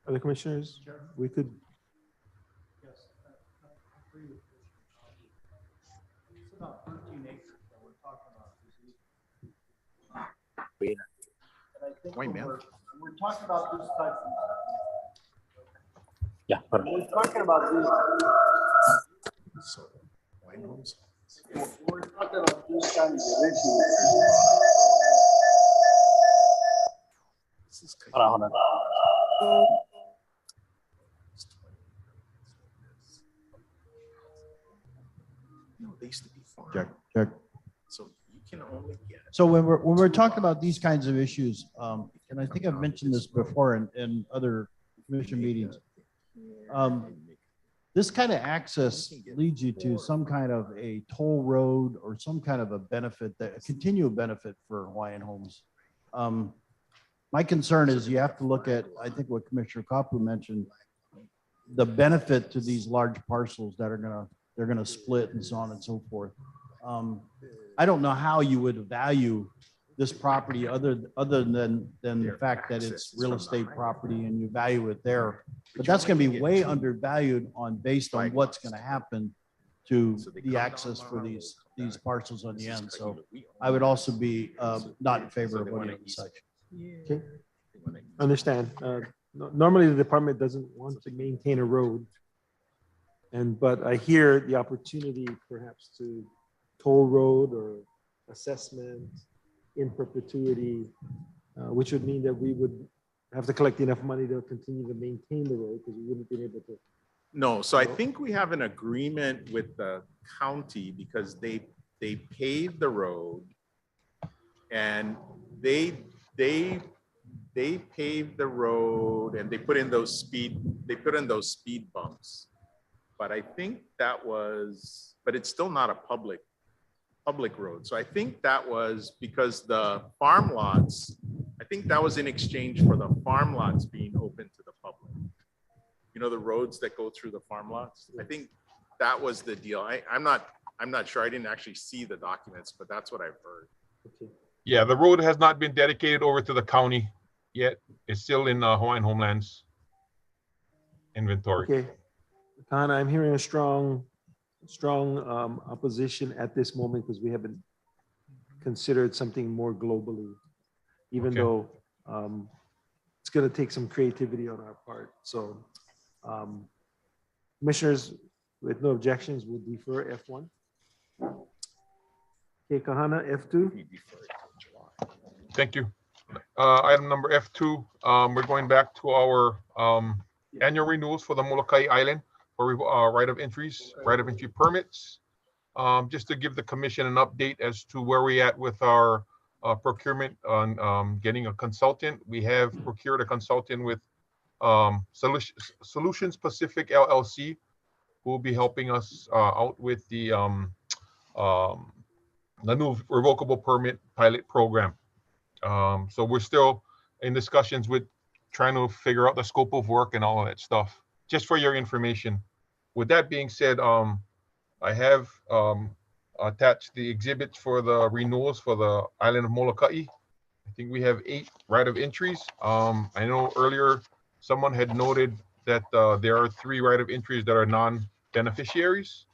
Other commissioners, we could. Yes, I agree with this. It's about 13 acres that we're talking about. And I think when we're talking about this type of, we're talking about this. We're talking about those kinds of issues. Hold on. No, they used to be farm. Check. So you can only get. So when we're talking about these kinds of issues, and I think I've mentioned this before in other commission meetings, this kind of access leads you to some kind of a toll road or some kind of a benefit, that a continual benefit for Hawaiian Homes. My concern is you have to look at, I think what Commissioner Kapu mentioned, the benefit to these large parcels that they're gonna split and so on and so forth. I don't know how you would value this property other than the fact that it's real estate property and you value it there. But that's gonna be way undervalued based on what's gonna happen to the access for these parcels on the end. So I would also be not in favor of what you said. Okay, understand. Normally the department doesn't want to maintain a road. But I hear the opportunity perhaps to toll road or assessment in perpetuity, which would mean that we would have to collect enough money to continue to maintain the road because we wouldn't be able to. No, so I think we have an agreement with the county because they paved the road and they paved the road and they put in those speed bumps. But I think but it's still not a public road. So I think that was because the farm lots, I think that was in exchange for the farm lots being open to the public. You know, the roads that go through the farm lots. I think that was the deal. I'm not sure. I didn't actually see the documents, but that's what I've heard. Okay. Yeah, the road has not been dedicated over to the county yet. It's still in Hawaiian Homeland's inventory. Okay, Kahana, I'm hearing a strong opposition at this moment because we haven't considered something more globally, even though it's going to take some creativity on our part. So commissioners, with no objections, will defer F1. Okay, Kahana, F2. Thank you. Item number F2, we're going back to our annual renewals for the Molokai Island for right of entry permits. Just to give the commission an update as to where we're at with our procurement on getting a consultant. We have procured a consultant with Solutions Pacific LLC, who will be helping us out with the new revocable permit pilot program. So we're still in discussions with trying to figure out the scope of work and all of that stuff, just for your information. With that being said, I have attached the exhibits for the renewals for the island of Molokai. I think we have 8 right of entries. I know earlier someone had noted that there are 3 right of entries that are non-beneficiaries.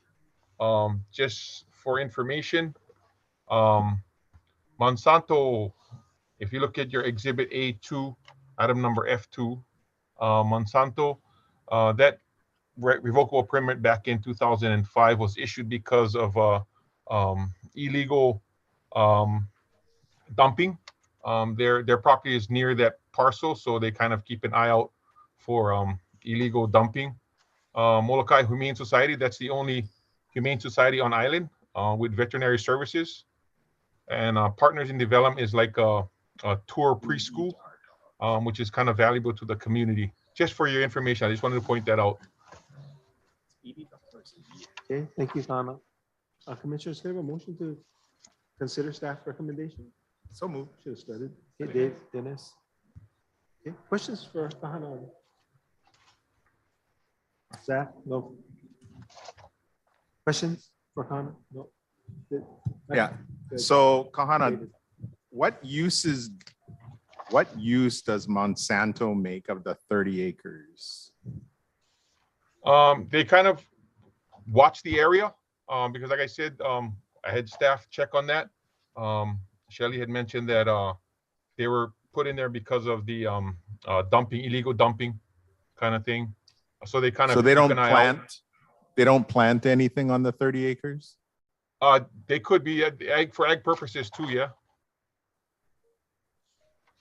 Just for information, Monsanto, if you look at your exhibit A2, item number F2, Monsanto, that revocable permit back in 2005 was issued because of illegal dumping. Their property is near that parcel, so they kind of keep an eye out for illegal dumping. Molokai Humane Society, that's the only humane society on island with veterinary services. And Partners in Development is like a tour preschool, which is kind of valuable to the community. Just for your information, I just wanted to point that out. Okay, thank you, Kahana. Commissioners, can I have a motion to consider staff recommendation? So moved. Should have started. Okay, Dave, Dennis. Okay, questions for Kahana? Zach, no. Questions for Kahana? No. Yeah. So Kahana, what use does Monsanto make of the 30 acres? They kind of watch the area because, like I said, I had staff check on that. Shelley had mentioned that they were put in there because of the illegal dumping kind of thing. So they kind of they don't They don't plant anything on the 30 acres? They could be for ag purposes too, yeah.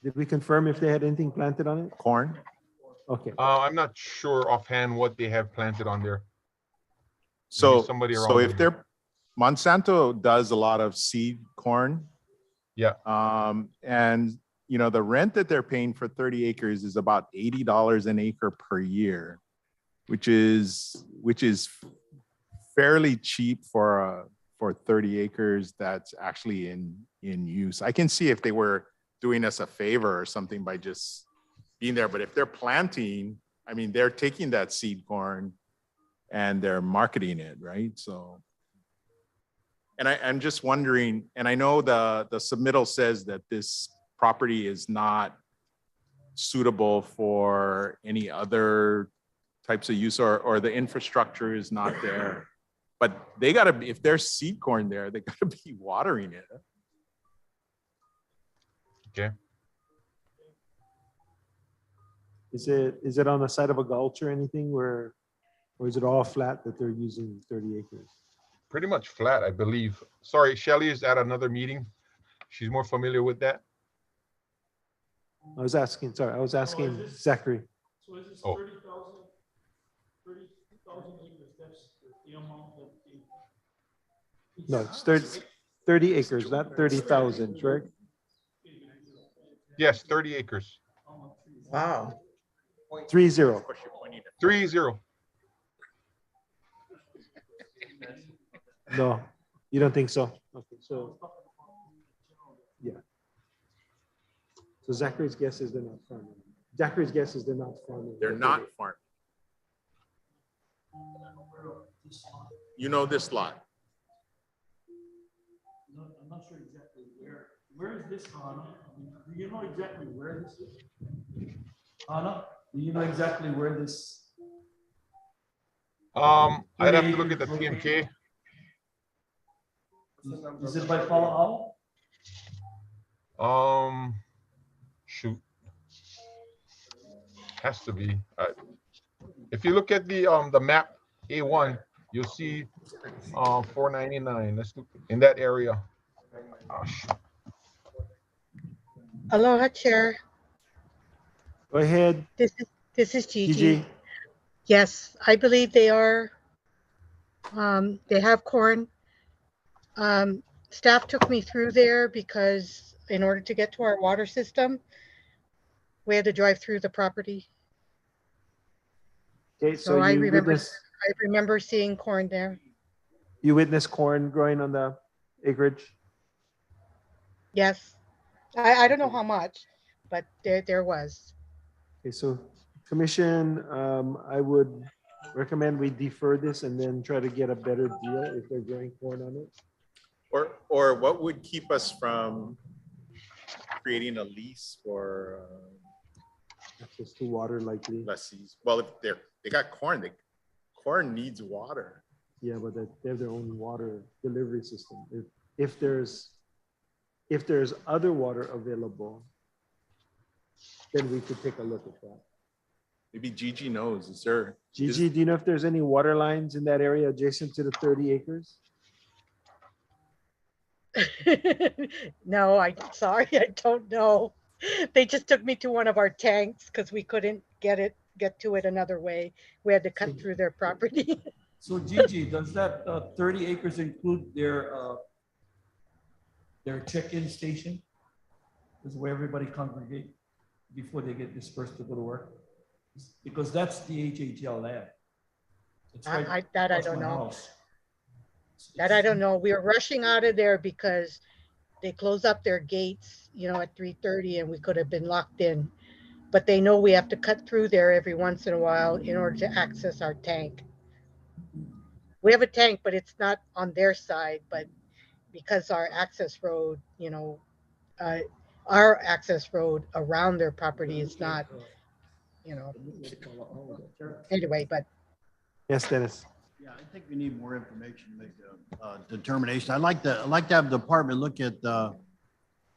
Did we confirm if they had anything planted on it? Corn? Okay. I'm not sure offhand what they have planted on there. So, somebody so around if they're, Monsanto does a lot of seed corn. Yeah. And you know, the rent that they're paying for 30 acres is about $80 an acre per year, which is fairly cheap for 30 acres that's actually in use. I can see if they were doing us a favor or something by just being there, but if they're planting, I mean, they're taking that seed corn and they're marketing it, right? So, and I'm just wondering, and I know the submittal says that this property is not suitable for any other types of use, or the infrastructure is not there, but they gotta be, if there's seed corn there, they gotta be watering it. Okay. Is it on the side of a gulch or anything or is it all flat that they're using 30 acres? Pretty much flat, I believe. Sorry, Shelly is at another meeting. She's more familiar with that. I was asking Zachary. So is this Oh. 32,000 acres? That's the amount that they. No, it's 30 acres, not 30,000, right? Yes, 30 acres. Wow. 30. 30. No, you don't think so? Okay, so yeah. So Zachary's guess is they're not farming. Zachary's guess is they're not farming. They're not farming. You know this lot. No, I'm not sure exactly where. Where is this, Anna? Do you know exactly where this is? Anna, do you know exactly where this? I'd have to look at the TMK. Is it by Palo Shoot. Has to be. If you look at the map A1, you'll see 499. Let's look in that area. Oh, shoot. Aloha, Chair. Go ahead. This is Gigi. Gigi. Yes, I believe they are. They have corn. Staff took me through there because in order to get to our water system, we had to drive through the property. Okay, So I remember seeing corn there. You witnessed corn growing on the acreage? Yes. I don't know how much, but there was. Okay, so Commission, I would recommend we defer this and then try to get a better deal if they're growing corn on it. Or what would keep us from creating a lease for access to water likely? Lessees. Well, if they got corn, corn needs water. Yeah, but they have their own water delivery system. If there's other water available, then we could take a look at that. Maybe Gigi knows. Is there? Gigi, do you know if there's any water lines in that area adjacent to the 30 acres? No, I'm sorry, I don't know. They just took me to one of our tanks because we couldn't get to it another way. We had to cut through their property. So Gigi, does that 30 acres include their check-in station? Is where everybody congregate before they get dispersed to go to work? Because that's the HHL land. I don't know. That I don't know. We were rushing out of there because they close up their gates, at 3:30 and we could have been locked in. But they know we have to cut through there every once in a while in order to access our tank. We have a tank, but it's not on their side, but because our access road, our access road around their property is not, anyway, but. Yes, Dennis. Yeah, I think we need more information to make a determination. I'd like to have the department look at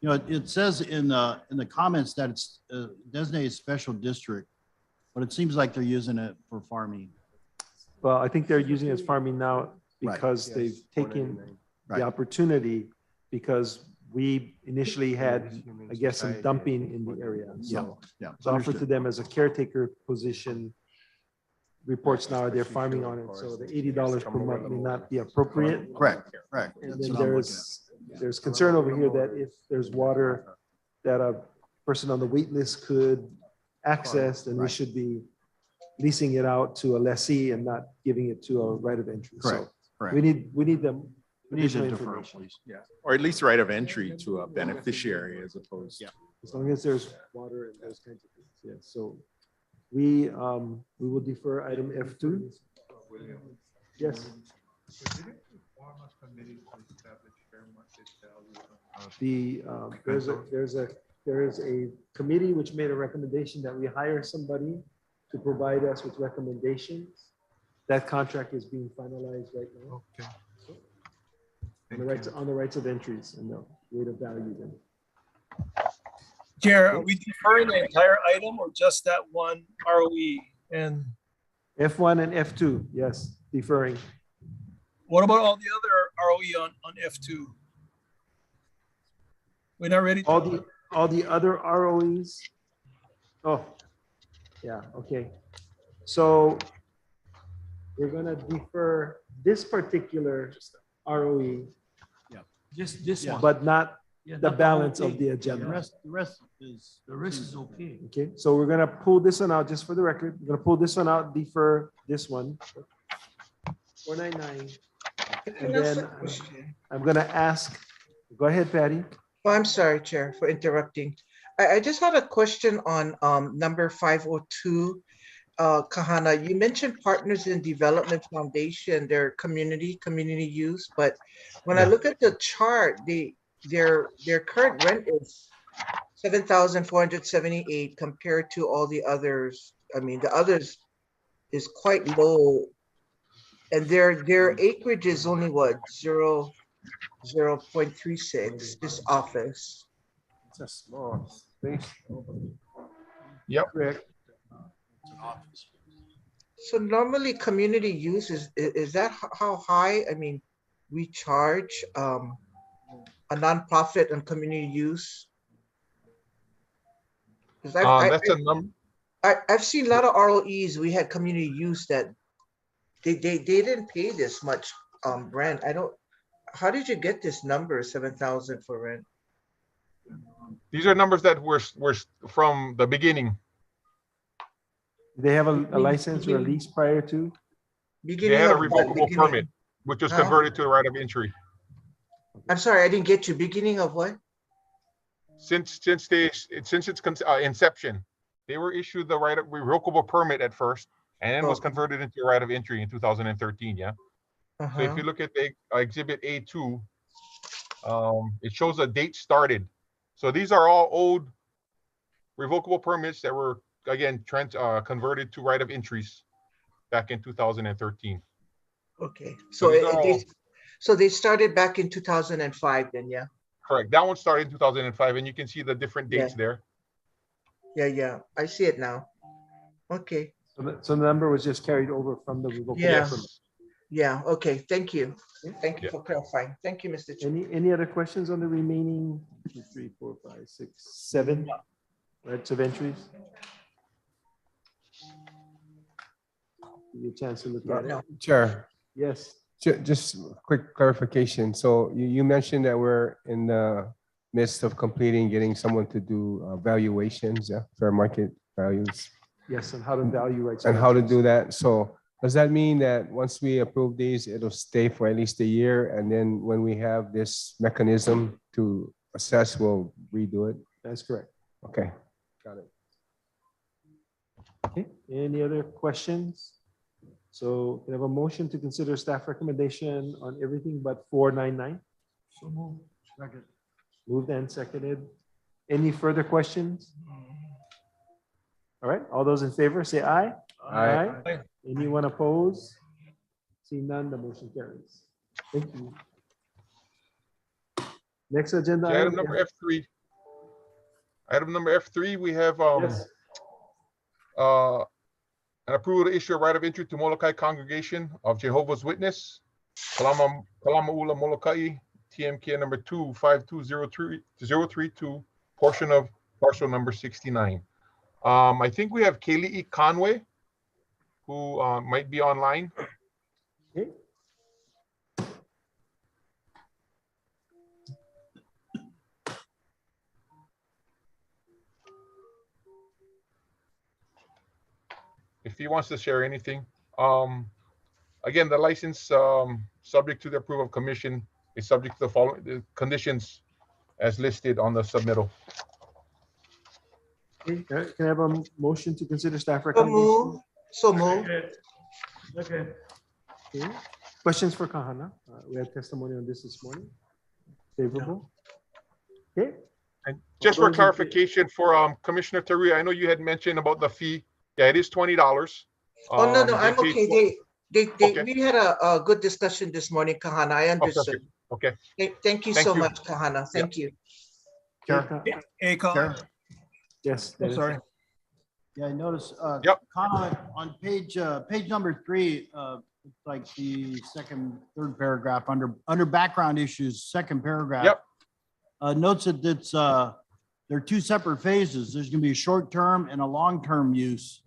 it says in the comments that it's designated special district, but it seems like they're using it for farming. Well, I think they're using it as farming now Right. because Yes, they've taken Right. the opportunity because we initially had, I guess, some dumping in the area. So Yeah. it's offered to them as a caretaker position. Reports now they're farming on it, so the $80 per month may not be appropriate. Correct. And That's then what I'm looking at. there's concern over here that if there's water that a person on the wait list could access, then we should be leasing it out to a lessee and not giving it to a right of entry. So Correct. Correct. we need them We need to additional defer, information. please. Yeah, or at least right of entry to a beneficiary as opposed. Yeah. As long as there's water and those kinds of things, yeah, so we will defer item F2. Yes. There is a committee which made a recommendation that we hire somebody to provide us with recommendations. That contract is being finalized right now. Okay. On the rights of entries and the rate of value then. Chair, are we deferring the entire item or just that one ROE? And F1 and F2, yes, deferring. what about all the other ROE on F2? We're not ready. All the other ROEs. Oh, yeah, okay. So we're gonna defer this particular ROE, Just this one. but not Yeah, the not balance whole of thing. the agenda. The rest is okay. Okay, so we're gonna pull this one out just for the record. We're gonna pull this one out, defer this one. 499. And then I'm gonna ask, go ahead, Patty. Oh, I'm sorry, Chair, for interrupting. I just had a question on number 502. Kahana, you mentioned Partners in Development Foundation, their community use, but when I look at the chart, their current rent is 7,478 compared to all the others. I mean, the others is quite low, and their acreage is only what 0.36. This office. It's a small space. Yep. Correct. So normally community use is that how high? I mean, we charge a nonprofit on community use. That's a number. I've seen a lot of ROEs. We had community use that they didn't pay this much rent. I don't. How did you get this number 7,000 for rent? These are numbers that were from the beginning. They have a license or a lease prior to? They had a revocable permit, which was converted to a right of entry. I'm sorry, I didn't get you. Beginning of what? Since its inception, they were issued the right of revocable permit at first, and then was converted into a right of entry in 2013. Yeah. So if you look at the exhibit A2, it shows a date started. So these are all old revocable permits that were again converted to right of entries back in 2013. Okay, So so they started back in 2005 then, yeah? Correct. That one started in 2005, and you can see the different dates there. Yeah, I see it now. Okay. So the number was just carried over from the revocable permit. Yeah, okay, thank you. Thank you for clarifying. Thank you, Mr. Chair. Any other questions on the remaining 2, 3, 4, 5, 6, 7 rights of entries? Give you a chance to look at it. Chair. Yes. Just quick clarification. So you mentioned that we're in the midst of completing, getting someone to do valuations, fair market values. Yes, and how to value rights. And how to do that. So does that mean that once we approve these, it'll stay for at least a year? And then when we have this mechanism to assess, we'll redo it? That's correct. Okay, got it. Okay, any other questions? So we have a motion to consider staff recommendation on everything but 499. So moved. Second. Moved and seconded. Any further questions? All right, all those in favor say aye. Aye. Anyone opposed? See none, the motion carries. Thank you. Next agenda. Item number F3. Item number F3, we have an and approval to issue a right of entry to Molokai Congregation of Jehovah's Witness, Kalamaula Molokai, TMK number 25203-032, portion of parcel number 69. I think we have Kaylee E. Conway, who might be online. Okay. If he wants to share anything. Again, the license, subject to the approval of commission, is subject to the following the conditions as listed on the submittal. Okay, can I have a motion to consider staff So recommendation? move. So move. Okay. Okay. Questions for Kahana? We had testimony on this morning. Favorable? Okay. And just for clarification for Commissioner Tarui, I know you had mentioned about the fee. Yeah, it is $20. Oh, no, They I'm paid okay. Okay. We had a good discussion this morning, Kahana. I understood. Okay. Thank you Thank so you. much, Kahana. Thank you. Hey, Colin. Yes. I'm sorry. Yeah, I noticed, Yep. comment on page number 3, it's like the third paragraph under background issues, second paragraph. Yep. Notes that it's, there are 2 separate phases. There's gonna be a short-term and a long-term use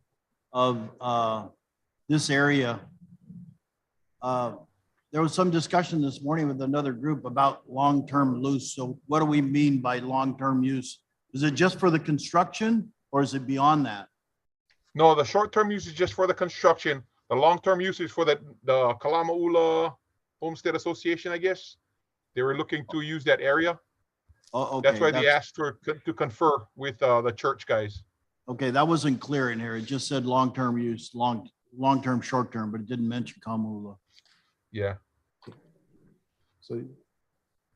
of, this area. There was some discussion this morning with another group about long-term use. So what do we mean by long-term use? Is it just for the construction or is it beyond that? No, the short-term use is just for the construction. The long-term use is for the Kalamaula Homestead Association, I guess. They were looking to use that area. Oh, okay. That's why they asked to confer with the church guys. Okay, that wasn't clear in here. It just said long-term use, long-term, short-term, but it didn't mention Kamula. Yeah. So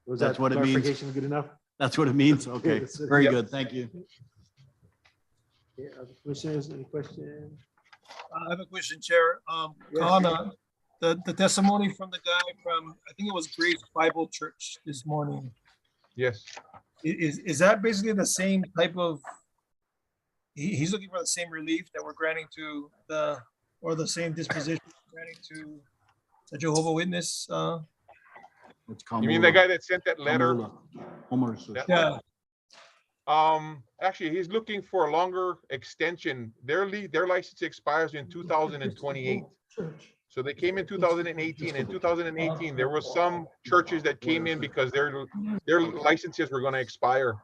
was That's that what it means. clarification good enough? That's what it means. Okay, Yes. very Yep. good. Thank you. Okay, other commissioners, any questions? I have a question, Chair. Yes. Kahana, the testimony from the guy from, I think it was Grace Bible Church this morning. Yes. Is that basically the same type of, he's looking for the same relief that we're granting to or the same disposition granting to the Jehovah Witness? You mean the guy that sent that letter? Yeah. Actually, he's looking for a longer extension. Their license expires in 2028. So they came in 2018. In 2018, there was some churches that came in because their licenses were going to expire,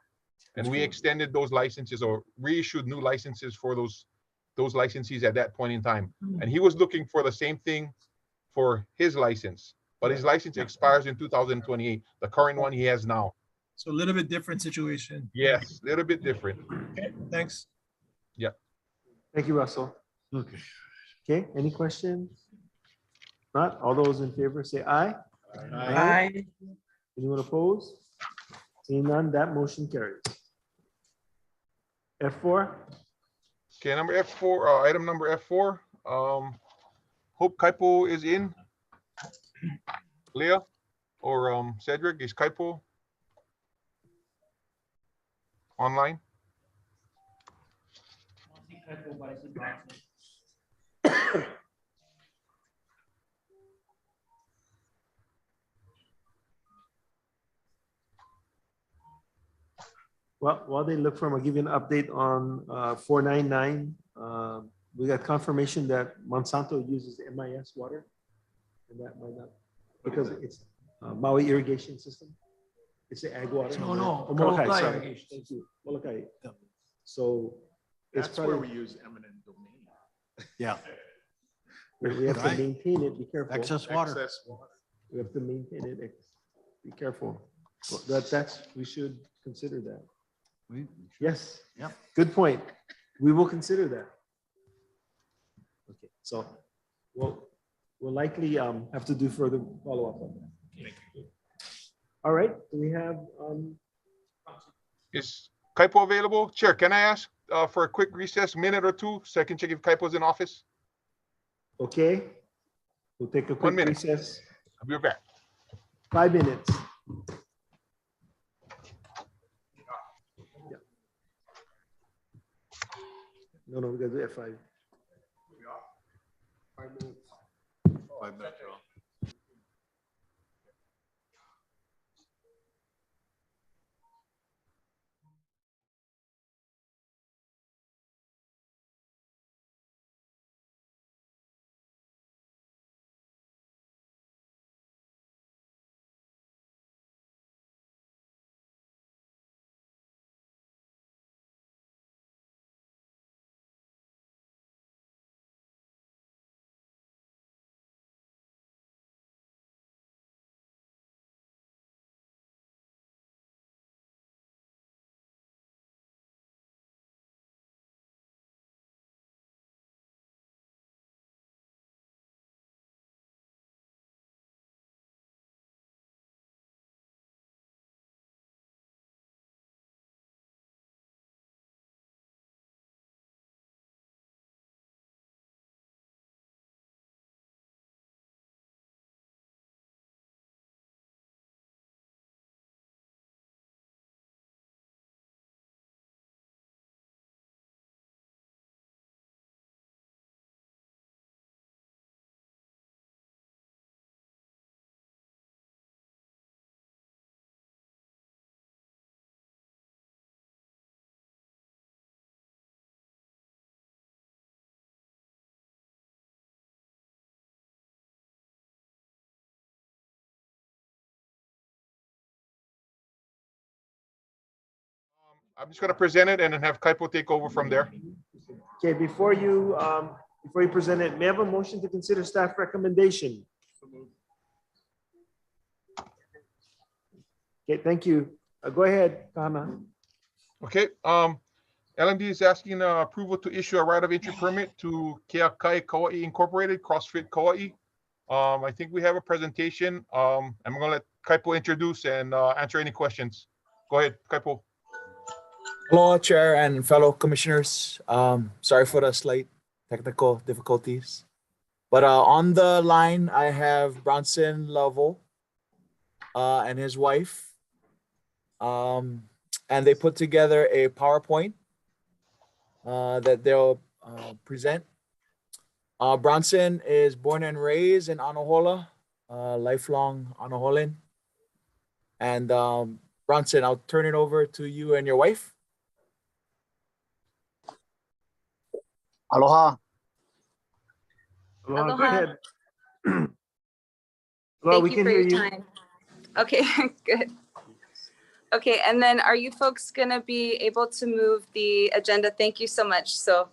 and we extended those licenses or reissued new licenses for those licensees at that point in time. And he was looking for the same thing for his license, but his license expires in 2028. The current one he has now. So a little bit different situation. Yes, a little bit different. Okay, thanks. Yeah. Thank you, Russell. Okay. Okay, any questions? Not, all those in favor say aye. Aye. Anyone opposed? Seeing none, that motion carries. F4? Okay, number F4, item number F4. Hope Kaipo is in. Leah or Cedric, is Kaipo online? Well, while they look for him, I'll give you an update on 499. We got confirmation that Monsanto uses MIS water. And that might not, because it's Maui irrigation system. It's the ag water. No, no, Oh, Molokai, Molokai sorry. irrigation. Thank you, Molokai. So it's That's where probably, we use eminent domain. Yeah. we have to Right. maintain it, be careful. Excess water. Excess water. We have to maintain it, be careful. Well, we should consider that. Yes. Yep. Good point. We will consider that. Okay, so we'll likely have to do further follow-up on that. All right, do we have Is Kaipo available? Chair, can I ask for a quick recess, minute or two, so I can check if Kaipo's in office? okay, we'll take a quick minute. recess. I'll be back. 5 minutes. Yeah. No, we gotta do F5. 5 minutes. I'm just gonna present it and then have Kaipo take over from there. Okay, before you present it, may I have a motion to consider staff recommendation? Okay, thank you. Go ahead, Kama. Okay, LMD is asking approval to issue a right of entry permit to Keakai Kauai Incorporated, CrossFit Kauai. I think we have a presentation. I'm gonna let Kaipo introduce and answer any questions. Go ahead, Kaipo. Hello, Chair and fellow commissioners. Sorry for the slight technical difficulties. But on the line, I have Bronson Lovell and his wife. And they put together a PowerPoint that they'll present. Bronson is born and raised in Anahola, lifelong Anaholan. And Bronson, I'll turn it over to you and your wife. Aloha. Aloha, go Aloha. ahead. Well, Thank we you can for hear your you. time. Okay, good. Okay, and then are you folks gonna be able to move the agenda? Thank you so much. So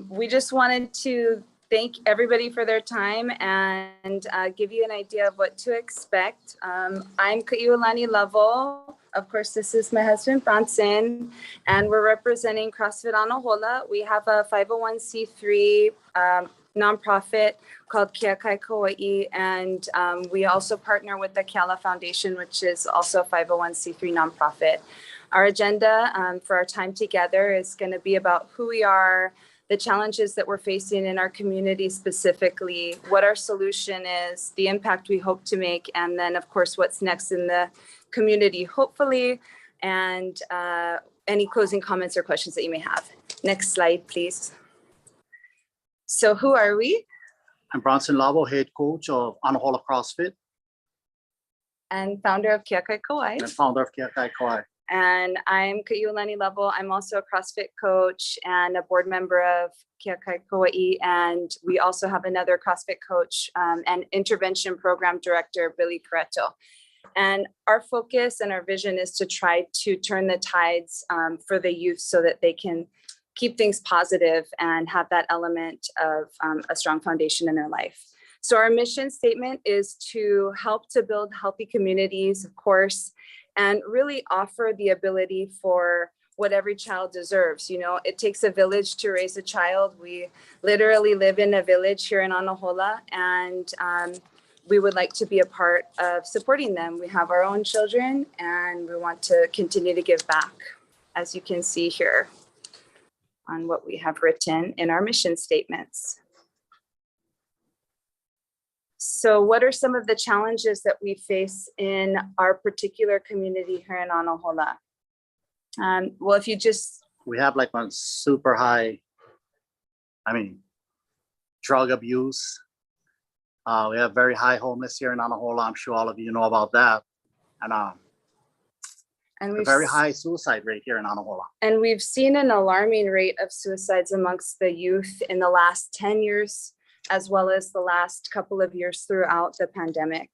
we just wanted to thank everybody for their time and give you an idea of what to expect. I'm Kaiulani Lovell. Of course, this is my husband, Bronson, and we're representing CrossFit Anahola. We have a 501c3 nonprofit called Keakai Kauai, and we also partner with the Keala Foundation, which is also a 501c3 nonprofit. Our agenda for our time together is going to be about who we are, the challenges that we're facing in our community specifically, what our solution is, the impact we hope to make, and then of course what's next in the community, hopefully, and any closing comments or questions that you may have. Next slide, please. So who are we? I'm Bronson Lovell, head coach of Anahola CrossFit. And founder of Keakai Kauai. And founder of Keakai Kauai. And I'm Kaiulani Lovell. I'm also a CrossFit coach and a board member of Keakai Kauai. And we also have another CrossFit coach and intervention program director, Billy Pareto. And our focus and our vision is to try to turn the tides for the youth so that they can keep things positive and have that element of a strong foundation in their life. So our mission statement is to help to build healthy communities, of course, and really offer the ability for what every child deserves. You know, it takes a village to raise a child. We literally live in a village here in Anahola, and we would like to be a part of supporting them. We have our own children and we want to continue to give back, as you can see here on what we have written in our mission statements. So what are some of the challenges that we face in our particular community here in Anahola? Well, if you just... We have like one super high, drug abuse. We have very high homeless here in Anahola. I'm sure all of you know about that. And a we've very high suicide rate here in Anahola. And we've seen an alarming rate of suicides amongst the youth in the last 10 years, as well as the last couple of years throughout the pandemic.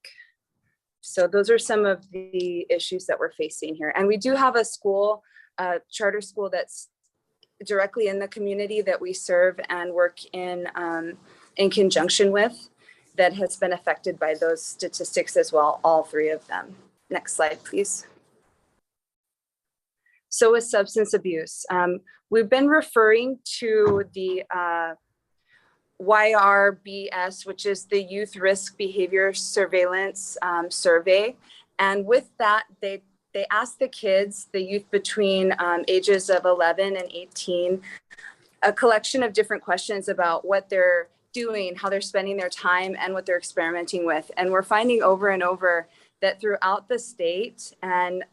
So those are some of the issues that we're facing here. And we do have a school, a charter school that's directly in the community that we serve and work in conjunction with, that has been affected by those statistics as well, all three of them. Next slide, please. So with substance abuse, we've been referring to the YRBS, which is the Youth Risk Behavior Surveillance Survey. And with that, they asked the kids, the youth between ages of 11 and 18, a collection of different questions about what they're doing, how they're spending their time, and what they're experimenting with. And we're finding over and over that throughout the state and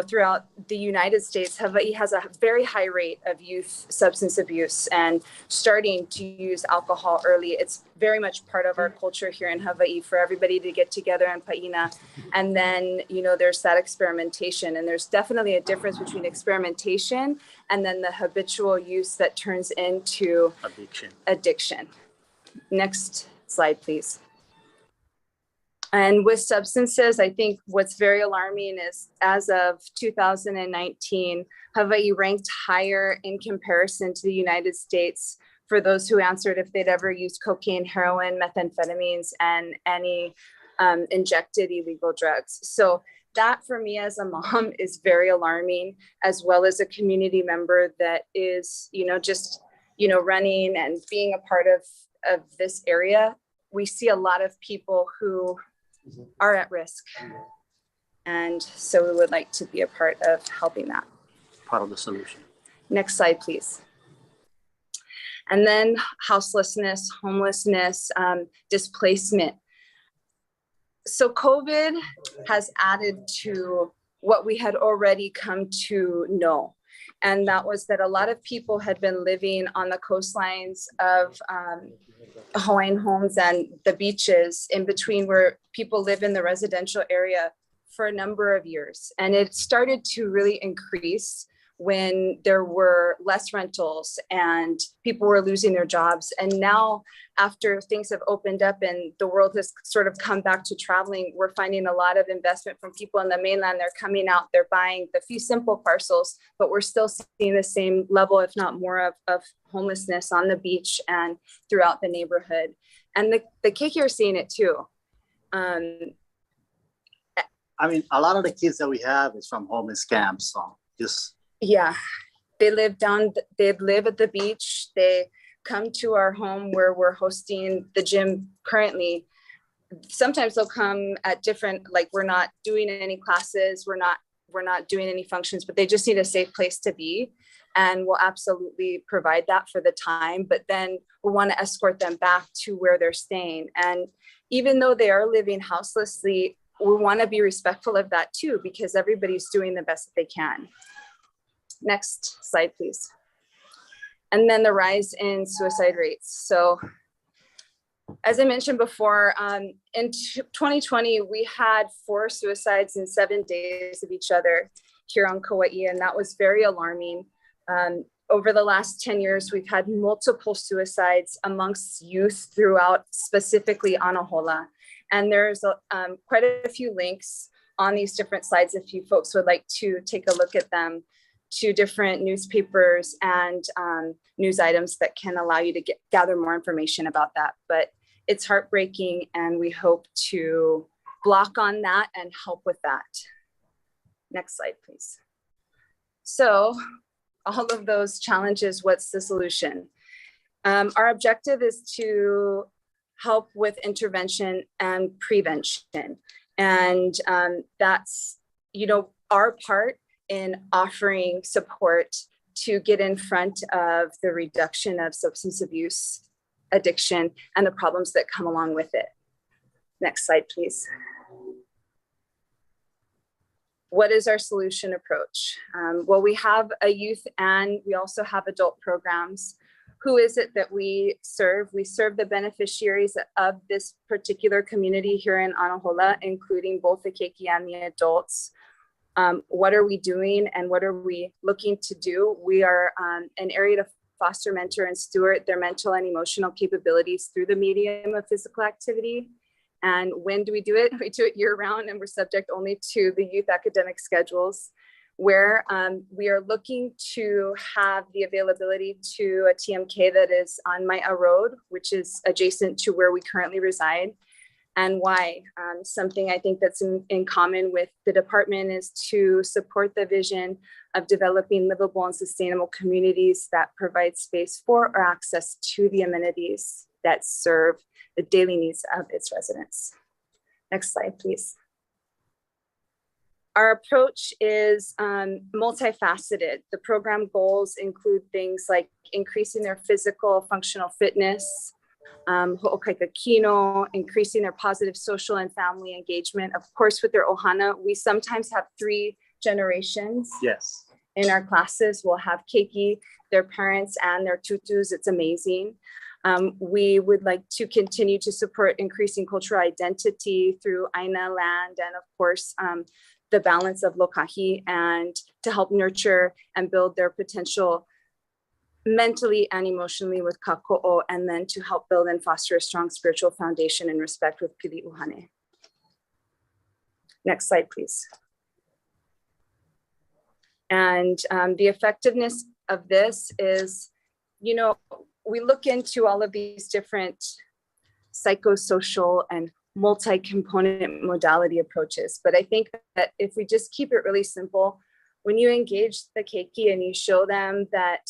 throughout the United States, Hawaii has a very high rate of youth substance abuse and starting to use alcohol early. It's very much part of our culture here in Hawaii for everybody to get together in Paina. And then, there's that experimentation. And there's definitely a difference between experimentation and then the habitual use that turns into addiction. Next slide, please. And with substances, I think what's very alarming is as of 2019, Hawaii ranked higher in comparison to the United States for those who answered if they'd ever used cocaine, heroin, methamphetamines, and any injected illegal drugs. So that for me as a mom is very alarming, as well as a community member that is, running and being a part of this area. We see a lot of people who are at risk. And so we would like to be a part of helping that. Part of the solution. Next slide, please. And then houselessness, homelessness, displacement. So COVID has added to what we had already come to know. And that was that a lot of people had been living on the coastlines of Hawaiian homes and the beaches in between where people live in the residential area for a number of years. And it started to really increase when there were less rentals and people were losing their jobs. And now after things have opened up and the world has sort of come back to traveling, we're finding a lot of investment from people in the mainland. They're coming out, they're buying the few simple parcels, but we're still seeing the same level, if not more, of homelessness on the beach and throughout the neighborhood. And the Keiki are seeing it too. I mean, a lot of the kids that we have is from homeless camps, so just. Yeah, they live at the beach. They come to our home where we're hosting the gym currently. Sometimes they'll come at different, like we're not doing any classes, we're not doing any functions, but they just need a safe place to be. And we'll absolutely provide that for the time, but then we want to escort them back to where they're staying. And even though they are living houselessly, we want to be respectful of that too, because everybody's doing the best that they can. Next slide, please. And then the rise in suicide rates. So as I mentioned before, in 2020, we had 4 suicides in 7 days of each other here on Kauai, and that was very alarming. Over the last 10 years, we've had multiple suicides amongst youth throughout, specifically Anahola. And there's quite a few links on these different slides if you folks would like to take a look at them, to different newspapers and news items that can allow you to gather more information about that. But it's heartbreaking, and we hope to block on that and help with that. Next slide, please. So all of those challenges, what's the solution? Our objective is to help with intervention and prevention. And that's, our part in offering support to get in front of the reduction of substance abuse, addiction, and the problems that come along with it. Next slide, please. What is our solution approach? Well, we have a youth and we also have adult programs. who is it that we serve? We serve the beneficiaries of this particular community here in Anahola, including both the keiki and the adults. What are we doing and what are we looking to do? We are an area to foster, mentor, and steward their mental and emotional capabilities through the medium of physical activity. And when do we do it? We do it year round, and we're subject only to the youth academic schedules, where we are looking to have the availability to a TMK that is on Mai'a Road, which is adjacent to where we currently reside. And why? Something I think that's in common with the department is to support the vision of developing livable and sustainable communities that provide space for or access to the amenities that serve the daily needs of its residents. Next slide, please. Our approach is multifaceted. The program goals include things like increasing their physical functional fitness, ho'okaika kino, increasing their positive social and family engagement. Of course, with their ohana, we sometimes have 3 generations. Yes. In our classes, we'll have keiki, their parents, and their tutus. It's amazing. We would like to continue to support increasing cultural identity through aina land, and of course, the balance of lokahi, and to help nurture and build their potential mentally and emotionally with kako'o, and then to help build and foster a strong spiritual foundation and respect with pili'uhane. Next slide, please. And the effectiveness of this is, you know, we look into all of these different psychosocial and multi-component modality approaches, but I think that if we just keep it really simple, when you engage the keiki and you show them that,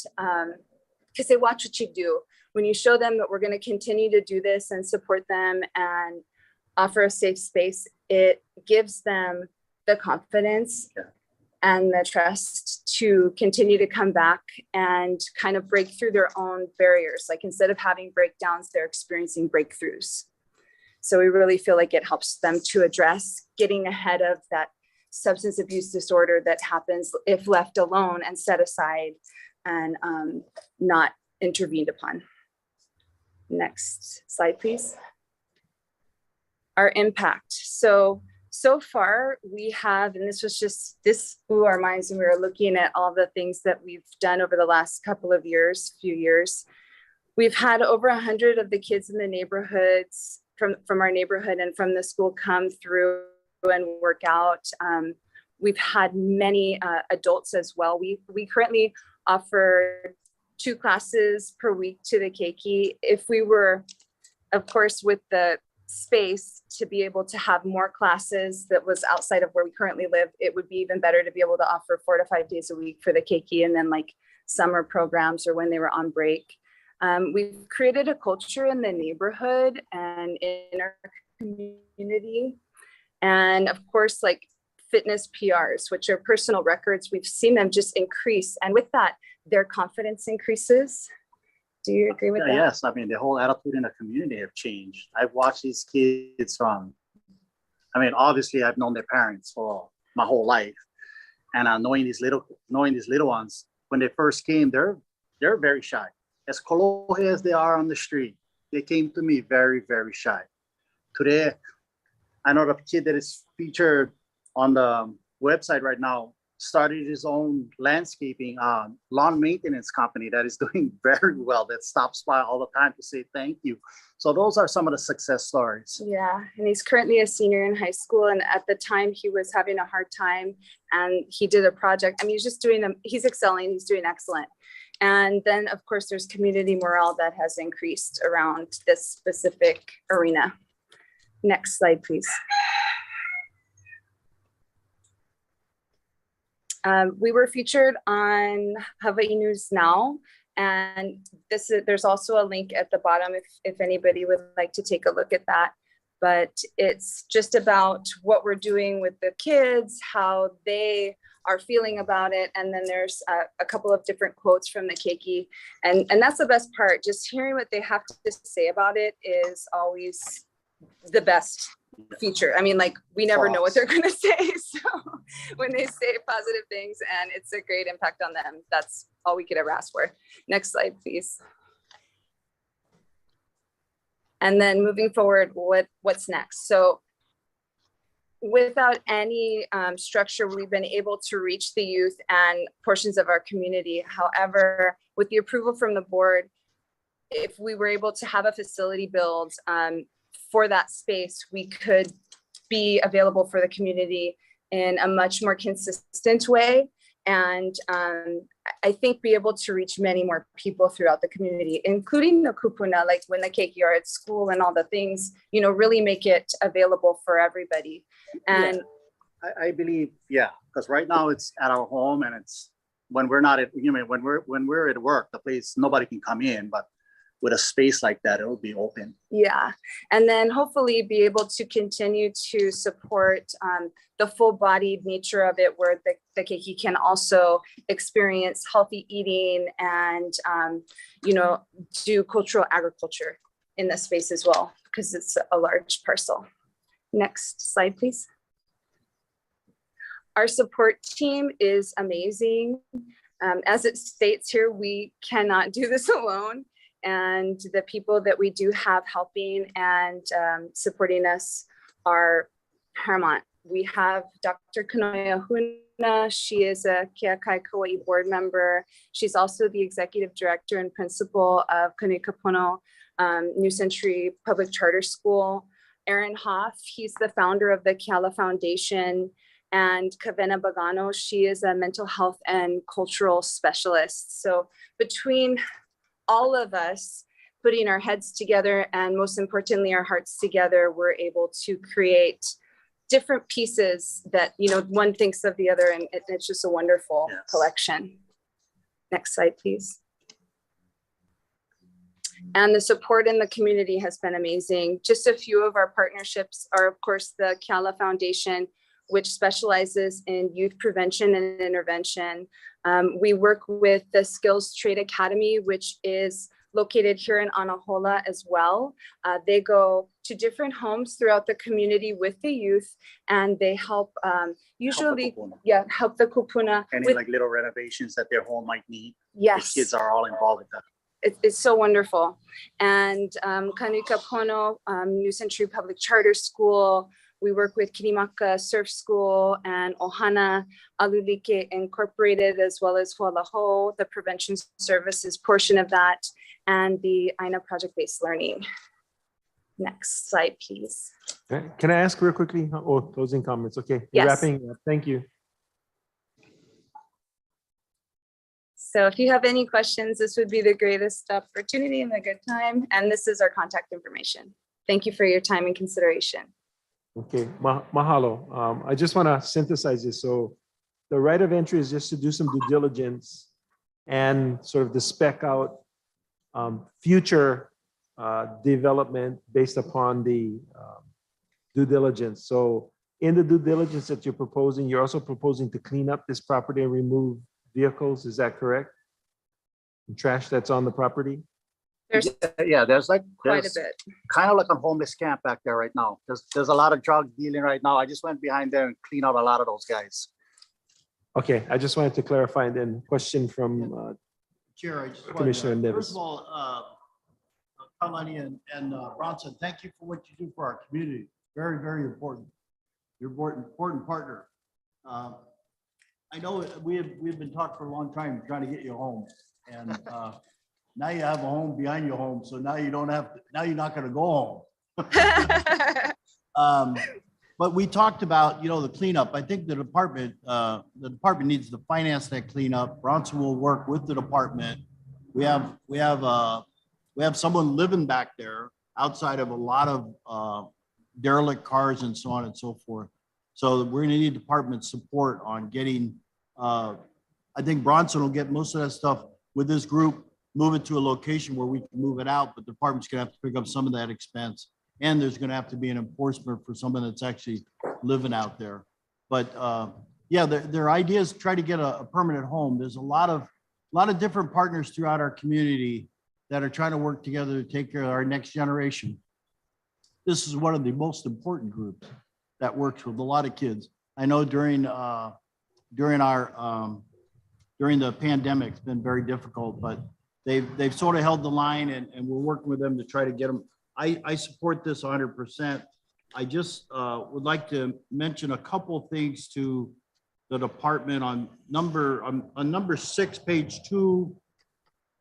because they watch what you do, when you show them that we're going to continue to do this and support them and offer a safe space, it gives them the confidence and the trust to continue to come back and kind of break through their own barriers. Like instead of having breakdowns, they're experiencing breakthroughs. So we really feel like it helps them to address getting ahead of that substance abuse disorder that happens if left alone and set aside and not intervened upon. Next slide, please. Our impact. So far we have, and this blew our minds when we were looking at all the things that we've done over the last few years. We've had over 100 of the kids in the neighborhoods from our neighborhood and from the school come through and work out. We've had many adults as well. We currently offer 2 classes per week to the keiki. If we were, of course, with the space to be able to have more classes that was outside of where we currently live, it would be even better to be able to offer 4 to 5 days a week for the keiki, and then like summer programs or when they were on break. We've created a culture in the neighborhood and in our community. And of course, like fitness PRs, which are personal records, we've seen them just increase. And with that, their confidence increases. Do you agree with that? Yes, I mean, the whole attitude in the community have changed. I've watched these kids from, I mean, obviously I've known their parents for my whole life. And knowing these little ones, when they first came, they're very shy. As kolohe as they are on the street, they came to me very, very shy. Today, I know the kid that is featured on the website right now started his own landscaping lawn maintenance company that is doing very well, that stops by all the time to say thank you. So those are some of the success stories. Yeah, and he's currently a senior in high school, and at the time he was having a hard time, and he did a project. I mean, he's excelling, he's doing excellent. And then of course there's community morale that has increased around this specific arena. Next slide, please. We were featured on Hawaii News Now, and there's also a link at the bottom if anybody would like to take a look at that. But it's just about what we're doing with the kids, how they are feeling about it. And then there's a couple of different quotes from the keiki. And that's the best part. Just hearing what they have to say about it is always the best feature. I mean, like, we never know what they're going to say. So when they say positive things and it's a great impact on them, that's all we could ever ask for. Next slide, please. And then moving forward, what's next? So without any structure, we've been able to reach the youth and portions of our community. However, with the approval from the board, if we were able to have a facility build for that space, we could be available for the community in a much more consistent way. And I think be able to reach many more people throughout the community, including the kupuna, like when the cake yard, school, and all the things, you know, really make it available for everybody. And I believe, yeah, because right now it's at our home, and it's when we're not at, you know, when we're at work, the place, nobody can come in, but with a space like that, it will be open. yeah, and then hopefully be able to continue to support the full-bodied nature of it, where the keiki can also experience healthy eating and you know, do cultural agriculture in the space as well, because it's a large parcel. Next slide, please. Our support team is amazing. As it states here, we cannot do this alone. And the people that we do have helping and supporting us are paramount. We have Dr. Kanoya Huna. She is a Keakai Kauai board member. She's also the executive director and principal of Kaneikapono New Century Public Charter School. Aaron Hoff, he's the founder of the Keala Foundation. And Kavena Bagano, she is a mental health and cultural specialist. So between all of us putting our heads together and most importantly, our hearts together, we're able to create different pieces that, you know, one thinks of the other, and it's just a wonderful collection. Next slide, please. And the support in the community has been amazing. Just a few of our partnerships are, of course, the Keala Foundation, which specializes in youth prevention and intervention. We work with the Skills Trade Academy, which is located here in Anahola as well. They go to different homes throughout the community with the youth, and they help usually, help the kupuna. Any like little renovations that their home might need. Yes. The kids are all involved with that. It's so wonderful. And Kaneikapono New Century Public Charter School, we work with Kirimaka Surf School and Ohana Alulike Incorporated, as well as Hualaho, the prevention services portion of that, and the Aina project-based learning. Next slide, please. Can I ask real quickly? Oh, closing comments. Okay, you're Yes. wrapping up. Thank you. So if you have any questions, this would be the greatest opportunity and a good time. And this is our contact information. Thank you for your time and consideration. Okay, mahalo. I just want to synthesize this. So the right of entry is just to do some due diligence and sort of to spec out future development based upon the due diligence. So in the due diligence that you're proposing, you're also proposing to clean up this property and remove vehicles. Is that correct? And trash that's on the property? There's there's like quite a bit. Kind of like a homeless camp back there right now. There's a lot of drug dealing right now. I just went behind there and cleaned out a lot of those guys. Okay, I just wanted to clarify, and then question from Chair, I just Commissioner wanted to, Nevis. first of all, Kalani and Bronson, thank you for what you do for our community. Very, very important. You're an important partner. I know we've been talking for a long time, trying to get you home, and now you have a home behind your home, so now you don't have to, now you're not going to go home. But we talked about, you know, the cleanup. I think the department needs to finance that cleanup. Bronson will work with the department. We have someone living back there outside of a lot of derelict cars and so on and so forth. So we're going to need department support on getting. I think Bronson will get most of that stuff with this group, move it to a location where we can move it out, but the department's going to have to pick up some of that expense. And there's going to have to be an enforcement for someone that's actually living out there. But yeah, their idea is to try to get a permanent home. There's a lot of different partners throughout our community that are trying to work together to take care of our next generation. This is one of the most important groups that works with a lot of kids. I know during the pandemic, it's been very difficult, but they've sort of held the line, and we're working with them to try to get them I support this 100%. I just would like to mention a couple things to the department on number 6, page 2,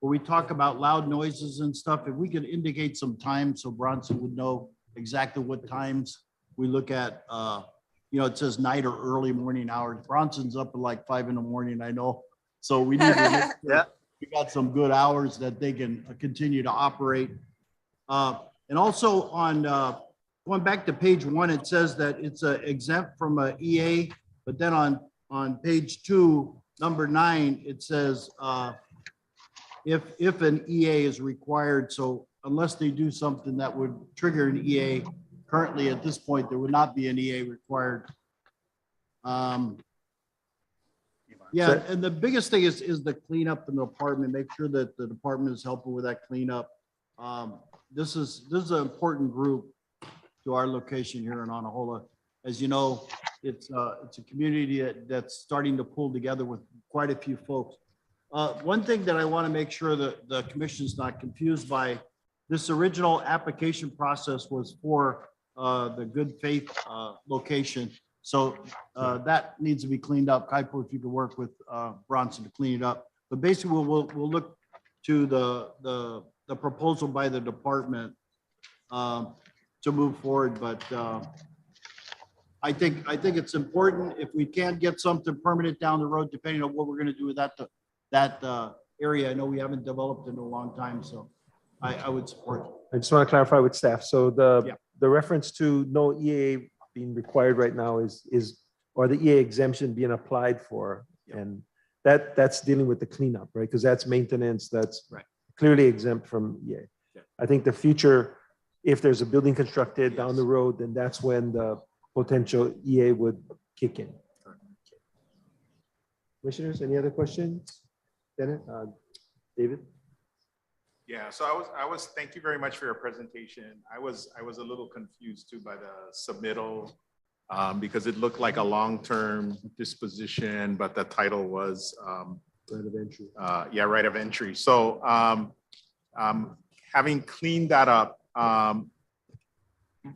where we talk about loud noises and stuff. If we could indicate some time so Bronson would know exactly what times we look at, it says night or early morning hours. Bronson's up at like 5 in the morning, I know. So we need to make sure we got some good hours that they can continue to operate. And also on going back to page 1, it says that it's exempt from a EA, but then on page 2, number 9, it says if an EA is required. So unless they do something that would trigger an EA, currently at this point, there would not be an EA required. Yeah, and the biggest thing is the cleanup in the department. Make sure that the department is helping with that cleanup. This is an important group to our location here in Anahola. As you know, it's a community that's starting to pull together with quite a few folks. One thing that I want to make sure that the commission is not confused by, this original application process was for the good faith location. So that needs to be cleaned up. Kaipo, if you could work with Bronson to clean it up. But basically, we'll look to the proposal by the department to move forward. But I think it's important if we can't get something permanent down the road, depending on what we're going to do with that area. I know we haven't developed in a long time, so I would support. I just want to clarify with staff. So the reference to no EA being required right now is or the EA exemption being applied for, and that's dealing with the cleanup, right? Because that's maintenance, that's clearly exempt from EA. I think the future, if there's a building constructed down the road, then that's when the potential EA would kick in. Commissioners, any other questions? Dennis, David? Yeah, so thank you very much for your presentation. I was a little confused too by the submittal because it looked like a long-term disposition, but the title was right of entry. Right of entry. So having cleaned that up,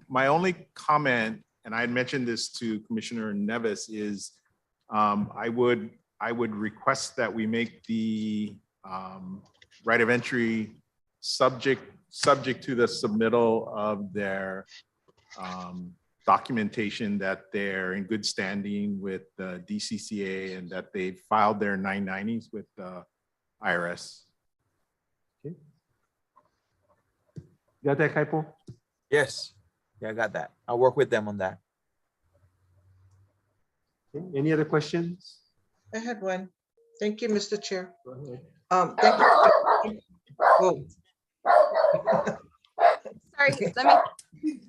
my only comment, and I had mentioned this to Commissioner Neves, is I would request that we make the right of entry subject to the submittal of their documentation that they're in good standing with the DCCA and that they filed their 990s with the IRS. Okay. You got that, Kaipo? Yes. Yeah, I got that. I'll work with them on that. Okay. Any other questions? I had one. Thank you, Mr. Chair. Go ahead. Thank you. Whoa. Sorry, let me.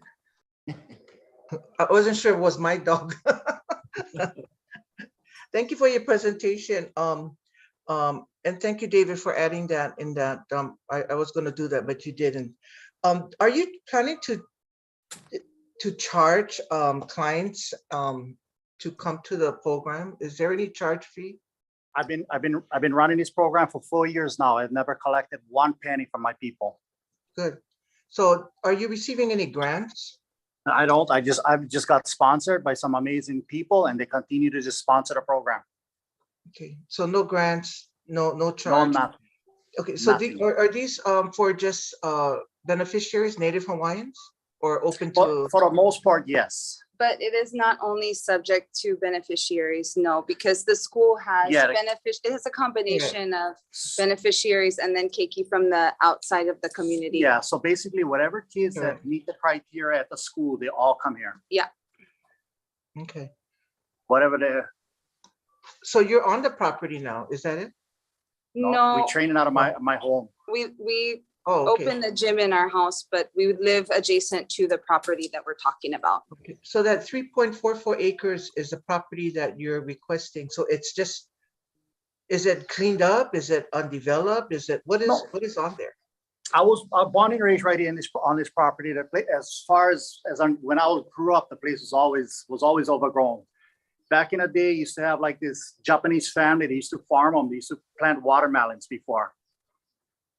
I wasn't sure it was my dog. Thank you for your presentation. And thank you, David, for adding that in that. I was going to do that, but you didn't. Are you planning to charge clients to come to the program? Is there any charge fee? I've been running this program for 4 years now. I've never collected 1 penny from my people. Good. So are you receiving any grants? I don't. I've just got sponsored by some amazing people, and they continue to just sponsor the program. Okay. So no grants, no No, charge. nothing. Okay. So Nothing. are these for just beneficiaries, Native Hawaiians, or open to? For the most part, yes. But it is not only subject to beneficiaries, no, because the school has it has a combination of beneficiaries and then keiki from the outside of the community. Yeah. So basically, whatever kids that meet the criteria at the school, they all come here. Yeah. Okay. Whatever they. So you're on the property now, is that it? No. We training out of my home. We okay. open the gym in our house, but we would live adjacent to the property that we're talking about. Okay. So that 3.44 acres is the property that you're requesting. So it's just, is it cleaned up? Is it undeveloped? Is it, what is on there? I was born and raised right on this property. As far as when I grew up, the place was always overgrown. Back in the day, used to have like this Japanese family. They used to farm them. They used to plant watermelons before.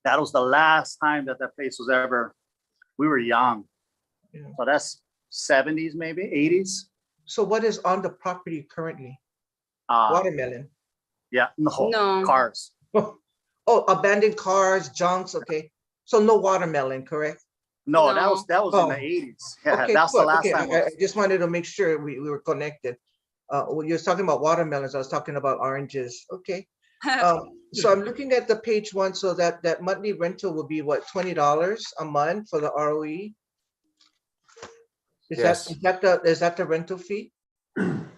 That was the last time that place was ever we were young. Yeah. So that's 70s, maybe 80s. So what is on the property currently? Uh, Watermelon. Yeah, no, No. cars. Oh, abandoned cars, junks, okay. So no watermelon, correct? No, that was in the Oh. 80s. Yeah, Okay, that's the good. last Okay, time. I just wanted to make sure we were connected. When you're talking about watermelons, I was talking about oranges. Okay. So I'm looking at the page one, so that monthly rental will be what, $20 a month for the ROE? Yes. Is that the rental fee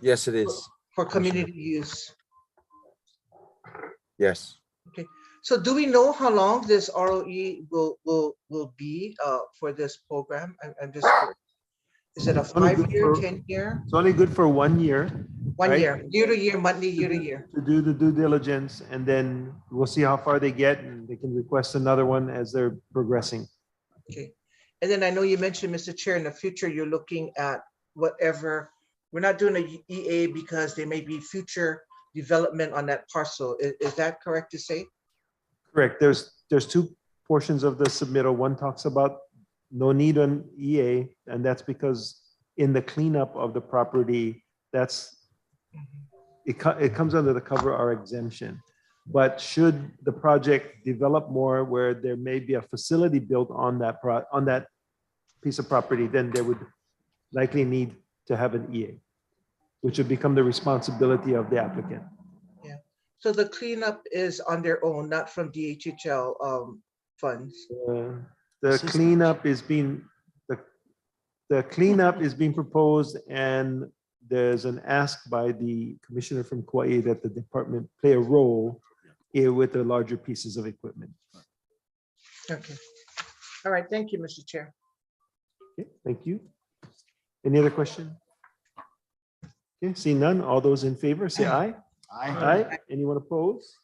Yes, it is. for community use? Yes. Okay. So do we know how long this ROE will be for this program? I'm just curious. Is it a It's only good 5-year, for- 10-year? It's only good for 1 year. 1 right? year, year to year, monthly, year to year. To do the due diligence, and then we'll see how far they get, and they can request another one as they're progressing. Okay. And then I know you mentioned, Mr. Chair, in the future, you're looking at whatever, we're not doing a EA because there may be future development on that parcel. Is that correct to say? Correct. There's two portions of the submittal. One talks about no need on EA, and that's because in the cleanup of the property, it comes under the cover R exemption. But should the project develop more where there may be a facility built on that piece of property, then they would likely need to have an EA, which would become the responsibility of the applicant. Yeah. So the cleanup is on their own, not from DHHL funds. The cleanup is being, the cleanup is being proposed, and there's an ask by the commissioner from Kauai that the department play a role with the larger pieces of equipment. Okay. All right. Thank you, Mr. Chair. Okay, thank you. Any other question? Okay, see none. All those in favor, say aye. Aye. Anyone opposed?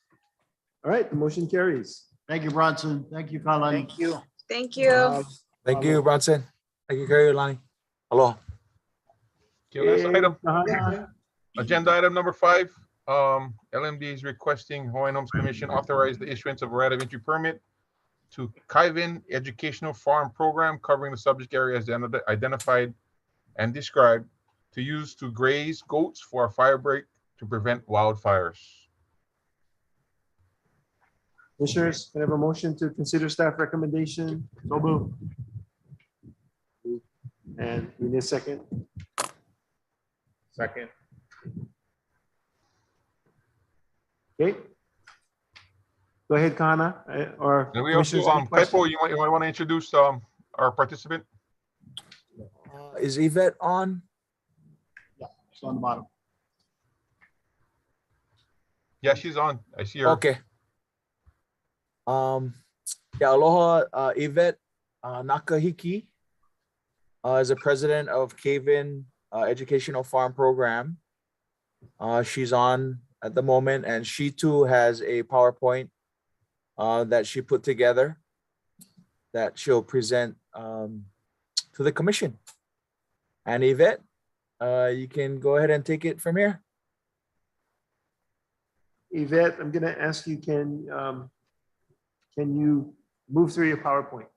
All right, the motion carries. Thank you, Bronson. Thank you, Colin. Thank you. Thank you. Thank you, Bronson. Thank you, Gary Lani. Aloha. Okay, last item. Uh-huh. Agenda item number 5. LMD is requesting Hawaiian Homes Commission authorize the issuance of a right of entry permit to Kaiven Educational Farm Program covering the subject areas identified and described to use to graze goats for a fire break to prevent wildfires. Commissioners, can I have a motion to consider staff recommendation? So moved. And we need a second. Second. Okay. Go ahead, Kana, or And we also, commissioners, any questions? Pepo, you might want to introduce our participant. Is Yvette on? It's on the bottom. Yeah, she's on. I see her. Okay. Yeah, aloha, Yvette Nakahiki is the president of Kaiven Educational Farm Program. She's on at the moment, and she too has a PowerPoint that she put together that she'll present to the commission. And Yvette, you can go ahead and take it from here. Yvette, I'm gonna ask you, can you move through your PowerPoint?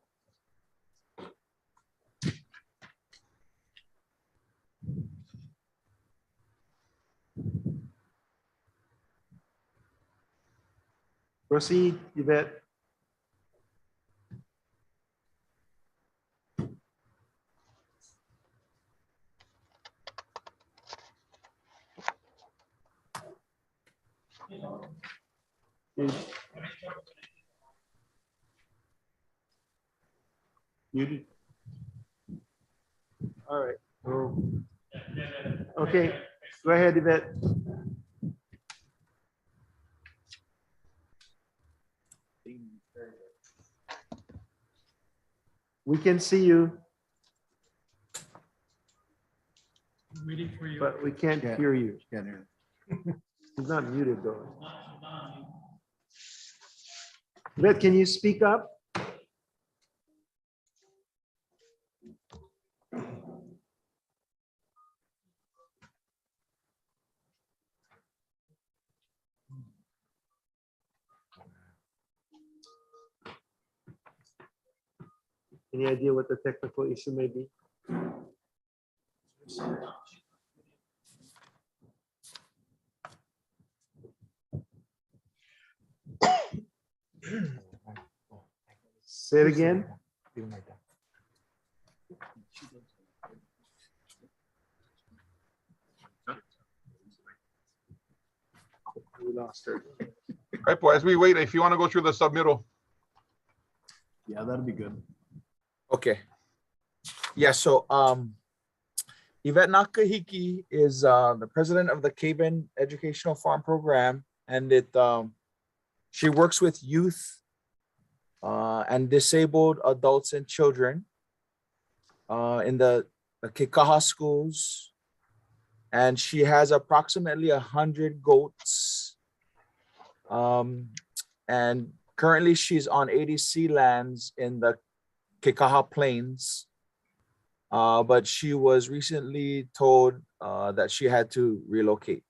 Proceed, Yvette. Muted. All right. Okay, go ahead, Yvette. We can see you, Waiting for you. but we can't hear you. Can't hear. He's not muted though. Yvette, can you speak up? Any idea what the technical issue may be? Say it again. We lost her. Right, boy, as we wait, if you want to go through the submittal. Yeah, that'd be good. Okay. Yeah, so Yvette Nakahiki is the president of the Caven Educational Farm Program, and she works with youth and disabled adults and children in the Kekaha schools, and she has approximately 100 goats. And currently she's on ADC lands in the Kekaha Plains, but she was recently told that she had to relocate.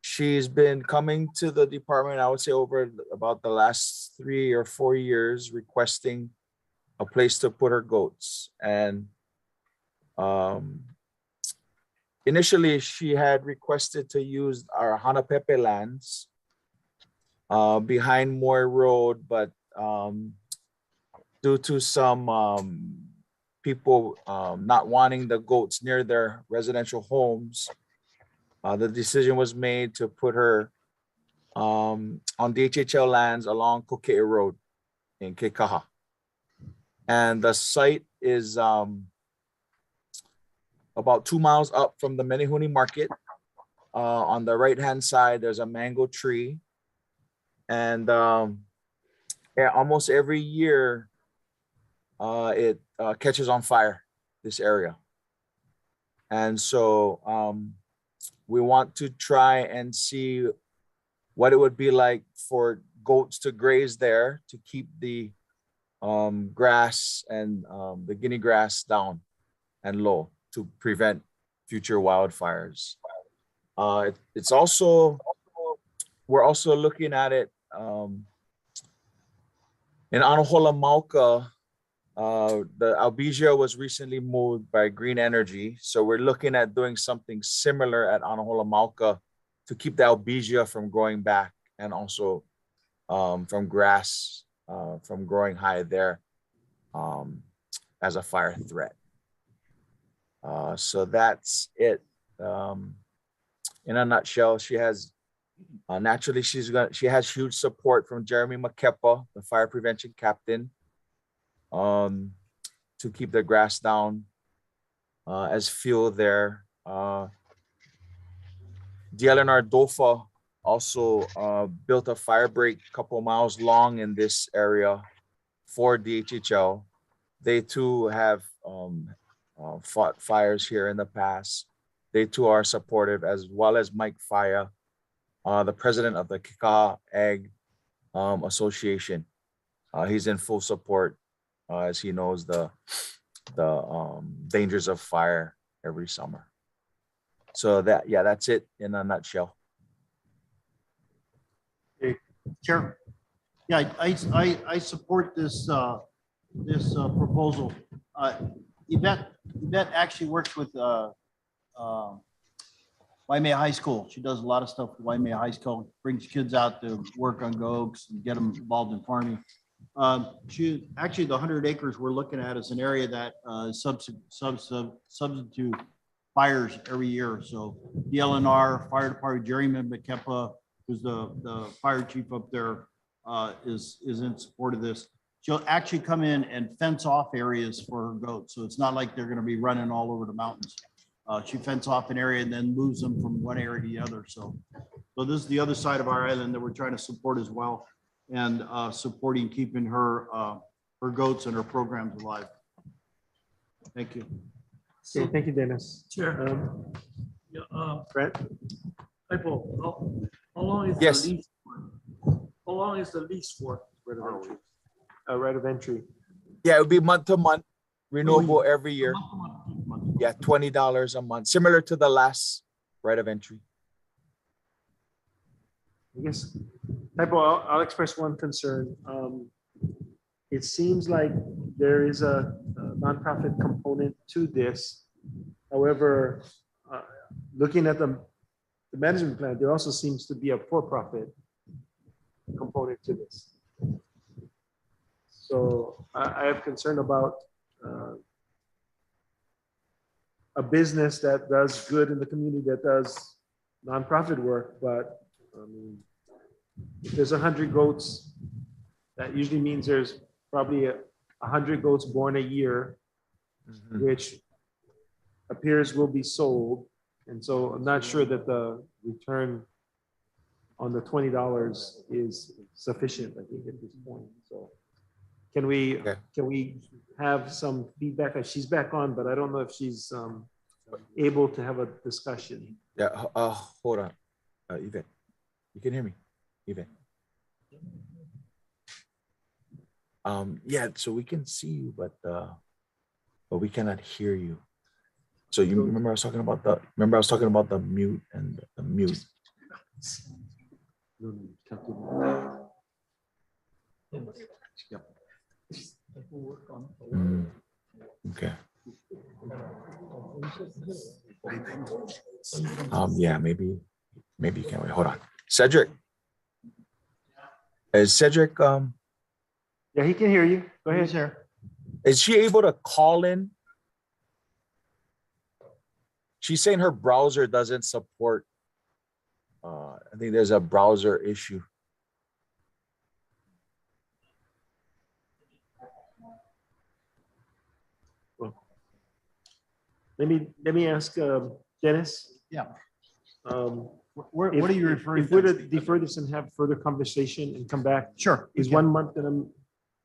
She's been coming to the department, I would say, over about the last 3 or 4 years, requesting a place to put her goats. And initially, she had requested to use our Hanapepe lands behind Moore Road, but due to some people not wanting the goats near their residential homes, the decision was made to put her on DHHL lands along Kokee Road in Kekaha. And the site is about 2 miles up from the Menehune Market. On the right-hand side, there's a mango tree. And yeah, almost every year, it catches on fire, this area. And so we want to try and see what it would be like for goats to graze there to keep the grass and the guinea grass down and low to prevent future wildfires. It's also, we're also looking at it in Anahola Mauka. The Albizia was recently moved by Green Energy. So we're looking at doing something similar at Anahola Mauka to keep the Albizia from growing back, and also from grass from growing high there as a fire threat. So that's it. In a nutshell, she has naturally she has huge support from Jeremy Makepa, the fire prevention captain, to keep the grass down as fuel there. DLNR DOFA also built a fire break a couple miles long in this area for DHHL. They too have fought fires here in the past. They too are supportive, as well as Mike Faya, the president of the Kekaha Ag Association. He's in full support as he knows the dangers of fire every summer. So that's it in a nutshell. Okay, Chair. Yeah, I support this this proposal. Yvette actually works with Waimea High School. She does a lot of stuff with Waimea High School, brings kids out to work on goats and get them involved in farming. She actually, the 100 acres we're looking at is an area that substitute fires every year. So the LNR Fire Department, Jerry Makepa, who's the fire chief up there, is in support of this. She'll actually come in and fence off areas for her goats. So it's not like they're going to be running all over the mountains. She fence off an area and then moves them from one area to the other. So this is the other side of our island that we're trying to support as well, and supporting keeping her her goats and her programs alive. Thank you. Okay, thank you, Dennis. Chair. Brett? Hey, Paul, how long is Yes. the lease? How long is the lease for? Right of entry. Yeah, it would be month to month, renewable every year. Yeah, $20 a month, similar to the last right of entry. I guess, Typo, I'll express one concern. it seems like there is a nonprofit component to this. However, looking at the management plan, there also seems to be a for-profit component to this. So I have concern about a business that does good in the community, that does nonprofit work, but I mean, if there's 100 goats, that usually means there's probably 100 goats born a year, which appears will be sold. And so I'm not sure that the return on the $20 is sufficient, I think, at this point. So can we have some feedback? She's back on, but I don't know if she's able to have a discussion. Yeah, hold on, Yvette. You can hear me, Yvette? Yeah, so we can see you, but we cannot hear you. So you remember I was talking about the mute and the mute. Okay. Yeah, maybe you can wait. Hold on. Cedric. Is Cedric yeah, he can hear you. Go ahead, sir. Is she able to call in? She's saying her browser doesn't support. I think there's a browser issue. Well, let me ask Dennis. Yeah. What are you referring if we're to defer this and have further conversation and come back? Sure. Is 1 month gonna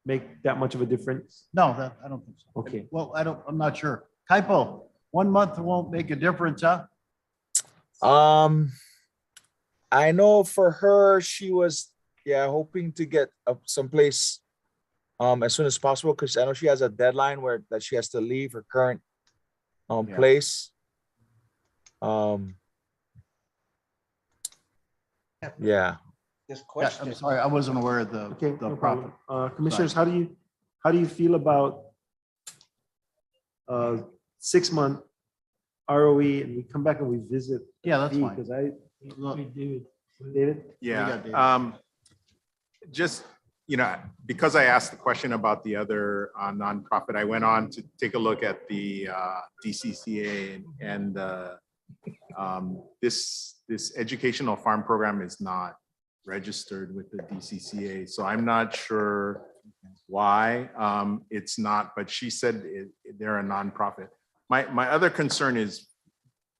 make that much of a difference? No, I don't think so. Okay. Well, I'm not sure. Kaipo, 1 month won't make a difference, huh? I know for her, she was hoping to get someplace as soon as possible, because I know she has a deadline that she has to leave her current place. Yeah. This question. I'm sorry, I wasn't aware of the No profit. problem. Commissioners, how do you feel about 6 month ROE and we come back and we visit? Yeah, that's fine. Because David. Yeah. Just, because I asked the question about the other nonprofit, I went on to take a look at the DCCA and this educational farm program is not registered with the DCCA. So I'm not sure why it's not, but she said they're a nonprofit. My other concern is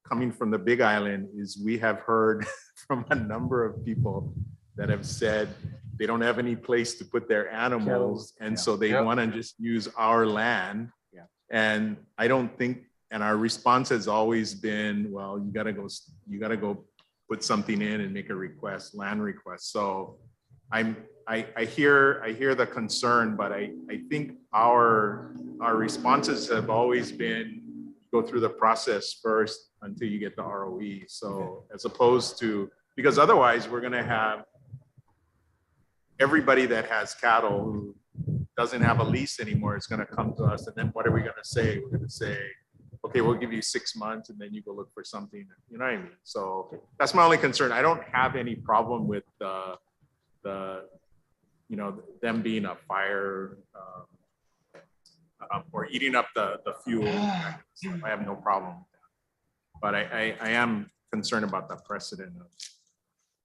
coming from the Big Island is we have heard from a number of people that have said they don't have any place to put their animals. And so they want to just use our land. And I don't think, and our response has always been, well, you gotta go put something in and make a request, land request. So I hear the concern, but I think our responses have always been go through the process first until you get the ROE. So as opposed to, because otherwise we're gonna have everybody that has cattle who doesn't have a lease anymore is gonna come to us. And then what are we gonna say? We're gonna say, okay, we'll give you 6 months and then you go look for something, you know what I mean? So that's my only concern. I don't have any problem with them being a fire or eating up the fuel. I have no problem with that. But I am concerned about the precedent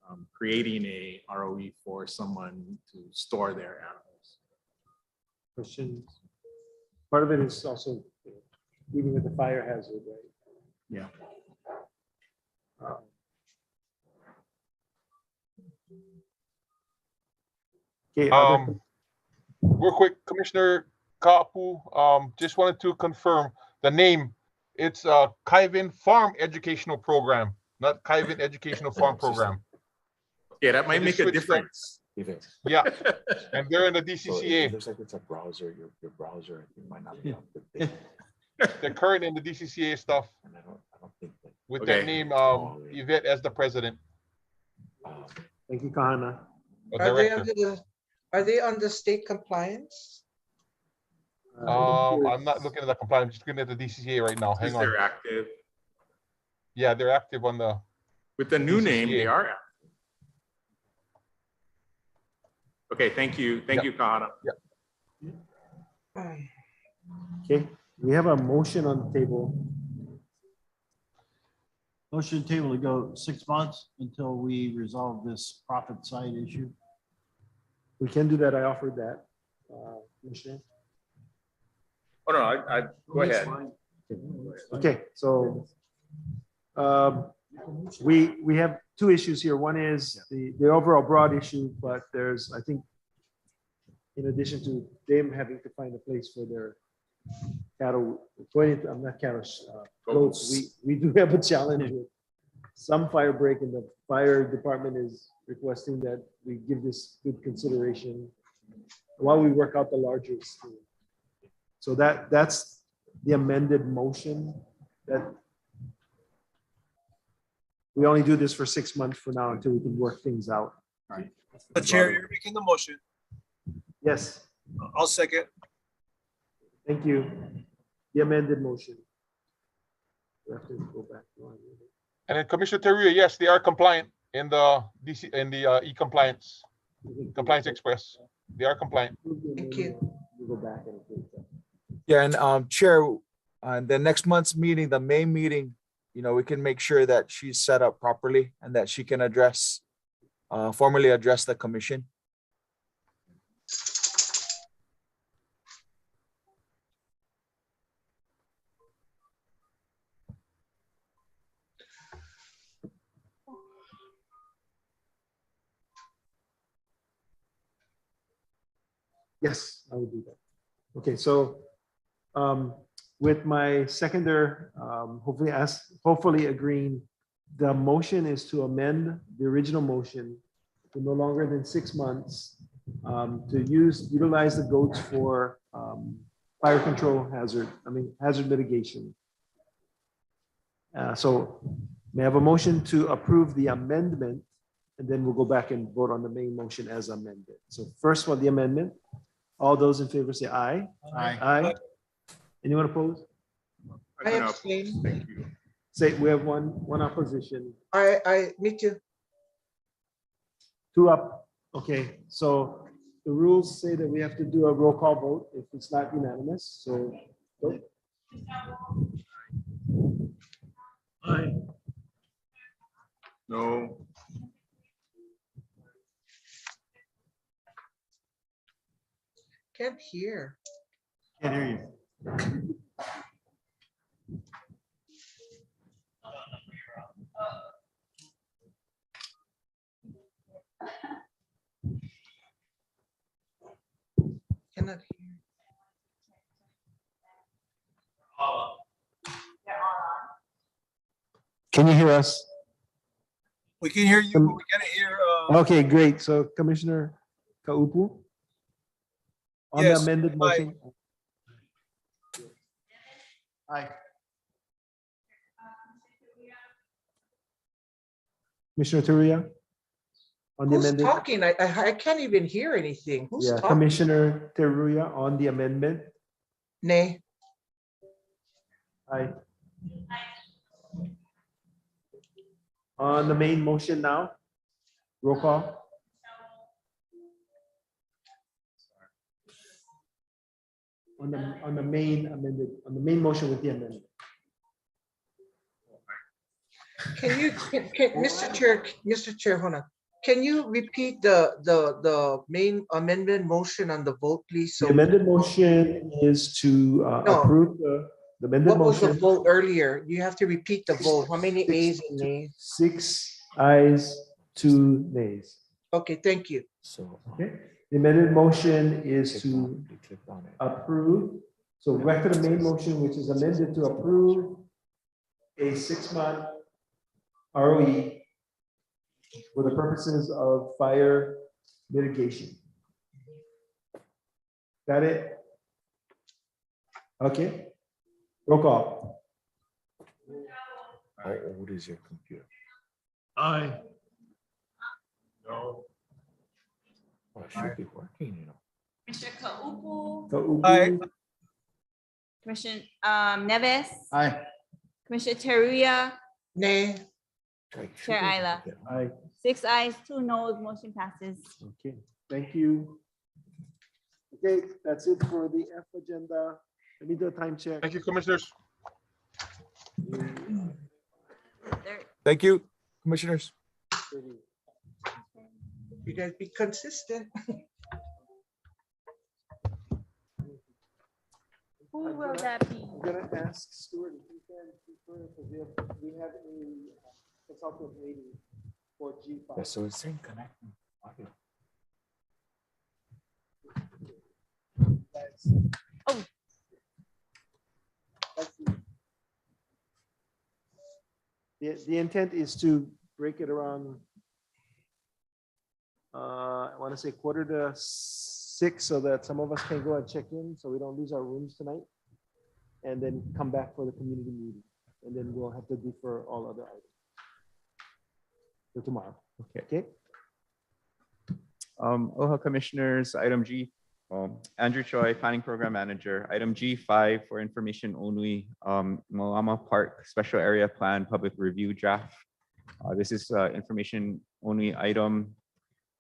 of creating a ROE for someone to store their animals. Questions? Part of it is also even with the fire hazard, right? Yeah. Okay. Real quick, Commissioner Kapu, just wanted to confirm the name. It's Kaiven Farm Educational Program, not Kaiven Educational Farm Program. Yeah, that might make a difference. Yeah, and they're in the DCCA. It looks like it's a browser. Your browser might not be up to date. They're current in the DCCA stuff. And I don't think that. With that name, Yvette as the president. Thank you, Kahana. Are they under state compliance? I'm not looking at the compliance, I'm just looking at the DCCA right now. Hang Since on. they're active. Yeah, they're active on the. With the new name, DCCA. they are active. Okay, thank you. Thank you, Kahana. Okay, we have a motion on the table. Motion table to go 6 months until we resolve this profit side issue. We can do that. I offered that. Commissioner. Oh, no, I go ahead. Okay, so we have two issues here. One is the overall broad issue, but there's, I think, in addition to them having to find a place for their cattle, I'm not cattle, goats, we do have a challenge with some fire break, and the fire department is requesting that we give this good consideration while we work out the larger scheme. So that's the amended motion, that we only do this for 6 months for now until we can work things out. Right. The chair, you're making the motion. Yes, I'll second. thank you. The amended motion. We have to go back. And then Commissioner Teruya, yes, they are compliant in the DC, in the e-compliance, compliance express. They are compliant. Thank you. We'll go back and approve that. Yeah, and Chair, on the next month's meeting, the May meeting, you know, we can make sure that she's set up properly and that she can address, formally address the commission. Yes, I will do that. Okay, so with my seconder, hopefully agreeing, the motion is to amend the original motion to no longer than 6 months, to utilize the goats for fire control hazard mitigation. So may I have a motion to approve the amendment, and then we'll go back and vote on the main motion as amended. So first one, the amendment. All those in favor say aye. Aye. Aye. Anyone opposed? I abstain. Thank you. Say, we have one opposition, Me too. 2 up. Okay, so the rules say that we have to do a roll call vote if it's not unanimous, so. Vote. Aye. No. Can't hear. Can't hear you. Cannot hear. Can you hear us? We can hear you, but we can't hear. Okay, great. So Commissioner Kaupu? On the Yes, amended aye. motion? Aye. Commissioner Turia? On the Who's amended? talking? I can't even hear anything. Who's Yeah, talking? Commissioner Teruya on the amendment? Nay. Aye. On the main motion now? Roll call? On the main amended, on the main motion with the amendment. Mr. Chair, hold on. Can you repeat the main amendment motion on the vote, please? The amended motion is to No. approve the amended What was the motion. vote earlier? You have to repeat the vote. How many ayes and nays? 6 ayes, 2 nays. Okay, thank you. So Okay, the amended motion is to approve. So back to the main motion, which is amended to approve a 6-month ROE for the purposes of fire mitigation. Got it? Okay. Roll call. how old is your computer? Aye. No. Oh, it should be working, you know. Commissioner Kaupu, Kaupu. Aye. Commissioner Neves, Aye. Commissioner Teruya, Nay. Chair Ayla. Aye. 6 ayes, 2 noes, motion passes. Okay, thank you. Okay, that's it for the F agenda. Let me do a time check. Thank you, commissioners. Thank you, commissioners. You guys be consistent. Who will that be? I'm gonna ask Stuart if he can confirm, because we have a consultant meeting for G5. Yeah, so it's saying connecting. Okay. Oh. The intent is to break it around, I want to say 5:45, so that some of us can go and check in, so we don't lose our rooms tonight. And then come back for the community meeting. And then we'll have to defer all other items for tomorrow. Okay. Aloha Commissioners, item G, Andrew Choi, Planning Program Manager. Item G5 for information only, Malama Park Special Area Plan Public Review Draft. This is information only item.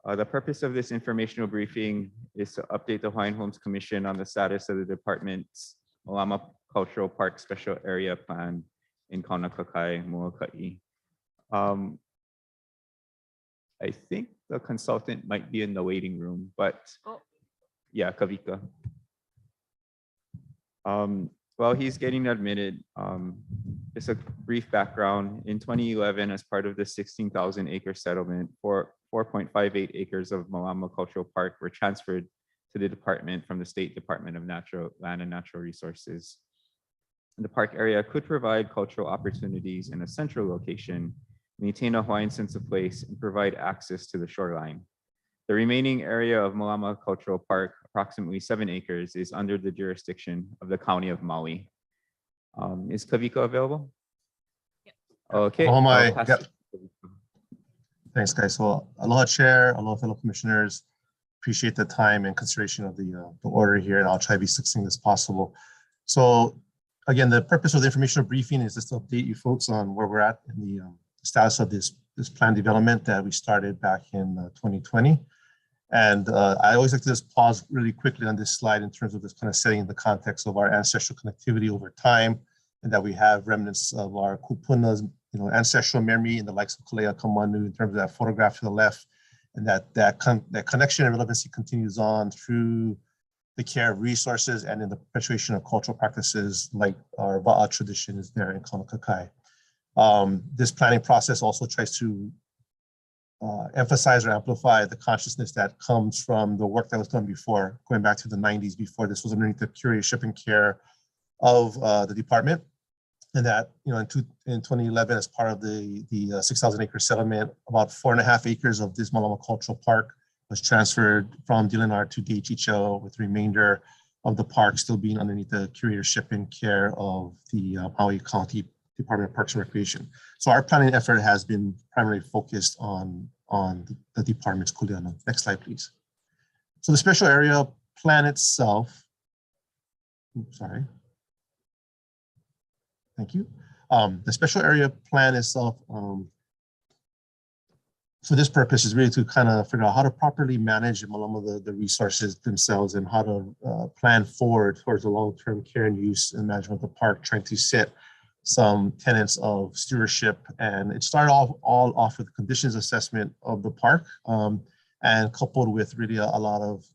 The purpose of this informational briefing is to update the Hawaiian Homes Commission on the status of the department's Malama Cultural Park Special Area Plan in Kaunakakai, Molokai. I think the consultant might be in the waiting room, but yeah, Kavika. While he's getting admitted, just a brief background. In 2011, as part of the 16,000 acre settlement, 4.58 acres of Malama Cultural Park were transferred to the department from the State Department of Land and Natural Resources. The park area could provide cultural opportunities in a central location, maintain a Hawaiian sense of place, and provide access to the shoreline. The remaining area of Malama Cultural Park, approximately 7 acres, is under the jurisdiction of the County of Maui. Is Kavika available? Okay. Oh my, I'll pass yep. it to Kavika. Thanks, guys. So aloha chair, aloha fellow commissioners. Appreciate the time and consideration of the order here, and I'll try to be succinct as possible. So again, the purpose of the informational briefing is just to update you folks on where we're at in the status of this plan development that we started back in 2020. And I always like to just pause really quickly on this slide in terms of just kind of setting the context of our ancestral connectivity over time, and that we have remnants of our kupuna's, ancestral memory in the likes of Kalea Kamanu in terms of that photograph to the left, and that connection and relevancy continues on through the care of resources and in the perpetuation of cultural practices like our Va'a tradition is there in Kaunakakai. This planning process also tries to emphasize or amplify the consciousness that comes from the work that was done before, going back to the 90s, before this was underneath the curatorship and care of the department. And that, in 2011, as part of the 6,000 acre settlement, about 4.5 acres of this Malama Cultural Park was transferred from DLNR to DHHO, with the remainder of the park still being underneath the curatorship and care of the Maui County Department of Parks and Recreation. So our planning effort has been primarily focused on the department's kuleana. Next slide, please. So the special area plan itself, sorry. Thank you. The special area plan itself, for this purpose, is really to kind of figure out how to properly manage the resources themselves, and how to plan forward towards the long-term care and use and management of the park, trying to set some tenets of stewardship. And it started all off with conditions assessment of the park, and coupled with really a lot of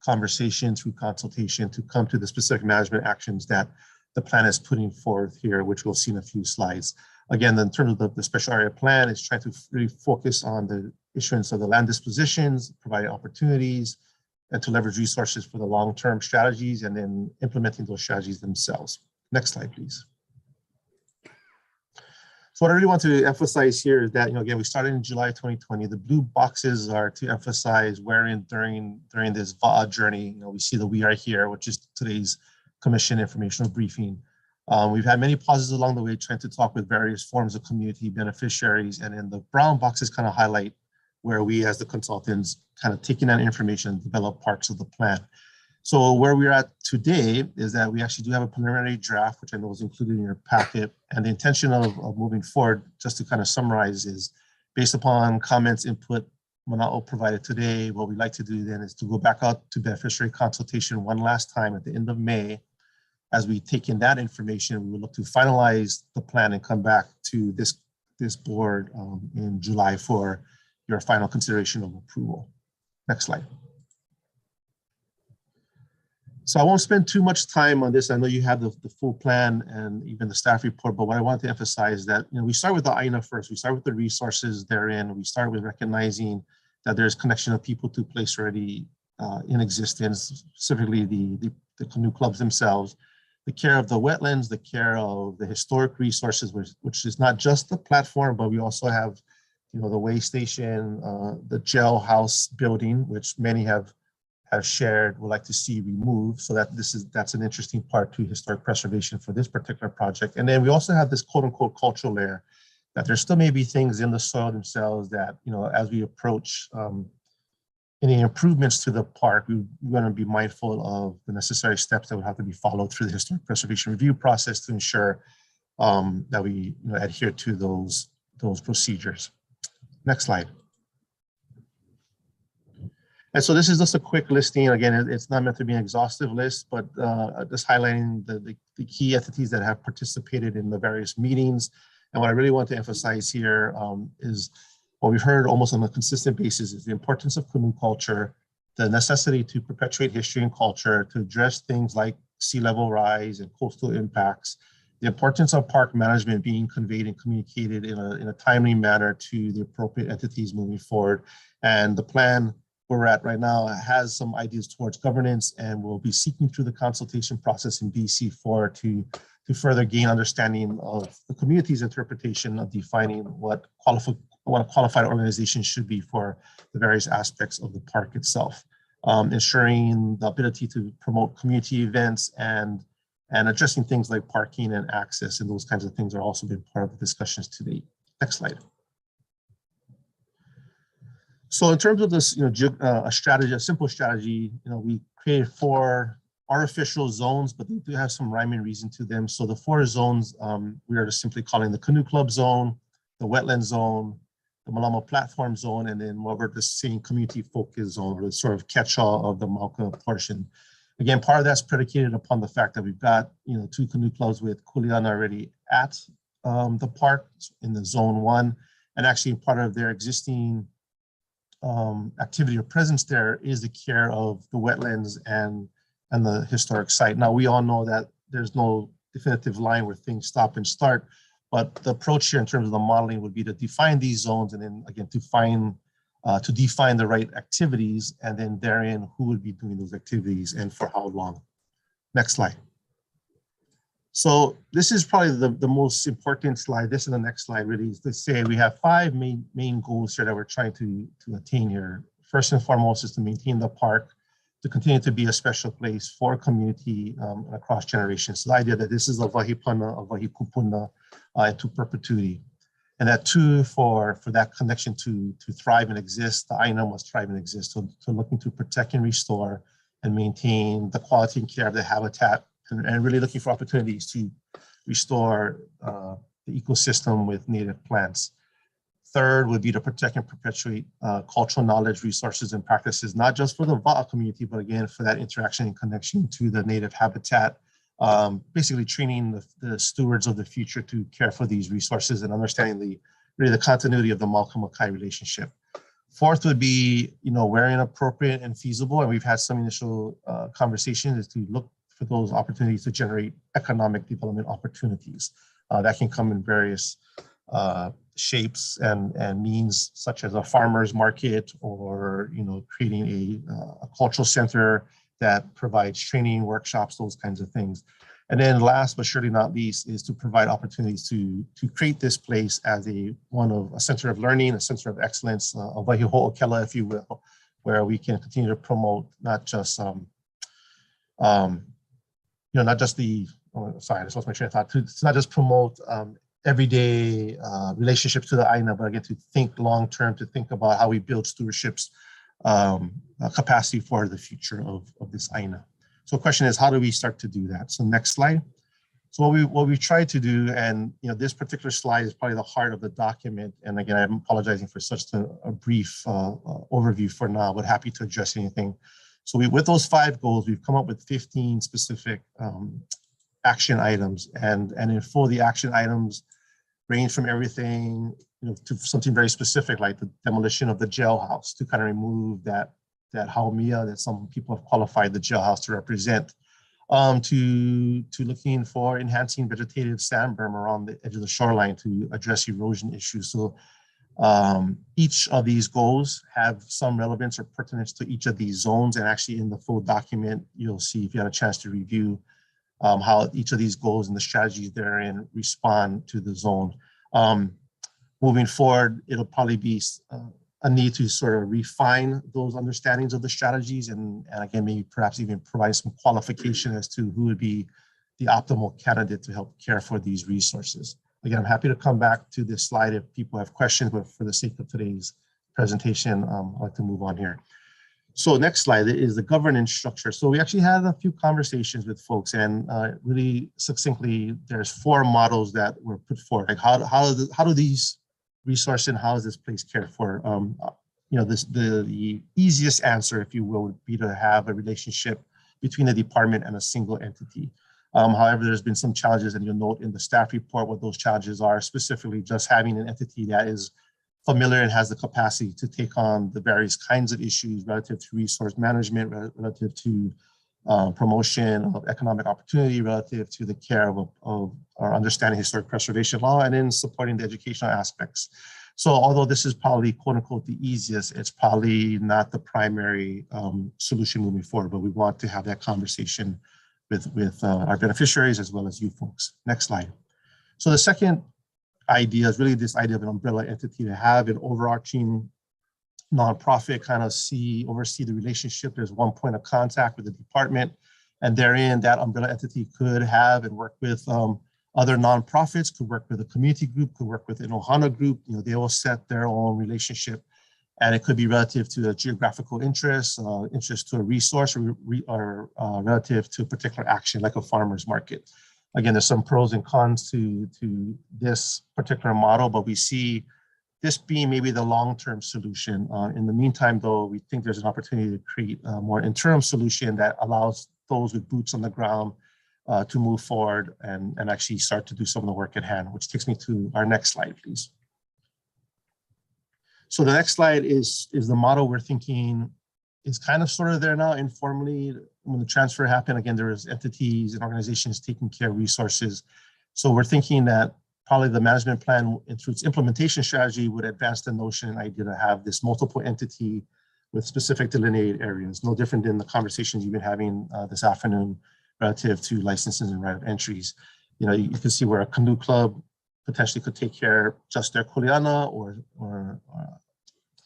conversation through consultation to come to the specific management actions that the plan is putting forth here, which we'll see in a few slides. Again, in terms of the special area plan, is trying to really focus on the issuance of the land dispositions, providing opportunities, and to leverage resources for the long-term strategies, and then implementing those strategies themselves. Next slide, please. So what I really want to emphasize here is that, again, we started in July 2020. The blue boxes are to emphasize wherein during this VAA journey, we see that we are here, which is today's commission informational briefing. We've had many pauses along the way, trying to talk with various forms of community beneficiaries, and then the brown boxes kind of highlight where we as the consultants kind of taking that information, develop parts of the plan. So where we're at today is that we actually do have a preliminary draft, which I know is included in your packet. And the intention of moving forward, just to kind of summarize, is based upon comments, input Mana'o provided today, what we'd like to do then is to go back out to beneficiary consultation one last time at the end of May. As we take in that information, we will look to finalize the plan and come back to this board in July for your final consideration of approval. Next slide. So I won't spend too much time on this. I know you have the full plan and even the staff report, but what I wanted to emphasize that, we start with the AINA first. We start with the resources therein. We start with recognizing that there's connection of people to place already in existence, specifically the canoe clubs themselves, the care of the wetlands, the care of the historic resources, which is not just the platform, but we also have, the way station, the jail house building, which many have shared, would like to see removed. So that's an interesting part to historic preservation for this particular project. And then we also have this quote unquote cultural layer, that there still may be things in the soil themselves that, as we approach any improvements to the park, we're going to be mindful of the necessary steps that would have to be followed through the historic preservation review process to ensure that we adhere to those procedures. Next slide. And so this is just a quick listing. Again, it's not meant to be an exhaustive list, but just highlighting the key entities that have participated in the various meetings. And what I really want to emphasize here is what we've heard almost on a consistent basis is the importance of canoe culture, the necessity to perpetuate history and culture, to address things like sea level rise and coastal impacts, the importance of park management being conveyed and communicated in a timely manner to the appropriate entities moving forward. And the plan where we're at right now has some ideas towards governance, and we'll be seeking through the consultation process in BC4 to further gain understanding of the community's interpretation of defining what a qualified organization should be for the various aspects of the park itself. Ensuring the ability to promote community events and addressing things like parking and access and those kinds of things are also been part of the discussions to date. Next slide. So in terms of this, a strategy, a simple strategy, we created 4 artificial zones, but they do have some rhyme and reason to them. So the 4 zones, we are just simply calling the Canoe Club Zone, the Wetland Zone, the Malama Platform Zone, and then what we're just saying Community Focus Zone, or the sort of catch-all of the Mauka portion. Again, part of that's predicated upon the fact that we've got, 2 canoe clubs with Kuleana already at the park in the Zone 1, and actually part of their existing activity or presence there is the care of the wetlands and the historic site. Now, we all know that there's no definitive line where things stop and start, but the approach here in terms of the modeling would be to define these zones and then again to define the right activities, and then therein who would be doing those activities and for how long. Next slide. So this is probably the most important slide. This and the next slide really is to say we have 5 main goals here that we're trying to attain here. First and foremost is to maintain the park, to continue to be a special place for community across generations. So the idea that this is a wahipana, a wahikupuna to perpetuity. And that too, for that connection to thrive and exist, the AINA must thrive and exist. So looking to protect and restore and maintain the quality and care of the habitat, and really looking for opportunities to restore the ecosystem with native plants. Third would be to protect and perpetuate cultural knowledge, resources, and practices, not just for the Va'a community, but again, for that interaction and connection to the native habitat, basically training the stewards of the future to care for these resources and understanding really the continuity of the Malka-Makai relationship. Fourth would be, where inappropriate and feasible, and we've had some initial conversations, is to look for those opportunities to generate economic development opportunities. That can come in various shapes and means, such as a farmer's market, or creating a cultural center that provides training, workshops, those kinds of things. And then last but surely not least is to provide opportunities to create this place as a center of learning, a center of excellence, a wahiho'okela, if you will, where we can continue to promote not just not just sorry, I just lost my train of thought. To not just promote everyday relationships to the AINA, but again, to think long-term, to think about how we build stewardships capacity for the future of this AINA. So the question is, how do we start to do that? So next slide. So what we tried to do, and this particular slide is probably the heart of the document. And again, I'm apologizing for such a brief overview for now, but happy to address anything. So with those 5 goals, we've come up with 15 specific action items, and in full, the action items range from everything to something very specific, like the demolition of the jailhouse to kind of remove that haumia that some people have qualified the jailhouse to represent, to looking for enhancing vegetative sand berm around the edge of the shoreline to address erosion issues. So each of these goals have some relevance or pertinence to each of these zones, and actually in the full document, you'll see, if you had a chance to review, how each of these goals and the strategies therein respond to the zone. Moving forward, it'll probably be a need to sort of refine those understandings of the strategies, and again, maybe perhaps even provide some qualification as to who would be the optimal candidate to help care for these resources. Again, I'm happy to come back to this slide if people have questions, but for the sake of today's presentation, I'd like to move on here. So next slide is the governance structure. So we actually had a few conversations with folks, and really succinctly, there's 4 models that were put forward. Like how do these resources and how is this place cared for? The easiest answer, if you will, would be to have a relationship between the department and a single entity. However, there's been some challenges, and you'll note in the staff report what those challenges are, specifically just having an entity that is familiar and has the capacity to take on the various kinds of issues relative to resource management, relative to promotion of economic opportunity, relative to the care of our understanding historic preservation law, and then supporting the educational aspects. So although this is probably quote unquote the easiest, it's probably not the primary solution moving forward, but we want to have that conversation with our beneficiaries as well as you folks. Next slide. So the second idea is really this idea of an umbrella entity, to have an overarching nonprofit kind of oversee the relationship. There's one point of contact with the department, and therein that umbrella entity could have and work with other nonprofits, could work with a community group, could work with an Ohana group. They will set their own relationship, and it could be relative to a geographical interest, interest to a resource, or relative to a particular action, like a farmer's market. Again, there's some pros and cons to this particular model, but we see this being maybe the long-term solution. In the meantime, though, we think there's an opportunity to create a more interim solution that allows those with boots on the ground to move forward and actually start to do some of the work at hand, which takes me to our next slide, please. So the next slide is the model we're thinking is kind of sort of there now informally. When the transfer happened, again, there was entities and organizations taking care of resources. So we're thinking that probably the management plan through its implementation strategy would advance the notion and idea to have this multiple entity with specific delineated areas, no different than the conversations you've been having this afternoon relative to licenses and right of entries. You can see where a canoe club potentially could take care just their kuleana, or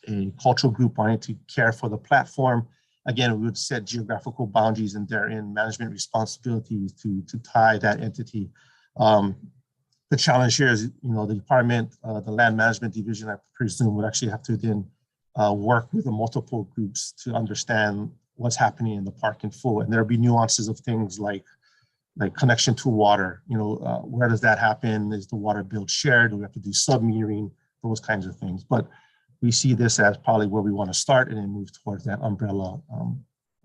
a cultural group wanting to care for the platform. Again, we would set geographical boundaries and therein management responsibilities to tie that entity. The challenge here is, the department, the land management division, I presume, would actually have to then work with the multiple groups to understand what's happening in the park in full. And there'll be nuances of things like connection to water. Where does that happen? Is the water bill shared? Do we have to do sub-metering? Those kinds of things. But we see this as probably where we want to start and then move towards that umbrella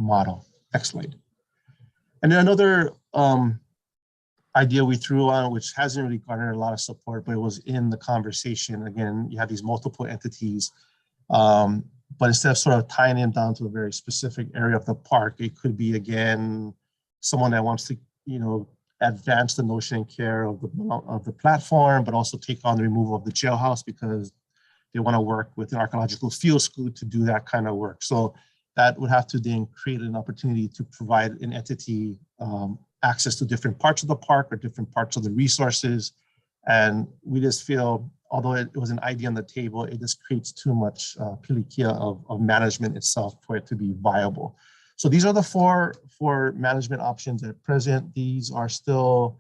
model. Next slide. And then another idea we threw on, which hasn't really garnered a lot of support, but it was in the conversation. Again, you have these multiple entities, but instead of sort of tying them down to a very specific area of the park, it could be, again, someone that wants to, advance the notion and care of the platform, but also take on the removal of the jailhouse because they want to work with an archaeological field school to do that kind of work. So that would have to then create an opportunity to provide an entity access to different parts of the park or different parts of the resources. And we just feel, although it was an idea on the table, it just creates too much pilikia of management itself for it to be viable. So these are the four management options at present. These are still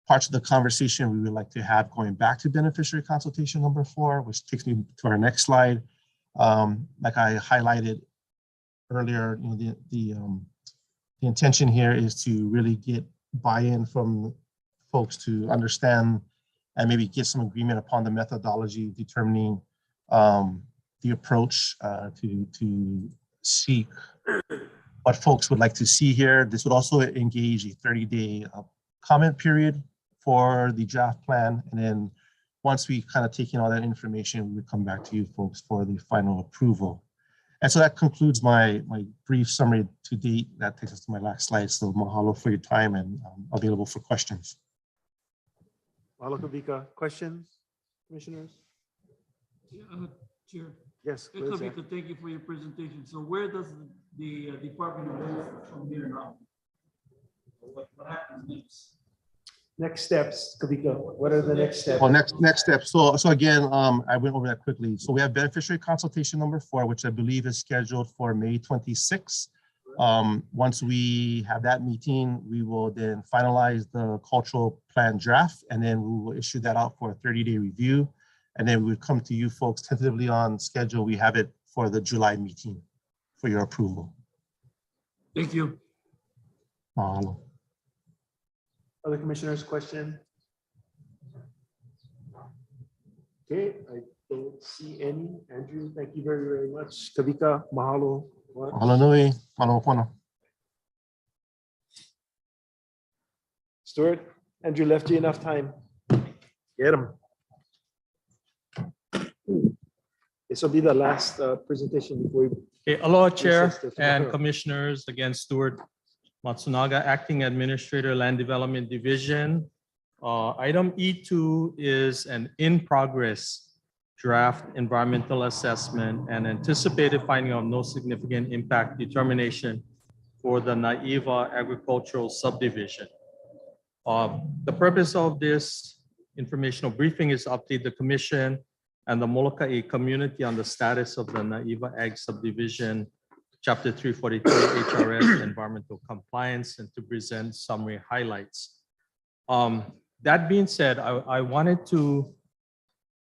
parts of the conversation we would like to have going back to beneficiary consultation number 4, which takes me to our next slide. Like I highlighted, earlier, the intention here is to really get buy-in from folks to understand and maybe get some agreement upon the methodology determining the approach to seek what folks would like to see here. This would also engage a 30-day comment period for the draft plan. And then once we kind of take in all that information, we would come back to you folks for the final approval. And so that concludes my brief summary to date. That takes us to my last slide. So mahalo for your time, and available for questions. Mahalo, Kavika. Questions, commissioners? Chair. Yes, go ahead, Zach. Kavika, thank you for your presentation. So where does the Department of Health from here now? What happens next? Next steps, Kavika. What are the next steps? Well, next step. So again, I went over that quickly. So we have beneficiary consultation number 4, which I believe is scheduled for May 26th. Once we have that meeting, we will then finalize the cultural plan draft, and then we will issue that out for a 30-day review. And then we would come to you folks tentatively on schedule. We have it for the July meeting for your approval. Thank you. Mahalo. Other commissioners, question? Okay, I don't see any. Andrew, thank you very, very much. Kavika, mahalo. Mahalo nui. Mahalo pono. Stuart, Andrew left you enough time. Get him. This will be the last presentation before we. Okay, aloha, Chair recess to and tomorrow. Commissioners. Again, Stuart Matsunaga, Acting Administrator, Land Development Division. Item E2 is an in-progress draft environmental assessment and anticipated finding of no significant impact determination for the Naiva Agricultural Subdivision. The purpose of this informational briefing is to update the Commission and the Molokai community on the status of the Naiva Ag Subdivision, Chapter 343 HRS Environmental Compliance, and to present summary highlights. That being said, I wanted to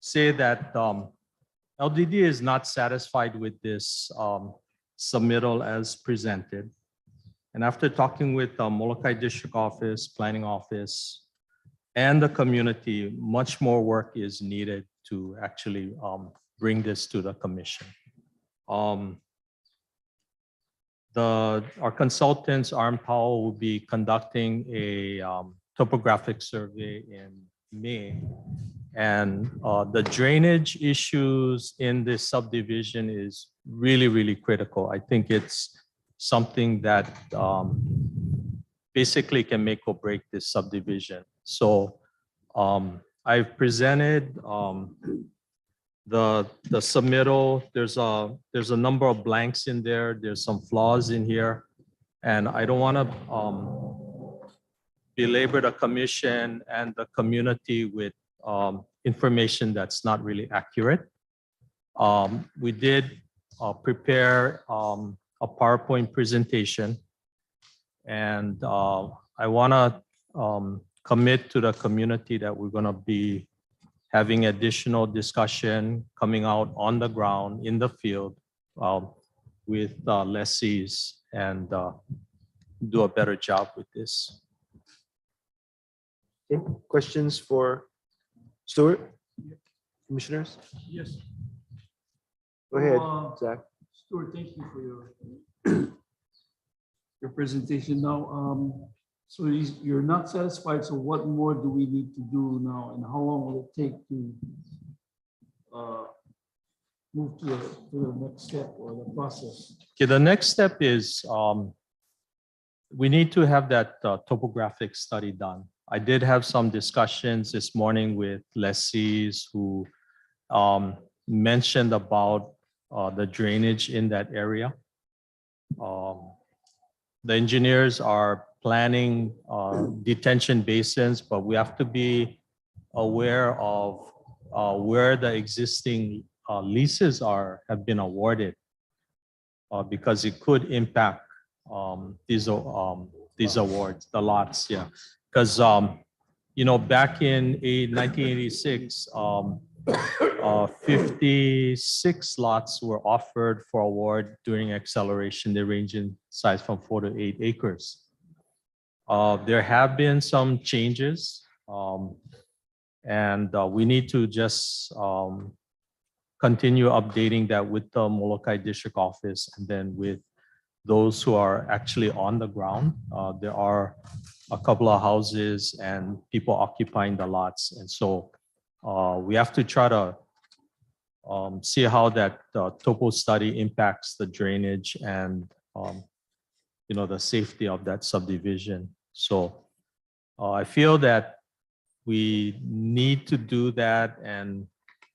say that LDD is not satisfied with this submittal as presented. And after talking with the Molokai District Office, Planning Office, and the community, much more work is needed to actually bring this to the Commission. Our consultants, Arm Powell, will be conducting a topographic survey in May. And the drainage issues in this subdivision is really, really critical. I think it's something that basically can make or break this subdivision. So I've presented the submittal. There's a number of blanks in there. There's some flaws in here. And I don't want to belabor the Commission and the community with information that's not really accurate. We did prepare a PowerPoint presentation, and I want to commit to the community that we're going to be having additional discussion coming out on the ground in the field with lessees and do a better job with this. Okay, questions for Stuart? Commissioners? Yes. Go ahead, Zach. Stuart, thank you for your presentation. Now, so you're not satisfied. So what more do we need to do now, and how long will it take to move to the next step or the process? Okay, the next step is we need to have that topographic study done. I did have some discussions this morning with lessees who mentioned about the drainage in that area. The engineers are planning detention basins, but we have to be aware of where the existing leases have been awarded because it could impact these awards, the lots, yeah. Because, back in 1986, 56 lots were offered for award during acceleration. They range in size from 4 to 8 acres. There have been some changes, and we need to just continue updating that with the Molokai District Office and then with those who are actually on the ground. There are a couple of houses and people occupying the lots. And so we have to try to see how that topo study impacts the drainage and the safety of that subdivision. So I feel that we need to do that and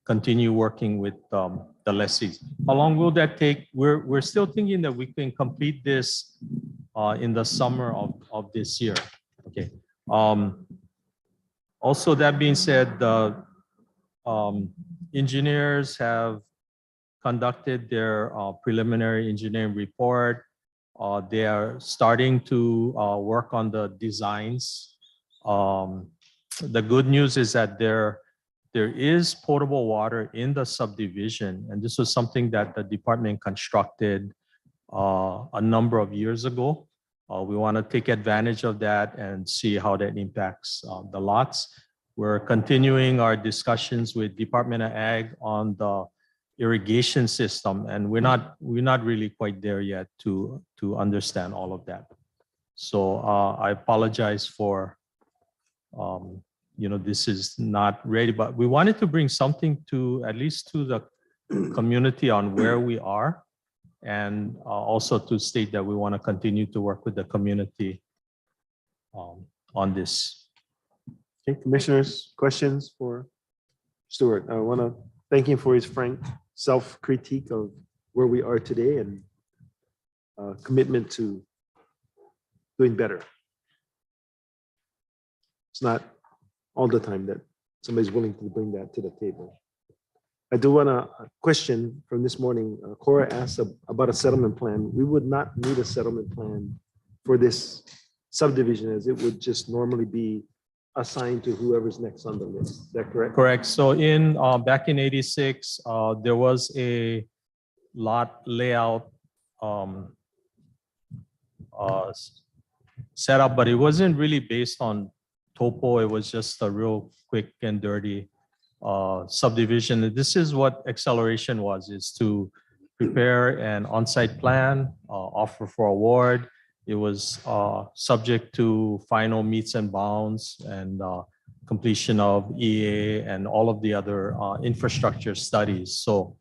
continue working with the lessees. How long will that take? We're still thinking that we can complete this in the summer of this year. Okay. Also, that being said, the engineers have conducted their preliminary engineering report. They are starting to work on the designs. The good news is that there is potable water in the subdivision, and this was something that the department constructed a number of years ago. We want to take advantage of that and see how that impacts the lots. We're continuing our discussions with Department of Ag on the irrigation system, and we're not really quite there yet to understand all of that. So I apologize for this is not ready, but we wanted to bring something to at least to the community on where we are, and also to state that we want to continue to work with the community on this. Okay, commissioners, questions for Stuart? I want to thank him for his frank self-critique of where we are today and commitment to doing better. It's not all the time that somebody's willing to bring that to the table. I do want to question from this morning, Cora asked about a settlement plan. We would not need a settlement plan for this subdivision, as it would just normally be assigned to whoever's next on the list. Is that correct? Correct. So in back in '86, there was a lot layout set up, but it wasn't really based on topo. It was just a real quick and dirty subdivision. This is what acceleration was, is to prepare an on-site plan, offer for award. It was subject to final meets and bounds and completion of EA and all of the other infrastructure studies. So,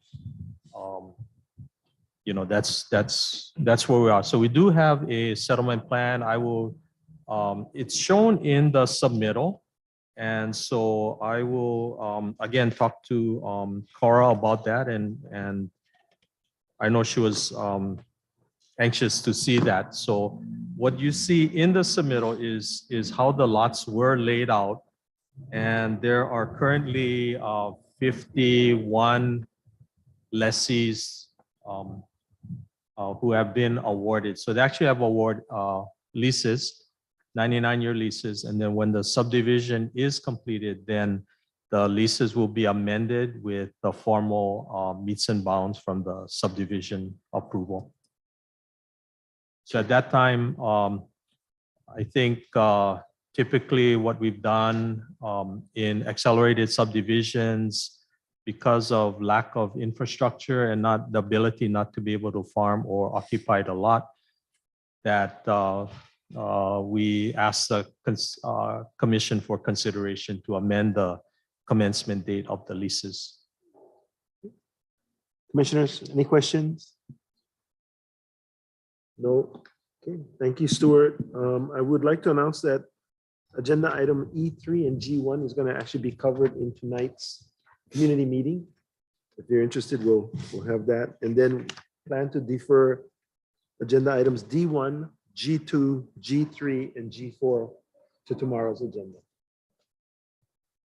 that's where we are. So we do have a settlement plan. I will, it's shown in the submittal. And so I will, again, talk to Cora about that. And I know she was anxious to see that. So what you see in the submittal is how the lots were laid out. And there are currently 51 lessees who have been awarded. So they actually have award leases, 99-year leases. And then when the subdivision is completed, then the leases will be amended with the formal meets and bounds from the subdivision approval. So at that time, I think typically what we've done in accelerated subdivisions, because of lack of infrastructure and not the ability not to be able to farm or occupy the lot, that we asked the commission for consideration to amend the commencement date of the leases. Commissioners, any questions? No. Okay, thank you, Stuart. I would like to announce that agenda item E3 and G1 is going to actually be covered in tonight's community meeting. If you're interested, we'll have that. And then plan to defer agenda items D1, G2, G3, and G4 to tomorrow's agenda.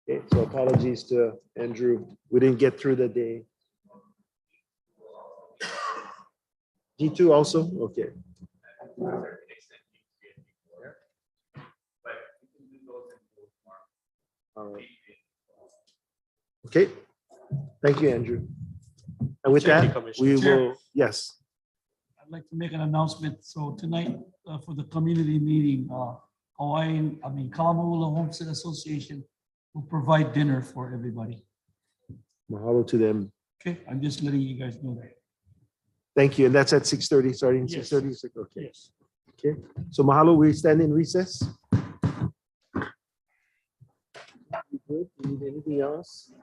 Okay, so apologies to Andrew. We didn't get through the day. G2 also? Okay. All right. Okay. Thank you, Andrew. And with Thank you, that, Commissioner. we Chair. will, yes. I'd like to make an announcement. So tonight, for the community meeting, Kalamazoo Homestead Association will provide dinner for everybody. Mahalo to them. Okay, I'm just letting you guys know that. Thank you. And that's at 6:30, starting Yes. 6:30. Okay. Yes. Okay. So mahalo, we stand in recess. You good? You need anything else?